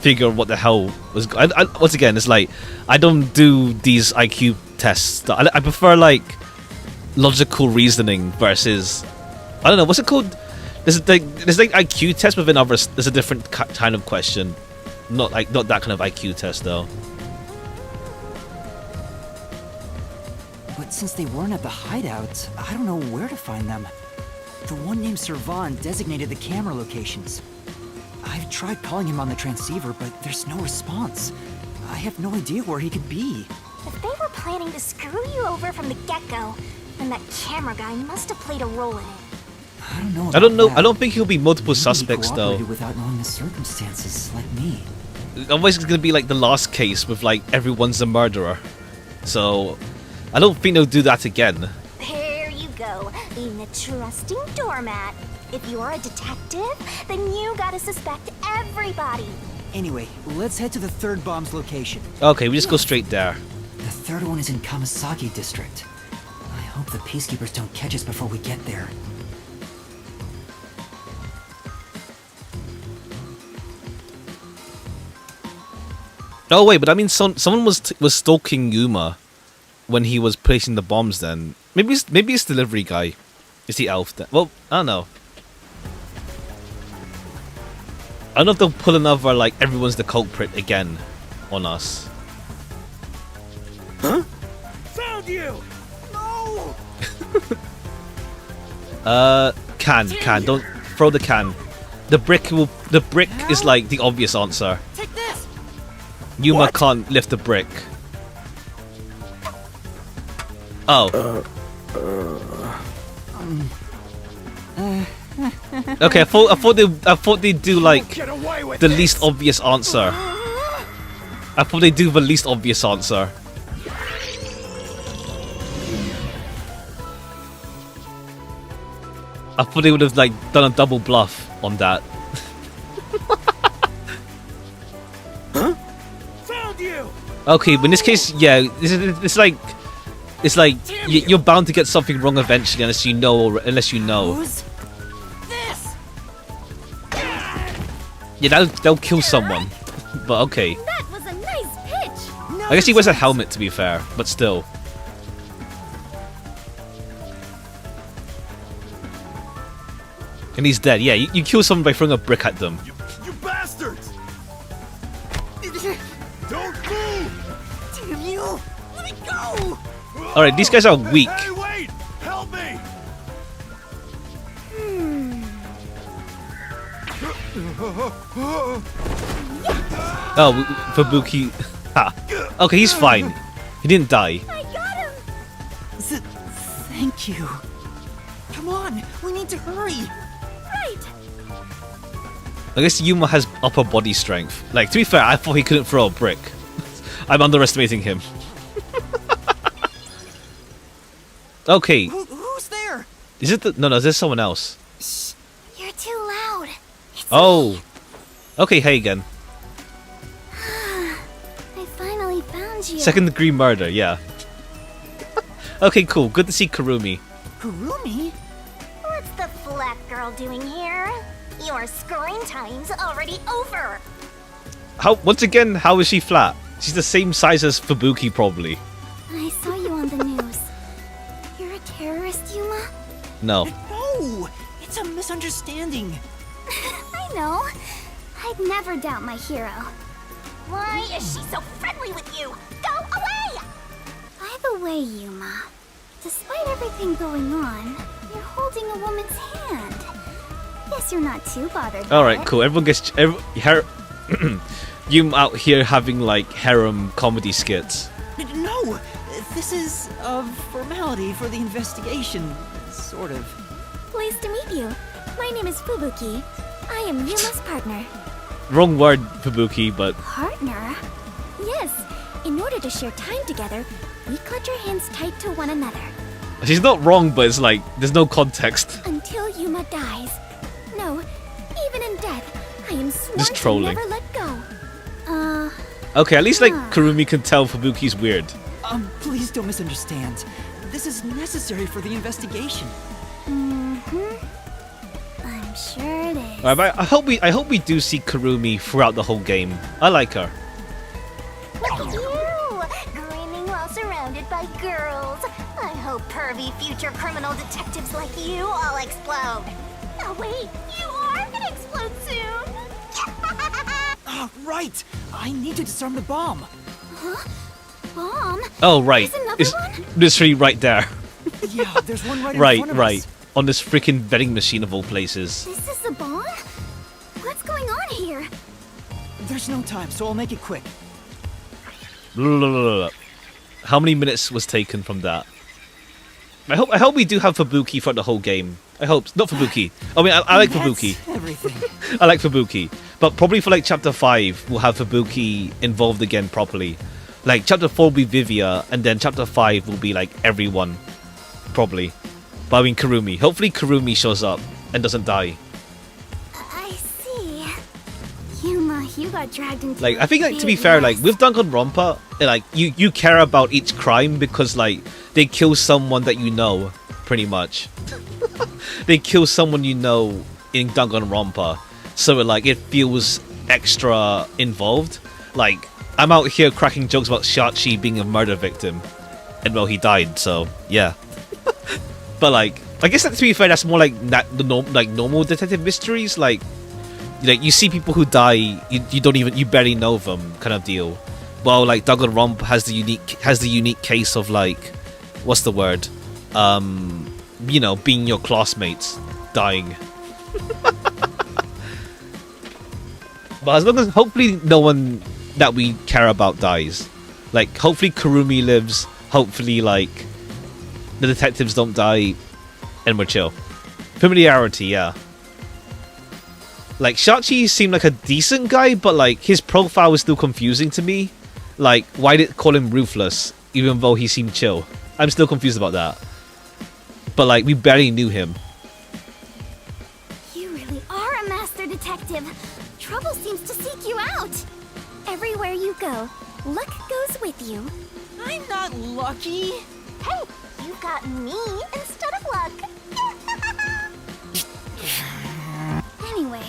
A: Figure what the hell was. Once again, it's like I don't do these IQ tests. I prefer like logical reasoning versus. I don't know what's it called. There's like IQ test within others. There's a different kind of question. Not that kind of IQ test though.
E: But since they weren't at the hideout, I don't know where to find them. The one named Servan designated the camera locations. I've tried calling him on the transceiver, but there's no response. I have no idea where he could be.
B: If they were planning to screw you over from the get-go, then that camera guy must have played a role in it.
E: I don't know.
A: I don't know.
E: That.
A: I don't think he'll be multiple
E: Maybe
A: suspects
E: he
A: though.
E: cooperated without knowing the circumstances, like me.
A: Otherwise, it's gonna be like the last case with like everyone's a murderer. So, I don't think they'll do that again.
B: There you go, being a trusting doormat. If you're a detective, then you gotta suspect everybody.
E: Anyway, let's head to the third bomb's location.
A: Okay, we just go straight there.
E: The third one is in Kamasaki District. I hope the peacekeepers don't catch us before we get there.
A: Oh wait, but I mean, someone was stalking Yuma when he was placing the bombs. Then maybe it's delivery guy. Is the elf then? Well, I don't know. I don't know if they'll pull another like everyone's the culprit again on us.
P: Huh? Found you! No!
A: Can don't throw the can. The brick is like the obvious answer.
I: Take this.
A: Yuma can't lift the brick. Oh. Okay, I thought they'd do like the least obvious answer. I thought they'd do the least obvious answer. I thought they would have like done a double bluff on that.
P: Huh? Found you!
A: Okay, but in this case, yeah, it's like you're bound to get something wrong eventually unless you know.
I: Who's this?
A: Yeah, they'll kill someone. But okay.
B: That was a nice pitch.
A: I guess he wears a helmet to be fair, but still. And he's dead. Yeah, you kill someone by throwing a brick at them.
T: You bastards! Don't move!
I: Damn you! Let me go!
A: Alright, these guys are weak.
T: Hey, wait! Help me!
A: Oh, Fubuki. Ha. Okay, he's fine. He didn't die.
B: I got him.
I: Thank you. Come on, we need to hurry.
B: Right.
A: I guess Yuma has upper body strength. Like, to be fair, I thought he couldn't throw a brick. I'm underestimating him. Okay.
I: Who's there?
A: Is it the... No, there's someone else.
B: Shh. You're too loud.
A: Oh. Okay, hey again.
B: I finally found you.
A: Second degree murder, yeah. Okay, cool. Good to see Kurumi.
I: Kurumi?
B: black girl doing here? Your screen time's already over.
A: Once again, how is she flat? She's the same size as Fubuki, probably.
B: I saw you on the news. You're a terrorist, Yuma?
A: No.
E: No! It's a misunderstanding.
B: I know. I'd never doubt my hero. Why is she so friendly with you? Go away! By the way, Yuma, despite everything going on, you're holding a woman's hand. Guess you're not too bothered.
A: Alright, cool. Everyone gets... You out here having, like, harem comedy skits.
E: No! This is a formality for the investigation. Sort of.
B: Pleased to meet you. My name is Fubuki. I am Yuma's partner.
A: Wrong word, Fubuki, but...
B: Partner? Yes. In order to share time together, we clutch our hands tight to one another.
A: She's not wrong, but it's like, there's no context.
B: Until Yuma dies. No, even in death, I am sworn
A: Just
B: to
A: trolling.
B: never let go.
A: Okay, at least, like, Kurumi can tell Fubuki's weird.
E: Please don't misunderstand. This is necessary for the investigation.
B: I'm sure it is.
A: Alright, but I hope we do see Kurumi throughout the whole game. I like her.
B: Look at you! Grinning while surrounded by girls. I hope pervy future criminal detectives like you all explode. Oh wait, you are gonna explode soon!
E: Right! I need to disarm the bomb.
B: Huh? Bomb?
A: Oh, right.
B: There's another
A: It's
B: one?
A: literally right there.
E: Yeah, there's one right in front of
A: Right.
E: us.
A: On this freaking vending machine of all places.
B: Is this a bomb? What's going on here?
E: There's no time, so I'll make it quick.
A: How many minutes was taken from that? I hope we do have Fubuki for the whole game. I hope. Not Fubuki. I mean, I like Fubuki.
E: Everything.
A: I like Fubuki. But probably for like Chapter 5, we'll have Fubuki involved again properly. Like, Chapter 4 will be Vivia, and then Chapter 5 will be like everyone. Probably. But I mean Kurumi. Hopefully Kurumi shows up and doesn't die.
B: I see. Yuma, you got dragged into
A: Like, I think, like, to be
B: big
A: fair,
B: mess.
A: like, with Danganronpa, like, you care about each crime because, like, they kill someone that you know, pretty much. They kill someone you know in Danganronpa, so, like, it feels extra involved. Like, I'm out here cracking jokes about Shachi being a murder victim, and, well, he died, so, yeah. But, like, I guess, to be fair, that's more like normal detective mysteries, like, you see people who die, you barely know them, kind of deal. Well, like, Danganronpa has the unique case of, like, what's the word? You know, being your classmates dying. But as long as hopefully no one that we care about dies. Like, hopefully Kurumi lives, hopefully, like, the detectives don't die, and we're chill. Familiarity, yeah. Like, Shachi seemed like a decent guy, but, like, his profile was still confusing to me. Like, why did it call him ruthless, even though he seemed chill? I'm still confused about that. But, like, we barely knew him.
B: You really are a master detective. Trouble seems to seek you out. Everywhere you go, luck goes with you.
E: I'm not lucky.
B: Hey, you got me instead of luck. Anyway,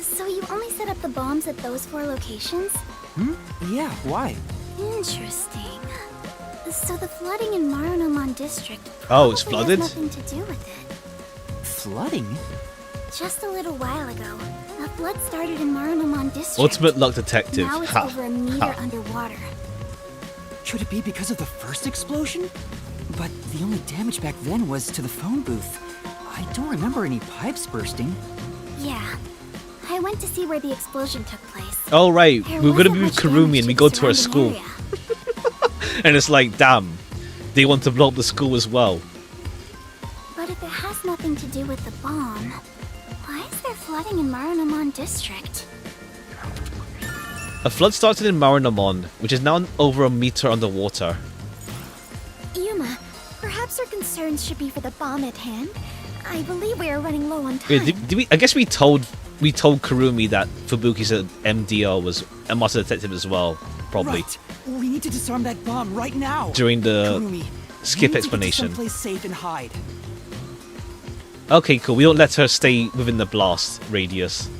B: so you only set up the bombs at those 4 locations?
E: Yeah, why?
B: Interesting. So the flooding in Marunomon district
A: Oh, it's
B: probably
A: flooded?
B: has nothing to do with it.
E: Flooding?
B: Just a little while ago, a flood started in Marunomon district.
A: Ultimate luck detective.
B: Now it's
A: Ha.
B: over a meter
A: Ha.
B: underwater.
E: Could it be because of the first explosion? But the only damage back then was to the phone booth. I don't remember any pipes bursting.
B: Yeah. I went to see where the explosion took place.
A: Oh, right.
B: There
A: We're gonna
B: wasn't
A: be with
B: much
A: Kurumi
B: damage
A: and we
B: to
A: go
B: the
A: to her
B: surrounding
A: school.
B: area.
A: And it's like, damn. They want to blow up the school as well.
B: But if it has nothing to do with the bomb, why is there flooding in Marunomon district?
A: A flood started in Marunomon, which is now over a meter underwater.
B: Yuma, perhaps our concerns should be for the bomb at hand. I believe we are running low on time.
A: Wait, did we? I guess we told Kurumi that Fubuki's an MDR was a master detective as well, probably.
E: Right. We need to disarm that bomb right now.
A: During the
E: Kurumi,
A: skip
E: we need
A: explanation.
E: To get to someplace safe and hide.
A: Okay, cool. We don't let her stay within the blast radius.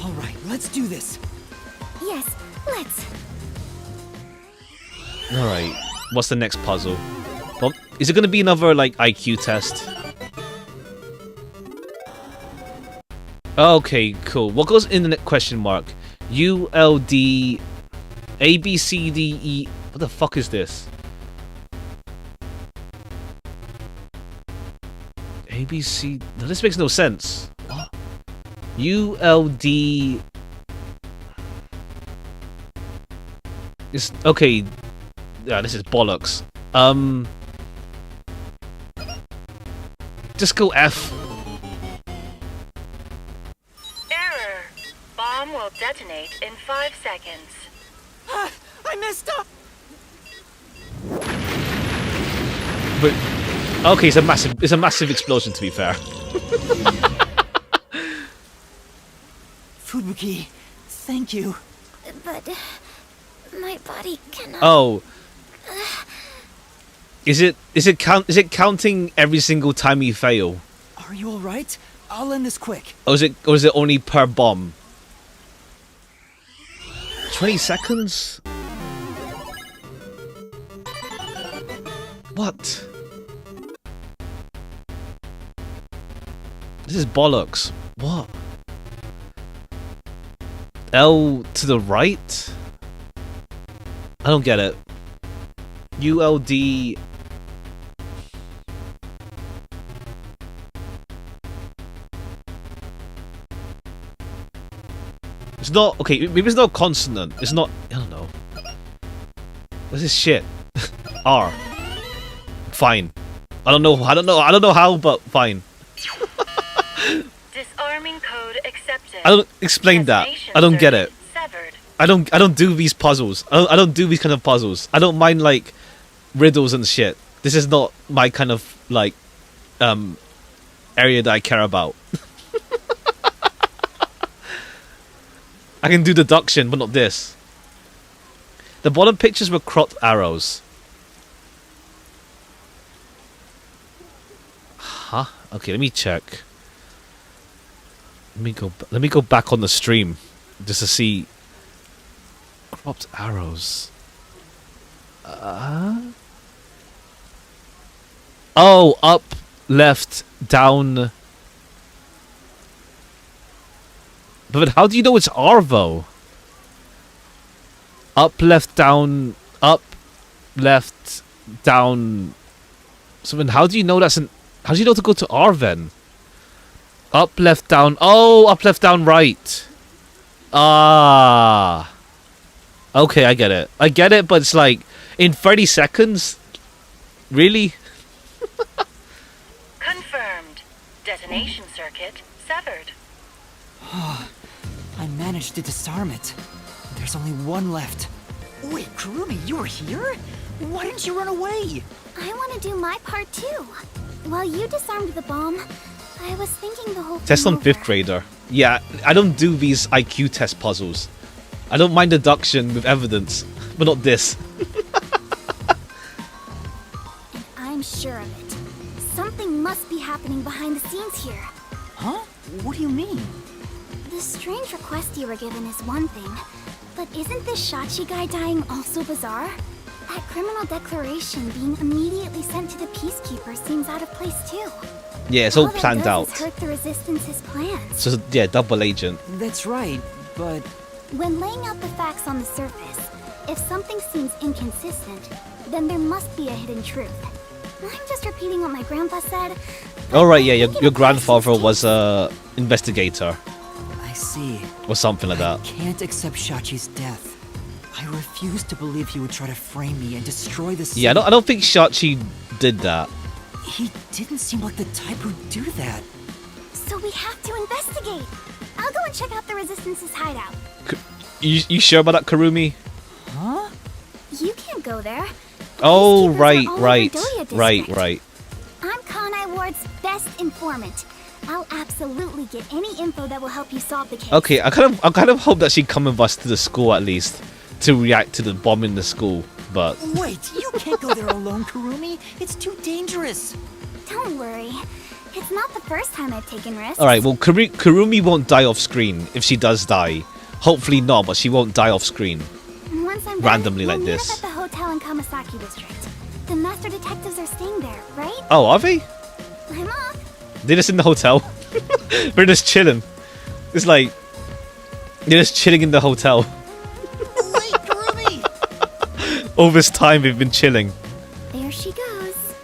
E: Alright, let's do this.
B: Yes, let's.
A: Alright, what's the next puzzle? Well, is it going to be another, like, IQ test? Okay, cool. What goes in the question mark? ULD ABCDE. What the fuck is this? ABC. No, this makes no sense. What? ULD. It's okay. Yeah, this is bollocks. Just go F.
U: Error. Bomb will detonate in 5 seconds.
E: I messed up!
A: But okay, it's a massive explosion, to be fair.
E: Fubuki, thank you.
B: But my body cannot.
A: Oh. Is it counting every single time you fail?
E: Are you alright? I'll end this quick.
A: Or is it only per bomb? 20 seconds? What? This is bollocks. What? L to the right? I don't get it. ULD. It's not okay. Maybe it's not consonant. It's not. I don't know. What's this shit? R. Fine. I don't know. I don't know how, but fine.
U: Disarming code accepted.
A: I don't explain that. I don't get it.
U: Severed.
A: I don't do these puzzles. I don't do these kind of puzzles. I don't mind like riddles and shit. This is not my kind of like area that I care about. I can do deduction, but not this. The bottom pictures were cropped arrows. Huh? Okay, let me check. Let me go back on the stream just to see cropped arrows. Oh, up, left, down. But how do you know it's R though? Up, left, down, up, left, down. So then how do you know that's an... How do you know to go to R then? Up, left, down. Oh, up, left, down, right. Ah. Okay, I get it. I get it, but it's like, in 30 seconds? Really?
U: Confirmed. Detonation circuit severed.
E: I managed to disarm it. There's only one left. Wait, Kurumi, you were here? Why didn't you run away?
B: I want to do my part too. While you disarmed the bomb, I was thinking the whole
A: Test
B: thing
A: on 5th
B: over.
A: grader. Yeah, I don't do these IQ test puzzles. I don't mind deduction with evidence, but not this.
B: And I'm sure of it. Something must be happening behind the scenes here.
E: Huh? What do you mean?
B: The strange request you were given is one thing, but isn't this Shachi guy dying also bizarre? That criminal declaration being immediately sent to the Peacekeeper seems out of place too.
A: Yeah, it's all
B: that
A: planned
B: does
A: out.
B: is hurt the Resistance's plans.
A: So yeah, double agent.
E: That's right, but...
B: When laying out the facts on the surface, if something seems inconsistent, then there must be a hidden truth. I'm just repeating what my grandpa said.
A: Alright, yeah, your grandfather was a investigator.
E: I see.
A: Or something like that.
E: Can't accept Shachi's death. I refuse to believe he would try to frame me and destroy the city.
A: Yeah, I don't think Shachi did that.
E: He didn't seem like the type who'd do that.
B: So we have to investigate. I'll go and check out the Resistance's hideout.
A: You sure about that, Kurumi?
E: Huh?
B: You can't go there.
A: Oh,
B: Peacekeepers
A: right,
B: are all over
A: right,
B: Doya District.
A: right.
B: I'm Kanai Ward's best informant. I'll absolutely get any info that will help you solve the case.
A: Okay, I kind of hope that she'd come with us to the school at least to react to the bomb in the school, but
E: Wait, you can't go there alone, Kurumi. It's too dangerous.
B: Don't worry. It's not the first time I've taken risks.
A: Alright, well, Kurumi won't die off screen if she does die. Hopefully not, but she won't die off screen.
B: Once I'm
A: Randomly
B: done,
A: like
B: we'll
A: this.
B: meet up at the hotel in Kamasaki District. The master detectives are staying there, right?
A: Oh, are they?
B: I'm off.
A: They're just in the hotel. They're just chilling. It's like they're just chilling in the hotel.
E: Wait, Kurumi!
A: All this time we've been chilling.
B: There she goes.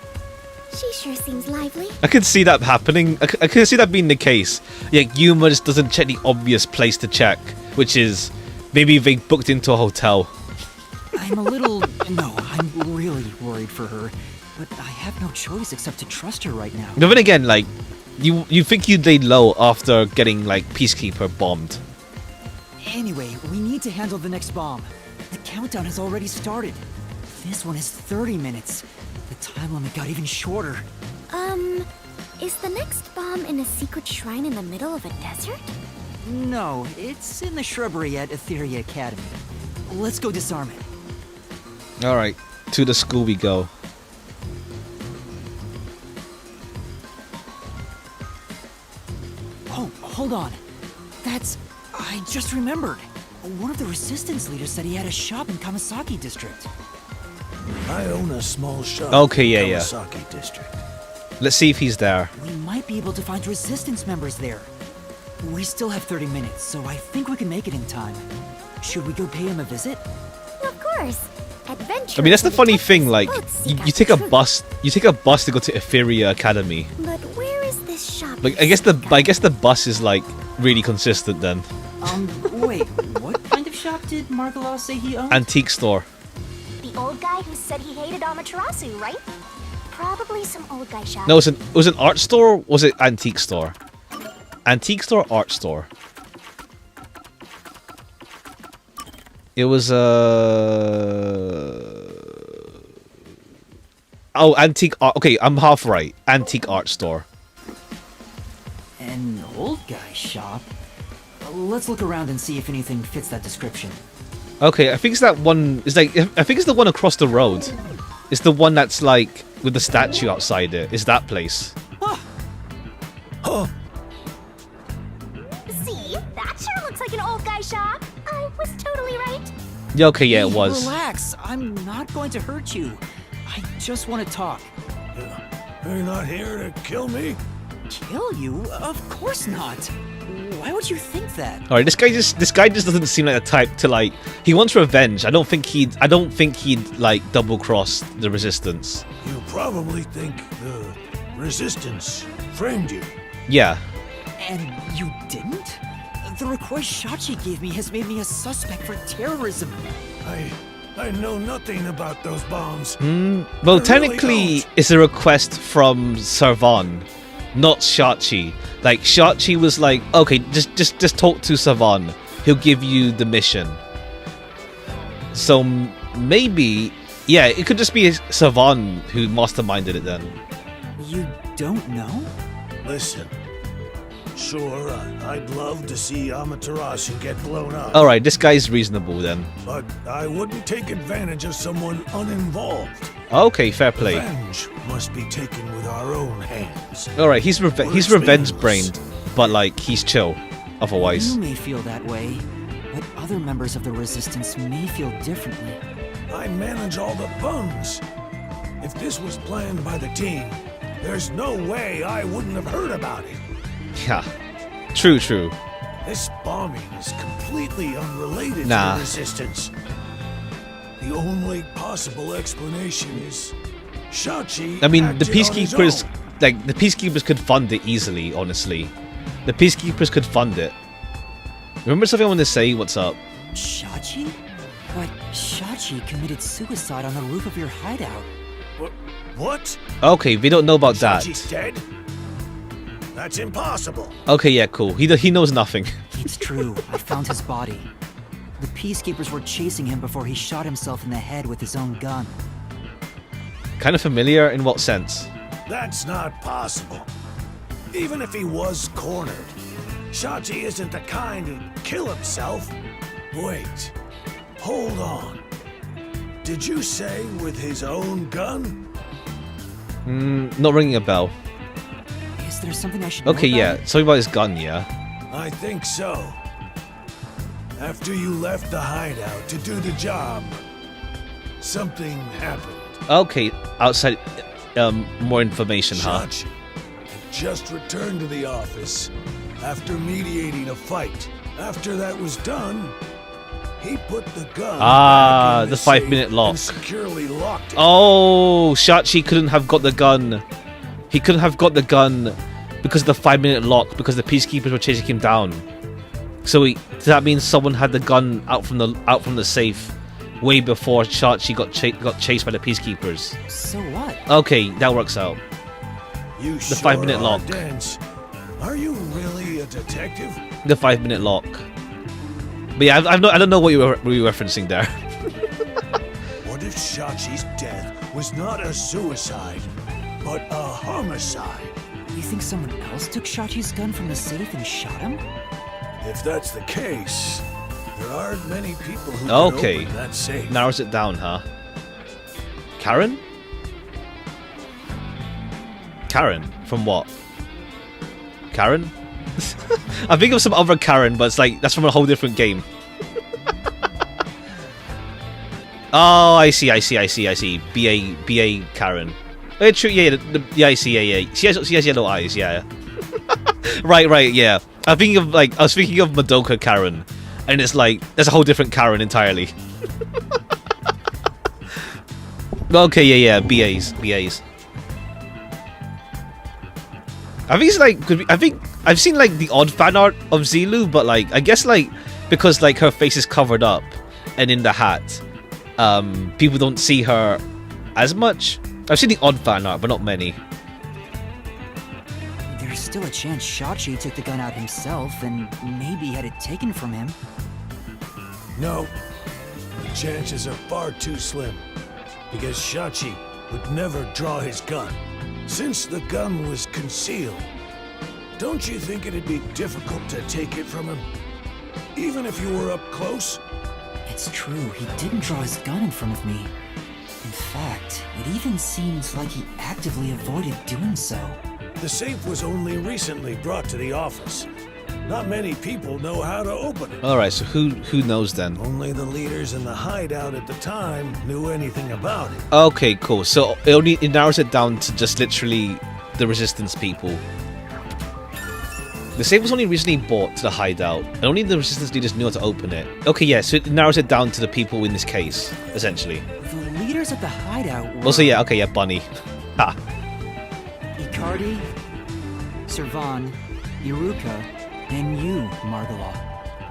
B: She sure seems lively.
A: I can see that happening. I can see that being the case. Yeah, Yuma just doesn't check the obvious place to check, which is maybe they booked into a hotel.
E: I'm a little... No, I'm really worried for her. But I have no choice except to trust her right now.
A: But then again, like, you think you'd lay low after getting, like, Peacekeeper bombed.
E: Anyway, we need to handle the next bomb. The countdown has already started. This one is 30 minutes. The time limit got even shorter.
B: Is the next bomb in a secret shrine in the middle of a desert?
E: No, it's in the shrubbery at Etheria Academy. Let's go disarm it.
A: Alright, to the school we go.
E: Oh, hold on. I just remembered. One of the resistance leaders said he had a shop in Kamasaki District.
J: I own a small shop
A: Okay,
J: in
A: yeah.
J: Kamasaki District.
A: Let's see if he's there.
E: We might be able to find resistance members there. We still have 30 minutes, so I think we can make it in time. Should we go pay him a visit?
B: Of course. Adventure.
A: I mean, that's the funny thing, like, you take a bus to go to Etheria Academy.
B: But where is this shop?
A: Like, I guess the bus is, like, really consistent then.
E: Wait, what kind of shop did Margalaw say he owned?
A: Antique store.
B: The old guy who said he hated Amaterasu, right? Probably some old guy shop.
A: No, it was an art store, or was it antique store? Antique store, art store. It was oh, antique art. Okay, I'm half right. Antique art store.
E: An old guy shop? Let's look around and see if anything fits that description.
A: Okay, I think it's that one. It's like I think it's the one across the road. It's the one that's like with the statue outside it. It's that place.
J: Huh.
B: See, that sure looks like an old guy shop. I was totally right.
A: Yeah, okay, yeah, it was.
E: Relax, I'm not going to hurt you. I just want to talk.
J: You're not here to kill me?
E: Kill you? Of course not. Why would you think that?
A: All right, this guy just doesn't seem like the type to like. He wants revenge. I don't think he'd like double cross the resistance.
J: You probably think the resistance framed you.
A: Yeah.
E: And you didn't? The request Shachi gave me has made me a suspect for terrorism.
J: I know nothing about those bombs.
A: Well, technically, it's a request from Servan, not Shachi. Like Shachi was like, okay, just talk to Servan. He'll give you the mission. So maybe, yeah, it could just be Servan who masterminded it then.
E: You don't know?
J: Listen. Sure, I'd love to see Amaterasu get blown up.
A: Alright, this guy's reasonable then.
J: But I wouldn't take advantage of someone uninvolved.
A: Okay, fair play.
J: Revenge must be taken with our own hands.
A: Alright, he's revenge-brained, but like, he's chill, otherwise.
E: You may feel that way, but other members of the Resistance may feel differently.
J: I manage all the funds. If this was planned by the team, there's no way I wouldn't have heard about it.
A: Yeah, true.
J: This bombing is completely unrelated to
A: Nah.
J: the Resistance. The only possible explanation is Shachi.
A: I mean, the
J: acted on his
A: peacekeepers,
J: own.
A: like, the peacekeepers could fund it easily, honestly. The peacekeepers could fund it. Remember something I wanted to say? What's up?
E: Shachi? But Shachi committed suicide on the roof of your hideout.
J: What?
A: Okay, we don't know about that.
J: Shachi's dead? That's impossible.
A: Okay, yeah, cool. He knows nothing.
E: It's true. I found his body. The peacekeepers were chasing him before he shot himself in the head with his own gun.
A: Kind of familiar in what sense?
J: That's not possible. Even if he was cornered, Shachi isn't the kind who'd kill himself. Wait. Hold on. Did you say with his own gun?
A: Not ringing a bell.
E: Is there something I should know
A: Okay,
E: about
A: yeah.
E: it?
A: Sorry about his gun, yeah.
J: I think so. After you left the hideout to do the job, something happened.
A: Okay, outside, more information, huh?
J: Shachi had just returned to the office after mediating a fight. After that was done, he put the gun back in
A: The
J: safe
A: 5-minute lock.
J: and securely locked it.
A: Oh, Shachi couldn't have got the gun. He couldn't have got the gun because of the 5-minute lock, because the peacekeepers were chasing him down. So does that mean someone had the gun out from the safe way before Shachi got chased by the peacekeepers?
E: So what?
A: Okay, that works out.
J: You
A: The 5-minute lock.
J: Dense. Are you really a detective?
A: The 5-minute lock. But yeah, I don't know what you were referencing there.
J: What if Shachi's death was not a suicide, but a homicide?
E: You think someone else took Shachi's gun from the safe and shot him?
J: If that's the case, there aren't many people who can
A: Okay,
J: open that safe.
A: narrows it down, huh? Karen? Karen? From what? Karen? I think of some other Karen, but it's like, that's from a whole different game. Oh, I see. BA Karen. Oh, true, yeah, yeah, I see, yeah. She has yellow eyes, yeah. right, yeah. I was thinking of Madoka Karen, and it's like, that's a whole different Karen entirely. Okay, yeah, BAs. I think it's like, I think I've seen like the odd fan art of Zilu, but like, I guess like, because like her face is covered up and in the hat, people don't see her as much. I've seen the odd fan art, but not many.
E: There's still a chance Shachi took the gun out himself and maybe had it taken from him.
J: No, the chances are far too slim, because Shachi would never draw his gun. Since the gun was concealed, don't you think it'd be difficult to take it from him? Even if you were up close?
E: It's true, he didn't draw his gun in front of me. In fact, it even seems like he actively avoided doing so.
J: The safe was only recently brought to the office. Not many people know how to open it.
A: Alright, so who knows then?
J: Only the leaders in the hideout at the time knew anything about it.
A: Okay, cool. So it narrows it down to just literally the resistance people. The safe was only recently brought to the hideout, and only the resistance leaders knew how to open it. Okay, yeah, so it narrows it down to the people in this case, essentially.
E: The leaders at the hideout were...
A: Also, yeah, okay, yeah, Bunny. Ha.
E: Icardi, Servan, Iruka, and you, Margala.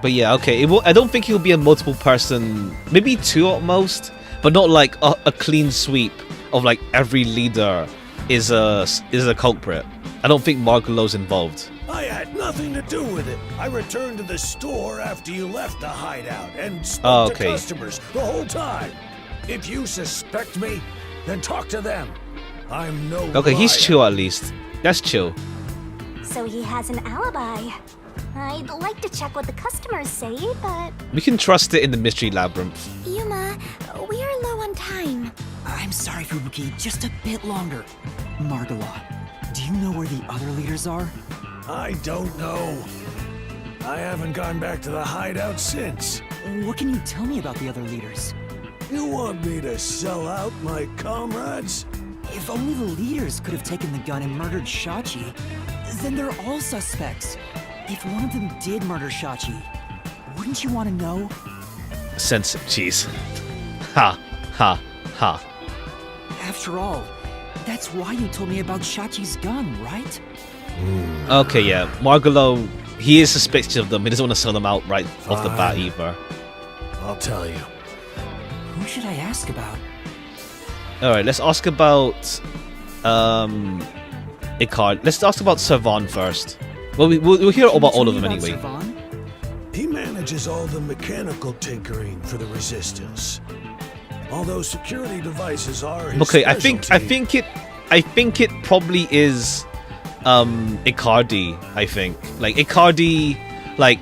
A: But yeah, okay, I don't think he'll be a multiple person, maybe two at most, but not like a clean sweep of like every leader is a culprit. I don't think Margalo's involved.
J: I had nothing to do with it. I returned to the store after you left the hideout and spoke to customers the whole time. If you suspect me, then talk to them. I'm no
A: Okay, he's
J: liar.
A: chill at least. That's chill.
B: So he has an alibi. I'd like to check what the customers say, but...
A: We can trust it in the mystery labyrinth.
B: Yuma, we are low on time.
E: I'm sorry, Fubuki, just a bit longer. Margala, do you know where the other leaders are?
J: I don't know. I haven't gone back to the hideout since.
E: What can you tell me about the other leaders?
J: You want me to sell out my comrades?
E: If only the leaders could have taken the gun and murdered Shachi, then they're all suspects. If one of them did murder Shachi, wouldn't you want to know?
A: Sense cheese. Ha, ha, ha.
E: After all, that's why you told me about Shachi's gun, right?
A: Okay, yeah. Margalo, he is suspicious of them. He doesn't want to sell them out right off the bat either.
J: I'll tell you.
E: Who should I ask about?
A: Alright, let's ask about Icard. Let's ask about Servan first. Well, we'll hear about all of them anyway.
J: He manages all the mechanical tinkering for the Resistance. Although security devices are his
A: Okay, I
J: specialty.
A: think it probably is Icardi, I think. Like Icardi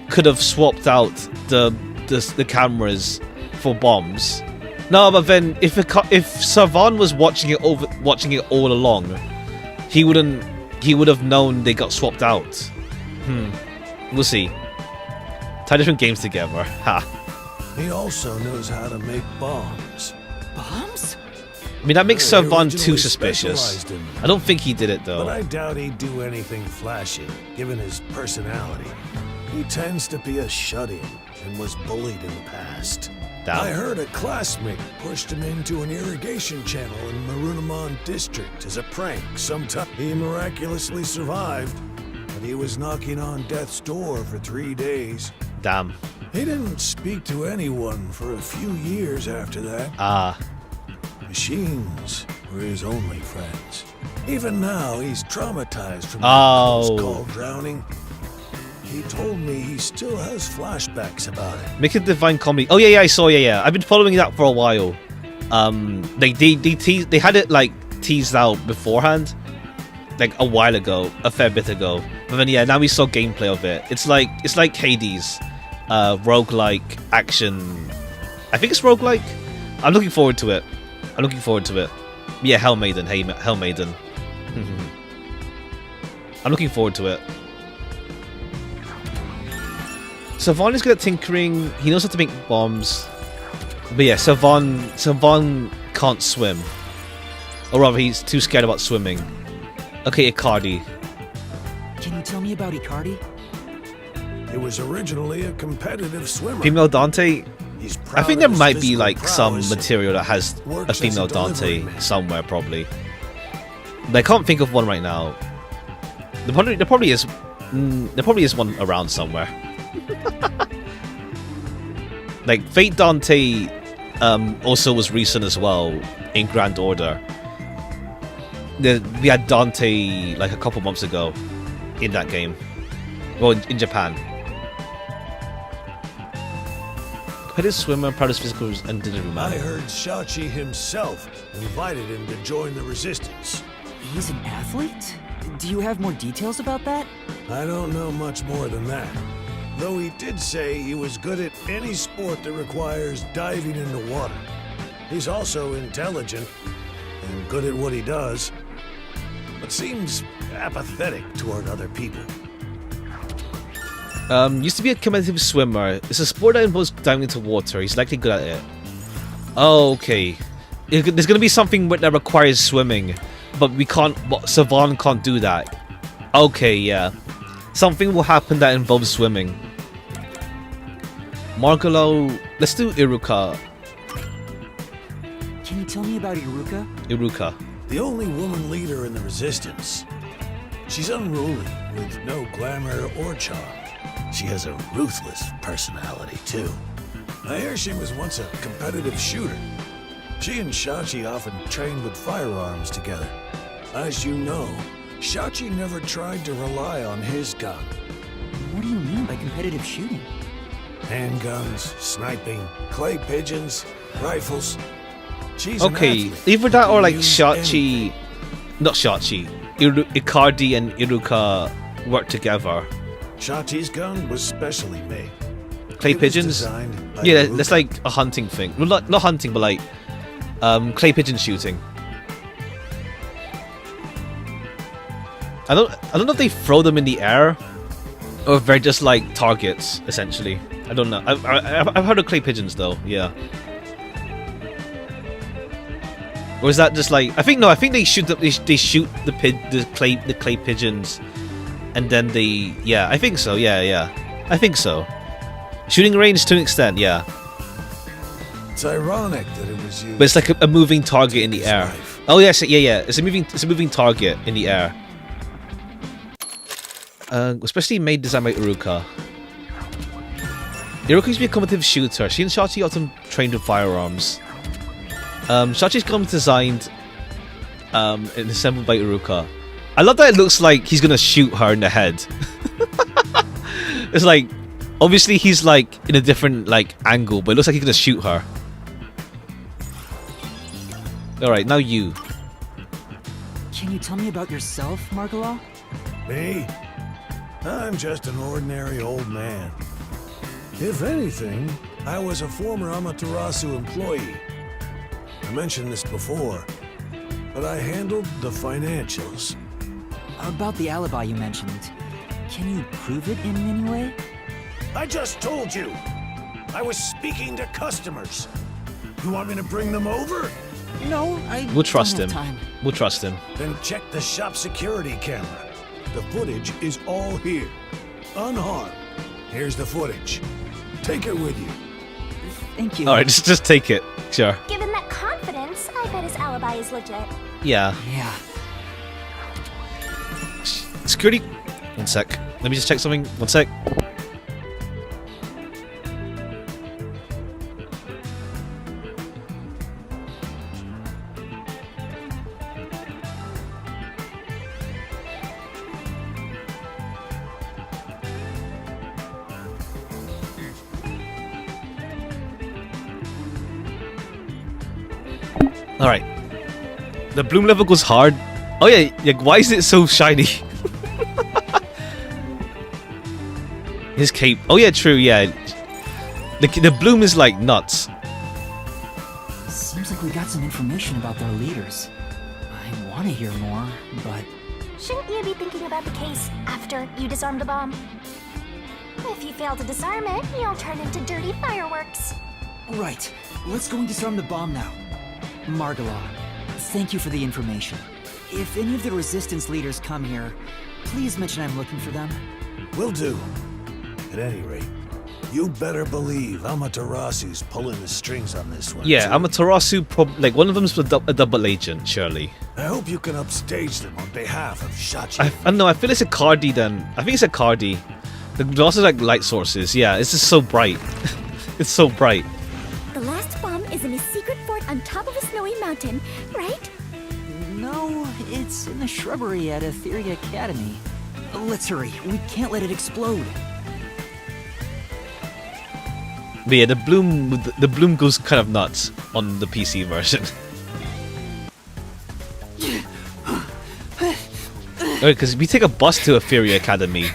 A: could have swapped out the cameras for bombs. No, but then if Servan was watching it all along, he wouldn't he would have known they got swapped out. We'll see. Tie different games together. Ha.
J: He also knows how to make bombs.
E: Bombs?
A: I mean, that makes
J: He
A: Servan
J: originally
A: too suspicious.
J: specialized in them.
A: I don't think he did it, though.
J: But I doubt he'd do anything flashy, given his personality. He tends to be a shut-in and was bullied in the past.
A: Damn.
J: I heard a classmate pushed him into an irrigation channel in Marunamon District as a prank sometime. He miraculously survived, but he was knocking on death's door for 3 days.
A: Damn.
J: He didn't speak to anyone for a few years after that.
A: Ah.
J: Machines were his only friends. Even now, he's traumatized from
A: Oh.
J: that close call drowning. He told me he still has flashbacks about it.
A: Make a divine comedy. Oh yeah, I saw. Yeah. I've been following that for a while. They had it like teased out beforehand, like a while ago, a fair bit ago. But then yeah, now we saw gameplay of it. It's like Hades, roguelike action. I think it's roguelike. I'm looking forward to it. Yeah, Hell Maiden. Hey, Hell Maiden. I'm looking forward to it. Servan is good at tinkering. He knows how to make bombs. But yeah, Servan can't swim. Or rather, he's too scared about swimming. Okay, Icardi.
E: Can you tell me about Icardi?
J: He was originally a competitive swimmer.
A: Female Dante?
J: He's
A: I
J: proud
A: think
J: of
A: there
J: his
A: might be
J: physical
A: like some
J: prowess
A: material that has
J: and works
A: a
J: as
A: female
J: delivery
A: Dante
J: man.
A: somewhere, probably. But I can't think of one right now. There probably is one around somewhere. Like Fate Dante also was recent as well in Grand Order. We had Dante like a couple months ago in that game. Well, in Japan. Competitive swimmer, proudest physicals, and delivery man.
J: I heard Shachi himself invited him to join the resistance.
E: He's an athlete? Do you have more details about that?
J: I don't know much more than that. Though he did say he was good at any sport that requires diving into water. He's also intelligent and good at what he does, but seems apathetic toward other people.
A: Used to be a competitive swimmer. It's a sport that involves diving into water. He's likely good at it. Oh, okay. There's gonna be something that requires swimming, but Servan can't do that. Okay, yeah. Something will happen that involves swimming. Margalo, let's do Iruka.
E: Can you tell me about Iruka?
A: Iruka.
J: The only woman leader in the resistance. She's unruly, with no glamour or charm. She has a ruthless personality, too. I hear she was once a competitive shooter. She and Shachi often trained with firearms together. As you know, Shachi never tried to rely on his gun.
E: What do you mean by competitive shooting?
J: Handguns, sniping, clay pigeons, rifles. She's
A: Okay,
J: an athlete.
A: either that or like
J: Use
A: Shachi, not Shachi, Icardi and Iruka work together.
J: Shachi's gun was specially made.
A: Clay
J: It was
A: pigeons?
J: designed by
A: Yeah,
J: Iruka.
A: that's like a hunting thing. Well, not hunting, but like clay pigeon shooting. I don't know if they throw them in the air or if they're just like targets essentially. I don't know. I've heard of clay pigeons though. Yeah. Or is that just like I think they shoot the clay pigeons, and then they I think so I think so. Shooting range to an extent, yeah.
J: It's ironic that it was used.
A: But it's like a moving target in the air. Oh yes, yeah. It's a moving target in the air. Especially made designed by Iruka. Iruka used to be a competitive shooter. She and Shachi often trained with firearms. Shachi's gun was designed and assembled by Iruka. I love that it looks like he's gonna shoot her in the head. It's like obviously he's like in a different like angle, but it looks like he's gonna shoot her. Alright, now you.
E: Can you tell me about yourself, Margalo?
J: Me? I'm just an ordinary old man. If anything, I was a former Amaterasu employee. I mentioned this before, but I handled the financials.
E: About the alibi you mentioned, can you prove it in any way?
J: I just told you. I was speaking to customers. You want me to bring them over?
E: No,
A: We'll trust
E: don't
A: him.
E: have time.
A: We'll trust him.
J: Then check the shop security camera. The footage is all here. Unharmed. Here's the footage. Take it with you.
E: Thank you.
A: Alright, just take it. Sure.
B: Given that confidence, I bet his alibi is legit.
A: Yeah.
E: Yeah.
A: Security. One sec. Let me just check something. One sec. Alright. The bloom level goes hard. Oh yeah, like, why is it so shiny? His cape. Oh yeah, true, yeah. The bloom is like nuts.
E: Seems like we got some information about their leaders. I want to hear more, but...
B: Shouldn't you be thinking about the case after you disarm the bomb? If you fail to disarm it, you'll turn into dirty fireworks.
E: Right. Let's go and disarm the bomb now. Margala, thank you for the information. If any of the Resistance leaders come here, please mention I'm looking for them.
J: Will do. At any rate, you better believe Amaterasu's pulling the strings on this one.
A: Yeah,
J: too.
A: Amaterasu, like one of them's a double agent, surely.
J: I hope you can upstage them on behalf of Shachi.
A: I don't know, I feel it's a Cardi then. I think it's a Cardi. The also like light sources, yeah, it's just so bright. It's so bright.
D: The last bomb is in a secret fort on top of a snowy mountain, right?
E: No, it's in the shrubbery at Etheria Academy. Let's hurry, we can't let it explode.
A: But yeah, the bloom goes kind of nuts on the PC version. Okay, because we take a bus to Etheria Academy.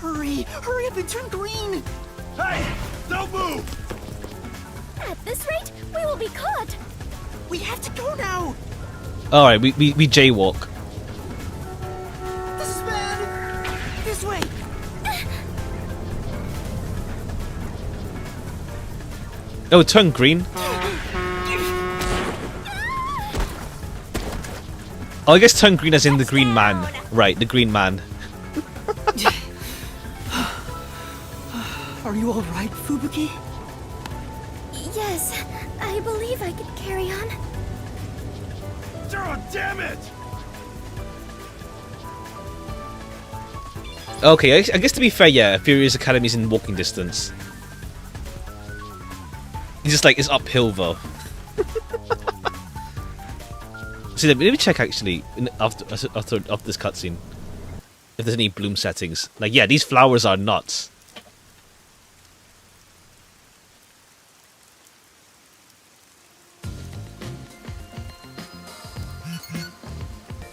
I: Hurry up and turn green!
T: Hey, don't move!
D: At this rate, we will be caught.
I: We have to go now!
A: Alright, we jaywalk.
I: This is bad! This way!
A: Oh, turn green. Oh, I guess turn green as in the green man. Right, the green man.
E: Are you alright, Fubuki?
D: Yes, I believe I could carry on.
T: Zero, damn it!
A: Okay, I guess to be fair, yeah, Furious Academy's in walking distance. It's just like, it's uphill though. See, let me check actually, after this cutscene, if there's any bloom settings. Like, yeah, these flowers are nuts.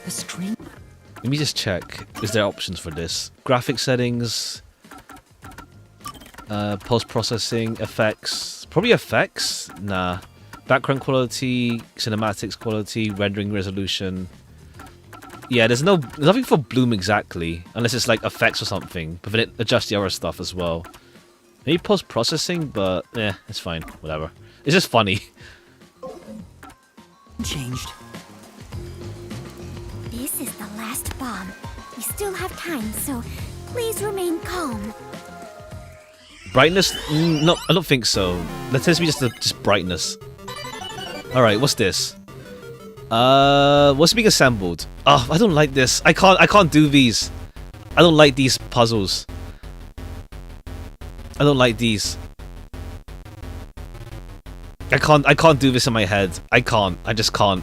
E: The screen?
A: Let me just check. Is there options for this? Graphic settings, post-processing, effects. Probably effects? Nah. Background quality, cinematics quality, rendering resolution. Yeah, there's nothing for bloom exactly, unless it's like effects or something. But then it adjusts the other stuff as well. Maybe post-processing, but it's fine. Whatever. It's just funny.
E: Changed.
D: This is the last bomb. We still have time, so please remain calm.
A: Brightness? No, I don't think so. That tends to be just brightness. Alright, what's this? What's being assembled? Oh, I don't like this. I can't do these. I don't like these puzzles. I don't like these. I can't do this in my head. I can't. I just can't.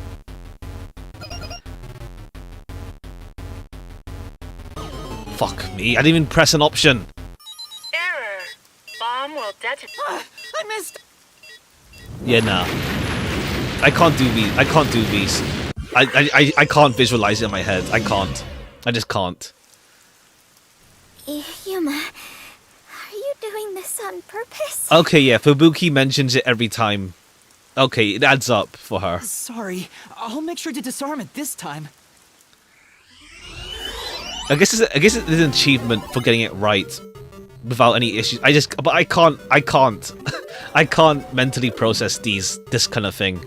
A: Fuck me. I didn't even press an option.
U: Error. Bomb will detonate.
I: I missed.
A: Yeah, nah. I can't do these. I can't do these. I can't visualize it in my head. I can't. I just can't.
D: Yuma, are you doing this on purpose?
A: Okay, yeah, Fubuki mentions it every time. Okay, it adds up for her.
E: Sorry, I'll make sure to disarm it this time.
A: I guess it's an achievement for getting it right without any issues. But I can't I can't mentally process this kind of thing.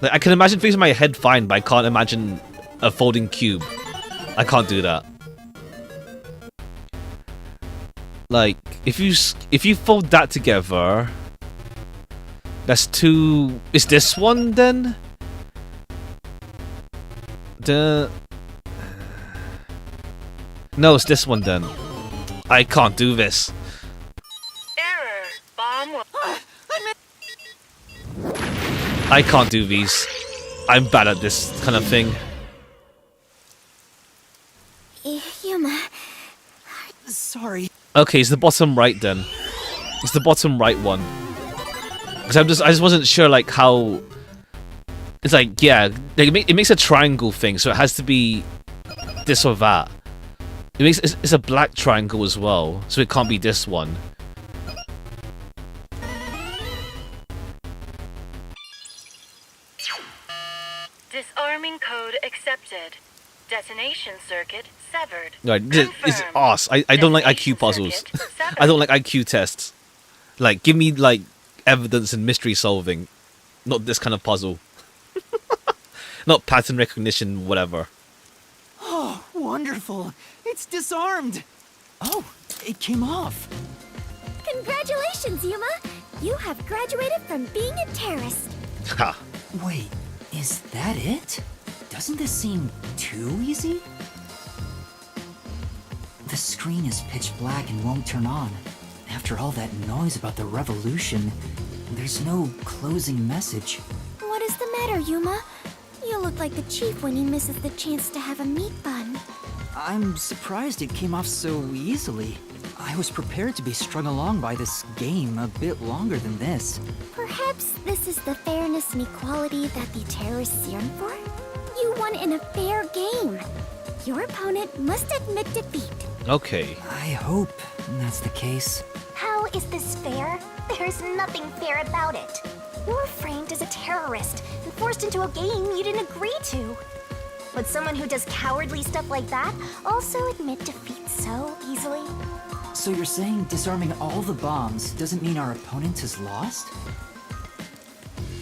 A: Like, I can imagine things in my head fine, but I can't imagine a folding cube. I can't do that. Like, if you fold that together, that's 2. Is this one then? No, it's this one then. I can't do this.
U: Error. Bomb will...
A: I can't do these. I'm bad at this kind of thing.
D: Yuma.
E: Sorry.
A: Okay, it's the bottom right then. It's the bottom right one. Because I just wasn't sure like how. It's like, yeah, it makes a triangle thing, so it has to be this or that. It's a black triangle as well, so it can't be this one.
U: Disarming code accepted. Detonation circuit severed.
A: Right, it's arse. I don't like IQ puzzles. I don't like IQ tests. Like, give me like evidence and mystery solving, not this kind of puzzle. Not pattern recognition, whatever.
E: Oh, wonderful! It's disarmed! Oh, it came off.
D: Congratulations, Yuma! You have graduated from being a terrorist.
A: Ha.
E: Wait, is that it? Doesn't this seem too easy? The screen is pitch black and won't turn on. After all that noise about the revolution, there's no closing message.
D: What is the matter, Yuma? You look like the chief when he misses the chance to have a meat bun.
E: I'm surprised it came off so easily. I was prepared to be strung along by this game a bit longer than this.
D: Perhaps this is the fairness and equality that the terrorists yearn for? You won in a fair game. Your opponent must admit defeat.
A: Okay.
E: I hope that's the case.
B: How is this fair? There's nothing fair about it. You were framed as a terrorist and forced into a game you didn't agree to. Would someone who does cowardly stuff like that also admit defeat so easily?
E: So you're saying disarming all the bombs doesn't mean our opponent has lost?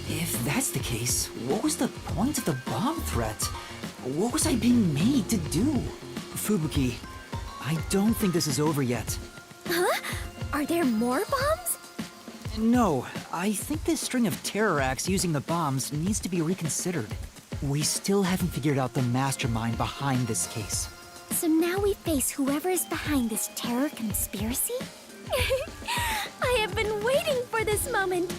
E: If that's the case, what was the point of the bomb threat? What was I being made to do? Fubuki, I don't think this is over yet.
D: Huh? Are there more bombs?
E: No, I think this string of terror acts using the bombs needs to be reconsidered. We still haven't figured out the mastermind behind this case.
D: So now we face whoever is behind this terror conspiracy? I have been waiting for this moment.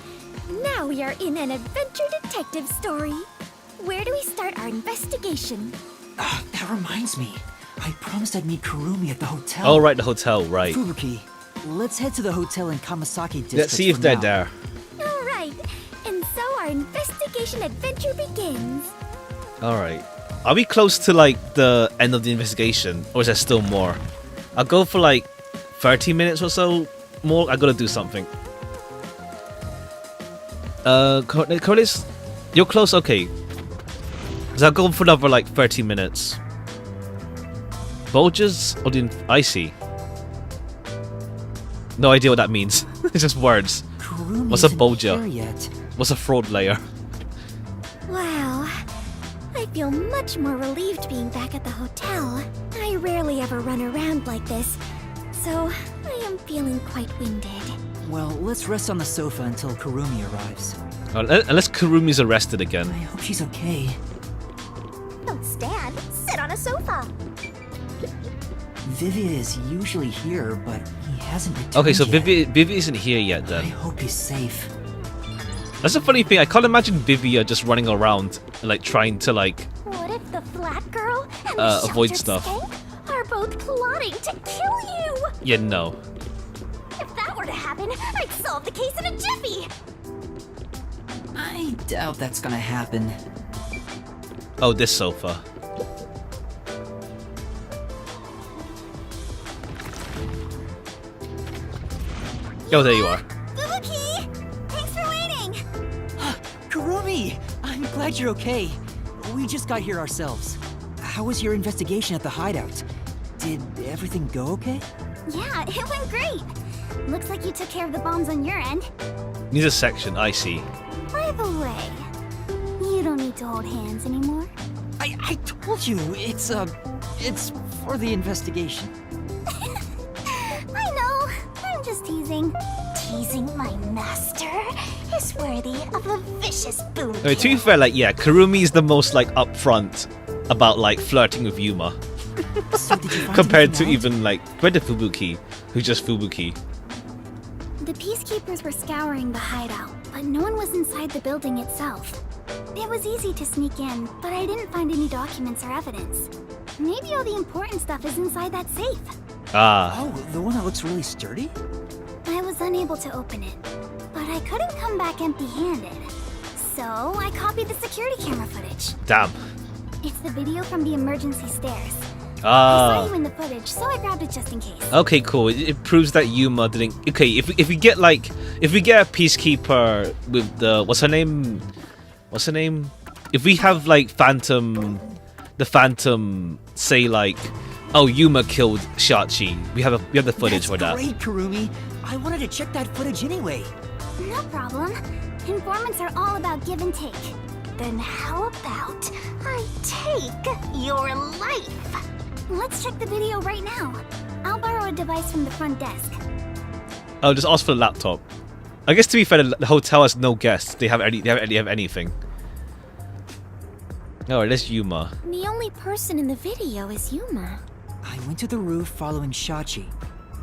D: Now we are in an adventure detective story. Where do we start our investigation?
E: That reminds me. I promised I'd meet Kurumi at the hotel.
A: Oh, right, the hotel, right.
E: Fubuki, let's head to the hotel in Kamasaki District.
A: Let's see if they're there.
D: All right, and so our investigation adventure begins.
A: All right. Are we close to like the end of the investigation, or is there still more? I'll go for like 30 minutes or so more. I gotta do something. Curtis, you're close. Okay. So I'll go for another like 30 minutes. Bulges or the icy? No idea what that means. It's just words.
E: Kurumi
A: What's a
E: isn't
A: Bolger?
E: here yet.
A: What's a fraud layer?
D: Wow. I feel much more relieved being back at the hotel. I rarely ever run around like this, so I am feeling quite winded.
E: Well, let's rest on the sofa until Kurumi arrives.
A: Unless Kurumi's arrested again.
E: I hope she's okay.
B: Don't stand, sit on a sofa.
E: Vivia is usually here, but he hasn't returned
A: Okay, so
E: yet.
A: Vivia isn't here yet
E: I
A: then.
E: hope he's safe.
A: That's a funny thing. I can't imagine Vivia just running around and like trying to like
B: What if the flat girl and the
A: avoid
B: sheltered
A: stuff.
B: skank are both plotting to kill you?
A: Yeah, no.
B: If that were to happen, I'd solve the case in a jiffy.
E: I doubt that's gonna happen.
A: Oh, this sofa. Oh, there you are.
D: Fubuki! Thanks for waiting!
E: glad you're okay. We just got here ourselves. How was your investigation at the hideout? Did everything go okay?
D: Yeah, it went great. Looks like you took care of the bombs on your end.
A: Needs a section, I see.
D: By the way, you don't need to hold hands anymore.
E: I told you, it's for the investigation.
D: I know, I'm just teasing. Teasing my master is worthy of a vicious boon.
A: To be fair, like, yeah, Kurumi is the most, like, upfront about, like, flirting with Yuma. Compared to even, like, compared to Fubuki, who's just Fubuki.
D: The peacekeepers were scouring the hideout, but no one was inside the building itself. It was easy to sneak in, but I didn't find any documents or evidence. Maybe all the important stuff is inside that safe.
A: Ah.
E: Oh, the one that looks really sturdy?
D: I was unable to open it, but I couldn't come back empty-handed. So I copied the security camera footage.
A: Damn.
D: It's the video from the emergency stairs. I
A: Ah.
D: saw you in the footage, so I grabbed it just in case.
A: Okay, cool. It proves that Yuma didn't. Okay, if we get like if we get a peacekeeper with the what's her name? What's her name? If we have like the Phantom say like, oh, Yuma killed Shachi. We have the footage for that.
E: Great, Kurumi. I wanted to check that footage anyway.
D: No problem. Informants are all about give and take. Then how about I take your life? Let's check the video right now. I'll borrow a device from the front desk.
A: Oh, just ask for the laptop. I guess to be fair, the hotel has no guests. They have anything. Alright, that's Yuma.
D: The only person in the video is Yuma.
E: I went to the roof following Shachi.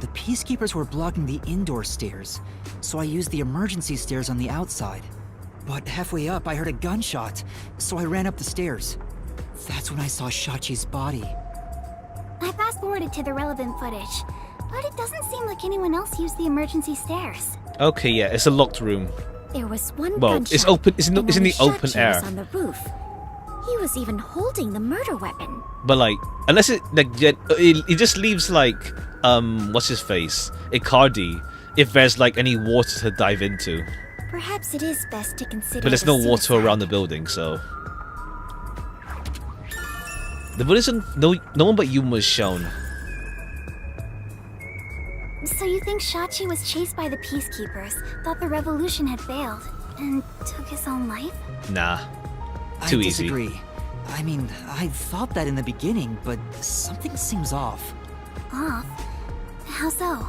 E: The peacekeepers were blocking the indoor stairs, so I used the emergency stairs on the outside. But halfway up, I heard a gunshot, so I ran up the stairs. That's when I saw Shachi's body.
D: I fast-forwarded to the relevant footage, but it doesn't seem like anyone else used the emergency stairs.
A: Okay, yeah, it's a locked room.
D: There was one
A: Well,
D: gunshot.
A: it's open. It's in
D: and
A: the
D: only
A: open
D: Shachi
A: air.
D: was on the roof. He was even holding the murder weapon.
A: But like, unless it just leaves like what's his face, Icardi, if there's like any water to dive into.
D: Perhaps it is best to consider.
A: But there's
D: it
A: no
D: a
A: water
D: suicide.
A: around the building, so. The Buddhism, no one but Yuma was shown.
D: So you think Shachi was chased by the peacekeepers, thought the revolution had failed, and took his own life?
A: Nah, too
E: I
A: easy.
E: disagree. I mean, I thought that in the beginning, but something seems off.
D: Off? How so?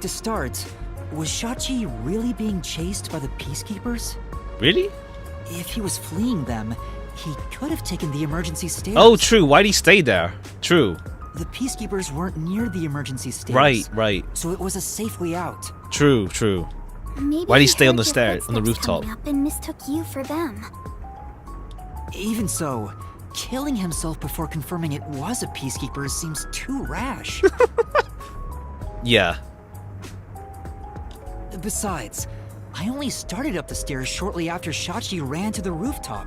E: To start, was Shachi really being chased by the peacekeepers?
A: Really?
E: If he was fleeing them, he could have taken the emergency stairs.
A: Oh, true. Why'd he stay there? True.
E: The peacekeepers weren't near the emergency stairs.
A: Right.
E: So it was a safe way out.
A: True.
D: Maybe
A: Why'd he stay
D: heard
A: on the
D: your
A: stairs, on the
D: footsteps
A: rooftop?
D: coming up and mistook you for them.
E: Even so, killing himself before confirming it was a peacekeeper seems too rash.
A: Yeah.
E: Besides, I only started up the stairs shortly after Shachi ran to the rooftop.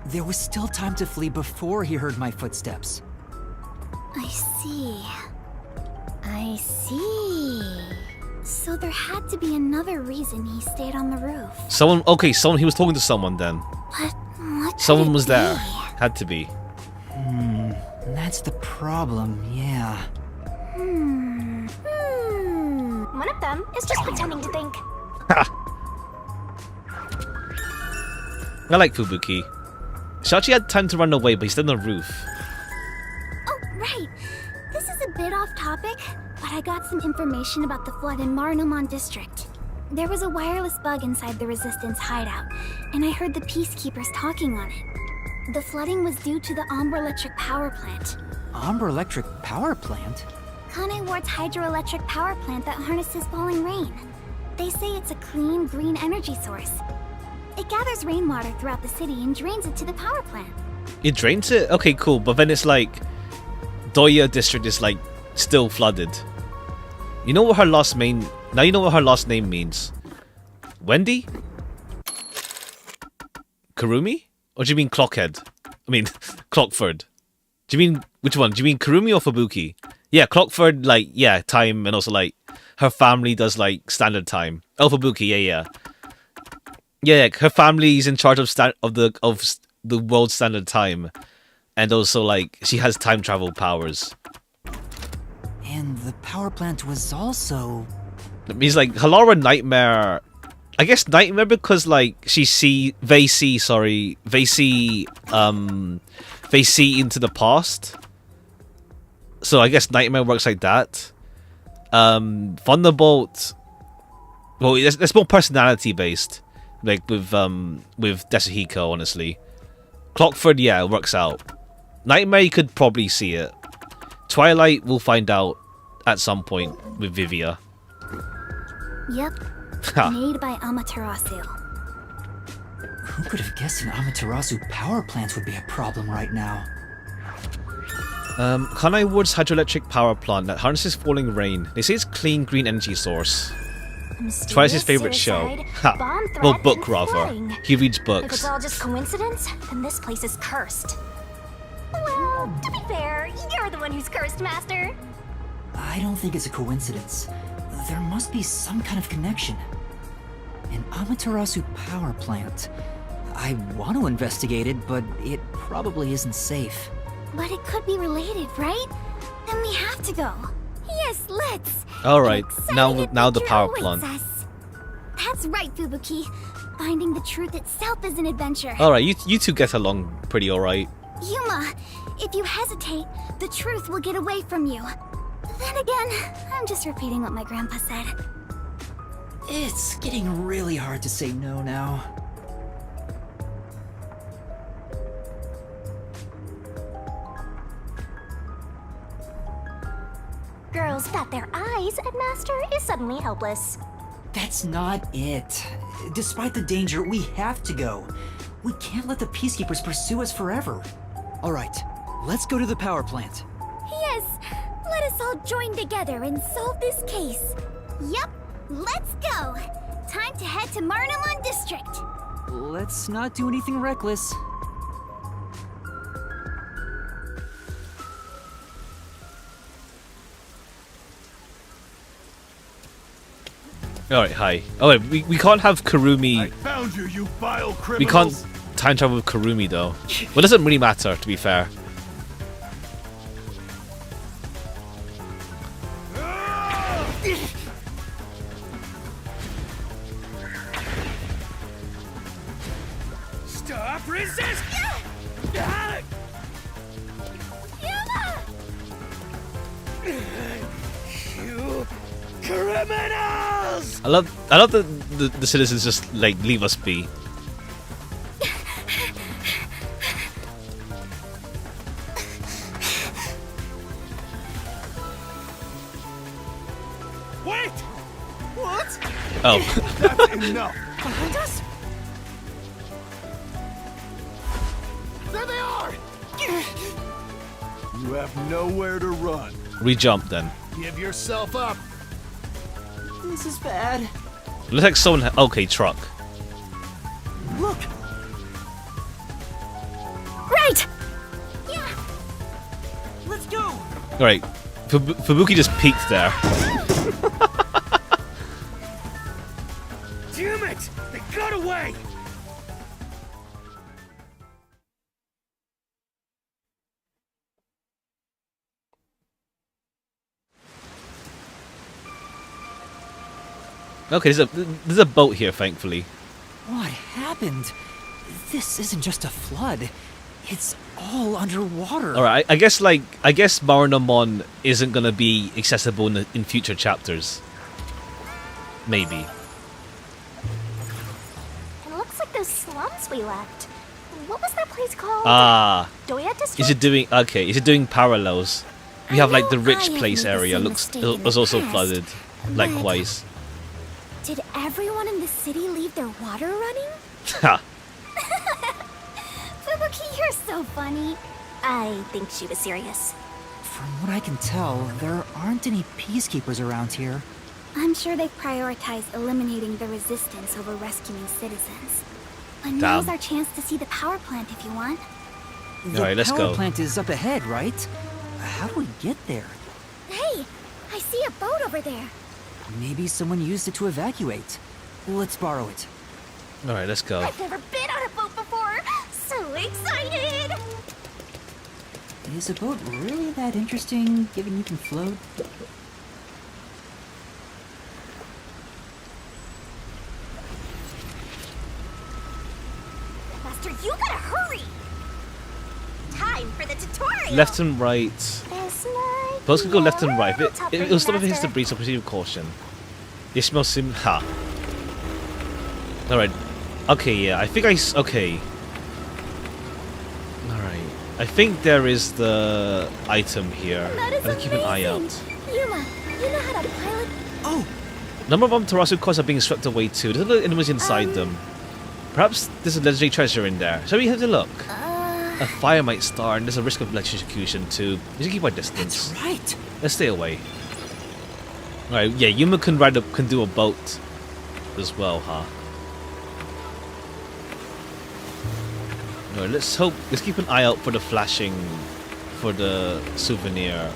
E: There was still time to flee before he heard my footsteps.
D: I see. So there had to be another reason he stayed on the roof.
A: Someone. He was talking to someone then.
D: But what could
A: Someone
D: it
A: was
D: be?
A: there. Had to be.
E: That's the problem, yeah.
B: One of them is just pretending to think.
A: I like Fubuki. Shachi had time to run away, but he's still on the roof.
D: Oh, right. This is a bit off topic, but I got some information about the flood in Marunomon District. There was a wireless bug inside the Resistance hideout, and I heard the peacekeepers talking on it. The flooding was due to the Ombre Electric Power Plant.
E: Ombre Electric Power Plant?
D: Kanai Ward's hydroelectric power plant that harnesses falling rain. They say it's a clean, green energy source. It gathers rainwater throughout the city and drains it to the power plant.
A: It drains it? Okay, cool. But then it's like Doya district is like still flooded. You know what her last name? Now you know what her last name means. Wendy? Kurumi? Or do you mean Clockhead? I mean Clockford. Do you mean which one? Do you mean Kurumi or Fubuki? Yeah, Clockford, like, yeah, time, and also like her family does like standard time. Oh, Fubuki, yeah. Yeah, her family's in charge of the world standard time, and also like she has time travel powers.
E: And the power plant was also...
A: It means like Halora and Nightmare. I guess Nightmare because like they see into the past. So I guess Nightmare works like that. Thunderbolt. Well, it's more personality based, like with Tetsuhiko, honestly. Clockford, yeah, it works out. Nightmare, you could probably see it. Twilight, we'll find out at some point with Vivia.
D: Yep. Made by Amaterasu.
E: Who could have guessed an Amaterasu power plant would be a problem right now?
A: Kanai Ward's hydroelectric power plant that harnesses falling rain. They say it's clean green energy source. Twice's favorite show. Ha. Well, book rather. He reads
B: If
A: books.
B: it's all just coincidence, then this place is cursed. Well, to be fair, you're the one who's cursed, Master.
E: I don't think it's a coincidence. There must be some kind of connection. An Amaterasu power plant. I want to investigate it, but it probably isn't safe.
D: But it could be related, right? Then we have to go. Yes, let's.
A: Alright, now the power plant.
D: That's right, Fubuki. Finding the truth itself is an adventure.
A: Alright, you two get along pretty alright.
D: Yuma, if you hesitate, the truth will get away from you. Then again, I'm just repeating what my grandpa said.
E: It's getting really hard to say no now.
B: Girls bat their eyes at Master is suddenly helpless.
E: That's not it. Despite the danger, we have to go. We can't let the Peacekeepers pursue us forever. Alright, let's go to the power plant.
D: Yes, let us all join together and solve this case. Yup, let's go. Time to head to Marnamon District.
E: Let's not do anything reckless.
A: Alright, hi. Oh wait, we can't have Kurumi.
T: I found you, you vile criminals.
A: We can't time travel with Kurumi though. Well, it doesn't really matter, to be fair.
P: Stop! Resist! You criminals!
A: I love that the citizens just like leave us be.
P: Wait! What?
A: Oh.
T: That's enough.
P: Behind us? There they are!
T: You have nowhere to run.
A: We jump then.
T: Give yourself up.
E: This is bad.
A: Looks like someone. Okay, truck.
E: Look!
D: Right!
E: Yeah! Let's go!
A: Alright. Fubuki just peeked there.
P: Damn it! They got away!
A: Okay, there's a boat here, thankfully.
E: What happened? This isn't just a flood. It's all underwater.
A: Alright, I guess Marunamon isn't gonna be accessible in future chapters. Maybe.
B: It looks like those slums we left. What was that place called?
A: Ah.
B: Doya District?
A: Is it doing parallels? We have like the
D: I
A: rich
D: have
A: place
D: made the
A: area.
D: same
A: Looks
D: mistake in
A: it was
D: the
A: also
D: past,
A: flooded,
D: but-
A: likewise.
D: Did everyone in the city leave their water running?
A: Ha.
D: Fubuki, you're so funny.
B: I think she was serious.
E: From what I can tell, there aren't any peacekeepers around here.
D: I'm sure they prioritize eliminating the resistance over rescuing citizens. But
A: Damn.
D: now's our chance to see the power plant if you want.
A: Alright, let's
E: The
A: go.
E: power plant is up ahead, right? How do we get there?
D: Hey, I see a boat over there.
E: Maybe someone used it to evacuate. Let's borrow it.
A: Alright, let's go.
D: I've never been on a boat before. So excited!
E: Is a boat really that interesting, given you can float?
D: Master, you gotta hurry! Time for the tutorial!
A: Left and right. Boats can go left and right. It'll stop if it hits the breeze, so proceed with caution. You smell sim. Ha. Alright. Okay, yeah. I think okay. Alright. I think there is the item here. I'll keep an eye out.
D: Yuma, you know how to pilot?
E: Oh!
A: Number of Amaterasu cores are being swept away too. There's other enemies inside them. Perhaps there's a legendary treasure in there. Shall we have a look? A fire might start, and there's a risk of electrocution too. We should keep our distance.
E: That's right.
A: Let's stay away. Alright, yeah, Yuma can do a boat as well, huh? Alright, let's keep an eye out for the flashing, for the souvenir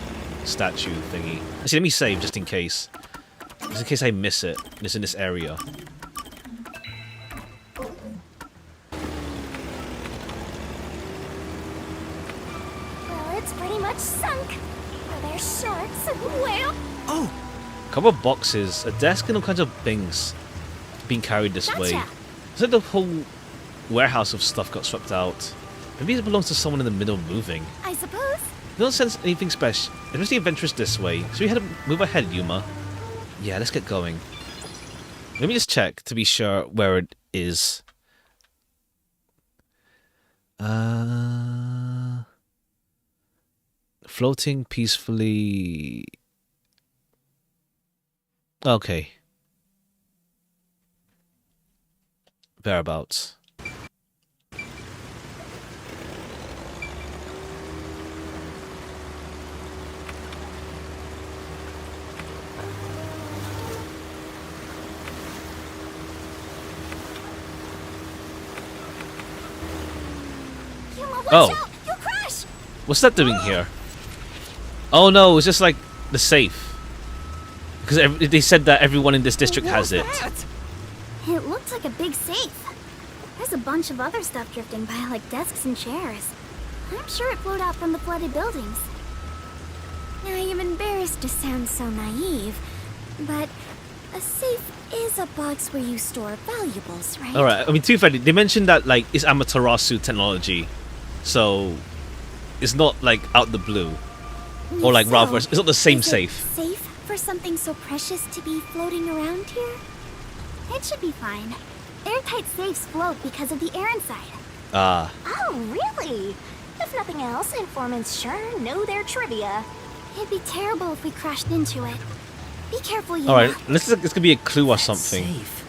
A: statue thingy. Actually, let me save just in case. Just in case I miss it. It's in this area.
D: Well, it's pretty much sunk. Are there sharks and whales?
E: Oh!
A: A couple of boxes, a desk, and all kinds of things being carried this way. It's like the whole warehouse of stuff got swept out. Maybe it belongs to someone in the middle of moving.
D: I suppose.
A: Don't sense anything special. Especially adventurous this way. So we had to move ahead, Yuma. Yeah, let's get going. Let me just check to be sure where it is. Floating peacefully. Okay. Thereabouts. Oh.
D: You'll crash!
A: What's that doing here? Oh no, it's just like the safe. Because they said that everyone in this district has it.
D: It looked like a big safe. There's a bunch of other stuff drifting by, like desks and chairs. I'm sure it flowed out from the flooded buildings. I am embarrassed to sound so naive, but a safe is a box where you store valuables, right?
A: Alright, I mean, to be fair, they mentioned that, like, it's Amaterasu technology. So, it's not, like, out the blue. Or, like, rather, it's not the same safe.
D: Safe for something so precious to be floating around here? It should be fine. Airtight safes float because of the air inside.
A: Ah.
B: Oh, really? If nothing else, informants sure know their trivia.
D: It'd be terrible if we crashed into it. Be careful, you.
A: Alright, this could be a clue or something.
E: Safe.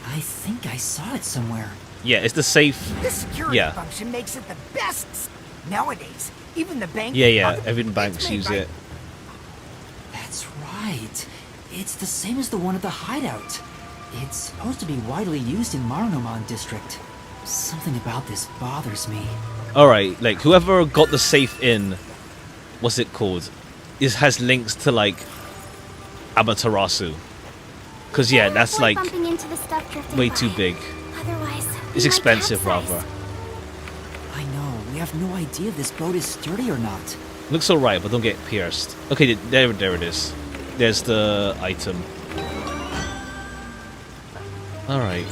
E: I think I saw it somewhere.
A: Yeah, it's the safe.
I: The security function makes it the best. Nowadays, even the bank...
A: Yeah, every banks use it.
E: That's right. It's the same as the one at the hideout. It's supposed to be widely used in Marunouman district. Something about this bothers me.
A: Alright, like, whoever got the safe in, what's it called? Has links to, like, Amaterasu. Because, yeah, that's, like, way too big.
D: Otherwise,
A: it's expensive, rather.
E: I know, we have no idea if this boat is sturdy or not.
A: Looks alright, but don't get pierced. Okay, there it is. There's the item. Alright.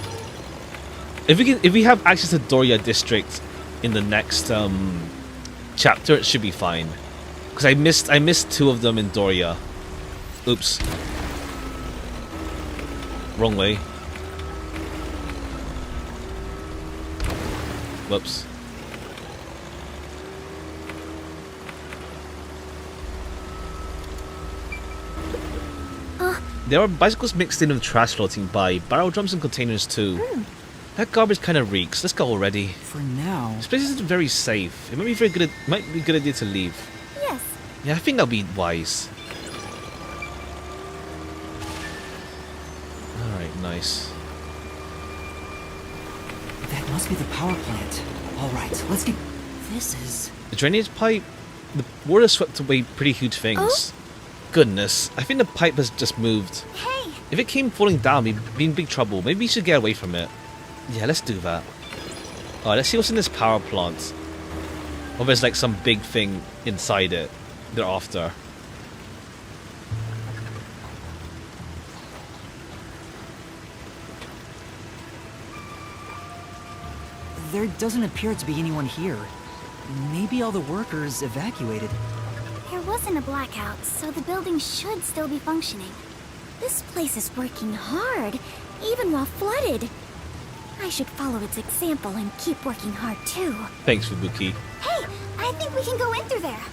A: If we have access to Doria district in the next chapter, it should be fine. Because I missed two of them in Doria. Oops. Wrong way. Whoops. There are bicycles mixed in with trash floating by, barrel drums and containers too. That garbage kind of reeks. Let's go already.
E: For now.
A: This place isn't very safe. It might be a good idea to leave.
D: Yes.
A: Yeah, I think that'll be wise. Alright, nice.
E: That must be the power plant. Alright, let's get... This is...
A: The drainage pipe? The water swept away pretty huge things.
D: Oh?
A: Goodness, I think the pipe has just moved.
D: Hey!
A: If it came falling down, we'd be in big trouble. Maybe we should get away from it. Yeah, let's do that. Alright, let's see what's in this power plant. Or there's like some big thing inside it they're after.
E: There doesn't appear to be anyone here. Maybe all the workers evacuated.
D: There wasn't a blackout, so the building should still be functioning. This place is working hard, even while flooded. I should follow its example and keep working hard too.
A: Thanks, Fubuki.
D: Hey, I think we can go in through there.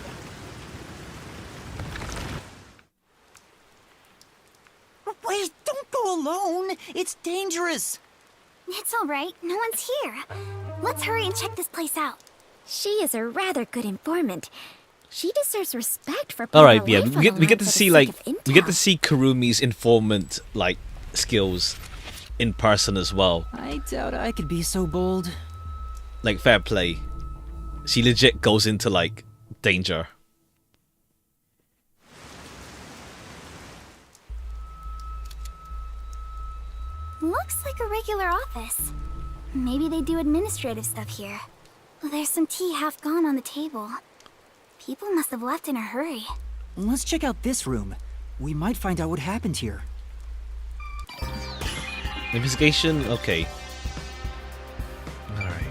E: Wait, don't go alone. It's dangerous.
D: It's all right. No one's here. Let's hurry and check this place out. She is a rather good informant. She deserves respect for putting
A: Alright,
D: her
A: yeah,
D: life on
A: we
D: the
A: get
D: line
A: to
D: for
A: see
D: the
A: like
D: sake of
A: we get to see Kurumi's informant like skills in person as well.
E: I doubt I could be so bold.
A: Like fair play. She legit goes into like danger.
D: Looks like a regular office. Maybe they do administrative stuff here. There's some tea half gone on the table. People must have left in a hurry.
E: Let's check out this room. We might find out what happened here.
A: Investigation, okay. Alright.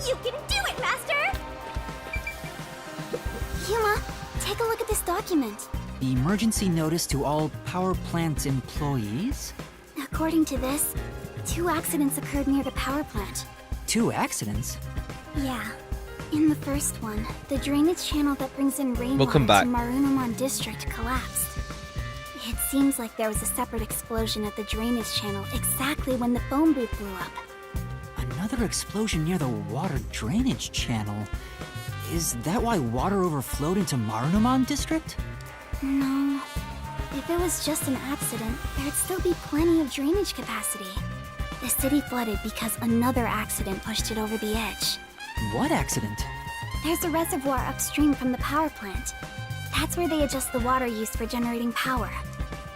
D: You can do it, Master! Yuma, take a look at this document.
E: Emergency notice to all power plant employees?
D: According to this, 2 accidents occurred near the power plant.
E: 2 accidents?
D: Yeah. In the first one, the drainage channel that brings in rainwater
A: Welcome back.
D: to Marunouman district collapsed. It seems like there was a separate explosion at the drainage channel exactly when the phone booth blew up.
E: Another explosion near the water drainage channel. Is that why water overflowed into Marunouman district?
D: No. If it was just an accident, there'd still be plenty of drainage capacity. The city flooded because another accident pushed it over the edge.
E: What accident?
D: There's a reservoir upstream from the power plant. That's where they adjust the water used for generating power.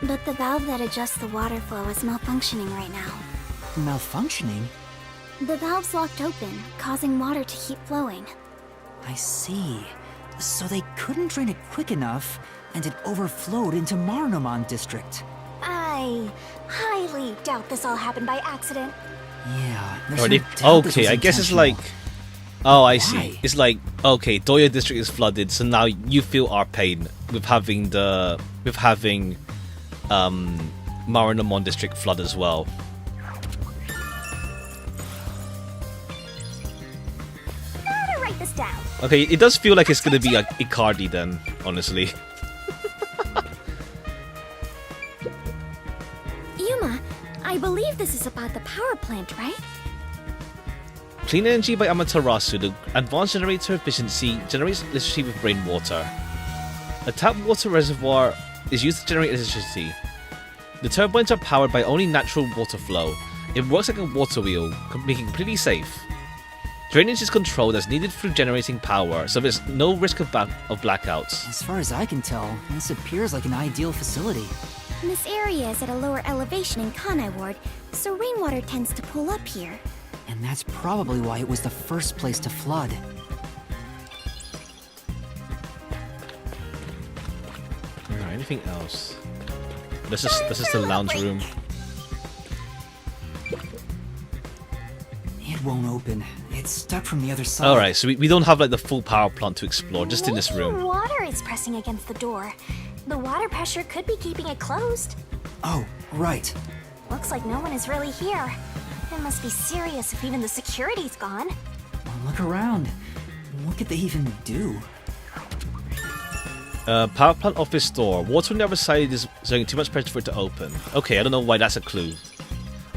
D: But the valve that adjusts the water flow is malfunctioning right now.
E: Malfunctioning?
D: The valve's locked open, causing water to keep flowing.
E: I see. So they couldn't drain it quick enough, and it overflowed into Marunouman district.
D: I highly doubt this all happened by accident.
E: Yeah, there's
A: Or
E: no
A: they-
E: doubt this
A: okay,
E: was
A: I guess it's
E: intentional.
A: like... Oh, I see.
E: Why?
A: It's like, okay, Doya district is flooded, so now you feel our pain with having Marunouman district flood as well.
D: Gotta write this down.
A: Okay, it does feel like it's gonna be a Icardi then, honestly.
D: Yuma, I believe this is about the power plant, right?
A: Clean energy by Amaterasu. The advanced generator efficiency generates electricity with rainwater. A tap water reservoir is used to generate electricity. The turbines are powered by only natural water flow. It works like a water wheel, making it completely safe. Drainage is controlled as needed through generating power, so there's no risk of blackouts.
E: As far as I can tell, this appears like an ideal facility.
D: This area is at a lower elevation in Kanai Ward, so rainwater tends to pool up here.
E: And that's probably why it was the first place to flood.
A: Alright, anything else? This is the lounge room.
E: It won't open. It's stuck from the other side.
A: Alright, so we don't have like the full power plant to explore, just in this room.
B: Water is pressing against the door. The water pressure could be keeping it closed.
E: Oh, right.
B: Looks like no one is really here. It must be serious if even the security's gone.
E: Well, look around. What could they even do?
A: Power plant office door. Water on the other side is showing too much pressure for it to open. Okay, I don't know why that's a clue.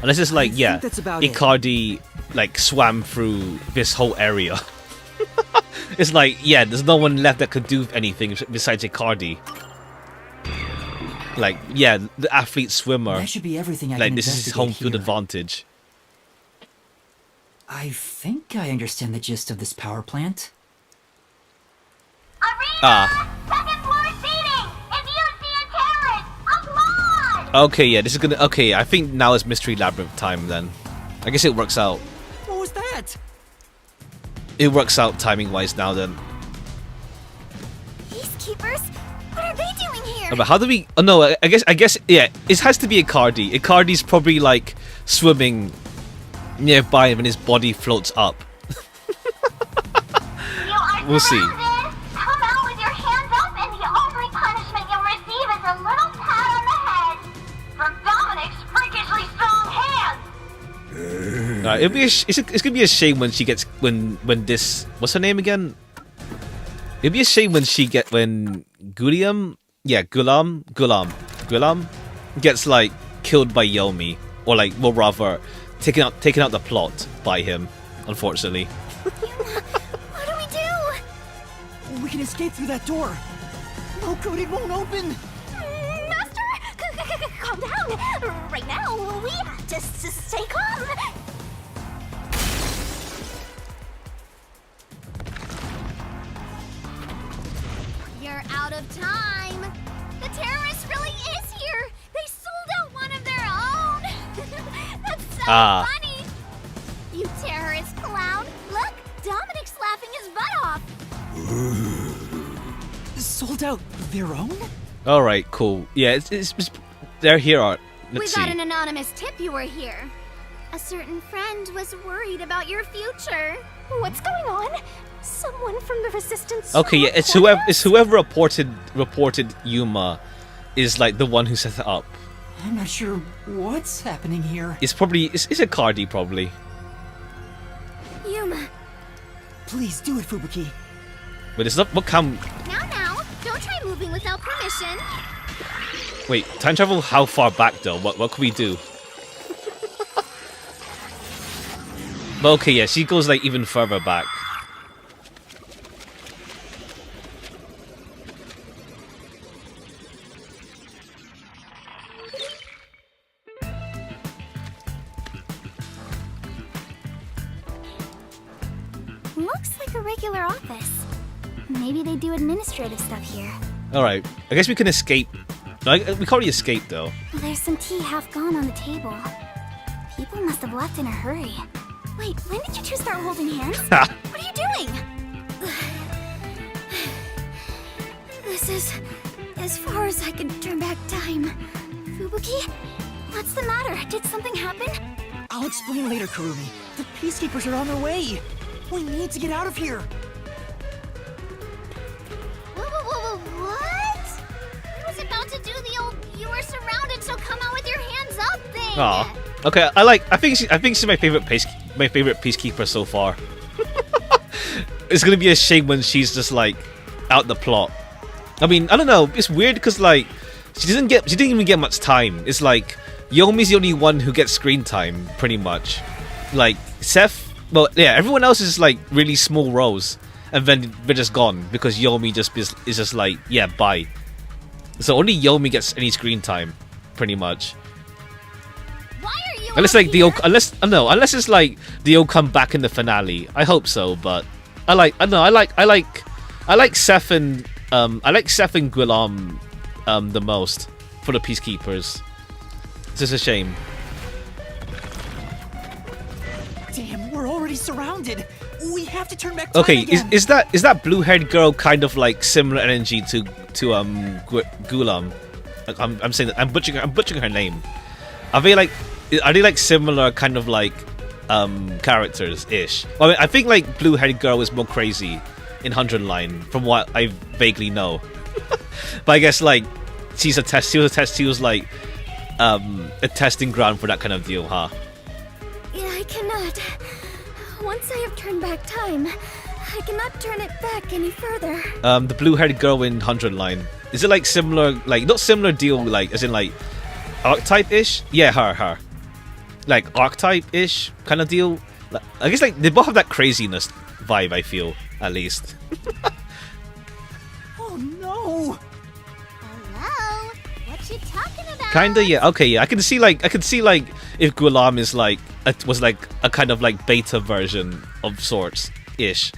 A: Unless it's like, yeah,
E: that's about it.
A: Icardi like swam through this whole area. It's like, yeah, there's no one left that could do anything besides Icardi. Like, yeah, the athlete swimmer.
E: That should be everything I
A: like,
E: can
A: this is his home
E: investigate
A: field
E: here.
A: advantage.
E: I think I understand the gist of this power plant.
A: Ah. Okay, yeah, this is gonna. Okay, I think now is Mystery Labyrinth time then. I guess it works out.
E: What was that?
A: It works out timing-wise now then.
D: Peacekeepers? What are they doing here?
A: But how do we... Oh no, I guess, yeah, it has to be Icardi. Icardi's probably like swimming nearby him and his body floats up. We'll see.
B: Come out with your hands up, and the only punishment you'll receive is a little pat on the head from Dominic's freakishly strong hands.
A: It'll be it's gonna be a shame when she gets when this, what's her name again? It'd be a shame when Gulam gets like killed by Yomi, or like, well, rather taken out the plot by him, unfortunately.
D: What do we do?
E: We can escape through that door. No good, it won't open.
D: Master, calm down. Right now, we have to stay calm. You're out of time. The terrorist really is here. They sold out one of their own. That's so funny. You terrorist clown. Look, Dominic's laughing his butt off.
E: Sold out their own?
A: All right, cool. Yeah, it's they're here. Let's see.
D: We got an anonymous tip you were here. A certain friend was worried about your future.
B: What's going on? Someone from the Resistance.
A: Okay, yeah, it's whoever reported Yuma is like the one who set it up.
E: I'm not sure what's happening here.
A: It's Icardi probably.
D: Yuma.
E: Please do it, Fubuki.
A: But it's not. What can?
D: Now, don't try moving without permission.
A: Wait, time travel? How far back though? What can we do? But okay, yeah, she goes like even further back.
D: Looks like a regular office. Maybe they do administrative stuff here.
A: Alright, I guess we can escape. No, we can't really escape though.
D: There's some tea half gone on the table. People must have left in a hurry. Wait, when did you two start holding hands? What are you doing? This is as far as I can turn back time. Fubuki? What's the matter? Did something happen?
E: I'll explain later, Kurumi. The Peacekeepers are on their way. We need to get out of here.
D: What? I was about to do the old "you are surrounded, so come out with your hands up" thing.
A: Aw. Okay, I think she's my favorite peacekeeper so far. It's gonna be a shame when she's just like out the plot. I mean, I don't know. It's weird because like she didn't even get much time. It's like Yomi's the only one who gets screen time, pretty much. Like Seth, well, yeah, everyone else is like really small roles, and then they're just gone because Yomi is just like, yeah, bye. So only Yomi gets any screen time, pretty much. Unless like unless it's like they'll come back in the finale. I hope so, but I like Seth and Gulam the most for the Peacekeepers. It's just a shame.
E: Damn, we're already surrounded. We have to turn back time
A: Okay,
E: again.
A: is that blue-haired girl kind of like similar energy to Gulam? I'm saying that I'm butchering her name. Are they like similar kind of like characters ish? I mean, I think like blue-haired girl is more crazy in 100 Line from what I vaguely know. But I guess like she was like a testing ground for that kind of deal, huh?
D: Yeah, I cannot. Once I have turned back time, I cannot turn it back any further.
A: The blue-haired girl in 100 Line, is it like similar, like not similar deal, like as in like archetype-ish? Yeah, her. Like archetype-ish kind of deal. I guess like they both have that craziness vibe, I feel, at least.
E: Oh no!
D: Hello? What you talking about?
A: Kinda, yeah. Okay, yeah. I can see like if Gulam is like was like a kind of like beta version of sorts ish.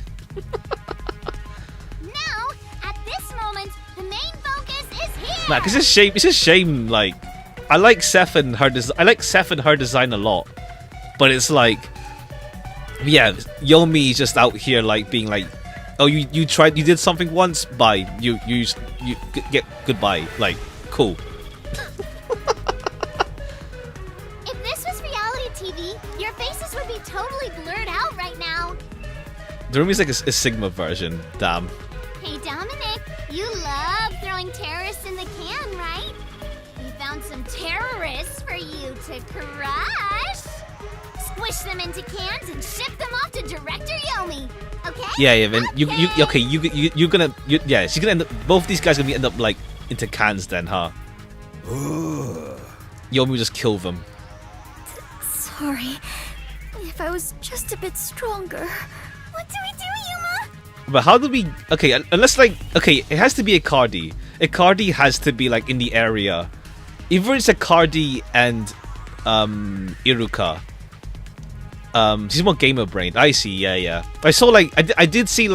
D: Now, at this moment, the main focus is here.
A: Nah, cause it's a shame. Like I like Seth and her design a lot. But it's like, yeah, Yomi is just out here like being like, oh, you did something once, bye. You get goodbye. Like, cool.
D: If this was reality TV, your faces would be totally blurred out right now.
A: The room is like a Sigma version. Damn.
D: Hey Dominic, you love throwing terrorists in the can, right? We found some terrorists for you to crush. Squish them into cans and ship them off to Director Yomi. Okay?
A: Yeah, then you're gonna she's gonna end up, both these guys are gonna end up like into cans then, huh? Yomi will just kill them.
D: Sorry. If I was just a bit stronger. What do we do, Yuma?
A: But how do we? Okay, unless like it has to be a Cardi. A Cardi has to be like in the area. Either it's a Cardi and Iruka. She's more gamer brained. I see. Yeah. I saw like I did see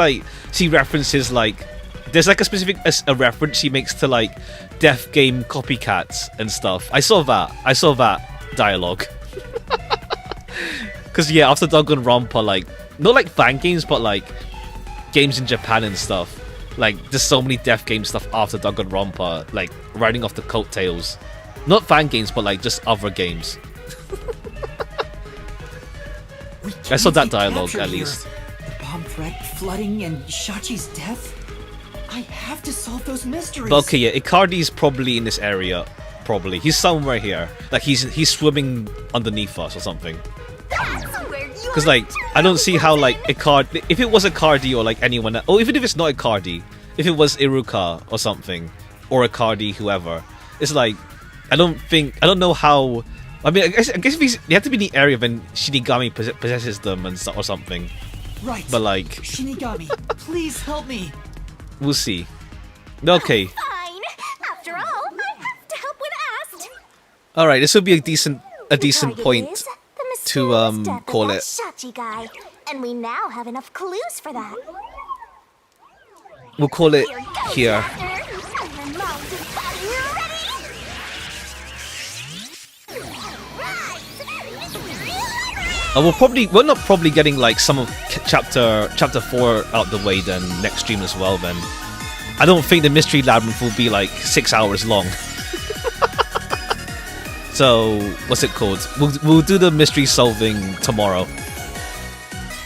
A: references like there's like a specific a reference she makes to like death game copycats and stuff. I saw that dialogue. Because yeah, after Danganronpa, like not like fan games, but like games in Japan and stuff. Like there's so many death game stuff after Danganronpa, like riding off the coattails. Not fan games, but like just other games. I saw that dialogue at least.
E: The bomb threat, flooding, and Shachi's death? I have to solve those mysteries.
A: But okay, yeah, Icardi's probably in this area. Probably. He's somewhere here. Like he's swimming underneath us or something. Because like I don't see how like Icardi, if it was Icardi or like anyone else, or even if it's not Icardi, if it was Iruka or something, or Icardi, whoever, it's like I don't know how. I mean, I guess if they have to be in the area when Shinigami possesses them and or something.
E: Right.
A: But like
E: Shinigami, please help me.
A: We'll see. Okay.
D: Fine. After all, I have to help when asked.
A: All right. This will be a decent point to call it.
B: Shachi guy, and we now have enough clues for that.
A: We'll call it here. We're not probably getting like some of chapter 4 out the way then next stream as well then. I don't think the mystery labyrinth will be like 6 hours long. So what's it called? We'll do the mystery solving tomorrow.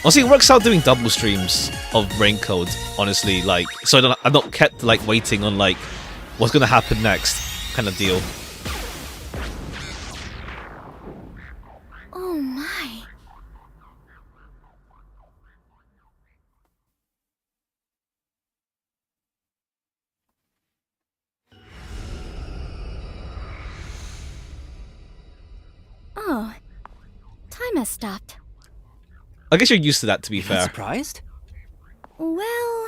A: Honestly, it works out doing double streams of Raincode, honestly, like so I'm not kept like waiting on like what's gonna happen next kind of deal.
D: Oh my. Oh, time has stopped.
A: I guess you're used to that, to be fair.
E: Surprised?
D: Well,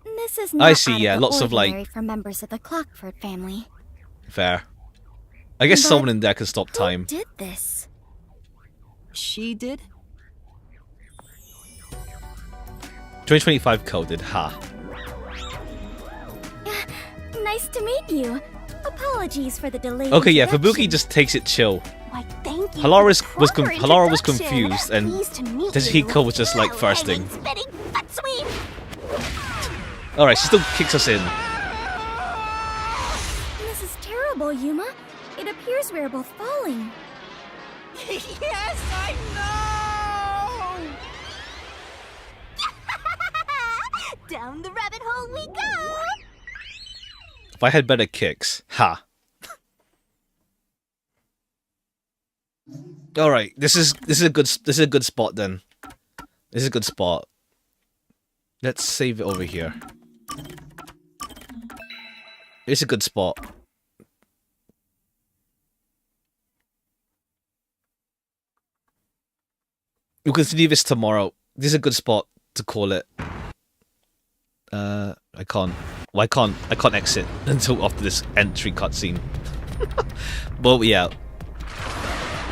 D: this is not
A: I see,
D: out
A: yeah,
D: of the
A: lots of, like-
D: ordinary for members of the Clockford family.
A: Fair. I guess
D: But
A: someone in there can stop time.
D: Who did this?
E: She did?
A: 2025 coded, ha.
D: Nice to meet you. Apologies for the delay.
A: Okay, yeah, Fubuki just takes it chill.
B: Why, thank you.
A: Halara was
B: introduction.
A: confused, and
B: Pleased to meet
A: Hiko
B: you.
A: was just like
B: Well,
A: thirsting.
B: hanging, spitting, butt sweep.
A: Alright, she still kicks us in.
D: This is terrible, Yuma. It appears we are both falling.
I: Yes, I know!
D: Down the rabbit hole we go!
A: If I had better kicks, ha. Alright, this is a good spot then. This is a good spot. Let's save it over here. It's a good spot. We'll continue this tomorrow. This is a good spot to call it. I can't exit until after this entry cutscene. But yeah,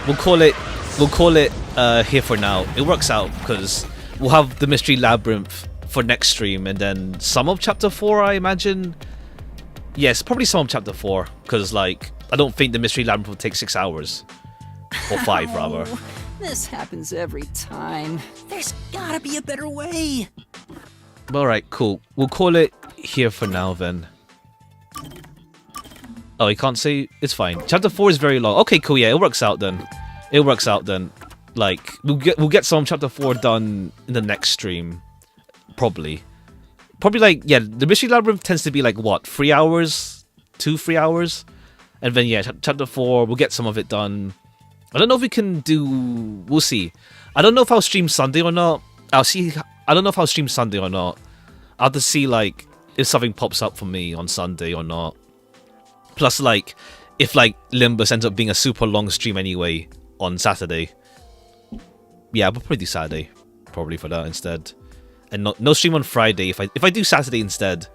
A: we'll call it here for now. It works out because we'll have the mystery labyrinth for next stream, and then some of chapter 4, I imagine. Yes, probably some of chapter 4, because like I don't think the mystery labyrinth will take 6 hours or 5 rather.
E: This happens every time. There's gotta be a better way.
A: Alright, cool. We'll call it here for now then. Oh, he can't say? It's fine. Chapter 4 is very long. Okay, cool, yeah, it works out then. It works out then. Like, we'll get some chapter 4 done in the next stream. Probably. Probably like, yeah, the Mystery Labyrinth tends to be like, what, 3 hours? 2-3 hours? And then, yeah, chapter 4, we'll get some of it done. I don't know if we can do... We'll see. I don't know if I'll stream Sunday or not. I don't know if I'll stream Sunday or not. I'll have to see, like, if something pops up for me on Sunday or not. Plus, like, if, like, Limbus ends up being a super long stream anyway on Saturday. Yeah, we'll probably do Saturday. Probably for that instead. And no stream on Friday. If I do Saturday instead,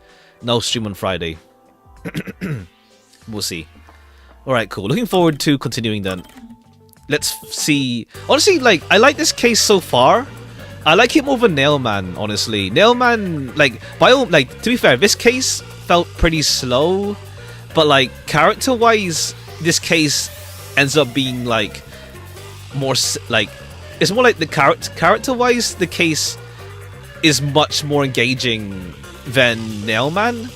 A: no stream on Friday. We'll see. Alright, cool. Looking forward to continuing then. Let's see. Honestly, like, I like this case so far. I like it more than Nailman, honestly. Nailman, like, to be fair, this case felt pretty slow. But, like, character-wise, this case ends up being, like, more, like, it's more like the character-wise, the case is much more engaging than Nailman.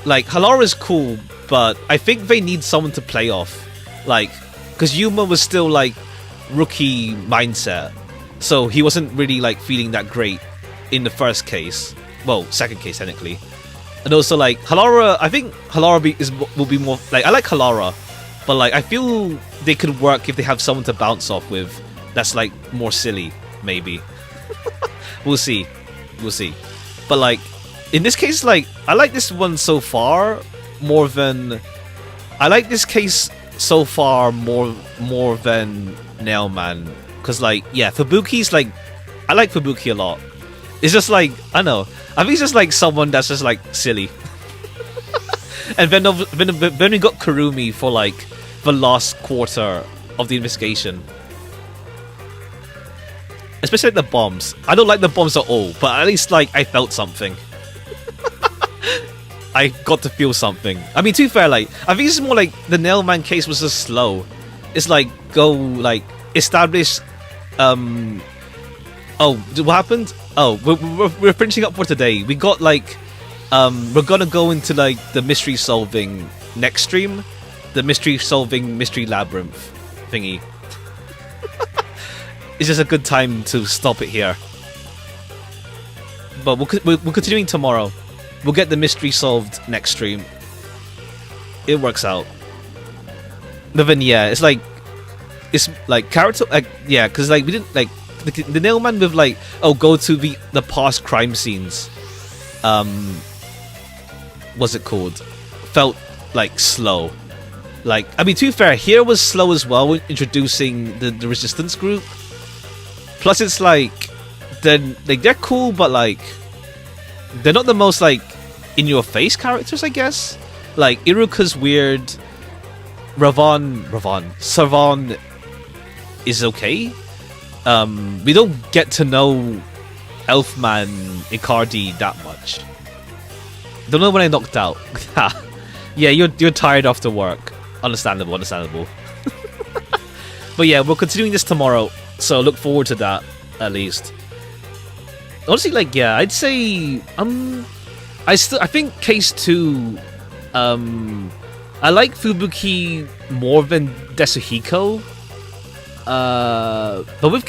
A: Like, Halara's cool, but I think they need someone to play off. Like, because Yuma was still, like, rookie mindset. So he wasn't really, like, feeling that great in the first case. Well, second case, technically. And also, like, Halara, I think Halara will be more, like, I like Halara, but, like, I feel they could work if they have someone to bounce off with that's, like, more silly, maybe. We'll see. We'll see. But, like, in this case, like, I like this one so far more than... I like this case so far more than Nailman. Because, like, yeah, Fubuki's, like, I like Fubuki a lot. It's just, like, I don't know. I think he's just, like, someone that's just, like, silly. And then we got Kurumi for, like, the last quarter of the investigation. Especially, like, the bombs. I don't like the bombs at all, but at least, like, I felt something. I got to feel something. I mean, to be fair, like, I think it's more like the Nailman case was just slow. It's like, go, like, establish, oh, what happened? Oh, we're finishing up for today. We got, like, we're gonna go into, like, the mystery solving next stream. The mystery solving mystery labyrinth thingy. It's just a good time to stop it here. But we're continuing tomorrow. We'll get the mystery solved next stream. It works out. But then, yeah, it's like character, like, yeah, because, like, we didn't, like, the Nailman with, like, oh, go to the past crime scenes. What's it called? Felt, like, slow. Like, I mean, to be fair, here was slow as well with introducing the resistance group. Plus, it's like, they're cool, but, like, they're not the most, like, in-your-face characters, I guess. Like, Iruka's weird. Savon is okay. We don't get to know Elfman Icardi that much. Don't know when I knocked out. Yeah, you're tired after work. Understandable. But yeah, we're continuing this tomorrow, so look forward to that, at least. Honestly, like, yeah, I'd say I think case 2, I like Fubuki more than Desuhiko. But with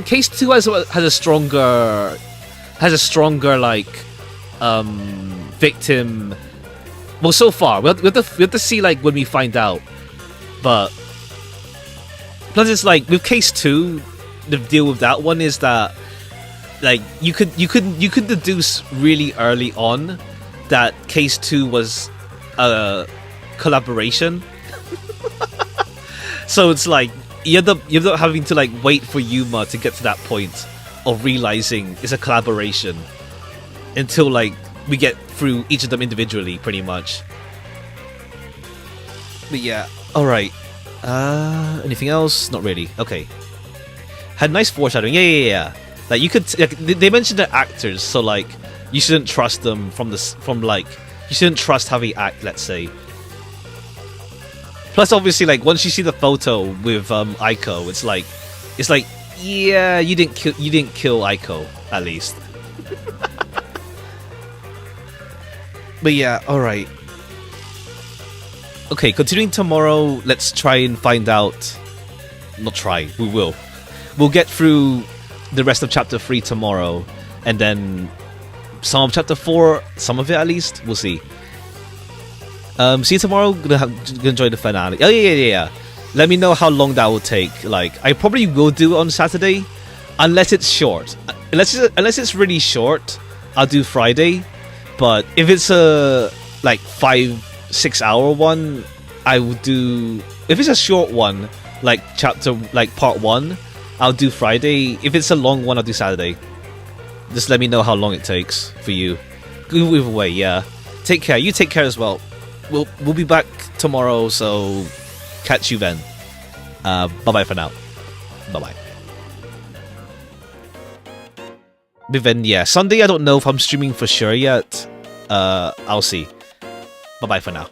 A: case 2 has a stronger like victim. Well, so far we have to see, like, when we find out. But plus, it's like with case 2, the deal with that one is that, like, you could deduce really early on that case 2 was a collaboration. So it's like you end up having to, like, wait for Yuma to get to that point of realizing it's a collaboration until, like, we get through each of them individually, pretty much. But yeah, all right. Anything else? Not really. Okay. Had nice foreshadowing. Yeah. Like, you could, like, they mentioned they're actors, so, like, you shouldn't trust them you shouldn't trust how they act, let's say. Plus, obviously, like, once you see the photo with Aiko, it's like, it's like, yeah, you didn't kill Aiko, at least. But yeah, alright. Okay, continuing tomorrow, let's try and find out. Not try, we will. We'll get through the rest of chapter 3 tomorrow, and then some of chapter 4, some of it at least, we'll see. See you tomorrow, gonna enjoy the finale. Oh yeah. Let me know how long that will take. Like, I probably will do it on Saturday, unless it's short. Unless it's really short, I'll do Friday. But if it's a like 5-6 hour one, I will do. If it's a short one, like part 1, I'll do Friday. If it's a long one, I'll do Saturday. Just let me know how long it takes for you. Either way, yeah. Take care. You take care as well. We'll be back tomorrow, so catch you then. Bye bye for now. Bye bye. But then yeah, Sunday I don't know if I'm streaming for sure yet. I'll see. Bye bye for now.